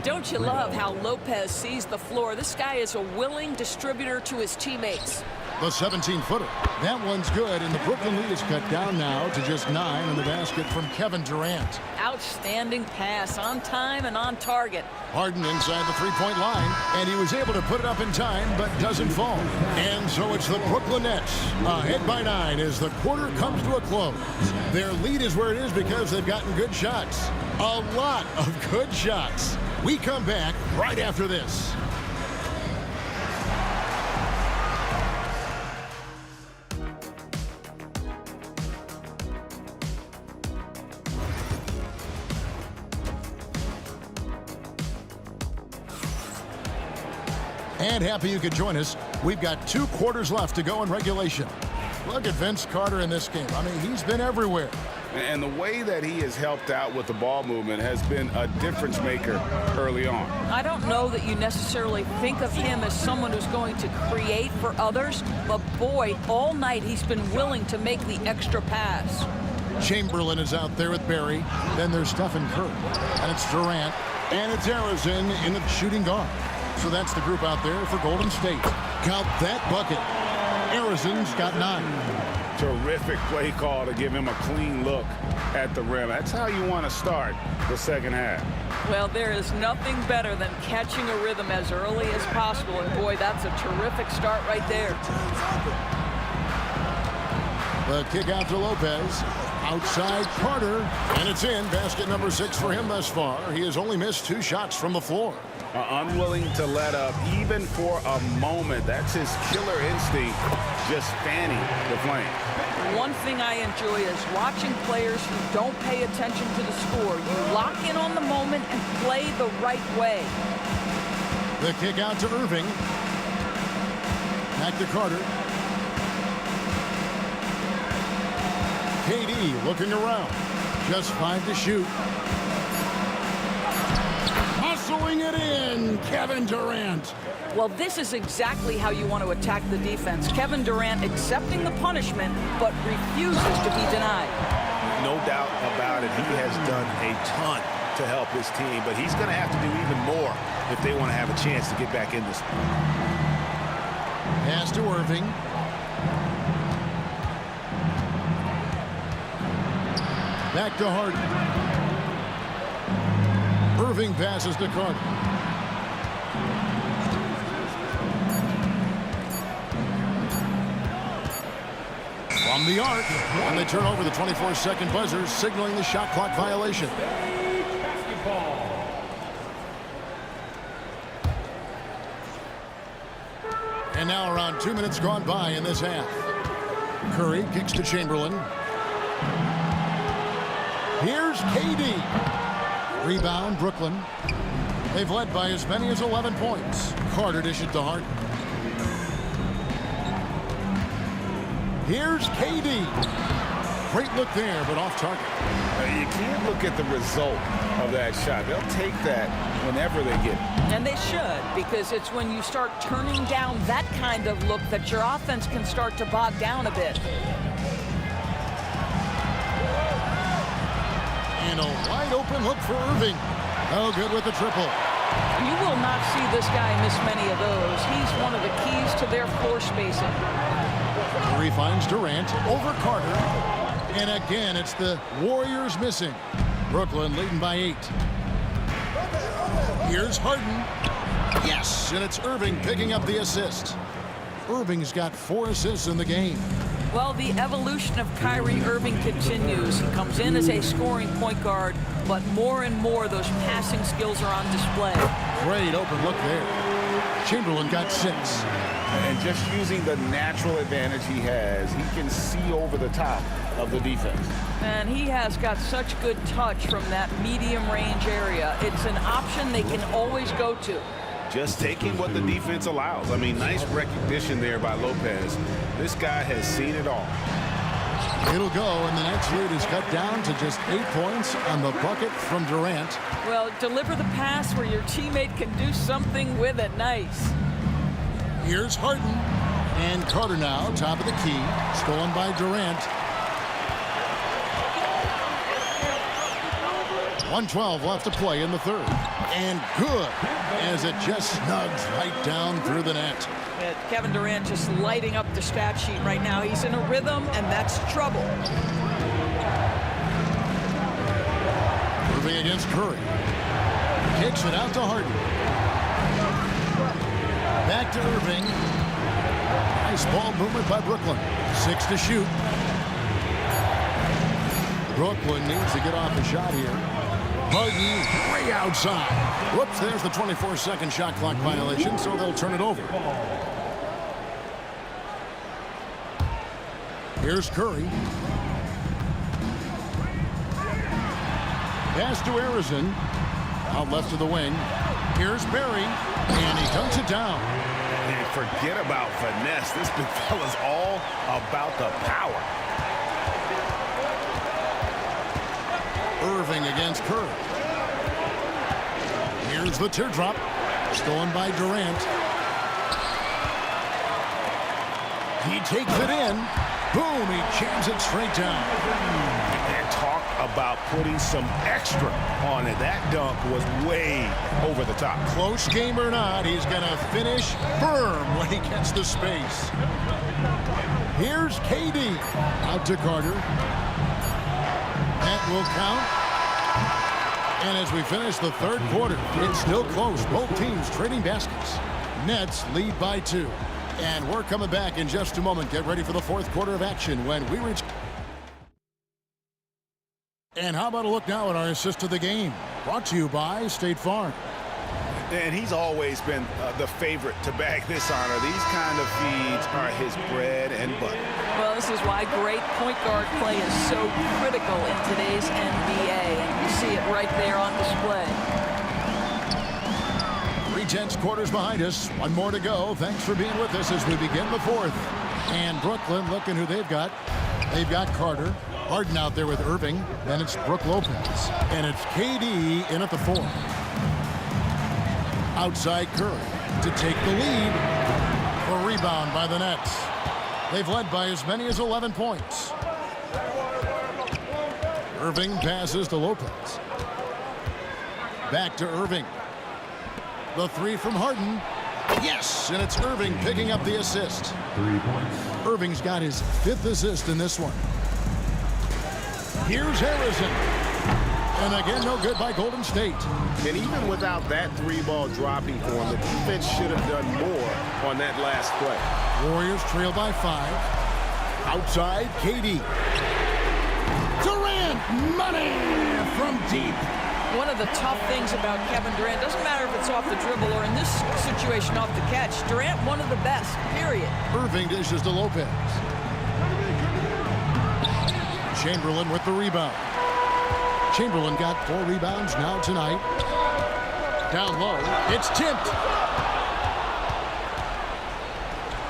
Don't you love how Lopez sees the floor? This guy is a willing distributor to his teammates. The 17-footer. That one's good, and the Brooklyn lead is cut down now to just 9 in the basket from Kevin Durant. Outstanding pass, on time and on target. Harden inside the three-point line, and he was able to put it up in time, but doesn't fall. And so it's the Brooklyn Nets ahead by 9 as the quarter comes to a close. Their lead is where it is because they've gotten good shots. A lot of good shots. We come back right after this. And happy you could join us. We've got 2 quarters left to go in regulation. Look at Vince Carter in this game. I mean, he's been everywhere. And the way that he has helped out with the ball movement has been a difference maker early on. I don't know that you necessarily think of him as someone who's going to create for others, but boy, all night he's been willing to make the extra pass. Chamberlain is out there with Barry. Then there's Stephen Curry. And it's Durant. And it's Arizin in the shooting guard. So that's the group out there for Golden State. Count that bucket. Arizin's got 9. Terrific play call to give him a clean look at the rim. That's how you want to start the second half. Well, there is nothing better than catching a rhythm as early as possible. And boy, that's a terrific start right there. The kick out to Lopez. Outside Carter. And it's in. Basket number 6 for him thus far. He has only missed 2 shots from the floor. Unwilling to let up even for a moment. That's his killer instinct, just fanning the flame. One thing I enjoy is watching players who don't pay attention to the score. You lock in on the moment and play the right way. The kick out to Irving. Back to Carter. KD looking around. Just 5 to shoot. Hustling throwing it in, Kevin Durant. Well, this is exactly how you want to attack the defense. Kevin Durant accepting the punishment, but refuses to be denied. No doubt about it. He has done a ton to help his team, but he's going to have to do even more if they want to have a chance to get back in this. Pass to Irving. Back to Harden. Irving passes to Carter. From the arc, and they turn over the 24-second buzzer, signaling the shot clock violation. And now around 2 minutes gone by in this half. Curry kicks to Chamberlain. Here's KD. Rebound, Brooklyn. They've led by as many as 11 points. Carter dishes to Harden. Here's KD. Great look there, but off target. You can't look at the result of that shot. They'll take that whenever they get it. And they should, because it's when you start turning down that kind of look that your offense can start to bog down a bit. And a wide open look for Irving. Oh, good with the triple. You will not see this guy miss many of those. He's one of the keys to their floor spacing. Curry finds Durant over Carter. And again, it's the Warriors missing. Brooklyn leading by 8. Here's Harden. Yes, and it's Irving picking up the assist. Irving's got 4 assists in the game. Well, the evolution of Kyrie Irving continues. He comes in as a scoring point guard, but more and more those passing skills are on display. Great open look there. Chamberlain got 6. And just using the natural advantage he has, he can see over the top of the defense. And he has got such good touch from that medium range area. It's an option they can always go to. Just taking what the defense allows. I mean, nice recognition there by Lopez. This guy has seen it all. It'll go, and the Nets lead is cut down to just 8 points on the bucket from Durant. Well, deliver the pass where your teammate can do something with it. Nice. Here's Harden. And Carter now, top of the key. Stolen by Durant. 1:12 left to play in the third. And good, as it just snugs right down through the net. Kevin Durant just lighting up the stat sheet right now. He's in a rhythm, and that's trouble. Moving against Curry. Kicks it out to Harden. Back to Irving. Nice ball movement by Brooklyn. 6 to shoot. Brooklyn needs to get off the shot here. Harden way outside. Whoops, there's the 24-second shot clock violation, so they'll turn it over. Here's Curry. Pass to Arizon. Out left to the wing. Here's Barry, and he dunks it down. And forget about finesse. This big fella's all about the power. Irving against Curry. Here's the teardrop. Stolen by Durant. He takes it in. Boom, he jams it straight down. And talk about putting some extra on it. That dunk was way over the top. Close game or not, he's going to finish firm when he gets the space. Here's KD. Out to Carter. That will count. And as we finish the third quarter, it's still close. Both teams trading baskets. Nets lead by 2. And we're coming back in just a moment. Get ready for the fourth quarter of action when we reach. And how about a look now at our assist of the game? Brought to you by State Farm. And he's always been the favorite to bag this honor. These kind of feeds are his bread and butter. Well, this is why great point guard play is so critical in today's NBA. And you see it right there on display. 3/10 quarters behind us. One more to go. Thanks for being with us as we begin the fourth. And Brooklyn, looking who they've got. They've got Carter. Harden out there with Irving. Then it's Brook Lopez. And it's KD in at the 4. Outside Curry to take the lead. A rebound by the Nets. They've led by as many as 11 points. Irving passes to Lopez. Back to Irving. The three from Harden. Yes, and it's Irving picking up the assist. 3 points. Irving's got his 5th assist in this one. Here's Harrison. And again, no good by Golden State. And even without that 3-ball dropping for him, the defense should have done more on that last play. Warriors trail by 5. Outside, KD. Durant, money from deep. One of the tough things about Kevin Durant, doesn't matter if it's off the dribble or in this situation off the catch, Durant one of the best, period. Irving dishes to Lopez. Chamberlain with the rebound. Chamberlain got 4 rebounds now tonight. Down low, it's tipped.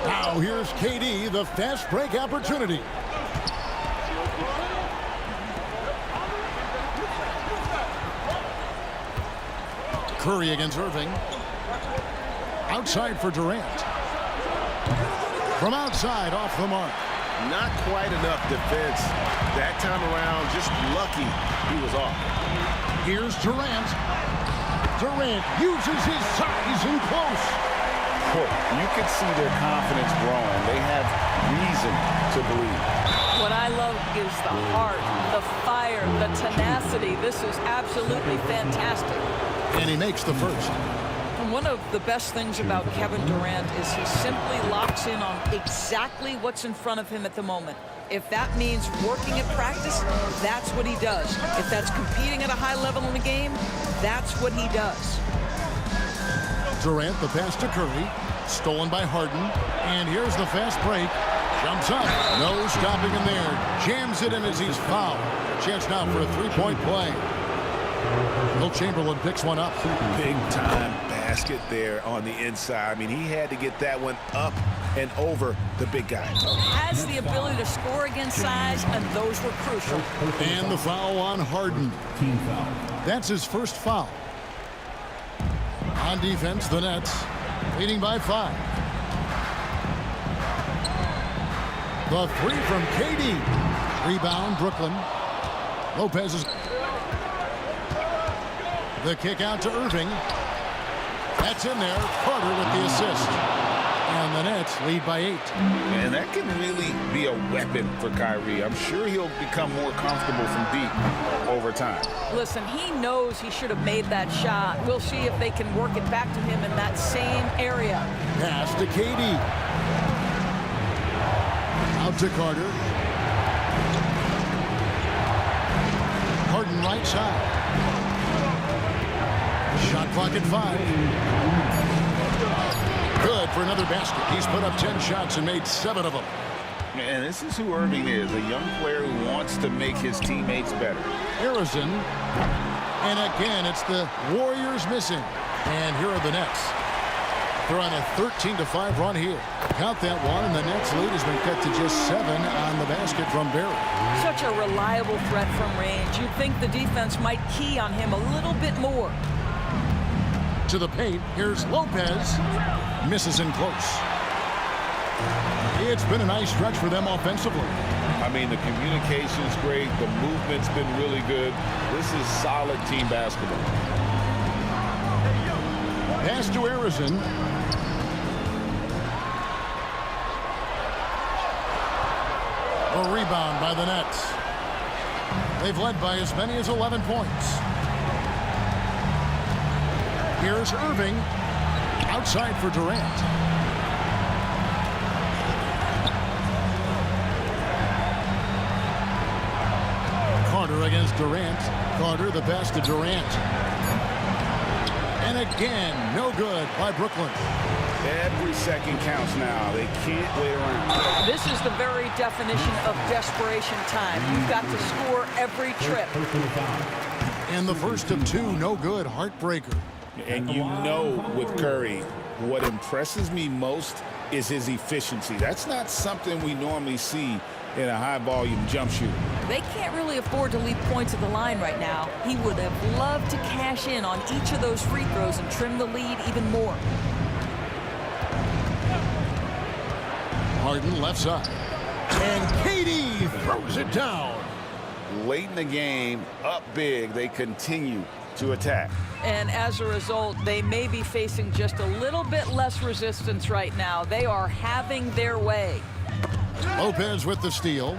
Now here's KD, the fast break opportunity. Curry against Irving. Outside for Durant. From outside, off the mark. Not quite enough defense. That time around, just lucky he was off. Here's Durant. Durant uses his size and close. You can see their confidence growing. They have reason to believe. What I love is the heart, the fire, the tenacity. This is absolutely fantastic. And he makes the first. And one of the best things about Kevin Durant is he simply locks in on exactly what's in front of him at the moment. If that means working at practice, that's what he does. If that's competing at a high level in the game, that's what he does. Durant, the pass to Curry. Stolen by Harden. And here's the fast break. Jumps up. No stopping him there. Jams it in as he's fouled. Chance now for a 3-point play. Will Chamberlain picks one up. Big time basket there on the inside. I mean, he had to get that one up and over the big guy. Has the ability to score against size, and those were crucial. And the foul on Harden. Team foul. That's his first foul. On defense, the Nets leading by 5. The 3 from KD. Rebound, Brooklyn. Lopez is... The kick out to Irving. That's in there. Carter with the assist. And the Nets lead by 8. And that can really be a weapon for Kyrie. I'm sure he'll become more comfortable from deep over time. Listen, he knows he should have made that shot. We'll see if they can work it back to him in that same area. Pass to KD. Out to Carter. Harden right side. Shot clock at 5. Good for another basket. He's put up 10 shots and made 7 of them. And this is who Irving is, a young player who wants to make his teammates better. Harrison. And again, it's the Warriors missing. And here are the Nets. They're on a 13-5 run here. Count that one, and the Nets lead has been cut to just 7 on the basket from Barry. Such a reliable threat from range. You'd think the defense might key on him a little bit more. To the paint, here's Lopez. Misses in close. It's been a nice stretch for them offensively. I mean, the communication's great. The movement's been really good. This is solid team basketball. Pass to Harrison. A rebound by the Nets. They've led by as many as 11 points. Here's Irving. Outside for Durant. Carter against Durant. Carter the pass to Durant. And again, no good by Brooklyn. Every second counts now. They can't wait around. This is the very definition of desperation time. You've got to score every trip. And the first of 2, no good, heartbreaker. And you know with Curry, what impresses me most is his efficiency. That's not something we normally see in a high-volume jump shooter. They can't really afford to leave points at the line right now. He would have loved to cash in on each of those free throws and trim the lead even more. Harden left side. And KD throws it down. Late in the game, up big, they continue to attack. And as a result, they may be facing just a little bit less resistance right now. They are having their way. Lopez with the steal.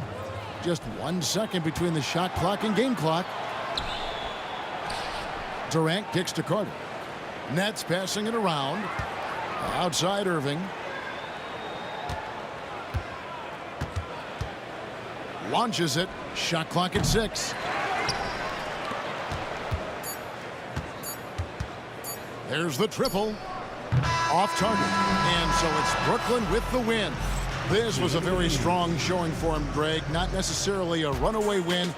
Just 1 second between the shot clock and game clock. Durant kicks to Carter. Nets passing it around. Outside Irving. Launches it. Shot clock at 6. There's the triple. Off target. And so it's Brooklyn with the win. This was a very strong showing for him, Greg. Not necessarily a runaway win.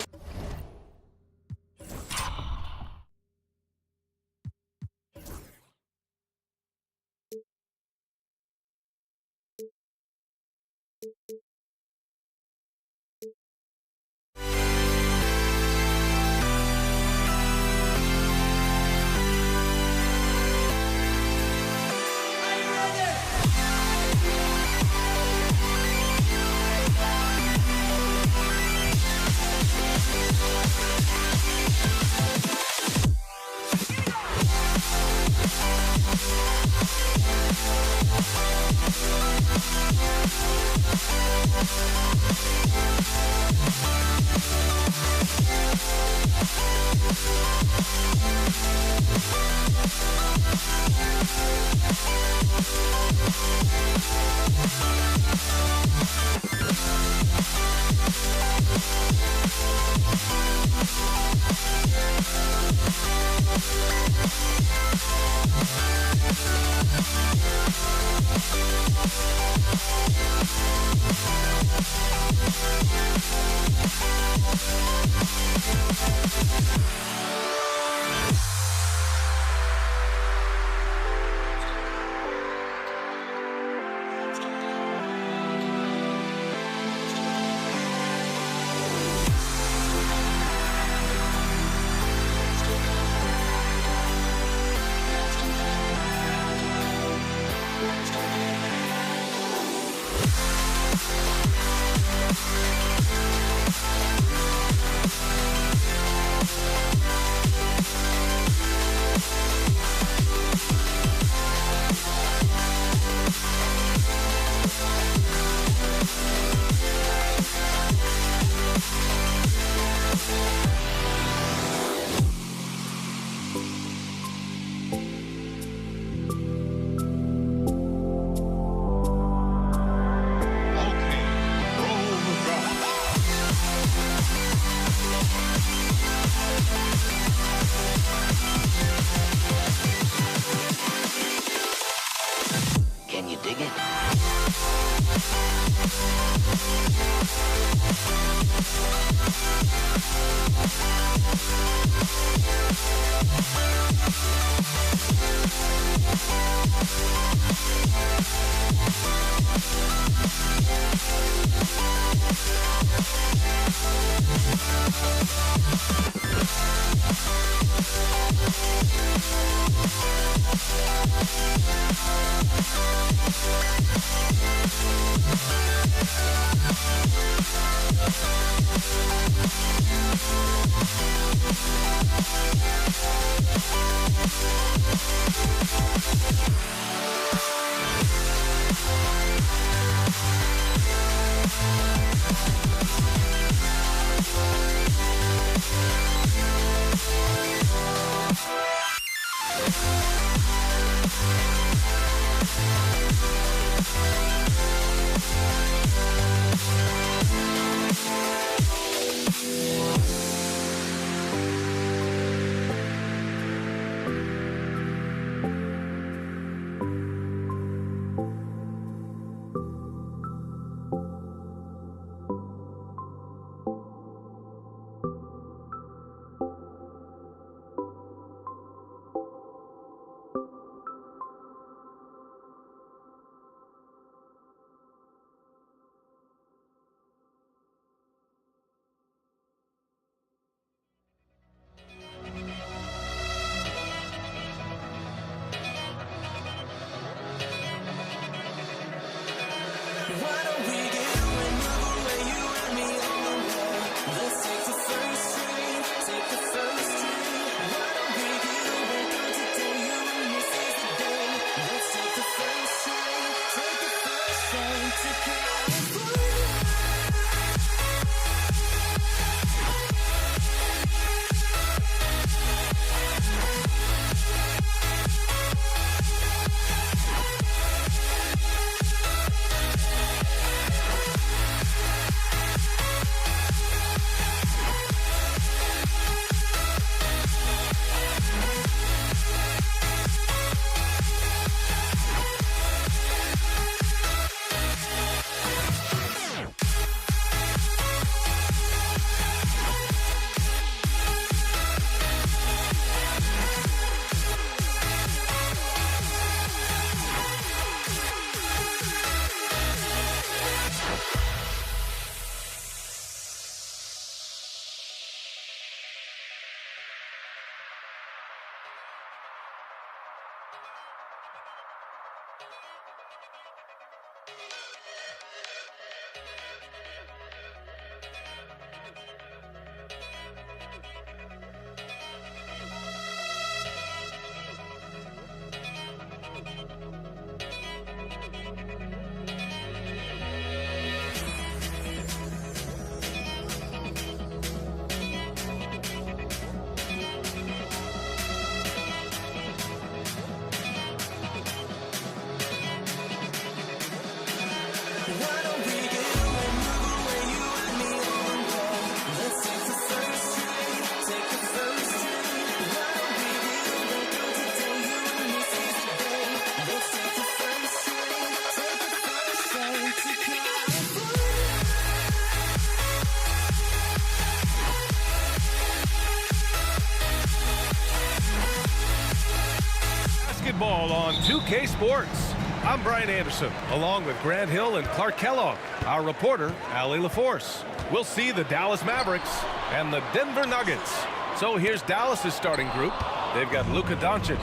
Basketball on 2K Sports. I'm Brian Anderson, along with Grant Hill and Clark Kellogg. Our reporter, Allie LaForce. We'll see the Dallas Mavericks and the Denver Nuggets. So here's Dallas's starting group. They've got Luka Doncic,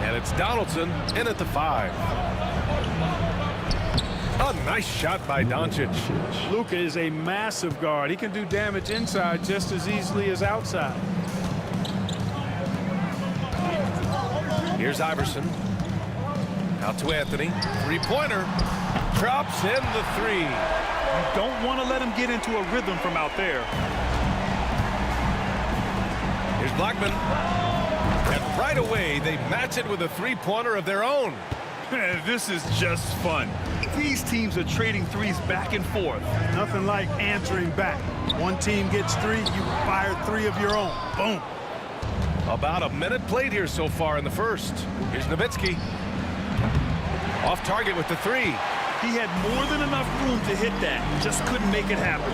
and it's Donaldson in at the 5. A nice shot by Doncic. Luka is a massive guard. He can do damage inside just as easily as outside. Here's Iverson. Out to Anthony. Three-pointer. Drops in the 3. You don't want to let him get into a rhythm from out there. Here's Blackman. And right away, they match it with a three-pointer of their own. This is just fun. These teams are trading threes back and forth. Nothing like answering back. One team gets 3, you fire 3 of your own. Boom. About a minute played here so far in the first. Here's Nowitzki. Off target with the 3. He had more than enough room to hit that. Just couldn't make it happen.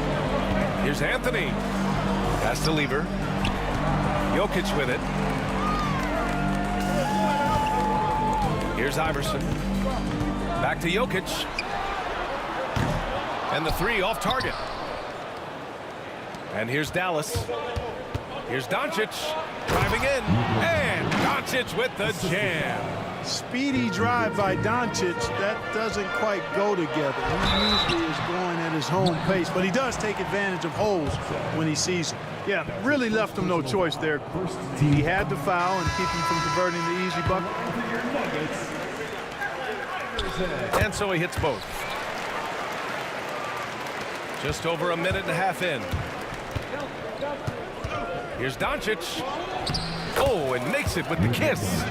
Here's Anthony. Pass to Lever. Jokic with it. Here's Iverson. Back to Jokic. And the 3 off target. And here's Dallas. Here's Doncic. Driving in. And Doncic with the jam. Speedy drive by Doncic. That doesn't quite go together. He usually is going at his home pace, but he does take advantage of holes when he sees them. Yeah, really left him no choice there. He had to foul and keep him from converting the easy bucket. And so he hits both. Just over a minute and a half in. Here's Doncic. Oh, and makes it with the kiss.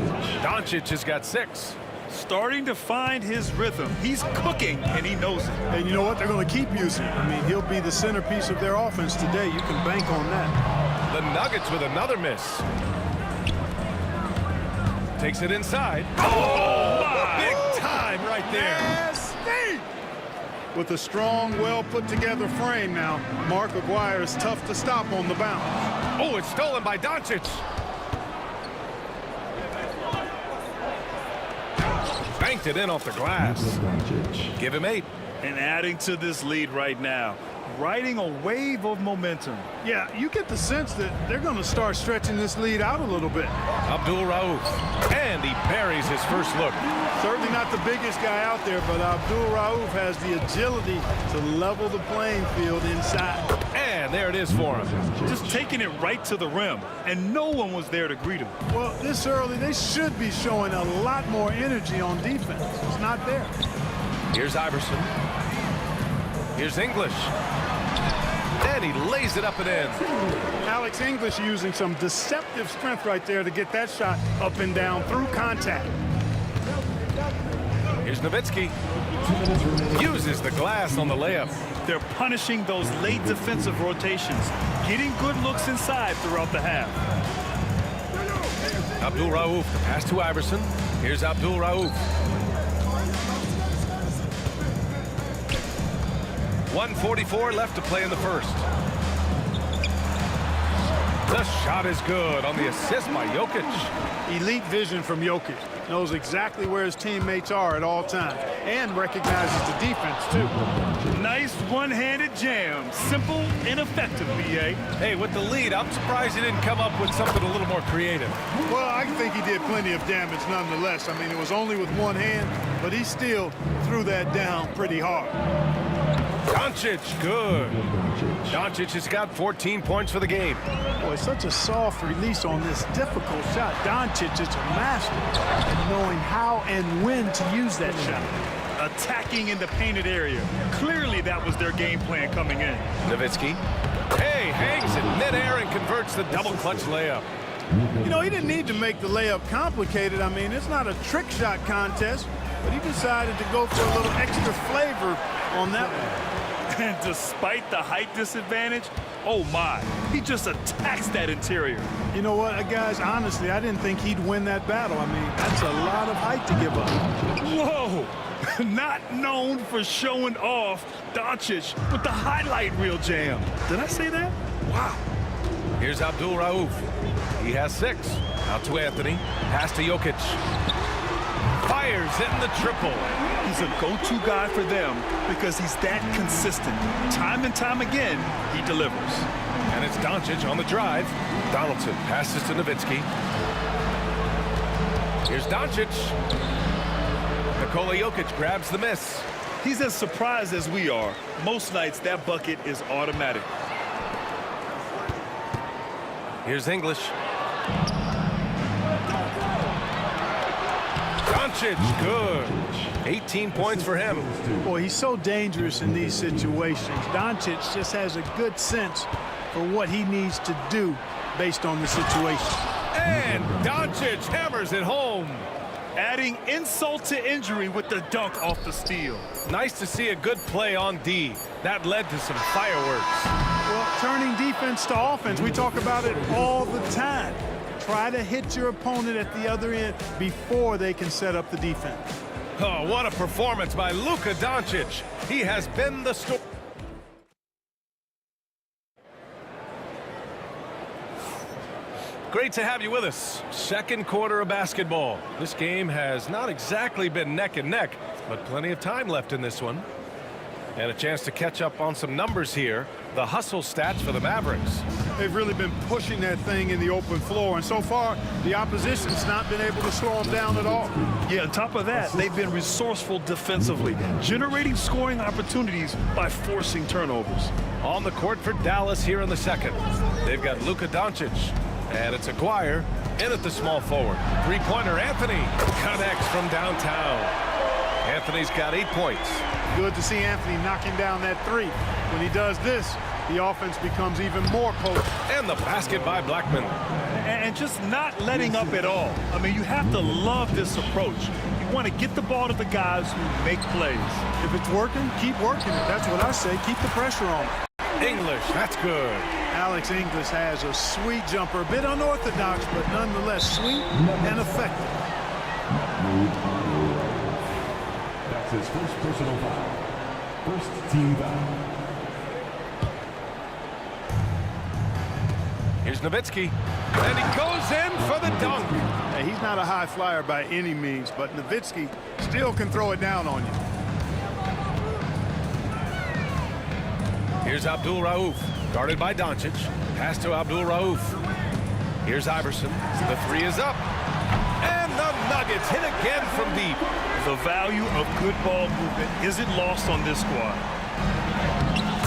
Doncic has got 6. Starting to find his rhythm. He's cooking, and he knows it. And you know what? They're going to keep using him. I mean, he'll be the centerpiece of their offense today. You can bank on that. The Nuggets with another miss. Takes it inside. Oh, my! Big time right there. Nasty! With a strong, well-put-together frame now, Mark Aguirre is tough to stop on the bounce. Oh, it's stolen by Doncic. Banked it in off the glass. Give him 8. And adding to this lead right now, riding a wave of momentum. Yeah, you get the sense that they're going to start stretching this lead out a little bit. Abdul Rauf. And he buries his first look. Certainly not the biggest guy out there, but Abdul Rauf has the agility to level the playing field inside. And there it is for him. Just taking it right to the rim, and no one was there to greet him. Well, this early, they should be showing a lot more energy on defense. It's not there. Here's Iverson. Here's English. And he lays it up and in. Alex English using some deceptive strength right there to get that shot up and down through contact. Here's Nowitzki. Uses the glass on the layup. They're punishing those late defensive rotations, getting good looks inside throughout the half. Abdul Rauf, the pass to Iverson. Here's Abdul Rauf. 1:44 left to play in the first. The shot is good on the assist by Jokic. Elite vision from Jokic. Knows exactly where his teammates are at all times and recognizes the defense, too. Nice one-handed jam. Simple and effective, B.A. Hey, with the lead, I'm surprised he didn't come up with something a little more creative. Well, I think he did plenty of damage nonetheless. I mean, it was only with one hand, but he still threw that down pretty hard. Doncic, good. Doncic has got 14 points for the game. Boy, such a soft release on this difficult shot. Doncic is a master at knowing how and when to use that shot. Attacking in the painted area. Clearly that was their game plan coming in. Nowitzki. Hey, hangs in midair and converts the double clutch layup. You know, he didn't need to make the layup complicated. I mean, it's not a trick shot contest, but he decided to go for a little extra flavor on that one. And despite the height disadvantage, oh my, he just attacks that interior. You know what, guys, honestly, I didn't think he'd win that battle. I mean, that's a lot of height to give up. Whoa, not known for showing off. Doncic with the highlight reel jam. Did I say that? Wow. Here's Abdul Rauf. He has 6. Out to Anthony. Pass to Jokic. Fires hitting the triple. He's a go-to guy for them because he's that consistent. Time and time again, he delivers. And it's Doncic on the drive. Donaldson passes to Nowitzki. Here's Doncic. Nikola Jokic grabs the miss. He's as surprised as we are. Most nights, that bucket is automatic. Here's English. Doncic, good. 18 points for him. Boy, he's so dangerous in these situations. Doncic just has a good sense for what he needs to do based on the situation. And Doncic hammers it home. Adding insult to injury with the dunk off the steal. Nice to see a good play on D. That led to some fireworks. Well, turning defense to offense, we talk about it all the time. Try to hit your opponent at the other end before they can set up the defense. Oh, what a performance by Luka Doncic. He has been the story. Great to have you with us. Second quarter of basketball. This game has not exactly been neck and neck, but plenty of time left in this one. And a chance to catch up on some numbers here. The hustle stats for the Mavericks. They've really been pushing that thing in the open floor, and so far, the opposition's not been able to slow them down at all. Yeah, on top of that, they've been resourceful defensively, generating scoring opportunities by forcing turnovers. On the court for Dallas here in the second. They've got Luka Doncic, and it's Aguirre in at the small forward. Three-pointer Anthony connects from downtown. Anthony's got 8 points. Good to see Anthony knocking down that three. When he does this, the offense becomes even more potent. And the basket by Blackman. And just not letting up at all. I mean, you have to love this approach. You want to get the ball to the guys who make plays. If it's working, keep working it. That's what I say. Keep the pressure on. English, that's good. Alex English has a sweet jumper. A bit unorthodox, but nonetheless sweet and effective. That's his first personal foul. First team foul. Here's Nowitzki, and he goes in for the dunk. Hey, he's not a high flyer by any means, but Nowitzki still can throw it down on you. Here's Abdul Rauf, guarded by Doncic. Pass to Abdul Rauf. Here's Iverson. The three is up. And the Nuggets hit again from deep. The value of good ball movement isn't lost on this squad.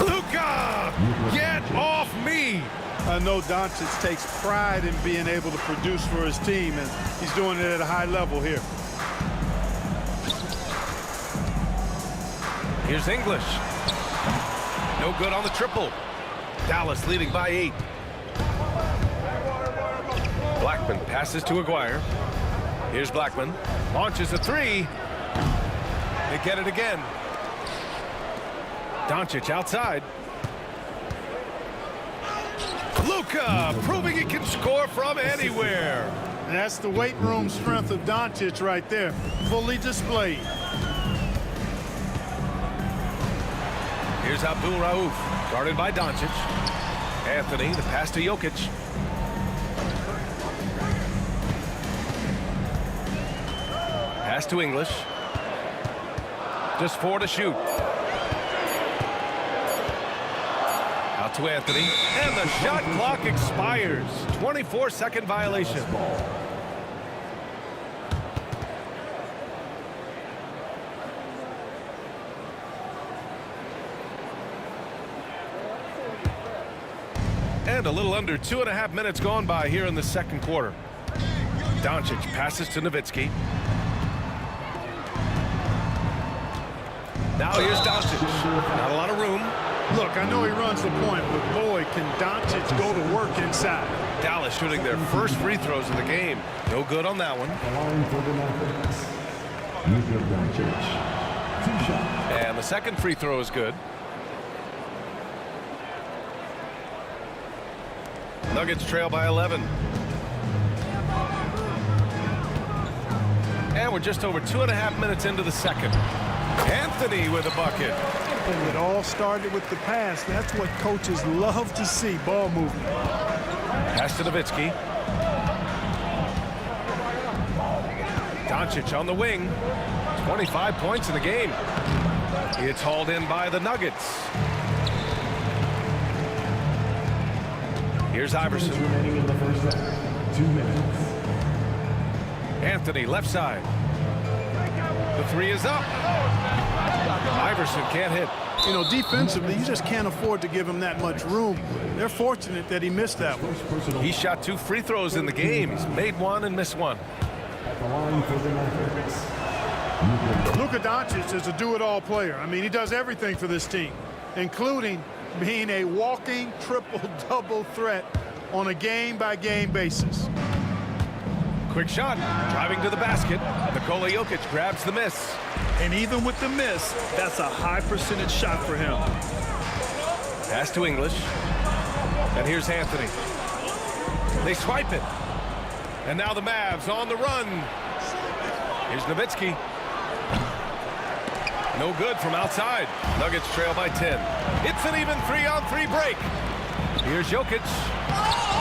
Luka, get off me. I know Doncic takes pride in being able to produce for his team, and he's doing it at a high level here. Here's English. No good on the triple. Dallas leading by 8. Blackman passes to Aguirre. Here's Blackman. Launches a 3. They get it again. Doncic outside. Luka proving he can score from anywhere. And that's the weight room strength of Doncic right there. Fully displayed. Here's Abdul Rauf, guarded by Doncic. Anthony, the pass to Jokic. Pass to English. Just 4 to shoot. Out to Anthony. And the shot clock expires. 24-second violation. And a little under 2.5 minutes gone by here in the second quarter. Doncic passes to Nowitzki. Now here's Doncic. Not a lot of room. Look, I know he runs the point, but boy, can Doncic go to work inside. Dallas shooting their first free throws of the game. No good on that one. And the second free throw is good. Nuggets trail by 11. And we're just over 2.5 minutes into the second. Anthony with a bucket. It all started with the pass. That's what coaches love to see, ball movement. Pass to Nowitzki. Doncic on the wing. 25 points in the game. It's hauled in by the Nuggets. Here's Iverson. Anthony, left side. The 3 is up. Iverson can't hit. You know, defensively, you just can't afford to give him that much room. They're fortunate that he missed that one. He shot 2 free throws in the game. He's made 1 and missed 1. Luka Doncic is a do-it-all player. I mean, he does everything for this team, including being a walking triple-double threat on a game-by-game basis. Quick shot, driving to the basket. Nikola Jokic grabs the miss. And even with the miss, that's a high percentage shot for him. Pass to English. And here's Anthony. They swipe it. And now the Mavs on the run. Here's Nowitzki. No good from outside. Nuggets trail by 10. It's an even 3-on-3 break. Here's Jokic.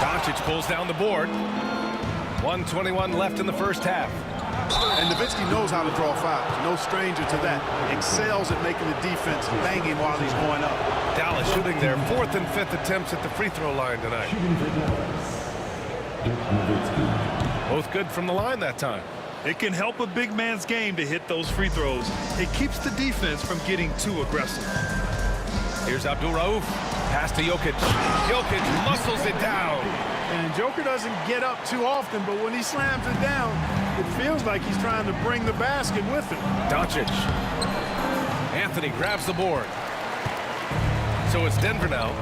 Doncic pulls down the board. 1:21 left in the first half. And Nowitzki knows how to draw fouls. No stranger to that. Excels at making the defense banging while he's going up. Dallas shooting their 4th and 5th attempts at the free throw line tonight. Both good from the line that time. It can help a big man's game to hit those free throws. It keeps the defense from getting too aggressive. Here's Abdul Rauf. Pass to Jokic. Jokic muscles it down. And Joker doesn't get up too often, but when he slams it down, it feels like he's trying to bring the basket with him. Doncic. Anthony grabs the board. So it's Denver now.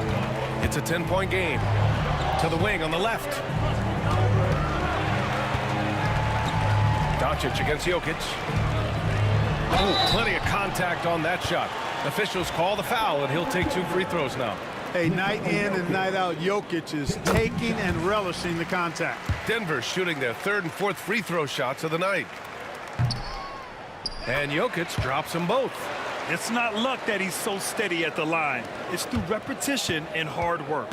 It's a 10-point game. To the wing on the left. Doncic against Jokic. Oh, plenty of contact on that shot. Officials call the foul, and he'll take 2 free throws now. Hey, night in and night out, Jokic is taking and relishing the contact. Denver shooting their 3rd and 4th free throw shots of the night. And Jokic drops them both. It's not luck that he's so steady at the line. It's through repetition and hard work.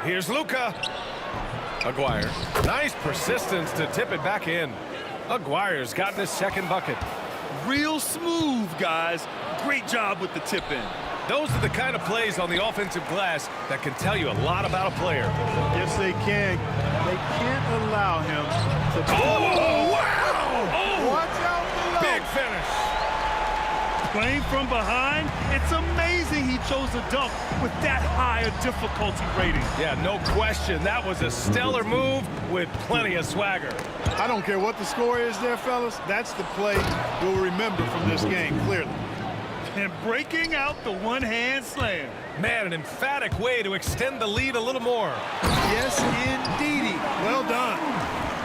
Here's Luka. Aguirre. Nice persistence to tip it back in. Aguirre's gotten his 2nd bucket. Real smooth, guys. Great job with the tip in. Those are the kind of plays on the offensive glass that can tell you a lot about a player. Yes, they can. They can't allow him to... Oh, wow! Oh, finish. Playing from behind, it's amazing he chose a dunk with that high a difficulty rating. Yeah, no question. That was a stellar move with plenty of swagger. I don't care what the score is there, fellas. That's the play we'll remember from this game, clearly. And breaking out the one-hand slam. Man, an emphatic way to extend the lead a little more. Yes, indeedy. Well done.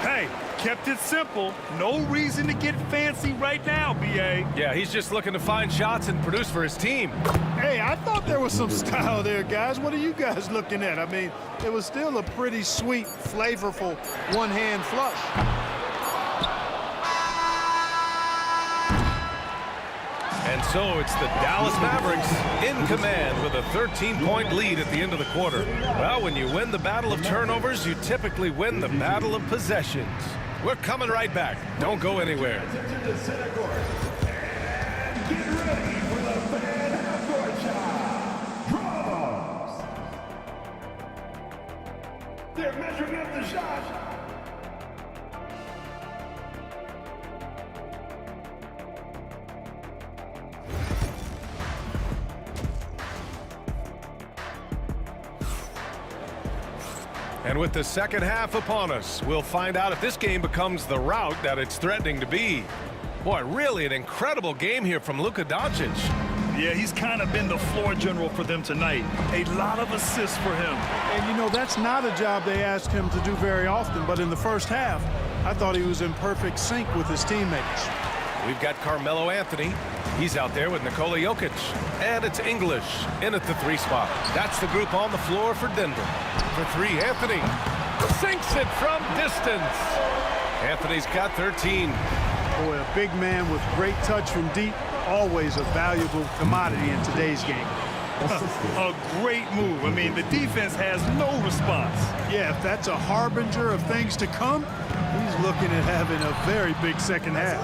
Hey, kept it simple. No reason to get fancy right now, B.A. Yeah, he's just looking to find shots and produce for his team. Hey, I thought there was some style there, guys. What are you guys looking at? I mean, it was still a pretty sweet, flavorful one-hand flush. And so it's the Dallas Mavericks in command with a 13-point lead at the end of the quarter. Well, when you win the battle of turnovers, you typically win the battle of possessions. We're coming right back. Don't go anywhere. They're measuring up the shot. And with the second half upon us, we'll find out if this game becomes the rout that it's threatening to be. Boy, really an incredible game here from Luka Doncic. Yeah, he's kind of been the floor general for them tonight. A lot of assists for him. And, you know, that's not a job they ask him to do very often, but in the first half, I thought he was in perfect sync with his teammates. We've got Carmelo Anthony. He's out there with Nikola Jokic. And it's English in at the 3 spot. That's the group on the floor for Denver. For 3, Anthony sinks it from distance. Anthony's got 13. Boy, a big man with great touch from deep, always a valuable commodity in today's game. A great move. I mean, the defense has no response. Yeah, if that's a harbinger of things to come, he's looking at having a very big second half.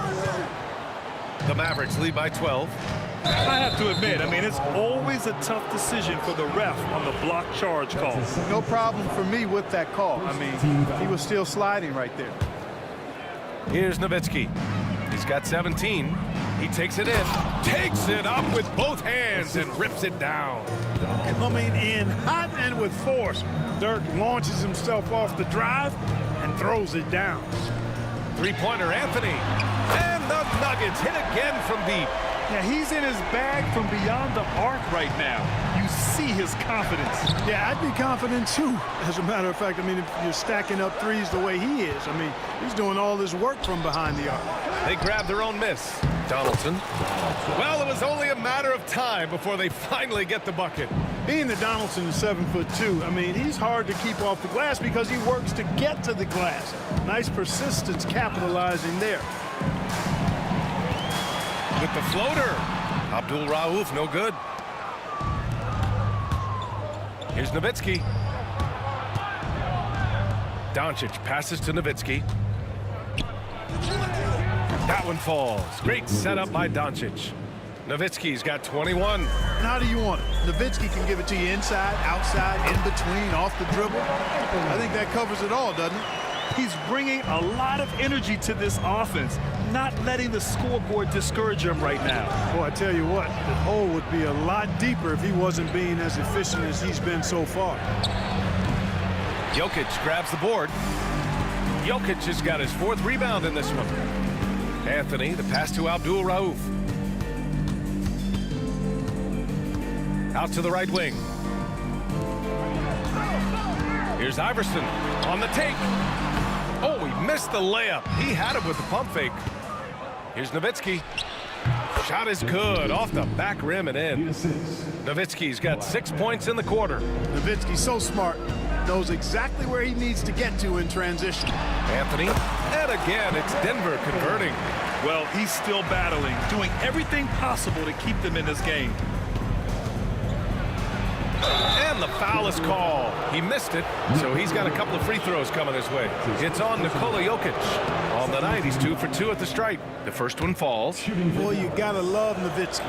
The Mavericks lead by 12. I have to admit, I mean, it's always a tough decision for the ref on the block charge call. No problem for me with that call. I mean, he was still sliding right there. Here's Nowitzki. He's got 17. He takes it in, takes it up with both hands and rips it down. Coming in hot and with force, Dirk launches himself off the drive and throws it down. Three-pointer Anthony. And the Nuggets hit again from deep. Yeah, he's in his bag from beyond the arc right now. You see his confidence. Yeah, I'd be confident too. As a matter of fact, I mean, if you're stacking up threes the way he is, I mean, he's doing all this work from behind the arc. They grab their own miss. Donaldson. Well, it was only a matter of time before they finally get the bucket. Being that Donaldson is 7'2", I mean, he's hard to keep off the glass because he works to get to the glass. Nice persistence capitalizing there. With the floater. Abdul Rauf, no good. Here's Nowitzki. Doncic passes to Nowitzki. That one falls. Great setup by Doncic. Nowitzki's got 21. How do you want it? Nowitzki can give it to you inside, outside, in between, off the dribble. I think that covers it all, doesn't it? He's bringing a lot of energy to this offense, not letting the scoreboard discourage him right now. Boy, I tell you what, the hole would be a lot deeper if he wasn't being as efficient as he's been so far. Jokic grabs the board. Jokic has got his 4th rebound in this one. Anthony, the pass to Abdul Rauf. Out to the right wing. Here's Iverson on the take. Oh, he missed the layup. He had it with the pump fake. Here's Nowitzki. Shot is good. Off the back rim and in. Nowitzki's got 6 points in the quarter. Nowitzki's so smart. Knows exactly where he needs to get to in transition. Anthony. And again, it's Denver converting. Well, he's still battling, doing everything possible to keep them in this game. And the foul is called. He missed it, so he's got a couple of free throws coming his way. It's on Nikola Jokic. On the night, he's 2 for 2 at the stripe. The first one falls. Boy, you gotta love Nowitzki.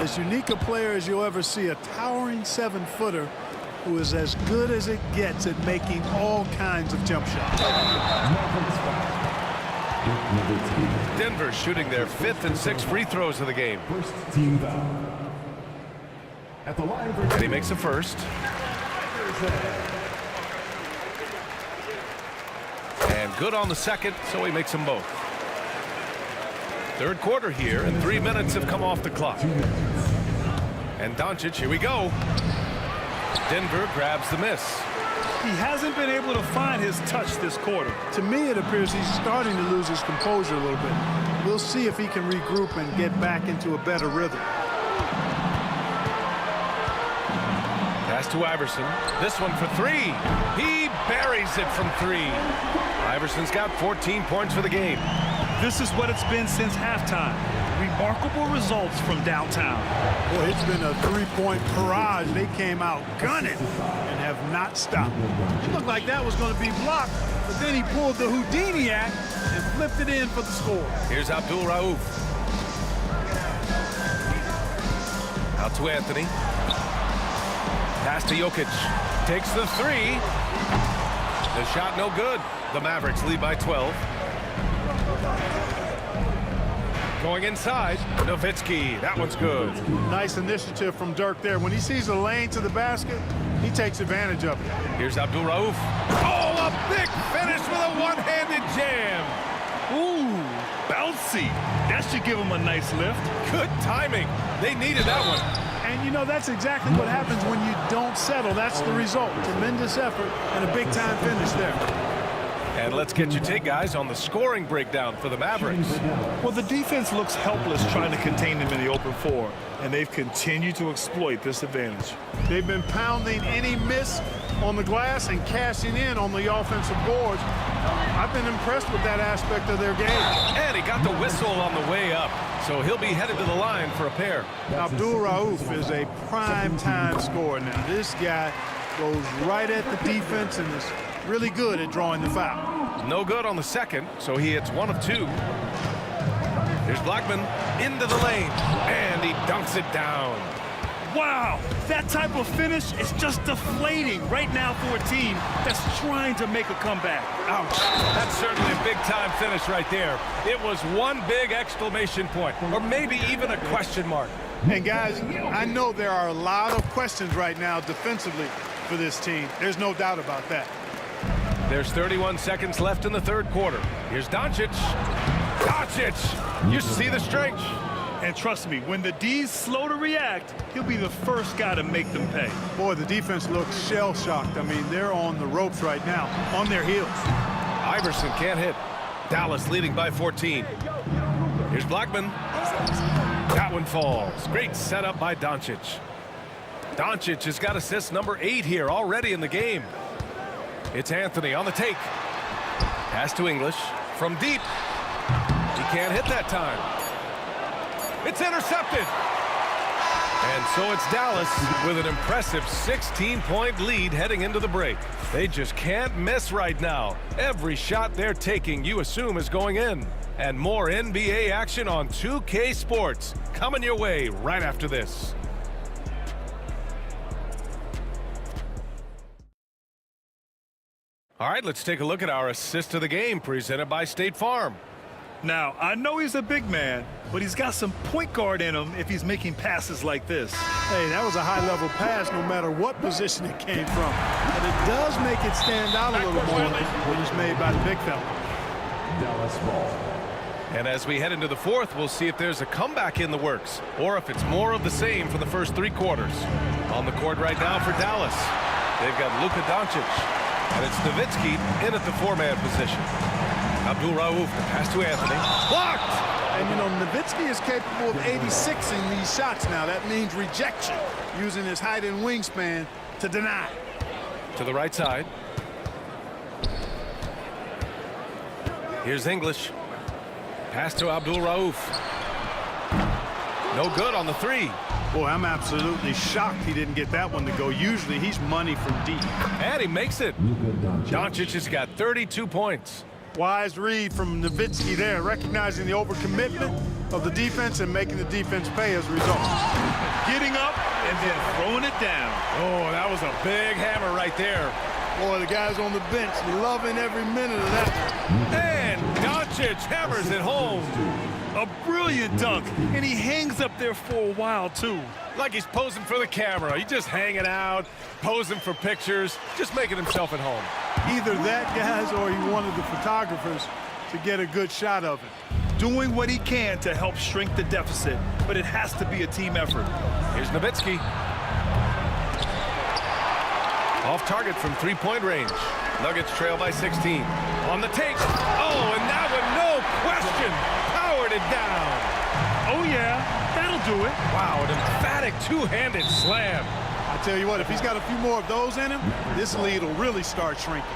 As unique a player as you'll ever see, a towering 7-footer who is as good as it gets at making all kinds of jump shots. Denver shooting their 5th and 6th free throws of the game. First team foul. At the line for And he makes the first. And good on the second, so he makes them both. Third quarter here, and 3 minutes have come off the clock. And Doncic, here we go. Denver grabs the miss. He hasn't been able to find his touch this quarter. To me, it appears he's starting to lose his composure a little bit. We'll see if he can regroup and get back into a better rhythm. Pass to Iverson. This one for 3. He buries it from 3. Iverson's got 14 points for the game. This is what it's been since halftime. Remarkable results from downtown. Boy, it's been a 3-point barrage. They came out gunning and have not stopped. It looked like that was going to be blocked, but then he pulled the Houdini act and flipped it in for the score. Here's Abdul Rauf. Out to Anthony. Pass to Jokic. Takes the 3. The shot no good. The Mavericks lead by 12. Going inside, Nowitzki. That one's good. Nice initiative from Dirk there. When he sees a lane to the basket, he takes advantage of it. Here's Abdul Rauf. Oh, a big finish with a one-handed jam. Ooh, bouncy. That should give him a nice lift. Good timing. They needed that one. And, you know, that's exactly what happens when you don't settle. That's the result. Tremendous effort and a big-time finish there. And let's get your take, guys, on the scoring breakdown for the Mavericks. Well, the defense looks helpless trying to contain them in the open floor, and they've continued to exploit this advantage. They've been pounding any miss on the glass and cashing in on the offensive boards. I've been impressed with that aspect of their game. And he got the whistle on the way up, so he'll be headed to the line for a pair. Abdul Rauf is a prime-time scorer now. This guy goes right at the defense and is really good at drawing the foul. No good on the second, so he hits 1 of 2. Here's Blackman into the lane, and he dunks it down. Wow, that type of finish is just deflating right now for a team that's trying to make a comeback. Ouch. That's certainly a big-time finish right there. It was one big exclamation point, or maybe even a question mark. And guys, I know there are a lot of questions right now defensively for this team. There's no doubt about that. There's 31 seconds left in the third quarter. Here's Doncic. Doncic! You see the strength. And trust me, when the D's slow to react, he'll be the first guy to make them pay. Boy, the defense looks shell-shocked. I mean, they're on the ropes right now, on their heels. Iverson can't hit. Dallas leading by 14. Here's Blackman. That one falls. Great setup by Doncic. Doncic has got assist number 8 here already in the game. It's Anthony on the take. Pass to English from deep. He can't hit that time. It's intercepted. And so it's Dallas with an impressive 16-point lead heading into the break. They just can't miss right now. Every shot they're taking, you assume, is going in. And more NBA action on 2K Sports coming your way right after this. All right, let's take a look at our assist of the game presented by State Farm. Now, I know he's a big man, but he's got some point guard in him if he's making passes like this. Hey, that was a high-level pass no matter what position it came from. But it does make it stand out a little more when it's made by the big fella. Dallas ball. And as we head into the fourth, we'll see if there's a comeback in the works or if it's more of the same for the first 3 quarters. On the court right now for Dallas, they've got Luka Doncic. And it's Nowitzki in at the 4-man position. Abdul Rauf, the pass to Anthony. Blocked! And, you know, Nowitzki is capable of 86ing these shots now. That means rejection, using his height and wingspan to deny. To the right side. Here's English. Pass to Abdul Rauf. No good on the 3. Boy, I'm absolutely shocked he didn't get that one to go. Usually he's money from deep. And he makes it. Doncic has got 32 points. Wise read from Nowitzki there, recognizing the overcommitment of the defense and making the defense pay as a result. Getting up and then throwing it down. Oh, that was a big hammer right there. Boy, the guys on the bench loving every minute of that. And Doncic Doncic hammers it home. A brilliant dunk, and he hangs up there for a while, too. Like he's posing for the camera. He's just hanging out, posing for pictures, just making himself at home. Either that, guys, or he wanted the photographers to get a good shot of it. Doing what he can to help shrink the deficit, but it has to be a team effort. Here's Nowitzki. Off target from three-point range. Nuggets trail by 16. On the take. Oh, and that one, no question, powered it down. Oh, yeah, that'll do it. Wow, an emphatic two-handed slam. I tell you what, if he's got a few more of those in him, this lead will really start shrinking.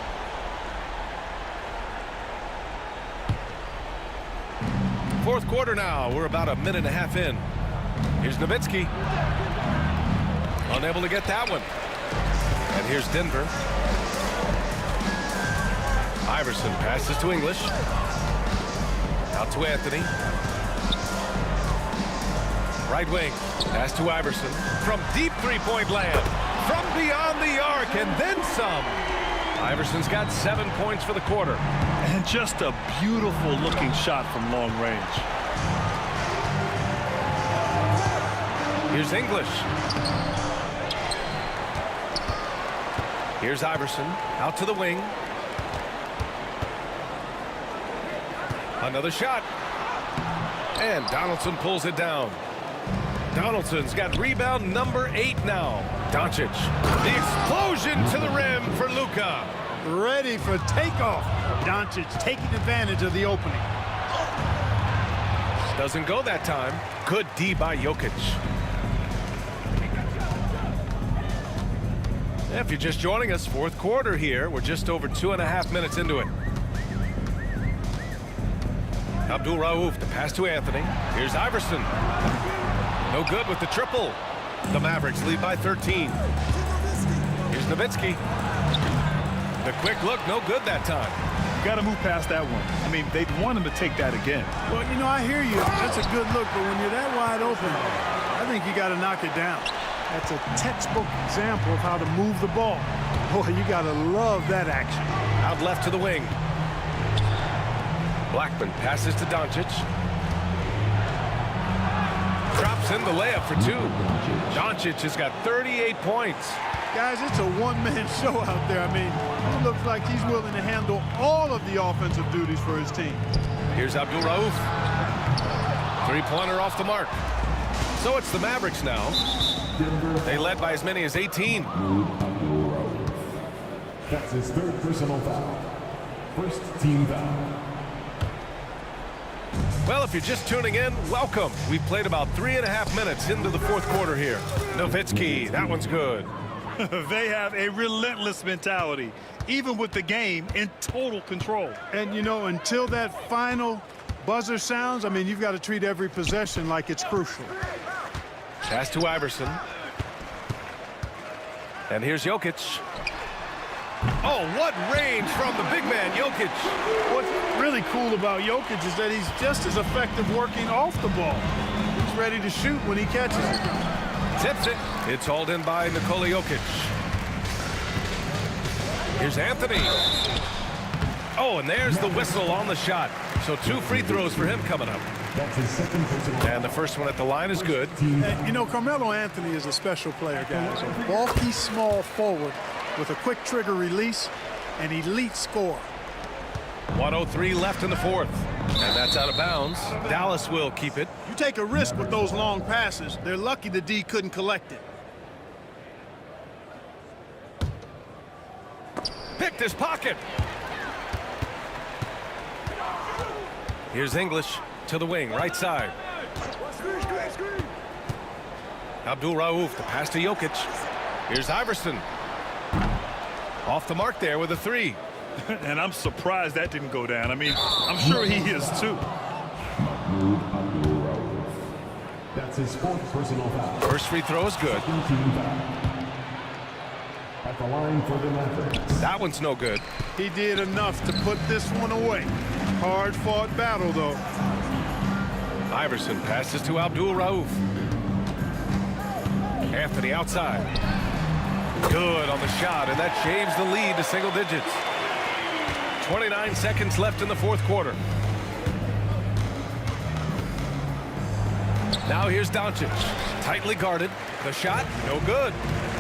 Fourth quarter now. We're about a minute and a half in. Here's Nowitzki. Unable to get that one. And here's Denver. Iverson passes to English. Out to Anthony. Right wing. Pass to Iverson. From deep three-point land. From beyond the arc and then some. Iverson's got 7 points for the quarter. And just a beautiful looking shot from long range. Here's English. Here's Iverson out to the wing. Another shot. And Donaldson pulls it down. Donaldson's got rebound number 8 now. Doncic. The explosion to the rim for Luka. Ready for takeoff. Doncic taking advantage of the opening. Doesn't go that time. Good D by Jokic. If you're just joining us, fourth quarter here. We're just over 2.5 minutes into it. Abdul Rauf, the pass to Anthony. Here's Iverson. No good with the triple. The Mavericks lead by 13. Here's Nowitzki. The quick look, no good that time. Got to move past that one. I mean, they'd want him to take that again. Well, you know, I hear you. That's a good look, but when you're that wide open, I think you got to knock it down. That's a textbook example of how to move the ball. Boy, you got to love that action. Out left to the wing. Blackman passes to Doncic. Drops in the layup for 2. Doncic has got 38 points. Guys, it's a one-man show out there. I mean, it looks like he's willing to handle all of the offensive duties for his team. Here's Abdul Rauf. Three-pointer off the mark. So it's the Mavericks now. They led by as many as 18. That's his third personal foul. First team foul. Well, if you're just tuning in, welcome. We've played about 3.5 minutes into the fourth quarter here. Nowitzki, that one's good. They have a relentless mentality, even with the game in total control. And, you know, until that final buzzer sounds, I mean, you've got to treat every possession like it's crucial. Pass to Iverson. And here's Jokic. Oh, what range from the big man, Jokic. What's really cool about Jokic is that he's just as effective working off the ball. He's ready to shoot when he catches it. Tips it. It's hauled in by Nikola Jokic. Here's Anthony. Oh, and there's the whistle on the shot. So 2 free throws for him coming up. That's his second personal. And the first one at the line is good. And, you know, Carmelo Anthony is a special player, guys. A bulky, small forward with a quick trigger release, an elite scorer. 1:03 left in the fourth. And that's out of bounds. Dallas will keep it. You take a risk with those long passes. They're lucky the D couldn't collect it. Picked his pocket. Here's English to the wing, right side. Abdul Rauf, the pass to Jokic. Here's Iverson. Off the mark there with a 3. And I'm surprised that didn't go down. I mean, I'm sure he is too. That's his fourth personal foul. First free throw is good. Second team foul. At the line for the Mavericks. That one's no good. He did enough to put this one away. Hard-fought battle, though. Iverson passes to Abdul Rauf. Anthony outside. Good on the shot, and that shaves the lead to single digits. 29 seconds left in the fourth quarter. Now here's Doncic. Tightly guarded. The shot, no good.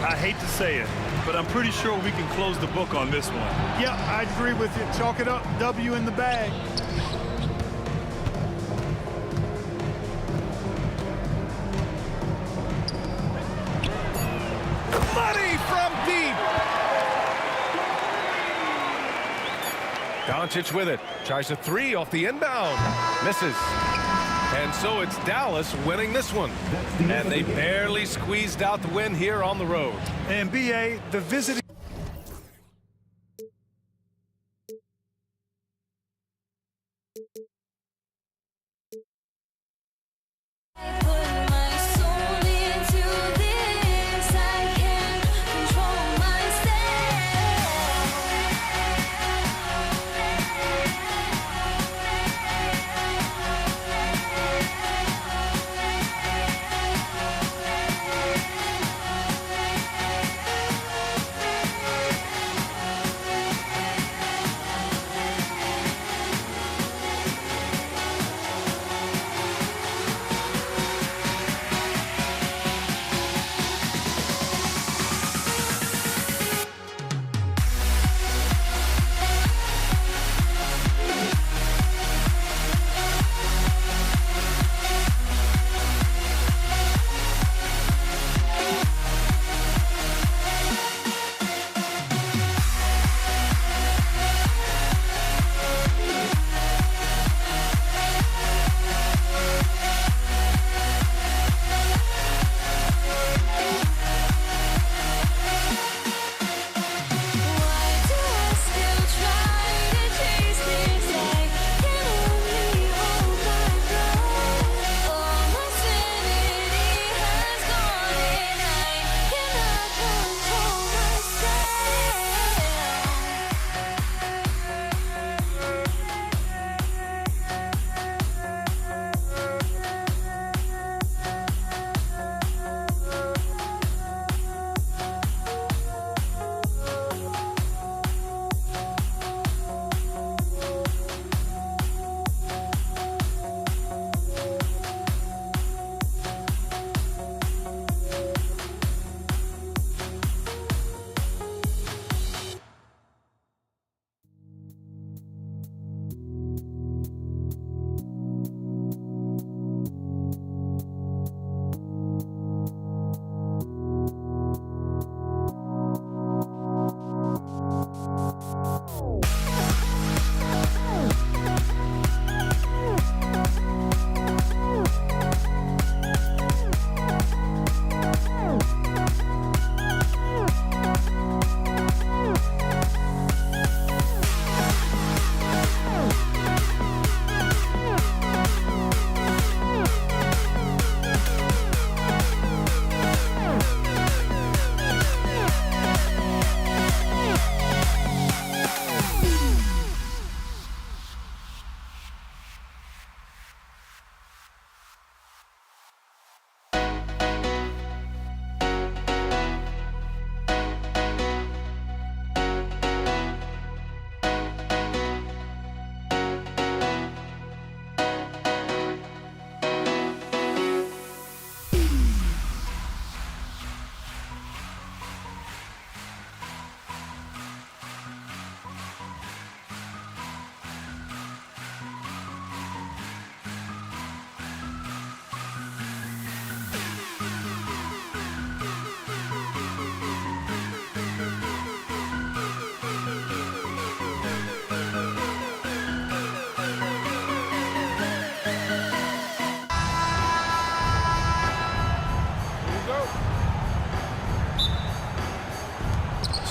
I hate to say it, but I'm pretty sure we can close the book on this one. Yeah, I agree with you. Chalk it up. W in the bag. Money from deep. Doncic with it. Tries a three off the inbound. Misses. And so it's Dallas winning this one. And they barely squeezed out the win here on the road. And BA, the visiting.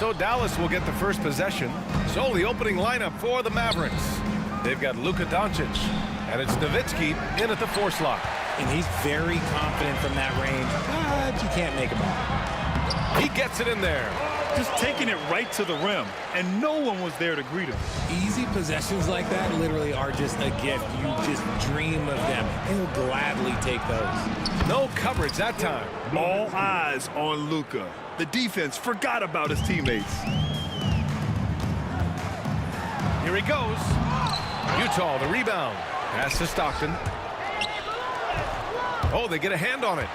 So Dallas will get the first possession. So the opening lineup for the Mavericks. They've got Luka Doncic, and it's Nowitzki in at the 4 slot. And he's very confident from that range, but you can't make him out. He gets it in there. Just taking it right to the rim, and no one was there to greet him. Easy possessions like that literally are just a gift. You just dream of them. He'll gladly take those. No coverage that time. All eyes on Luka. The defense forgot about his teammates. Here he goes. Utah, the rebound. Pass to Stockton. Oh, they get a hand on it.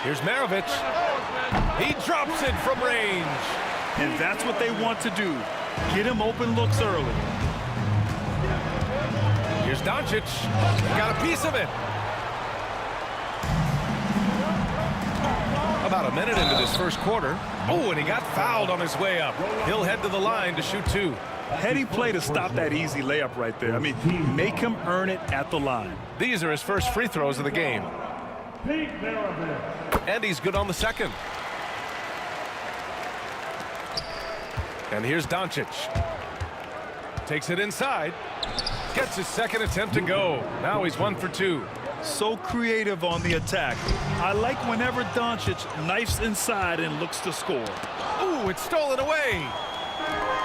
Here's Maravich. He drops it from range. And that's what they want to do. Get him open looks early. Here's Doncic. Got a piece of it. About a minute into this first quarter. Oh, and he got fouled on his way up. He'll head to the line to shoot 2. Heady play to stop that easy layup right there. I mean, make him earn it at the line. These are his first free throws of the game. And he's good on the second. And here's Doncic. Takes it inside. Gets his second attempt to go. Now he's 1 for 2. So creative on the attack. I like whenever Doncic knifes inside and looks to score. Ooh, it's stolen away.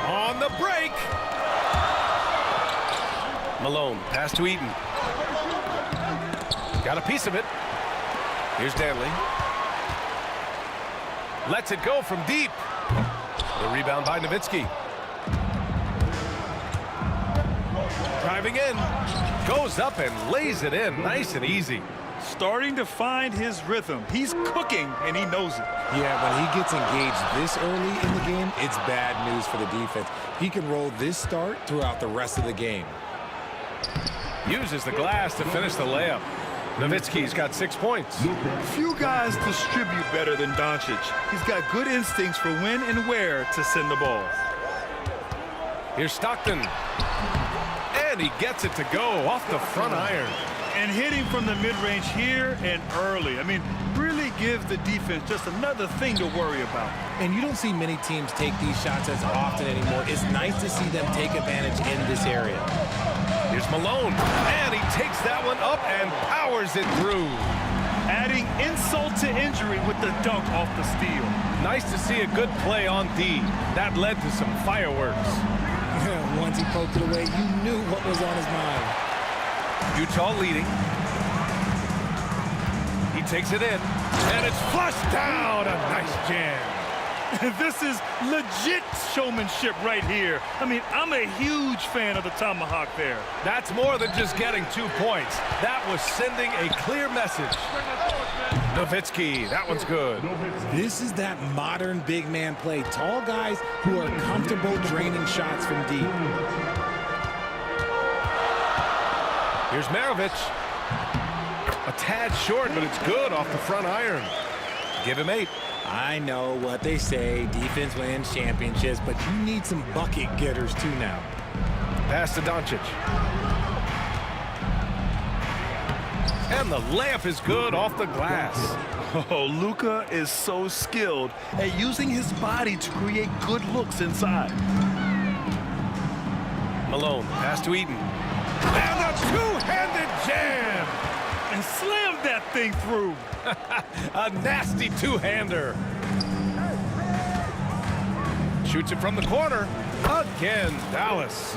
On the break. Malone, pass to Eaton. Got a piece of it. Here's Danley. Lets it go from deep. The rebound by Nowitzki. Driving in. Goes up and lays it in. Nice and easy. Starting to find his rhythm. He's cooking, and he knows it. Yeah, when he gets engaged this early in the game, it's bad news for the defense. He can roll this start throughout the rest of the game. Uses the glass to finish the layup. Nowitzki's got 6 points. Few guys distribute better than Doncic. He's got good instincts for when and where to send the ball. Here's Stockton. And he gets it to go off the front iron. And hitting from the mid-range here and early. I mean, really gives the defense just another thing to worry about. And you don't see many teams take these shots as often anymore. It's nice to see them take advantage in this area. Here's Malone. And he takes that one up and powers it through. Adding insult to injury with the dunk off the steal. Nice to see a good play on D. That led to some fireworks. Once he poked it away, you knew what was on his mind. Utah leading. He takes it in, and it's flushed down. A nice jam. This is legit showmanship right here. I mean, I'm a huge fan of the tomahawk there. That's more than just getting 2 points. That was sending a clear message. Nowitzki, that one's good. This is that modern big man play. Tall guys who are comfortable draining shots from deep. Here's Maravich. A tad short, but it's good off the front iron. Give him 8. I know what they say, defense wins championships, but you need some bucket getters too now. Pass to Doncic. And the layup is good off the glass. Oh, Luka is so skilled at using his body to create good looks inside. Malone, pass to Eaton. And a two-handed jam! And slammed that thing through. A nasty two-hander. Shoots it from the corner. Again, Dallas.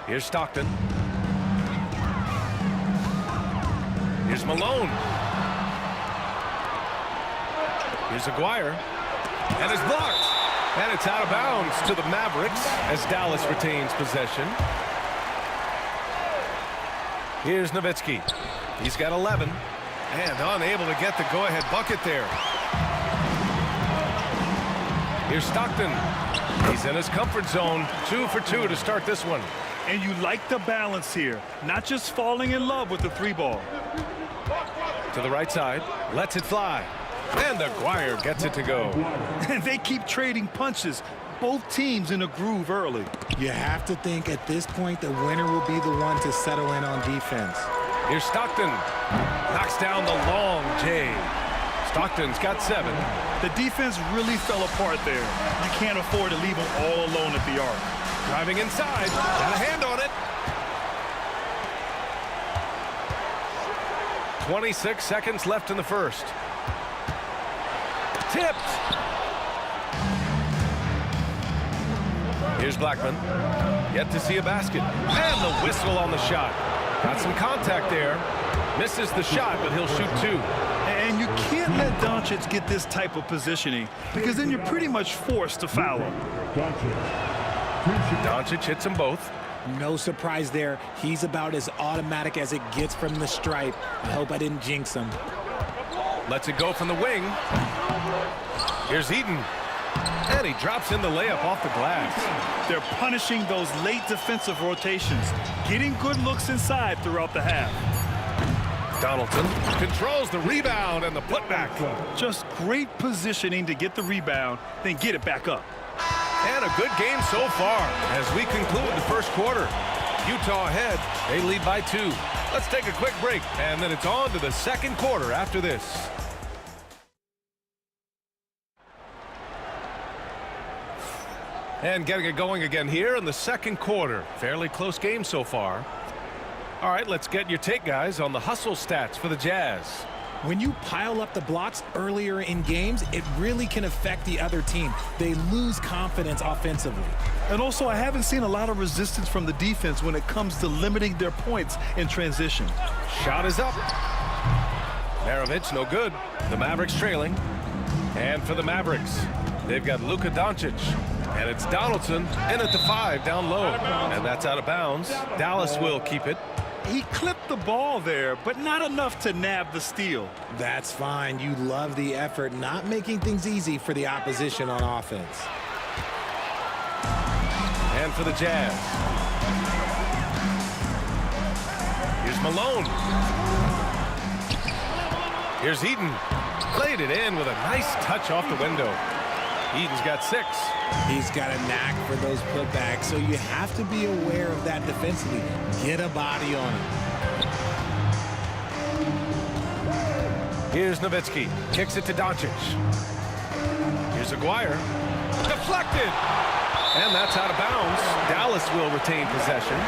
Here's Stockton. Here's Malone. Here's Aguirre. And it's blocked. And it's out of bounds to the Mavericks as Dallas retains possession. Here's Nowitzki. He's got 11. And unable to get the go-ahead bucket there. Here's Stockton. He's in his comfort zone. 2 for 2 to start this one. And you like the balance here. Not just falling in love with the 3-ball. To the right side. Lets it fly. And Aguirre gets it to go. And they keep trading punches. Both teams in a groove early. You have to think at this point the winner will be the one to settle in on defense. Here's Stockton. Knocks down the long J. Stockton's got 7. The defense really fell apart there. You can't afford to leave them all alone at the arc. Driving inside. Got a hand on it. 26 seconds left in the first. Tipped. Here's Blackman. Yet to see a basket. And the whistle on the shot. Got some contact there. Misses the shot, but he'll shoot 2. And you can't let Doncic get this type of positioning because then you're pretty much forced to foul him. Doncic hits them both. No surprise there. He's about as automatic as it gets from the stripe. I hope I didn't jinx him. Lets it go from the wing. Here's Eaton. And he drops in the layup off the glass. They're punishing those late defensive rotations, getting good looks inside throughout the half. Donaldson controls the rebound and the putback. Just great positioning to get the rebound, then get it back up. And a good game so far as we conclude the first quarter. Utah ahead. They lead by 2. Let's take a quick break, and then it's on to the second quarter after this. And getting it going again here in the second quarter. Fairly close game so far. All right, let's get your take, guys, on the hustle stats for the Jazz. When you pile up the blocks earlier in games, it really can affect the other team. They lose confidence offensively. And also, I haven't seen a lot of resistance from the defense when it comes to limiting their points in transition. Shot is up. Maravich, no good. The Mavericks trailing. And for the Mavericks, they've got Luka Doncic. And it's Donaldson in at the 5 down low. And that's out of bounds. Dallas will keep it. He clipped the ball there, but not enough to nab the steal. That's fine. You love the effort, not making things easy for the opposition on offense. And for the Jazz. Here's Malone. Here's Eaton. Played it in with a nice touch off the window. Eaton's got 6. He's got a knack for those putbacks, so you have to be aware of that defensively. Get a body on him. Here's Nowitzki. Kicks it to Doncic. Here's Aguirre. Deflected. And that's out of bounds. Dallas will retain possession.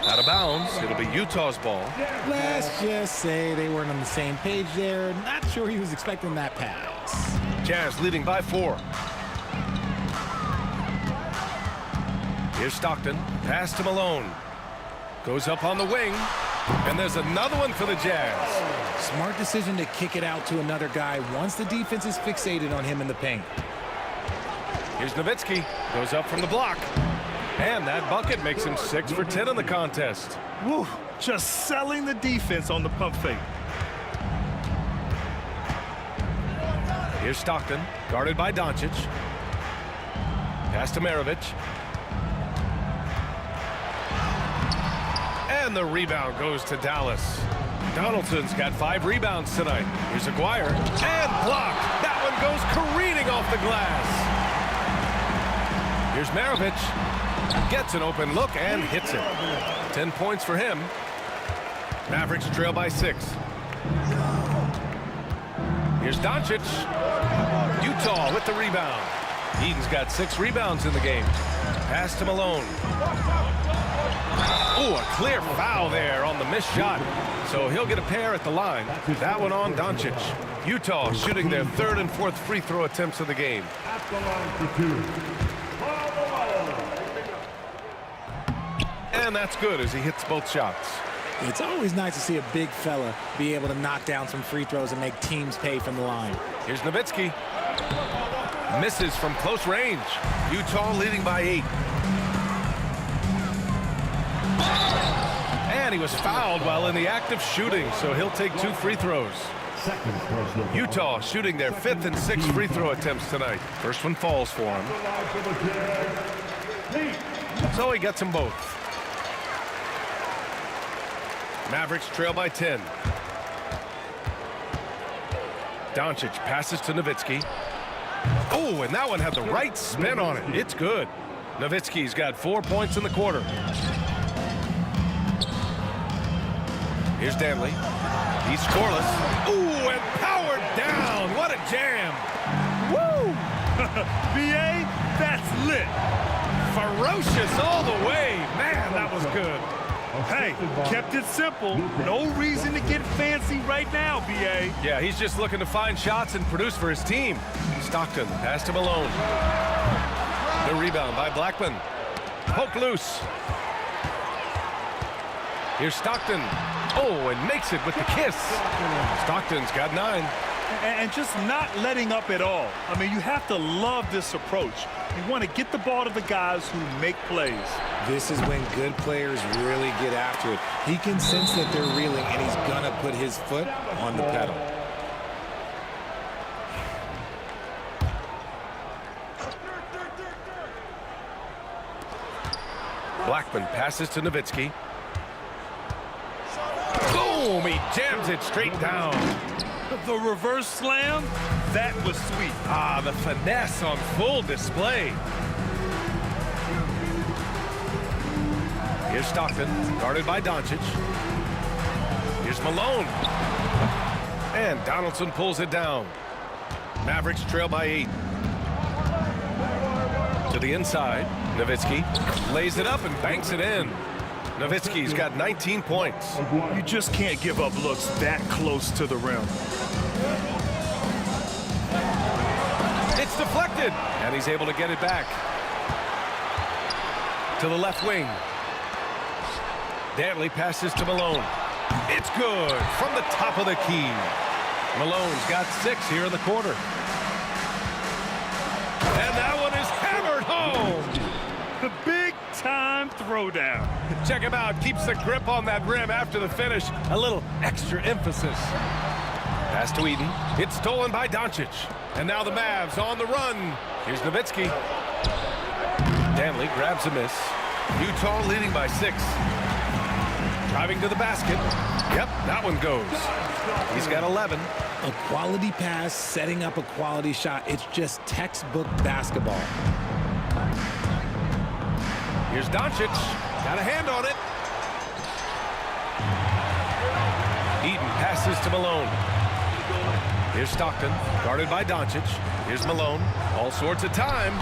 Out of bounds. It'll be Utah's ball. Let's just say they weren't on the same page there. Not sure he was expecting that pass. Jazz leading by 4. Here's Stockton. Pass to Malone. Goes up on the wing. And there's another one for the Jazz. Smart decision to kick it out to another guy once the defense is fixated on him in the paint. Here's Nowitzki. Goes up from the block. And that bucket makes him 6 for 10 in the contest. Woo, just selling the defense on the pump fake. Here's Stockton, guarded by Doncic. Pass to Maravich. And the rebound goes to Dallas. Donaldson's got 5 rebounds tonight. Here's Aguirre. And blocked. That one goes careening off the glass. Here's Maravich. Gets an open look and hits it. 10 points for him. Mavericks trail by 6. Here's Doncic. Utah with the rebound. Eaton's got 6 rebounds in the game. Pass to Malone. Ooh, a clear foul there on the missed shot. So he'll get a pair at the line. That one on Doncic. Utah shooting their 3rd and 4th free throw attempts of the game. At the line for 2. And that's good as he hits both shots. It's always nice to see a big fella be able to knock down some free throws and make teams pay from the line. Here's Nowitzki. Misses from close range. Utah leading by 8. And he was fouled while in the act of shooting, so he'll take 2 free throws. Utah shooting their 5th and 6th free throw attempts tonight. First one falls for him. So he gets them both. Mavericks trail by 10. Doncic passes to Nowitzki. Oh, and that one had the right spin on it. It's good. Nowitzki's got 4 points in the quarter. Here's Danley. He's scoreless. Ooh, and powered down. What a jam. Woo! BA, that's lit. Ferocious all the way. Man, that was good. Hey, kept it simple. No reason to get fancy right now, BA. Yeah, he's just looking to find shots and produce for his team. Stockton, pass to Malone. The rebound by Blackman. Poke loose. Here's Stockton. Oh, and makes it with the kiss. Stockton's got 9. and just not letting up at all. I mean, you have to love this approach. You want to get the ball to the guys who make plays. This is when good players really get after it. He can sense that they're reeling, and he's going to put his foot on the pedal. Blackman passes to Nowitzki. Boom! He jams it straight down. The reverse slam, that was sweet. Ah, the finesse on full display. Here's Stockton, guarded by Doncic. Here's Malone. And Donaldson pulls it down. Mavericks trail by 8. To the inside, Nowitzki lays it up and banks it in. Nowitzki's got 19 points. You just can't give up looks that close to the rim. It's deflected, and he's able to get it back. To the left wing. Dantley passes to Malone. It's good from the top of the key. Malone's got 6 here in the quarter. And that one is hammered home. The big-time throwdown. Check him out. Keeps the grip on that rim after the finish. A little extra emphasis. Pass to Eden. It's stolen by Doncic. And now the Mavs on the run. Here's Nowitzki. Dantley grabs a miss. Utah leading by 6. Driving to the basket. Yep, that one goes. He's got 11. A quality pass, setting up a quality shot. It's just textbook basketball. Here's Doncic. Got a hand on it. Eden passes to Malone. Here's Stockton, guarded by Doncic. Here's Malone. All sorts of time.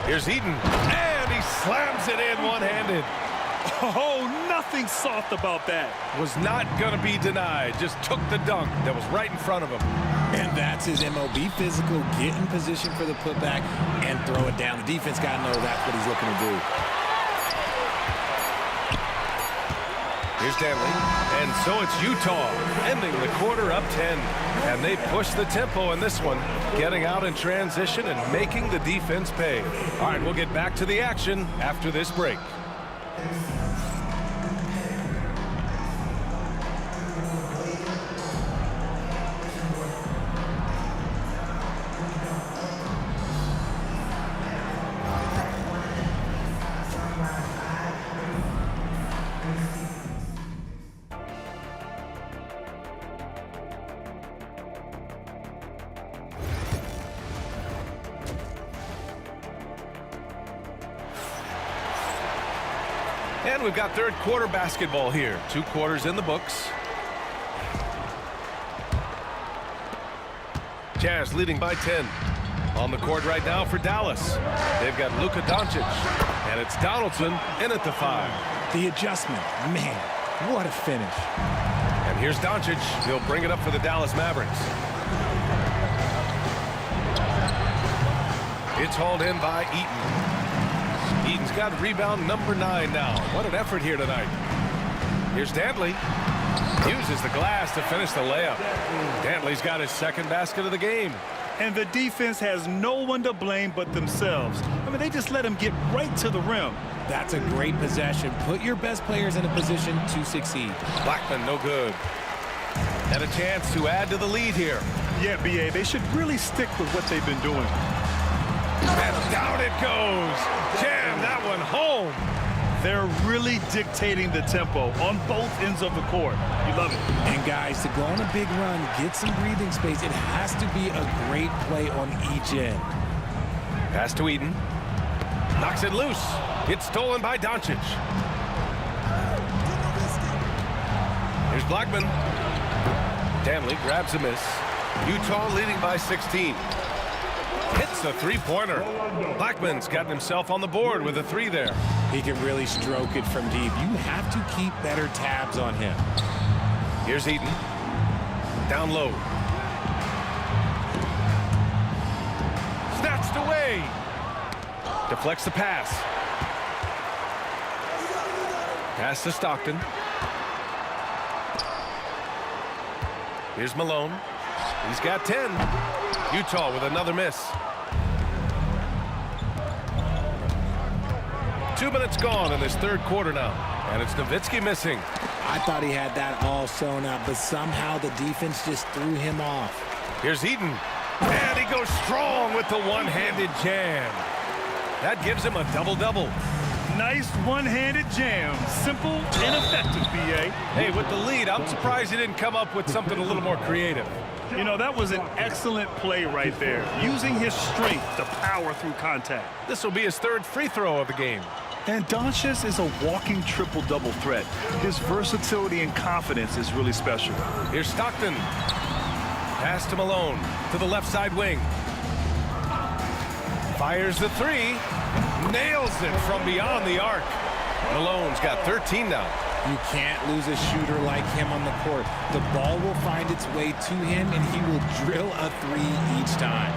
Here's Eden. And he slams it in one-handed. Oh, nothing soft about that. Was not going to be denied. Just took the dunk that was right in front of him. And that's his MO. Be physical, get in position for the putback, and throw it down. The defense got to know that's what he's looking to do. Here's Dantley. And so it's Utah ending the quarter up 10. And they push the tempo in this one, getting out in transition and making the defense pay. All right, we'll get back to the action after this break. And we've got third quarter basketball here. 2 quarters in the books. Jazz leading by 10. On the court right now for Dallas. They've got Luka Doncic. And it's Donaldson in at the 5. The adjustment. Man, what a finish. And here's Doncic. He'll bring it up for the Dallas Mavericks. It's hauled in by Eaton. Eaton's got rebound number 9 now. What an effort here tonight. Here's Dantley. Uses the glass to finish the layup. Dantley's got his second basket of the game. And the defense has no one to blame but themselves. I mean, they just let him get right to the rim. That's a great possession. Put your best players in a position to succeed. Blackman, no good. And a chance to add to the lead here. Yeah, B.A., they should really stick with what they've been doing. And down it goes. Jam that one home. They're really dictating the tempo on both ends of the court. You love it. And guys, to go on a big run, get some breathing space, it has to be a great play on each end. Pass to Eden. Knocks it loose. It's stolen by Doncic. Here's Blackman. Dantley grabs a miss. Utah leading by 16. Hits a 3-pointer. Blackman's gotten himself on the board with a 3 there. He can really stroke it from deep. You have to keep better tabs on him. Here's Eden. Down low. Snatched away. Deflects the pass. Pass to Stockton. Here's Malone. He's got 10. Utah with another miss. 2 minutes gone in this third quarter now. And it's Nowitzki missing. I thought he had that all sewn up, but somehow the defense just threw him off. Here's Eaton. And he goes strong with the one-handed jam. That gives him a double-double. Nice one-handed jam. Simple and effective, B.A. Hey, with the lead, I'm surprised he didn't come up with something a little more creative. You know, that was an excellent play right there. Using his strength to power through contact. This will be his third free throw of the game. And Doncic is a walking triple-double threat. His versatility and confidence is really special. Here's Stockton. Pass to Malone to the left side wing. Fires the three. Nails it from beyond the arc. Malone's got 13 now. You can't lose a shooter like him on the court. The ball will find its way to him, and he will drill a three each time.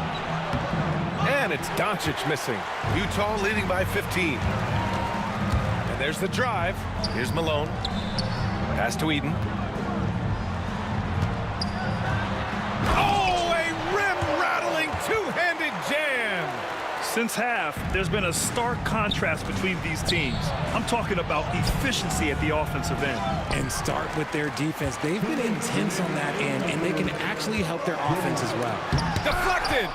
And it's Doncic missing. Utah leading by 15. And there's the drive. Here's Malone. Pass to Eden. Oh, a rim-rattling two-handed jam. Since half, there's been a stark contrast between these teams. I'm talking about efficiency at the offensive end. And start with their defense. They've been intense on that end, and they can actually help their offense as well. Deflected.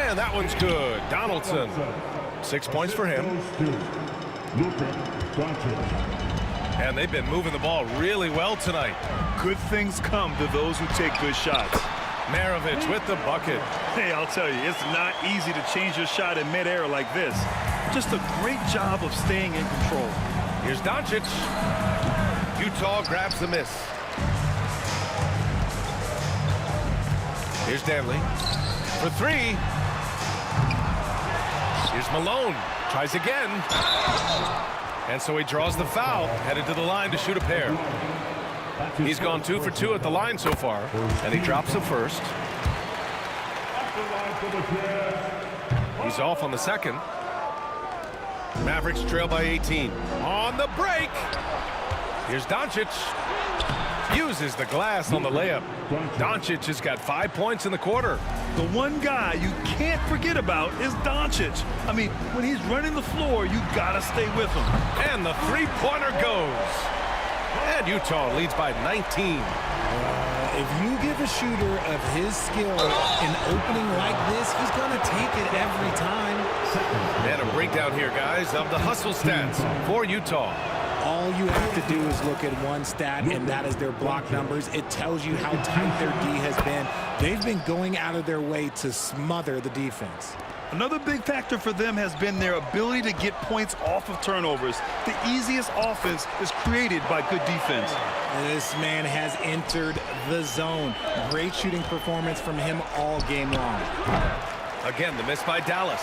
And that one's good. Donaldson. 6 points for him. And they've been moving the ball really well tonight. Good things come to those who take good shots. Maravich with the bucket. Hey, I'll tell you, it's not easy to change your shot in midair like this. Just a great job of staying in control. Here's Doncic. Utah grabs the miss. Here's Danley for three. Here's Malone. Tries again. And so he draws the foul, headed to the line to shoot a pair. He's gone 2 for 2 at the line so far, and he drops the first. He's off on the second. Mavericks trail by 18. On the break. Here's Doncic. Uses the glass on the layup. Doncic has got 5 points in the quarter. The one guy you can't forget about is Doncic. I mean, when he's running the floor, you gotta stay with him. And the three-pointer goes. And Utah leads by 19. If you give a shooter of his skill an opening like this, he's gonna take it every time. And a breakdown here, guys, of the hustle stats for Utah. All you have to do is look at one stat, and that is their block numbers. It tells you how tight their D has been. They've been going out of their way to smother the defense. Another big factor for them has been their ability to get points off of turnovers. The easiest offense is created by good defense. This man has entered the zone. Great shooting performance from him all game long. Again, the miss by Dallas.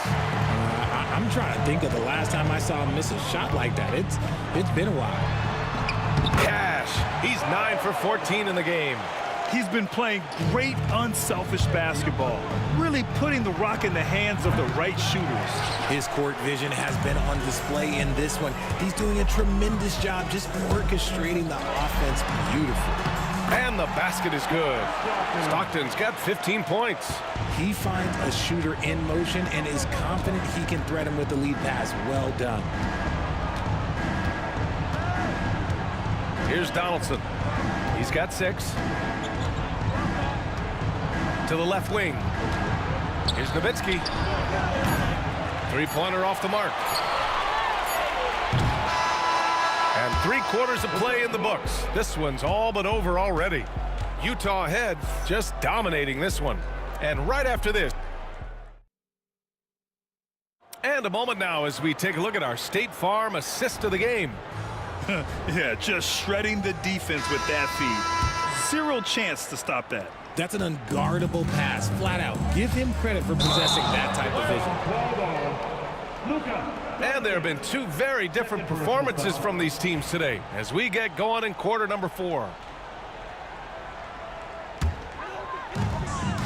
I'm trying to think of the last time I saw him miss a shot like that. It's been a while. Cash. He's 9 for 14 in the game. He's been playing great, unselfish basketball, really putting the rock in the hands of the right shooters. His court vision has been on display in this one. He's doing a tremendous job just orchestrating the offense beautifully. And the basket is good. Stockton's got 15 points. He finds a shooter in motion and is confident he can thread him with the lead pass. Well done. Here's Donaldson. He's got 6. To the left wing. Here's Nowitzki. Three-pointer off the mark. And 3/4 of play in the books. This one's all but over already. Utah ahead, just dominating this one. And right after this. And a moment now as we take a look at our State Farm assist of the game. Yeah, just shredding the defense with that feed. Zero chance to stop that. That's an unguardable pass, flat out. Give him credit for possessing that type of vision. And there have been 2 very different performances from these teams today as we get going in quarter number 4.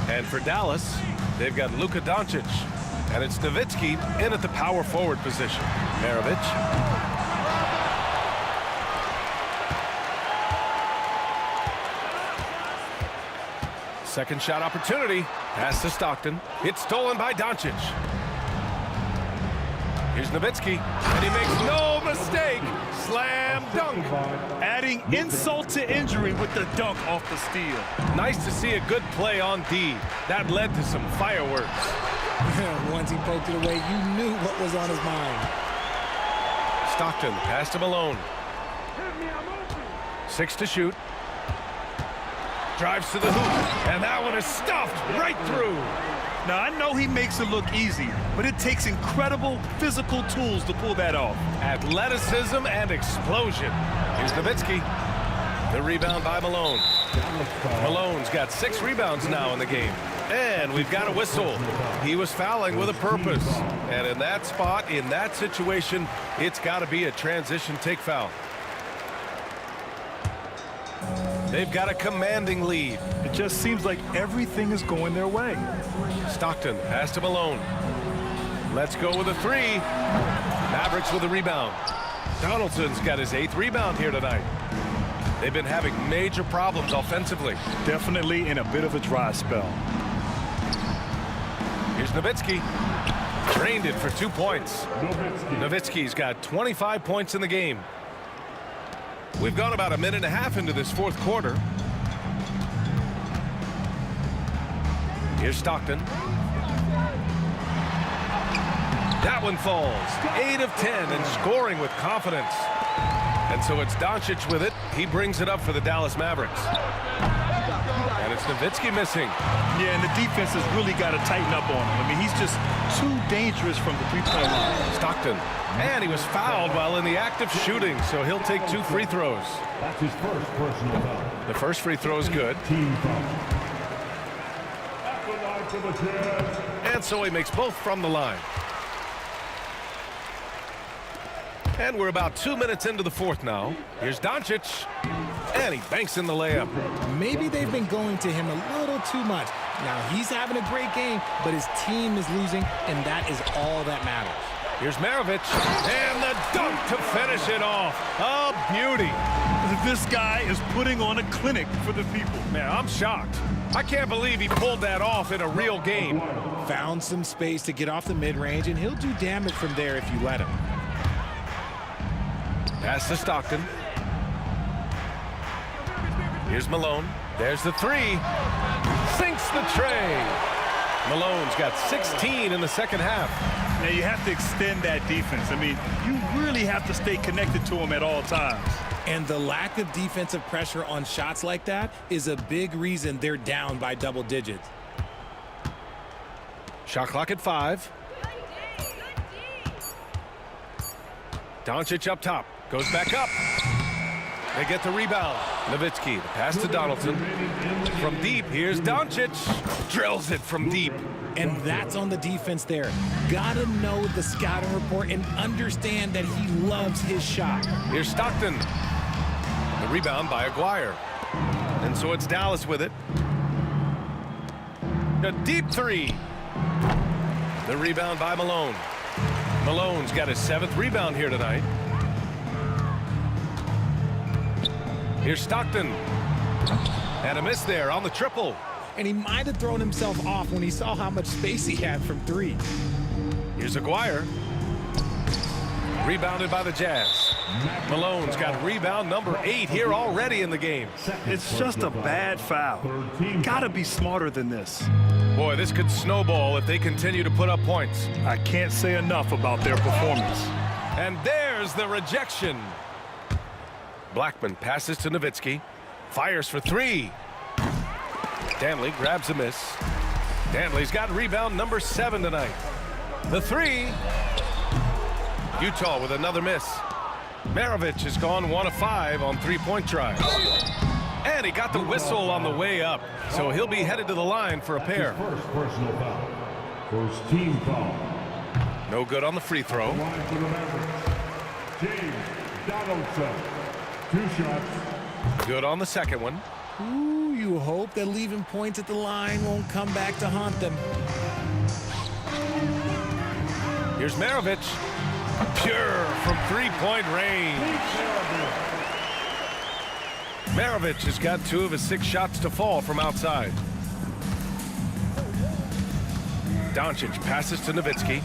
And for Dallas, they've got Luka Doncic. And it's Nowitzki in at the power forward position. Maravich. Second shot opportunity. Pass to Stockton. It's stolen by Doncic. Here's Nowitzki, and he makes no mistake. Slam dunk. Adding insult to injury with the dunk off the steal. Nice to see a good play on D. That led to some fireworks. Once he poked it away, you knew what was on his mind. Stockton, pass to Malone. 6 to shoot. Drives to the hoop, and that one is stuffed right through. Now, I know he makes it look easy, but it takes incredible physical tools to pull that off. Athleticism and explosion. Here's Nowitzki. The rebound by Malone. Malone's got 6 rebounds now in the game. And we've got a whistle. He was fouling with a purpose. And in that spot, in that situation, it's got to be a transition take foul. They've got a commanding lead. It just seems like everything is going their way. Stockton, pass to Malone. Let's go with a 3. Mavericks with a rebound. Donaldson's got his 8th rebound here tonight. They've been having major problems offensively. Definitely in a bit of a dry spell. Here's Nowitzki. Drained it for 2 points. Nowitzki's got 25 points in the game. We've gone about a minute and a half into this fourth quarter. Here's Stockton. That one falls. 8 of 10 and scoring with confidence. And so it's Doncic with it. He brings it up for the Dallas Mavericks. And it's Nowitzki missing. Yeah, and the defense has really got to tighten up on him. I mean, he's just too dangerous from the three-point line. Stockton. And he was fouled while in the act of shooting, so he'll take 2 free throws. That's his first personal foul. The first free throw is good. Team foul. At the line for the Jazz. And so he makes both from the line. And we're about 2 minutes into the fourth now. Here's Doncic. And he banks in the layup. Maybe they've been going to him a little too much. Now, he's having a great game, but his team is losing, and that is all that matters. Here's Maravich, and the dunk to finish it off. A beauty. This guy is putting on a clinic for the people. Man, I'm shocked. I can't believe he pulled that off in a real game. Found some space to get off the mid-range, and he'll do damage from there if you let him. Pass to Stockton. Here's Malone. There's the 3. Sinks the tray. Malone's got 16 in the second half. Now, you have to extend that defense. I mean, you really have to stay connected to him at all times. And the lack of defensive pressure on shots like that is a big reason they're down by double digits. Shot clock at 5. Doncic up top. Goes back up. They get the rebound. Nowitzki, the pass to Donaldson. From deep, here's Doncic. Drills it from deep. And that's on the defense there. Gotta know the scouting report and understand that he loves his shot. Here's Stockton. The rebound by Aguirre. And so it's Dallas with it. A deep 3. The rebound by Malone. Malone's got his 7th rebound here tonight. Here's Stockton. And a miss there on the triple. And he might have thrown himself off when he saw how much space he had from 3. Here's Aguirre. Rebounded by the Jazz. Malone's got rebound number 8 here already in the game. It's just a bad foul. Gotta be smarter than this. Boy, this could snowball if they continue to put up points. I can't say enough about their performance. And there's the rejection. Blackman passes to Nowitzki. Fires for 3. Danley grabs a miss. Danley's got rebound number 7 tonight. The 3. Utah with another miss. Maravich has gone 1 of 5 on 3-point tries. And he got the whistle on the way up. So he'll be headed to the line for a pair. First personal foul. First team foul. No good on the free throw. Line for the Mavericks. James Donaldson. 2 shots. Good on the second one. Ooh, you hope that leaving points at the line won't come back to haunt them. Here's Maravich. Pure from 3-point range. Maravich has got 2 of his 6 shots to fall from outside. Doncic passes to Nowitzki.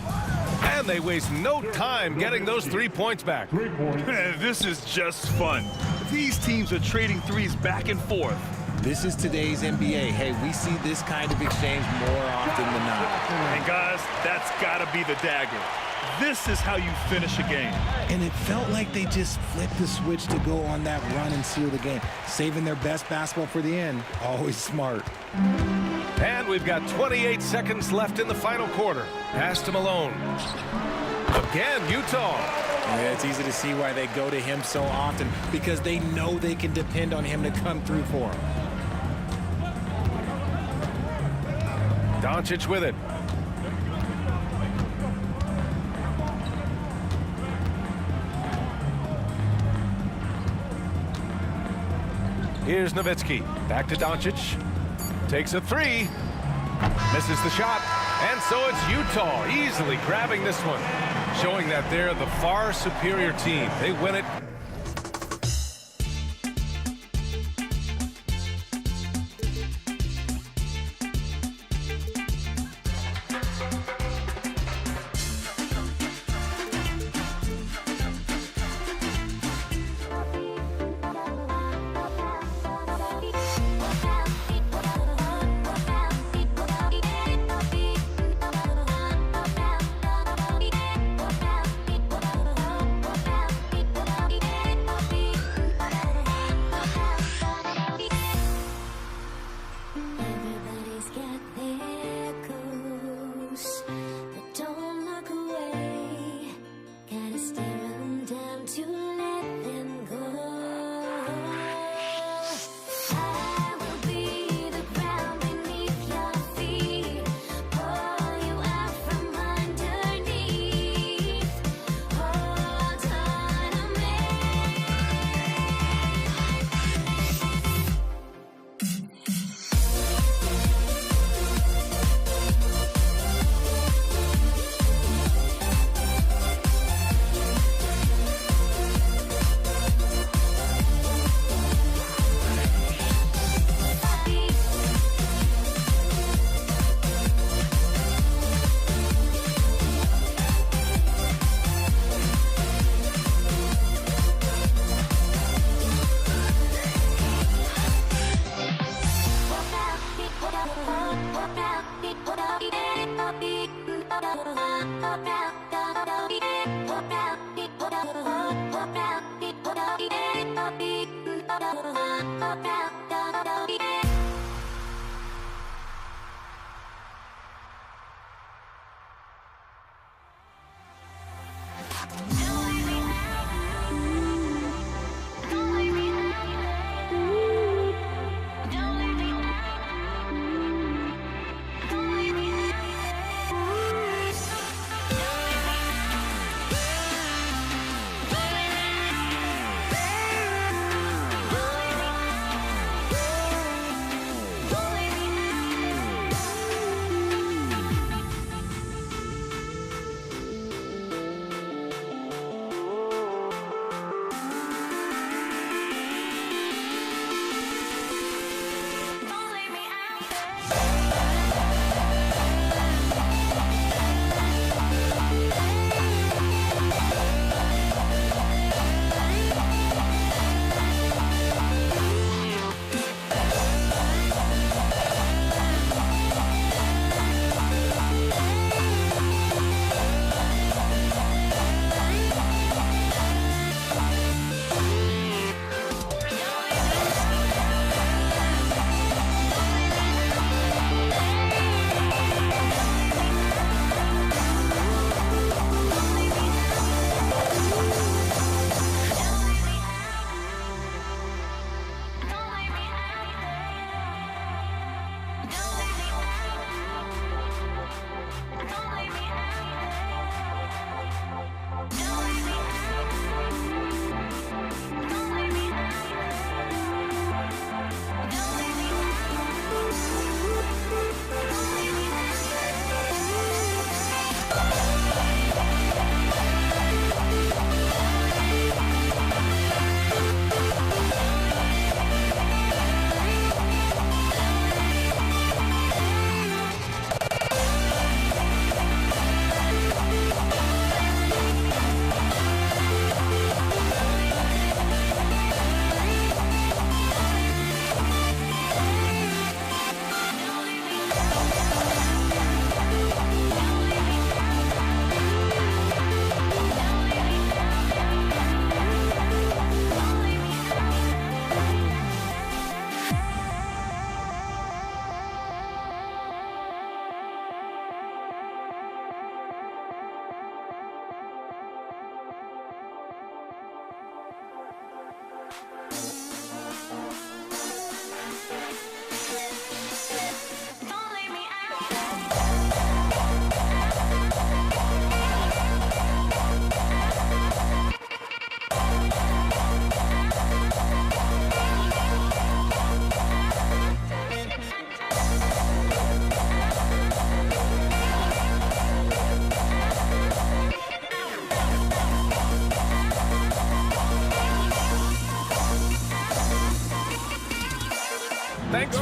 And they waste no time getting those 3 points back. This is just fun. These teams are trading threes back and forth. This is today's NBA. Hey, we see this kind of exchange more often than not. And guys, that's got to be the dagger. This is how you finish a game. And it felt like they just flipped the switch to go on that run and seal the game. Saving their best basketball for the end. Always smart. And we've got 28 seconds left in the final quarter. Pass to Malone. Again, Utah. Yeah, it's easy to see why they go to him so often, because they know they can depend on him to come through for them. Doncic with it. Here's Nowitzki. Back to Doncic. Takes a three. Misses the shot. And so it's Utah easily grabbing this one, showing that they're the far superior team. They win it.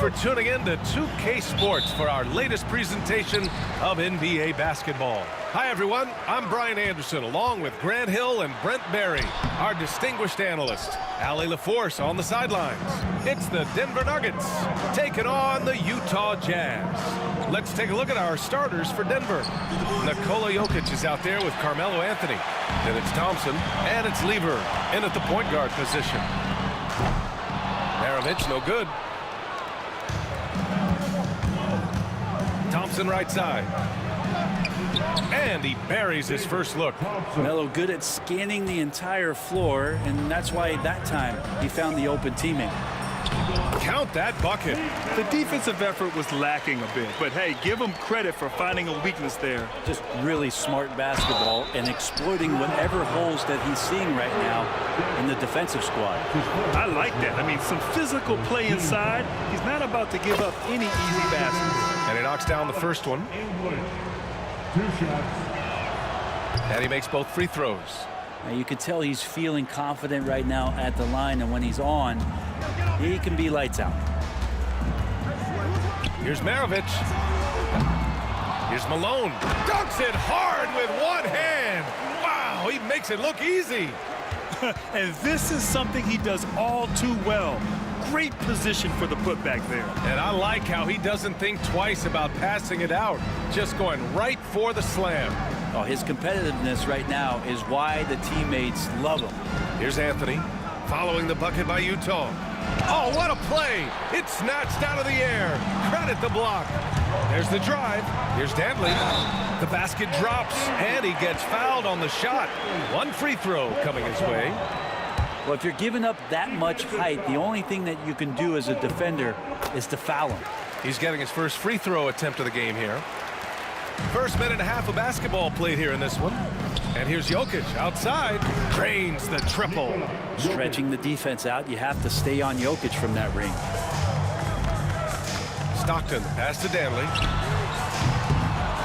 for tuning in to 2K Sports for our latest presentation of NBA basketball. Hi, everyone. I'm Brian Anderson, along with Grant Hill and Brent Barry, our distinguished analyst. Allie LaForce on the sidelines. It's the Denver Nuggets taking on the Utah Jazz. Let's take a look at our starters for Denver. Nikola Jokic is out there with Carmelo Anthony. Then it's Thompson, and it's Lever in at the point guard position. Maravich, no good. Thompson right side. And he buries his first look. Melo good at scanning the entire floor, and that's why that time he found the open teammate. Count that bucket. The defensive effort was lacking a bit, but hey, give him credit for finding a weakness there. Just really smart basketball and exploiting whatever holes that he's seeing right now in the defensive squad. I like that. I mean, some physical play inside. He's not about to give up any easy baskets. And he knocks down the first one. 2 shots. And he makes both free throws. Now you can tell he's feeling confident right now at the line, and when he's on, he can be lights out. Here's Maravich. Here's Malone. Dunks it hard with one hand. Wow, he makes it look easy. And this is something he does all too well. Great position for the putback there. And I like how he doesn't think twice about passing it out. Just going right for the slam. Oh, his competitiveness right now is why the teammates love him. Here's Anthony following the bucket by Utah. Oh, what a play. It's snatched out of the air. Credit the block. There's the drive. Here's Dantley. The basket drops, and he gets fouled on the shot. One free throw coming his way. Well, if you're giving up that much height, the only thing that you can do as a defender is to foul him. He's getting his first free throw attempt of the game here. First minute and a half of basketball played here in this one. And here's Jokic outside. Drains the triple. Stretching the defense out, you have to stay on Jokic from that ring. Stockton, pass to Danley.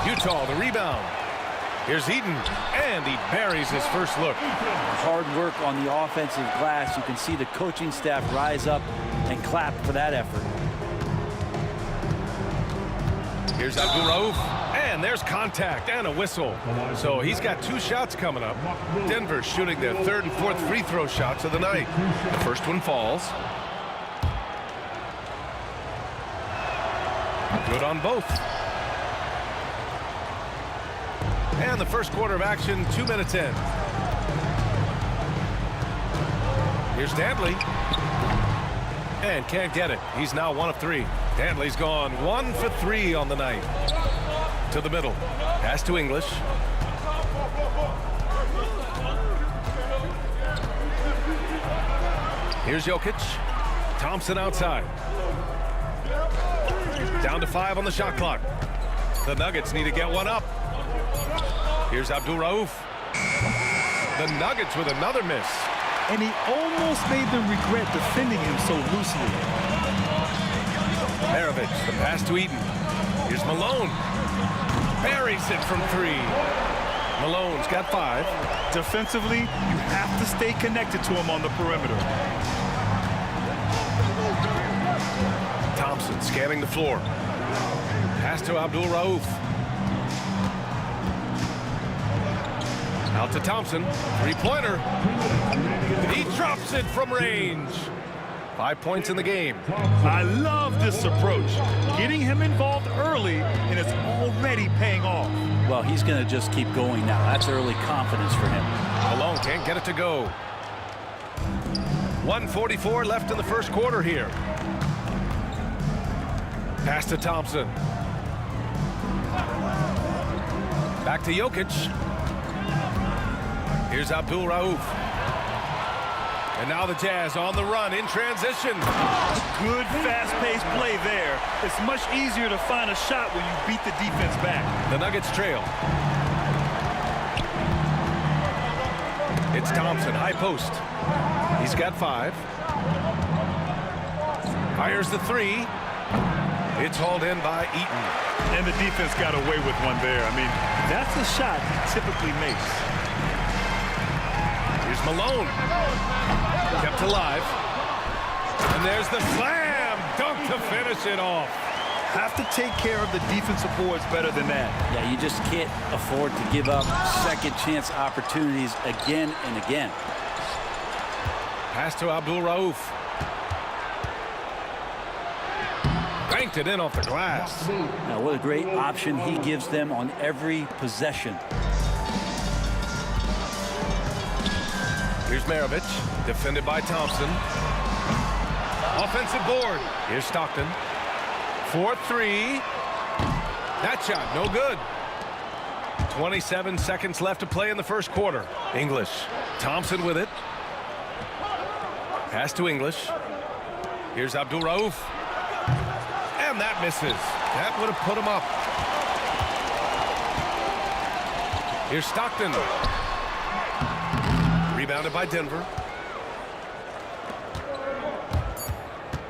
Utah, the rebound. Here's Eaton, and he buries his first look. Hard work on the offensive glass. You can see the coaching staff rise up and clap for that effort. Here's Abdul-Rauf, and there's contact and a whistle. So he's got 2 shots coming up. Denver shooting their 3rd and 4th free throw shots of the night. The first one falls. Good on both. And the first quarter of action, 2 minutes in. Here's Dantley. And can't get it. He's now 1 of 3. Dantley's gone 1 for 3 on the night. To the middle. Pass to English. Here's Jokic. Thompson outside. Down to 5 on the shot clock. The Nuggets need to get one up. Here's Abdul-Rauf. The Nuggets with another miss. And he almost made them regret defending him so loosely. Maravich, the pass to Eaton. Here's Malone. Buries it from 3. Malone's got 5. Defensively, you have to stay connected to him on the perimeter. Thompson scanning the floor. Pass to Abdul-Rauf. Out to Thompson. 3-pointer. He drops it from range. 5 points in the game. I love this approach. Getting him involved early, and it's already paying off. Well, he's going to just keep going now. That's early confidence for him. Malone can't get it to go. 1:44 left in the first quarter here. Pass to Thompson. Back to Jokic. Here's Abdul-Rauf. And now the Jazz on the run in transition. Good fast-paced play there. It's much easier to find a shot when you beat the defense back. The Nuggets trail. It's Thompson, high post. He's got 5. Fires the 3. It's hauled in by Eaton. And the defense got away with one there. I mean, that's a shot he typically makes. Here's Malone. Kept alive. And there's the slam dunk to finish it off. Have to take care of the defensive boards better than that. Yeah, you just can't afford to give up second chance opportunities again and again. Pass to Abdul Rauf. Banked it in off the glass. Now, what a great option he gives them on every possession. Here's Maravich, defended by Thompson. Offensive board. Here's Stockton. 4-3. That shot, no good. 27 seconds left to play in the first quarter. English. Thompson with it. Pass to English. Here's Abdul Rauf. And that misses. That would have put him up. Here's Stockton. Rebounded by Denver.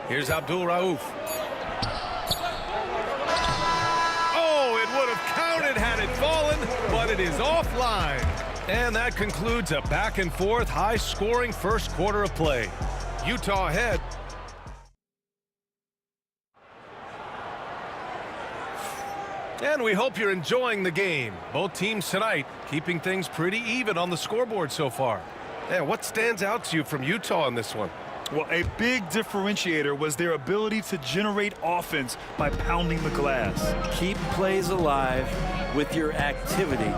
Here's Abdul Rauf. Oh, it would have counted had it fallen, but it is offline. And that concludes a back-and-forth, high-scoring first quarter of play. Utah ahead. And we hope you're enjoying the game. Both teams tonight keeping things pretty even on the scoreboard so far. And what stands out to you from Utah in this one? Well, a big differentiator was their ability to generate offense by pounding the glass. Keep plays alive with your activity.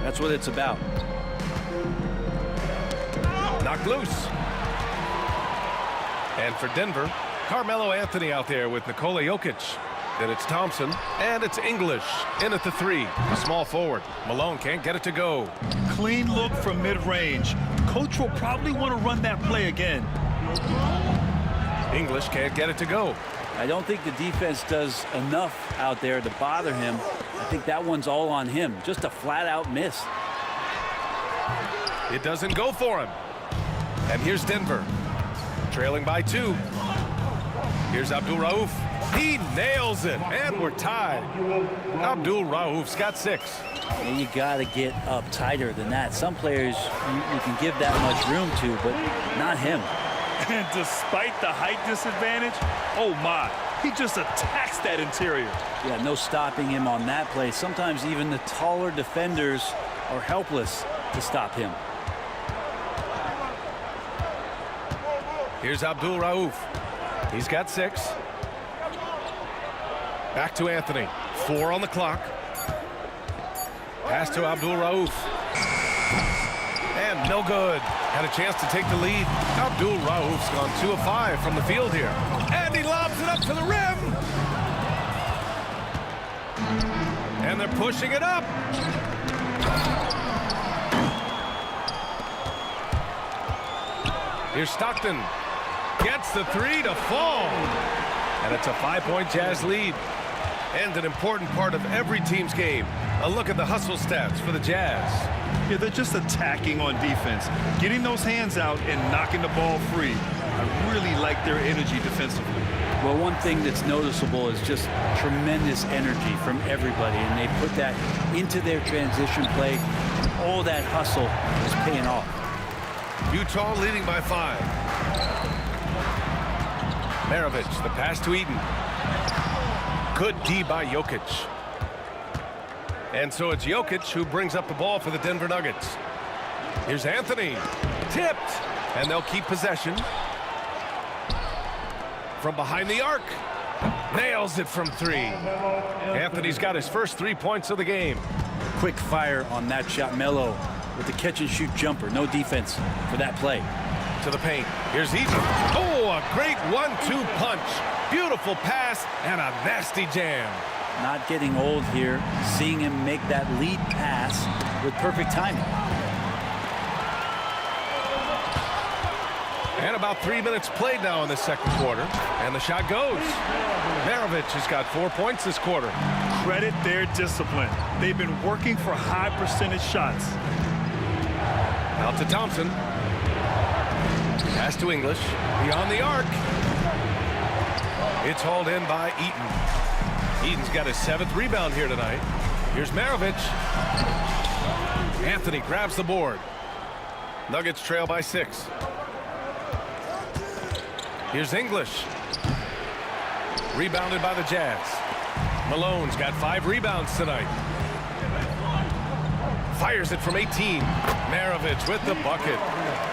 That's what it's about. Knocked loose. And for Denver, Carmelo Anthony out there with Nikola Jokic. Then it's Thompson, and it's English in at the three. A small forward. Malone can't get it to go. Clean look from mid-range. Coach will probably want to run that play again. English can't get it to go. I don't think the defense does enough out there to bother him. I think that one's all on him. Just a flat-out miss. It doesn't go for him. And here's Denver, trailing by 2. Here's Abdul Rauf. He nails it, and we're tied. Abdul Rauf's got 6. And you got to get up tighter than that. Some players you can give that much room to, but not him. And despite the height disadvantage, oh my, he just attacks that interior. Yeah, no stopping him on that play. Sometimes even the taller defenders are helpless to stop him. Here's Abdul Rauf. He's got 6. Back to Anthony. 4 on the clock. Pass to Abdul Rauf. And no good. Had a chance to take the lead. Abdul Rauf's gone 2 of 5 from the field here. And he lobs it up to the rim. And they're pushing it up. Here's Stockton. Gets the 3 to fall. And it's a 5-point Jazz lead. And an important part of every team's game. A look at the hustle stats for the Jazz. Yeah, they're just attacking on defense, getting those hands out and knocking the ball free. I really like their energy defensively. Well, one thing that's noticeable is just tremendous energy from everybody, and they put that into their transition play. All that hustle is paying off. Utah leading by 5. Maravich, the pass to Eaton. Good D by Jokic. And so it's Jokic who brings up the ball for the Denver Nuggets. Here's Anthony. Tipped. And they'll keep possession. From behind the arc. Nails it from 3. Anthony's got his first 3 points of the game. Quick fire on that shot. Melo with the catch-and-shoot jumper. No defense for that play. To the paint. Here's Eaton. Oh, a great 1-2 punch. Beautiful pass and a nasty jam. Not getting old here. Seeing him make that lead pass with perfect timing. And about 3 minutes played now in the second quarter. And the shot goes. Maravich has got 4 points this quarter. Credit their discipline. They've been working for high percentage shots. Out to Thompson. Pass to English. Beyond the arc. It's hauled in by Eaton. Eaton's got his 7th rebound here tonight. Here's Maravich. Anthony grabs the board. Nuggets trail by 6. Here's English. Rebounded by the Jazz. Malone's got 5 rebounds tonight. Fires it from 18. Maravich with the bucket.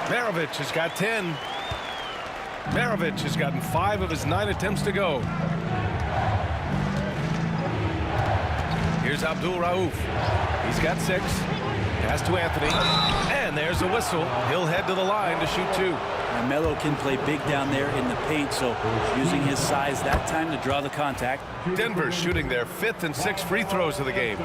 Maravich has got 10. Maravich has gotten 5 of his 9 attempts to go. Here's Abdul Rauf. He's got 6. Pass to Anthony. And there's a whistle. He'll head to the line to shoot 2. And Melo can play big down there in the paint, so using his size that time to draw the contact. Denver shooting their 5th and 6th free throws of the game.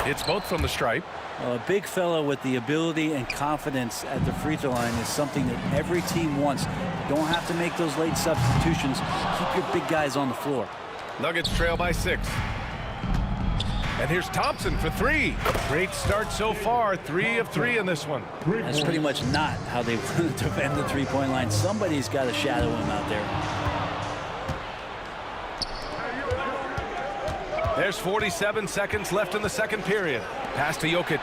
It's both from the stripe. A big fella with the ability and confidence at the free throw line is something that every team wants. You don't have to make those late substitutions. Keep your big guys on the floor. Nuggets trail by 6. And here's Thompson for 3. Great start so far. 3 of 3 in this one. That's pretty much not how they want to defend the three-point line. Somebody's got to shadow him out there. There's 47 seconds left in the second period. Pass to Jokic.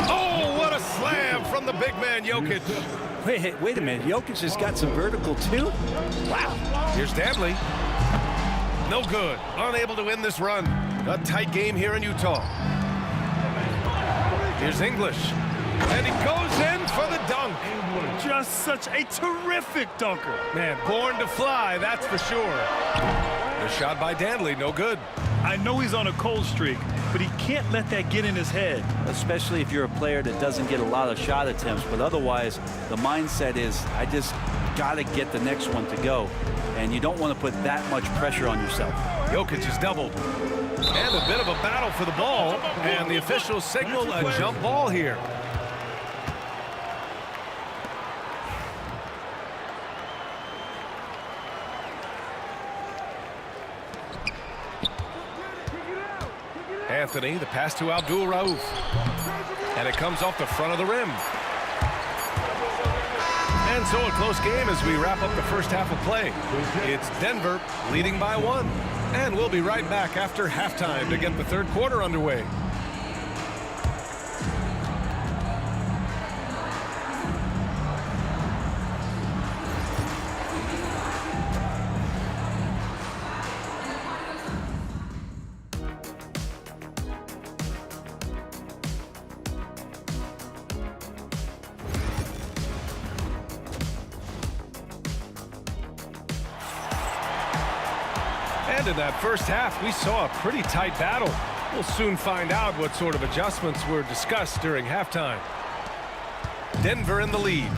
Oh, what a slam from the big man, Jokic. Wait a minute. Jokic has got some vertical, too? Wow. Here's Danley. No good. Unable to win this run. A tight game here in Utah. Here's English. And he goes in for the dunk. Just such a terrific dunker. Man, born to fly, that's for sure. The shot by Danley, no good. I know he's on a cold streak, but he can't let that get in his head. Especially if you're a player that doesn't get a lot of shot attempts. But otherwise, the mindset is, I just got to get the next one to go. And you don't want to put that much pressure on yourself. Jokic is doubled. And a bit of a battle for the ball. And the officials signal a jump ball here. Anthony, the pass to Abdul Rauf. And it comes off the front of the rim. And so a close game as we wrap up the first half of play. It's Denver leading by 1. And we'll be right back after halftime to get the third quarter underway. And in that first half, we saw a pretty tight battle. We'll soon find out what sort of adjustments were discussed during halftime. Denver in the lead.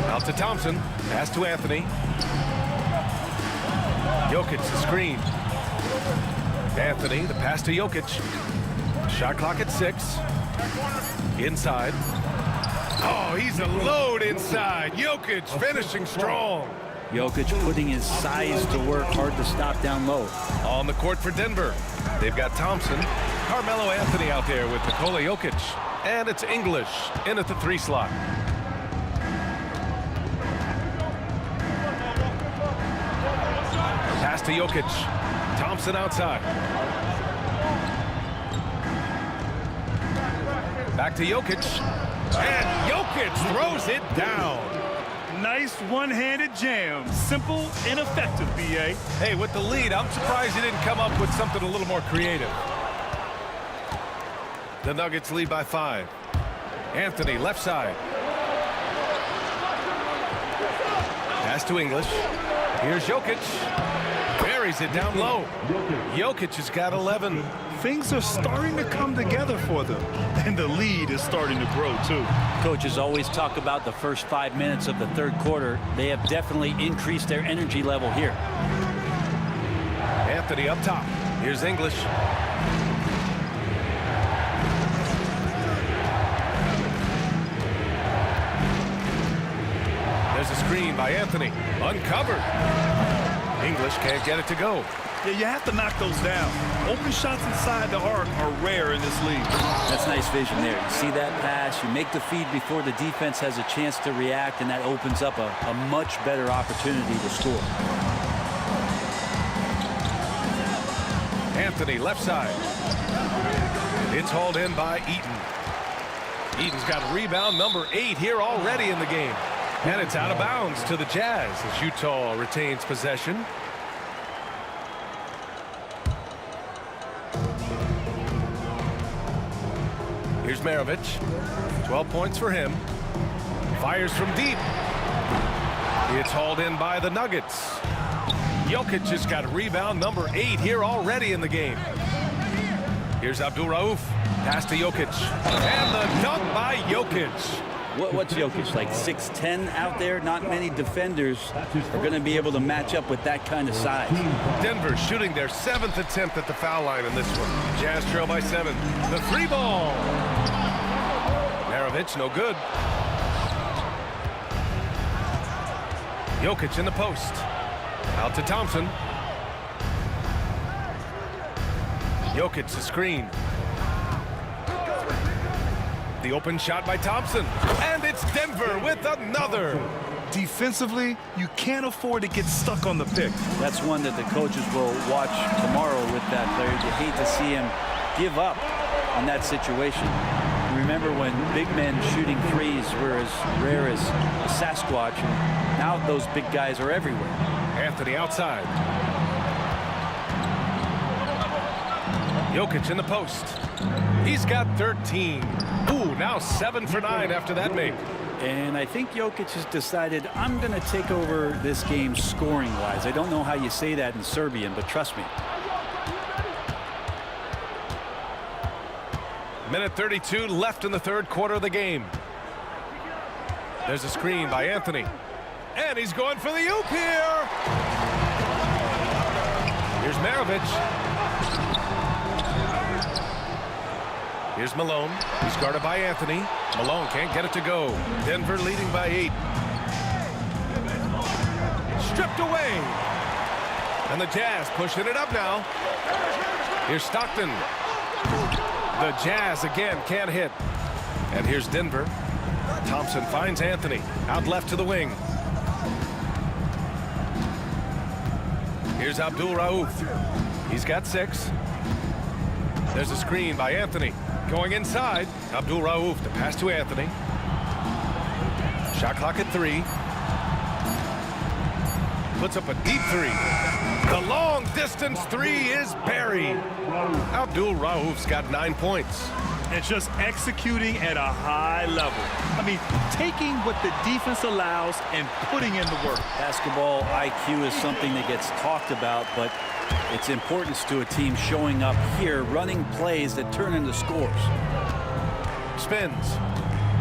Out to Thompson. Pass to Anthony. Jokic the screen. Anthony, the pass to Jokic. Shot clock at 6. Inside. Oh, he's a load inside. Jokic finishing strong. Jokic putting his size to work, hard to stop down low. On the court for Denver. They've got Thompson, Carmelo Anthony out there with Nikola Jokic. And it's English in at the 3 slot. Pass to Jokic. Thompson outside. Back to Jokic. And Jokic throws it down. Nice one-handed jam. Simple and effective, B.A. Hey, with the lead, I'm surprised he didn't come up with something a little more creative. The Nuggets lead by 5. Anthony, left side. Pass to English. Here's Jokic. Buries it down low. Jokic has got 11. Things are starting to come together for them. And the lead is starting to grow, too. Coaches always talk about the first 5 minutes of the third quarter. They have definitely increased their energy level here. Anthony up top. Here's English. There's a screen by Anthony. Uncovered. English can't get it to go. Yeah, you have to knock those down. Open shots inside the arc are rare in this league. That's nice vision there. You see that pass, you make the feed before the defense has a chance to react, and that opens up a much better opportunity to score. Anthony left side. It's hauled in by Eaton. Eaton's got rebound number 8 here already in the game. And it's out of bounds to the Jazz as Utah retains possession. Here's Maravich. 12 points for him. Fires from deep. It's hauled in by the Nuggets. Jokic has got rebound number 8 here already in the game. Here's Abdul Rauf. Pass to Jokic. And the dunk by Jokic. What's Jokic, like 6'10" out there? Not many defenders are going to be able to match up with that kind of size. Denver shooting their 7th attempt at the foul line in this one. Jazz trail by 7. The 3 ball. Maravich, no good. Jokic in the post. Out to Thompson. Jokic the screen. The open shot by Thompson. And it's Denver with another. Defensively, you can't afford to get stuck on the pick. That's one that the coaches will watch tomorrow with that player. You hate to see him give up in that situation. Remember when big men shooting threes were as rare as a Sasquatch, and now those big guys are everywhere. Anthony outside. Jokic in the post. He's got 13. Ooh, now 7 for 9 after that make. And I think Jokic has decided, I'm going to take over this game scoring-wise. I don't know how you say that in Serbian, but trust me. Minute 32 left in the 3rd quarter of the game. There's a screen by Anthony. And he's going for the oop here. Here's Maravich. Here's Malone. He's guarded by Anthony. Malone can't get it to go. Denver leading by 8. Stripped away. And the Jazz pushing it up now. Here's Stockton. The Jazz again can't hit. And here's Denver. Thompson finds Anthony. Out left to the wing. Here's Abdul Rauf. He's got 6. There's a screen by Anthony. Going inside. Abdul Rauf to pass to Anthony. Shot clock at 3. Puts up a deep 3. The long distance 3 is buried. Abdul Rauf's got 9 points. And just executing at a high level. I mean, taking what the defense allows and putting in the work. Basketball IQ is something that gets talked about, but its importance to a team showing up here, running plays that turn into scores. Spins.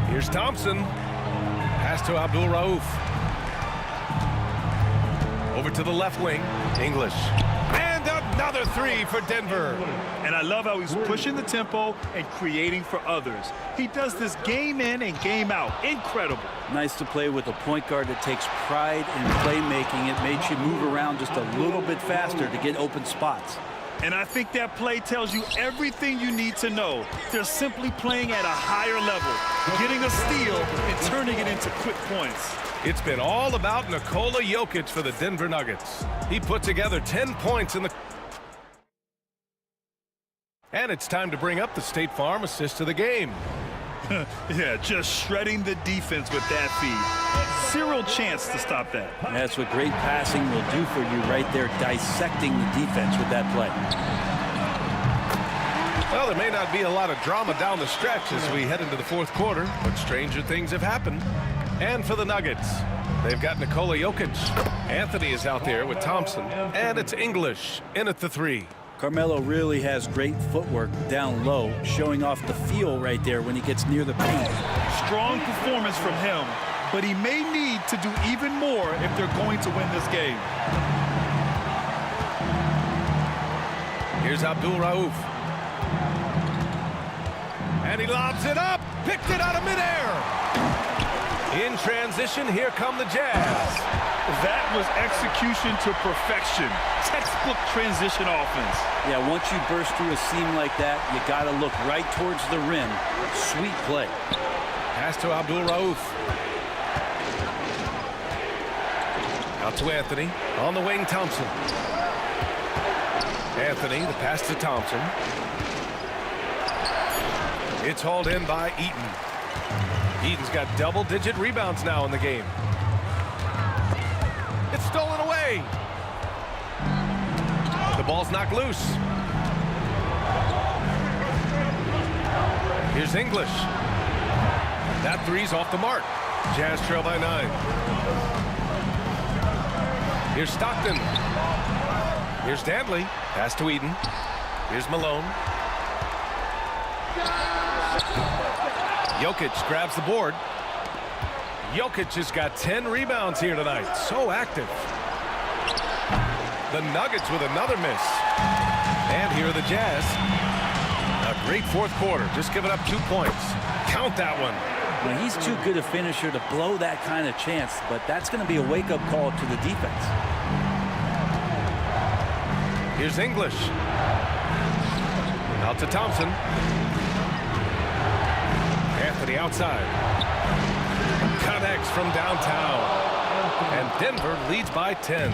Here's Thompson. Pass to Abdul Rauf. Over to the left wing. English. And another 3 for Denver. And I love how he's pushing the tempo and creating for others. He does this game in and game out. Incredible. Nice to play with a point guard that takes pride in playmaking. It makes you move around just a little bit faster to get open spots. And I think that play tells you everything you need to know. They're simply playing at a higher level, getting a steal and turning it into quick points. It's been all about Nikola Jokic for the Denver Nuggets. He put together 10 points in the... And it's time to bring up the State Farm assist of the game. Yeah, just shredding the defense with that feed. Zero chance to stop that. That's what great passing will do for you right there, dissecting the defense with that play. Well, there may not be a lot of drama down the stretch as we head into the 4th quarter, but stranger things have happened. And for the Nuggets, they've got Nikola Jokic. Anthony is out there with Thompson, and it's English in at the 3. Carmelo really has great footwork down low, showing off the feel right there when he gets near the paint. Strong performance from him, but he may need to do even more if they're going to win this game. Here's Abdul Rauf. And he lobs it up, picked it out of midair. In transition, here come the Jazz. That was execution to perfection. Textbook transition offense. Yeah, once you burst through a seam like that, you got to look right towards the rim. Sweet play. Pass to Abdul Rauf. Out to Anthony. On the wing, Thompson. Anthony, the pass to Thompson. It's hauled in by Eaton. Eaton's got double-digit rebounds now in the game. It's stolen away. The ball's knocked loose. Here's English. That three's off the mark. Jazz trail by 9. Here's Stockton. Here's Danley. Pass to Eaton. Here's Malone. Jokic grabs the board. Jokic has got 10 rebounds here tonight. So active. The Nuggets with another miss. And here are the Jazz. A great fourth quarter. Just giving up 2 points. Count that one. Well, he's too good a finisher to blow that kind of chance, but that's going to be a wake-up call to the defense. Here's English. Out to Thompson. Anthony outside. Connects from downtown. And Denver leads by 10.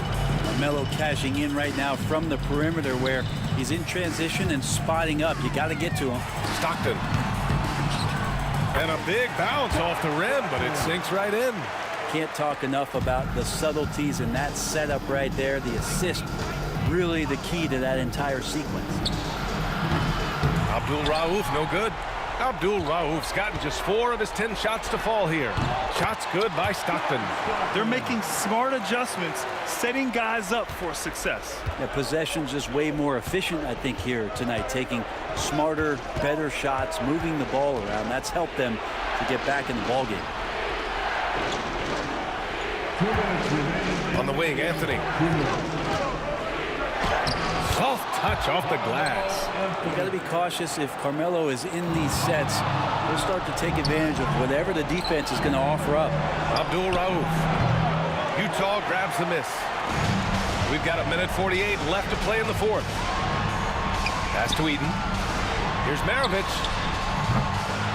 Melo cashing in right now from the perimeter where he's in transition and spotting up. You got to get to him. Stockton. And a big bounce off the rim, but it sinks right in. Can't talk enough about the subtleties in that setup right there. The assist, really the key to that entire sequence. Abdul Rauf, no good. Abdul Rauf's gotten just 4 of his 10 shots to fall here. Shots good by Stockton. They're making smart adjustments, setting guys up for success. Yeah, possession's just way more efficient, I think, here tonight. Taking smarter, better shots, moving the ball around. That's helped them to get back in the ballgame. On the wing, Anthony. Soft touch off the glass. You got to be cautious if Carmelo is in these sets. He'll start to take advantage of whatever the defense is going to offer up. Abdul Rauf. Utah grabs the miss. We've got 1:48 left to play in the fourth. Pass to Eaton. Here's Maravich.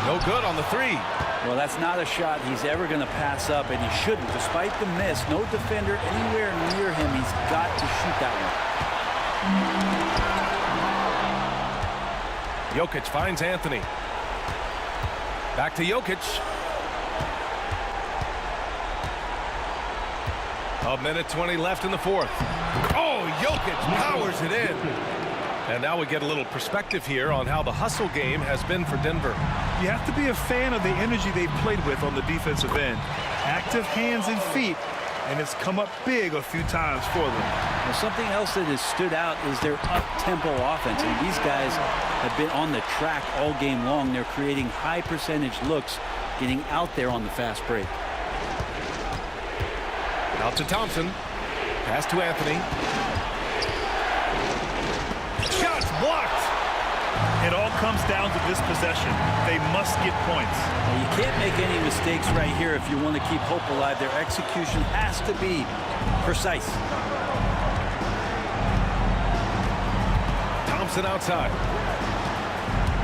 No good on the 3. Well, that's not a shot he's ever going to pass up, and he shouldn't. Despite the miss, no defender anywhere near him. He's got to shoot that one. Jokic finds Anthony. Back to Jokic. 1:20 left in the fourth. Oh, Jokic powers it in. And now we get a little perspective here on how the hustle game has been for Denver. You have to be a fan of the energy they've played with on the defensive end. Active hands and feet, and it's come up big a few times for them. Well, something else that has stood out is their up-tempo offense. And these guys have been on the track all game long. They're creating high-percentage looks, getting out there on the fast break. Out to Thompson. Pass to Anthony. Shots blocked. It all comes down to this possession. They must get points. Now, you can't make any mistakes right here if you want to keep hope alive. Their execution has to be precise. Thompson outside.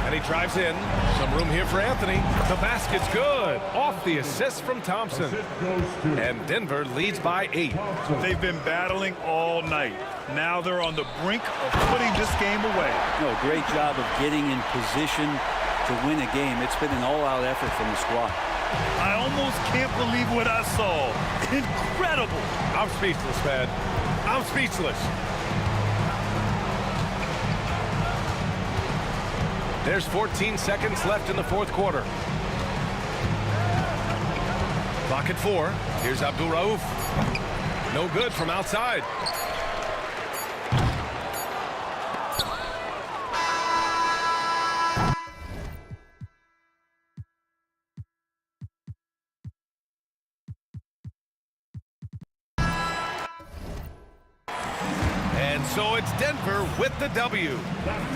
And he drives in. Some room here for Anthony. The basket's good. Off the assist from Thompson. And Denver leads by 8. They've been battling all night. Now they're on the brink of putting this game away. No, great job of getting in position to win a game. It's been an all-out effort from the squad. I almost can't believe what I saw. Incredible. I'm speechless, man. I'm speechless. There's 14 seconds left in the fourth quarter. Clock at 4. Here's Abdul Rauf. No good from outside. And so it's Denver with the W.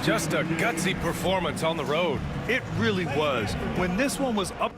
Just a gutsy performance on the road. It really was. When this one was up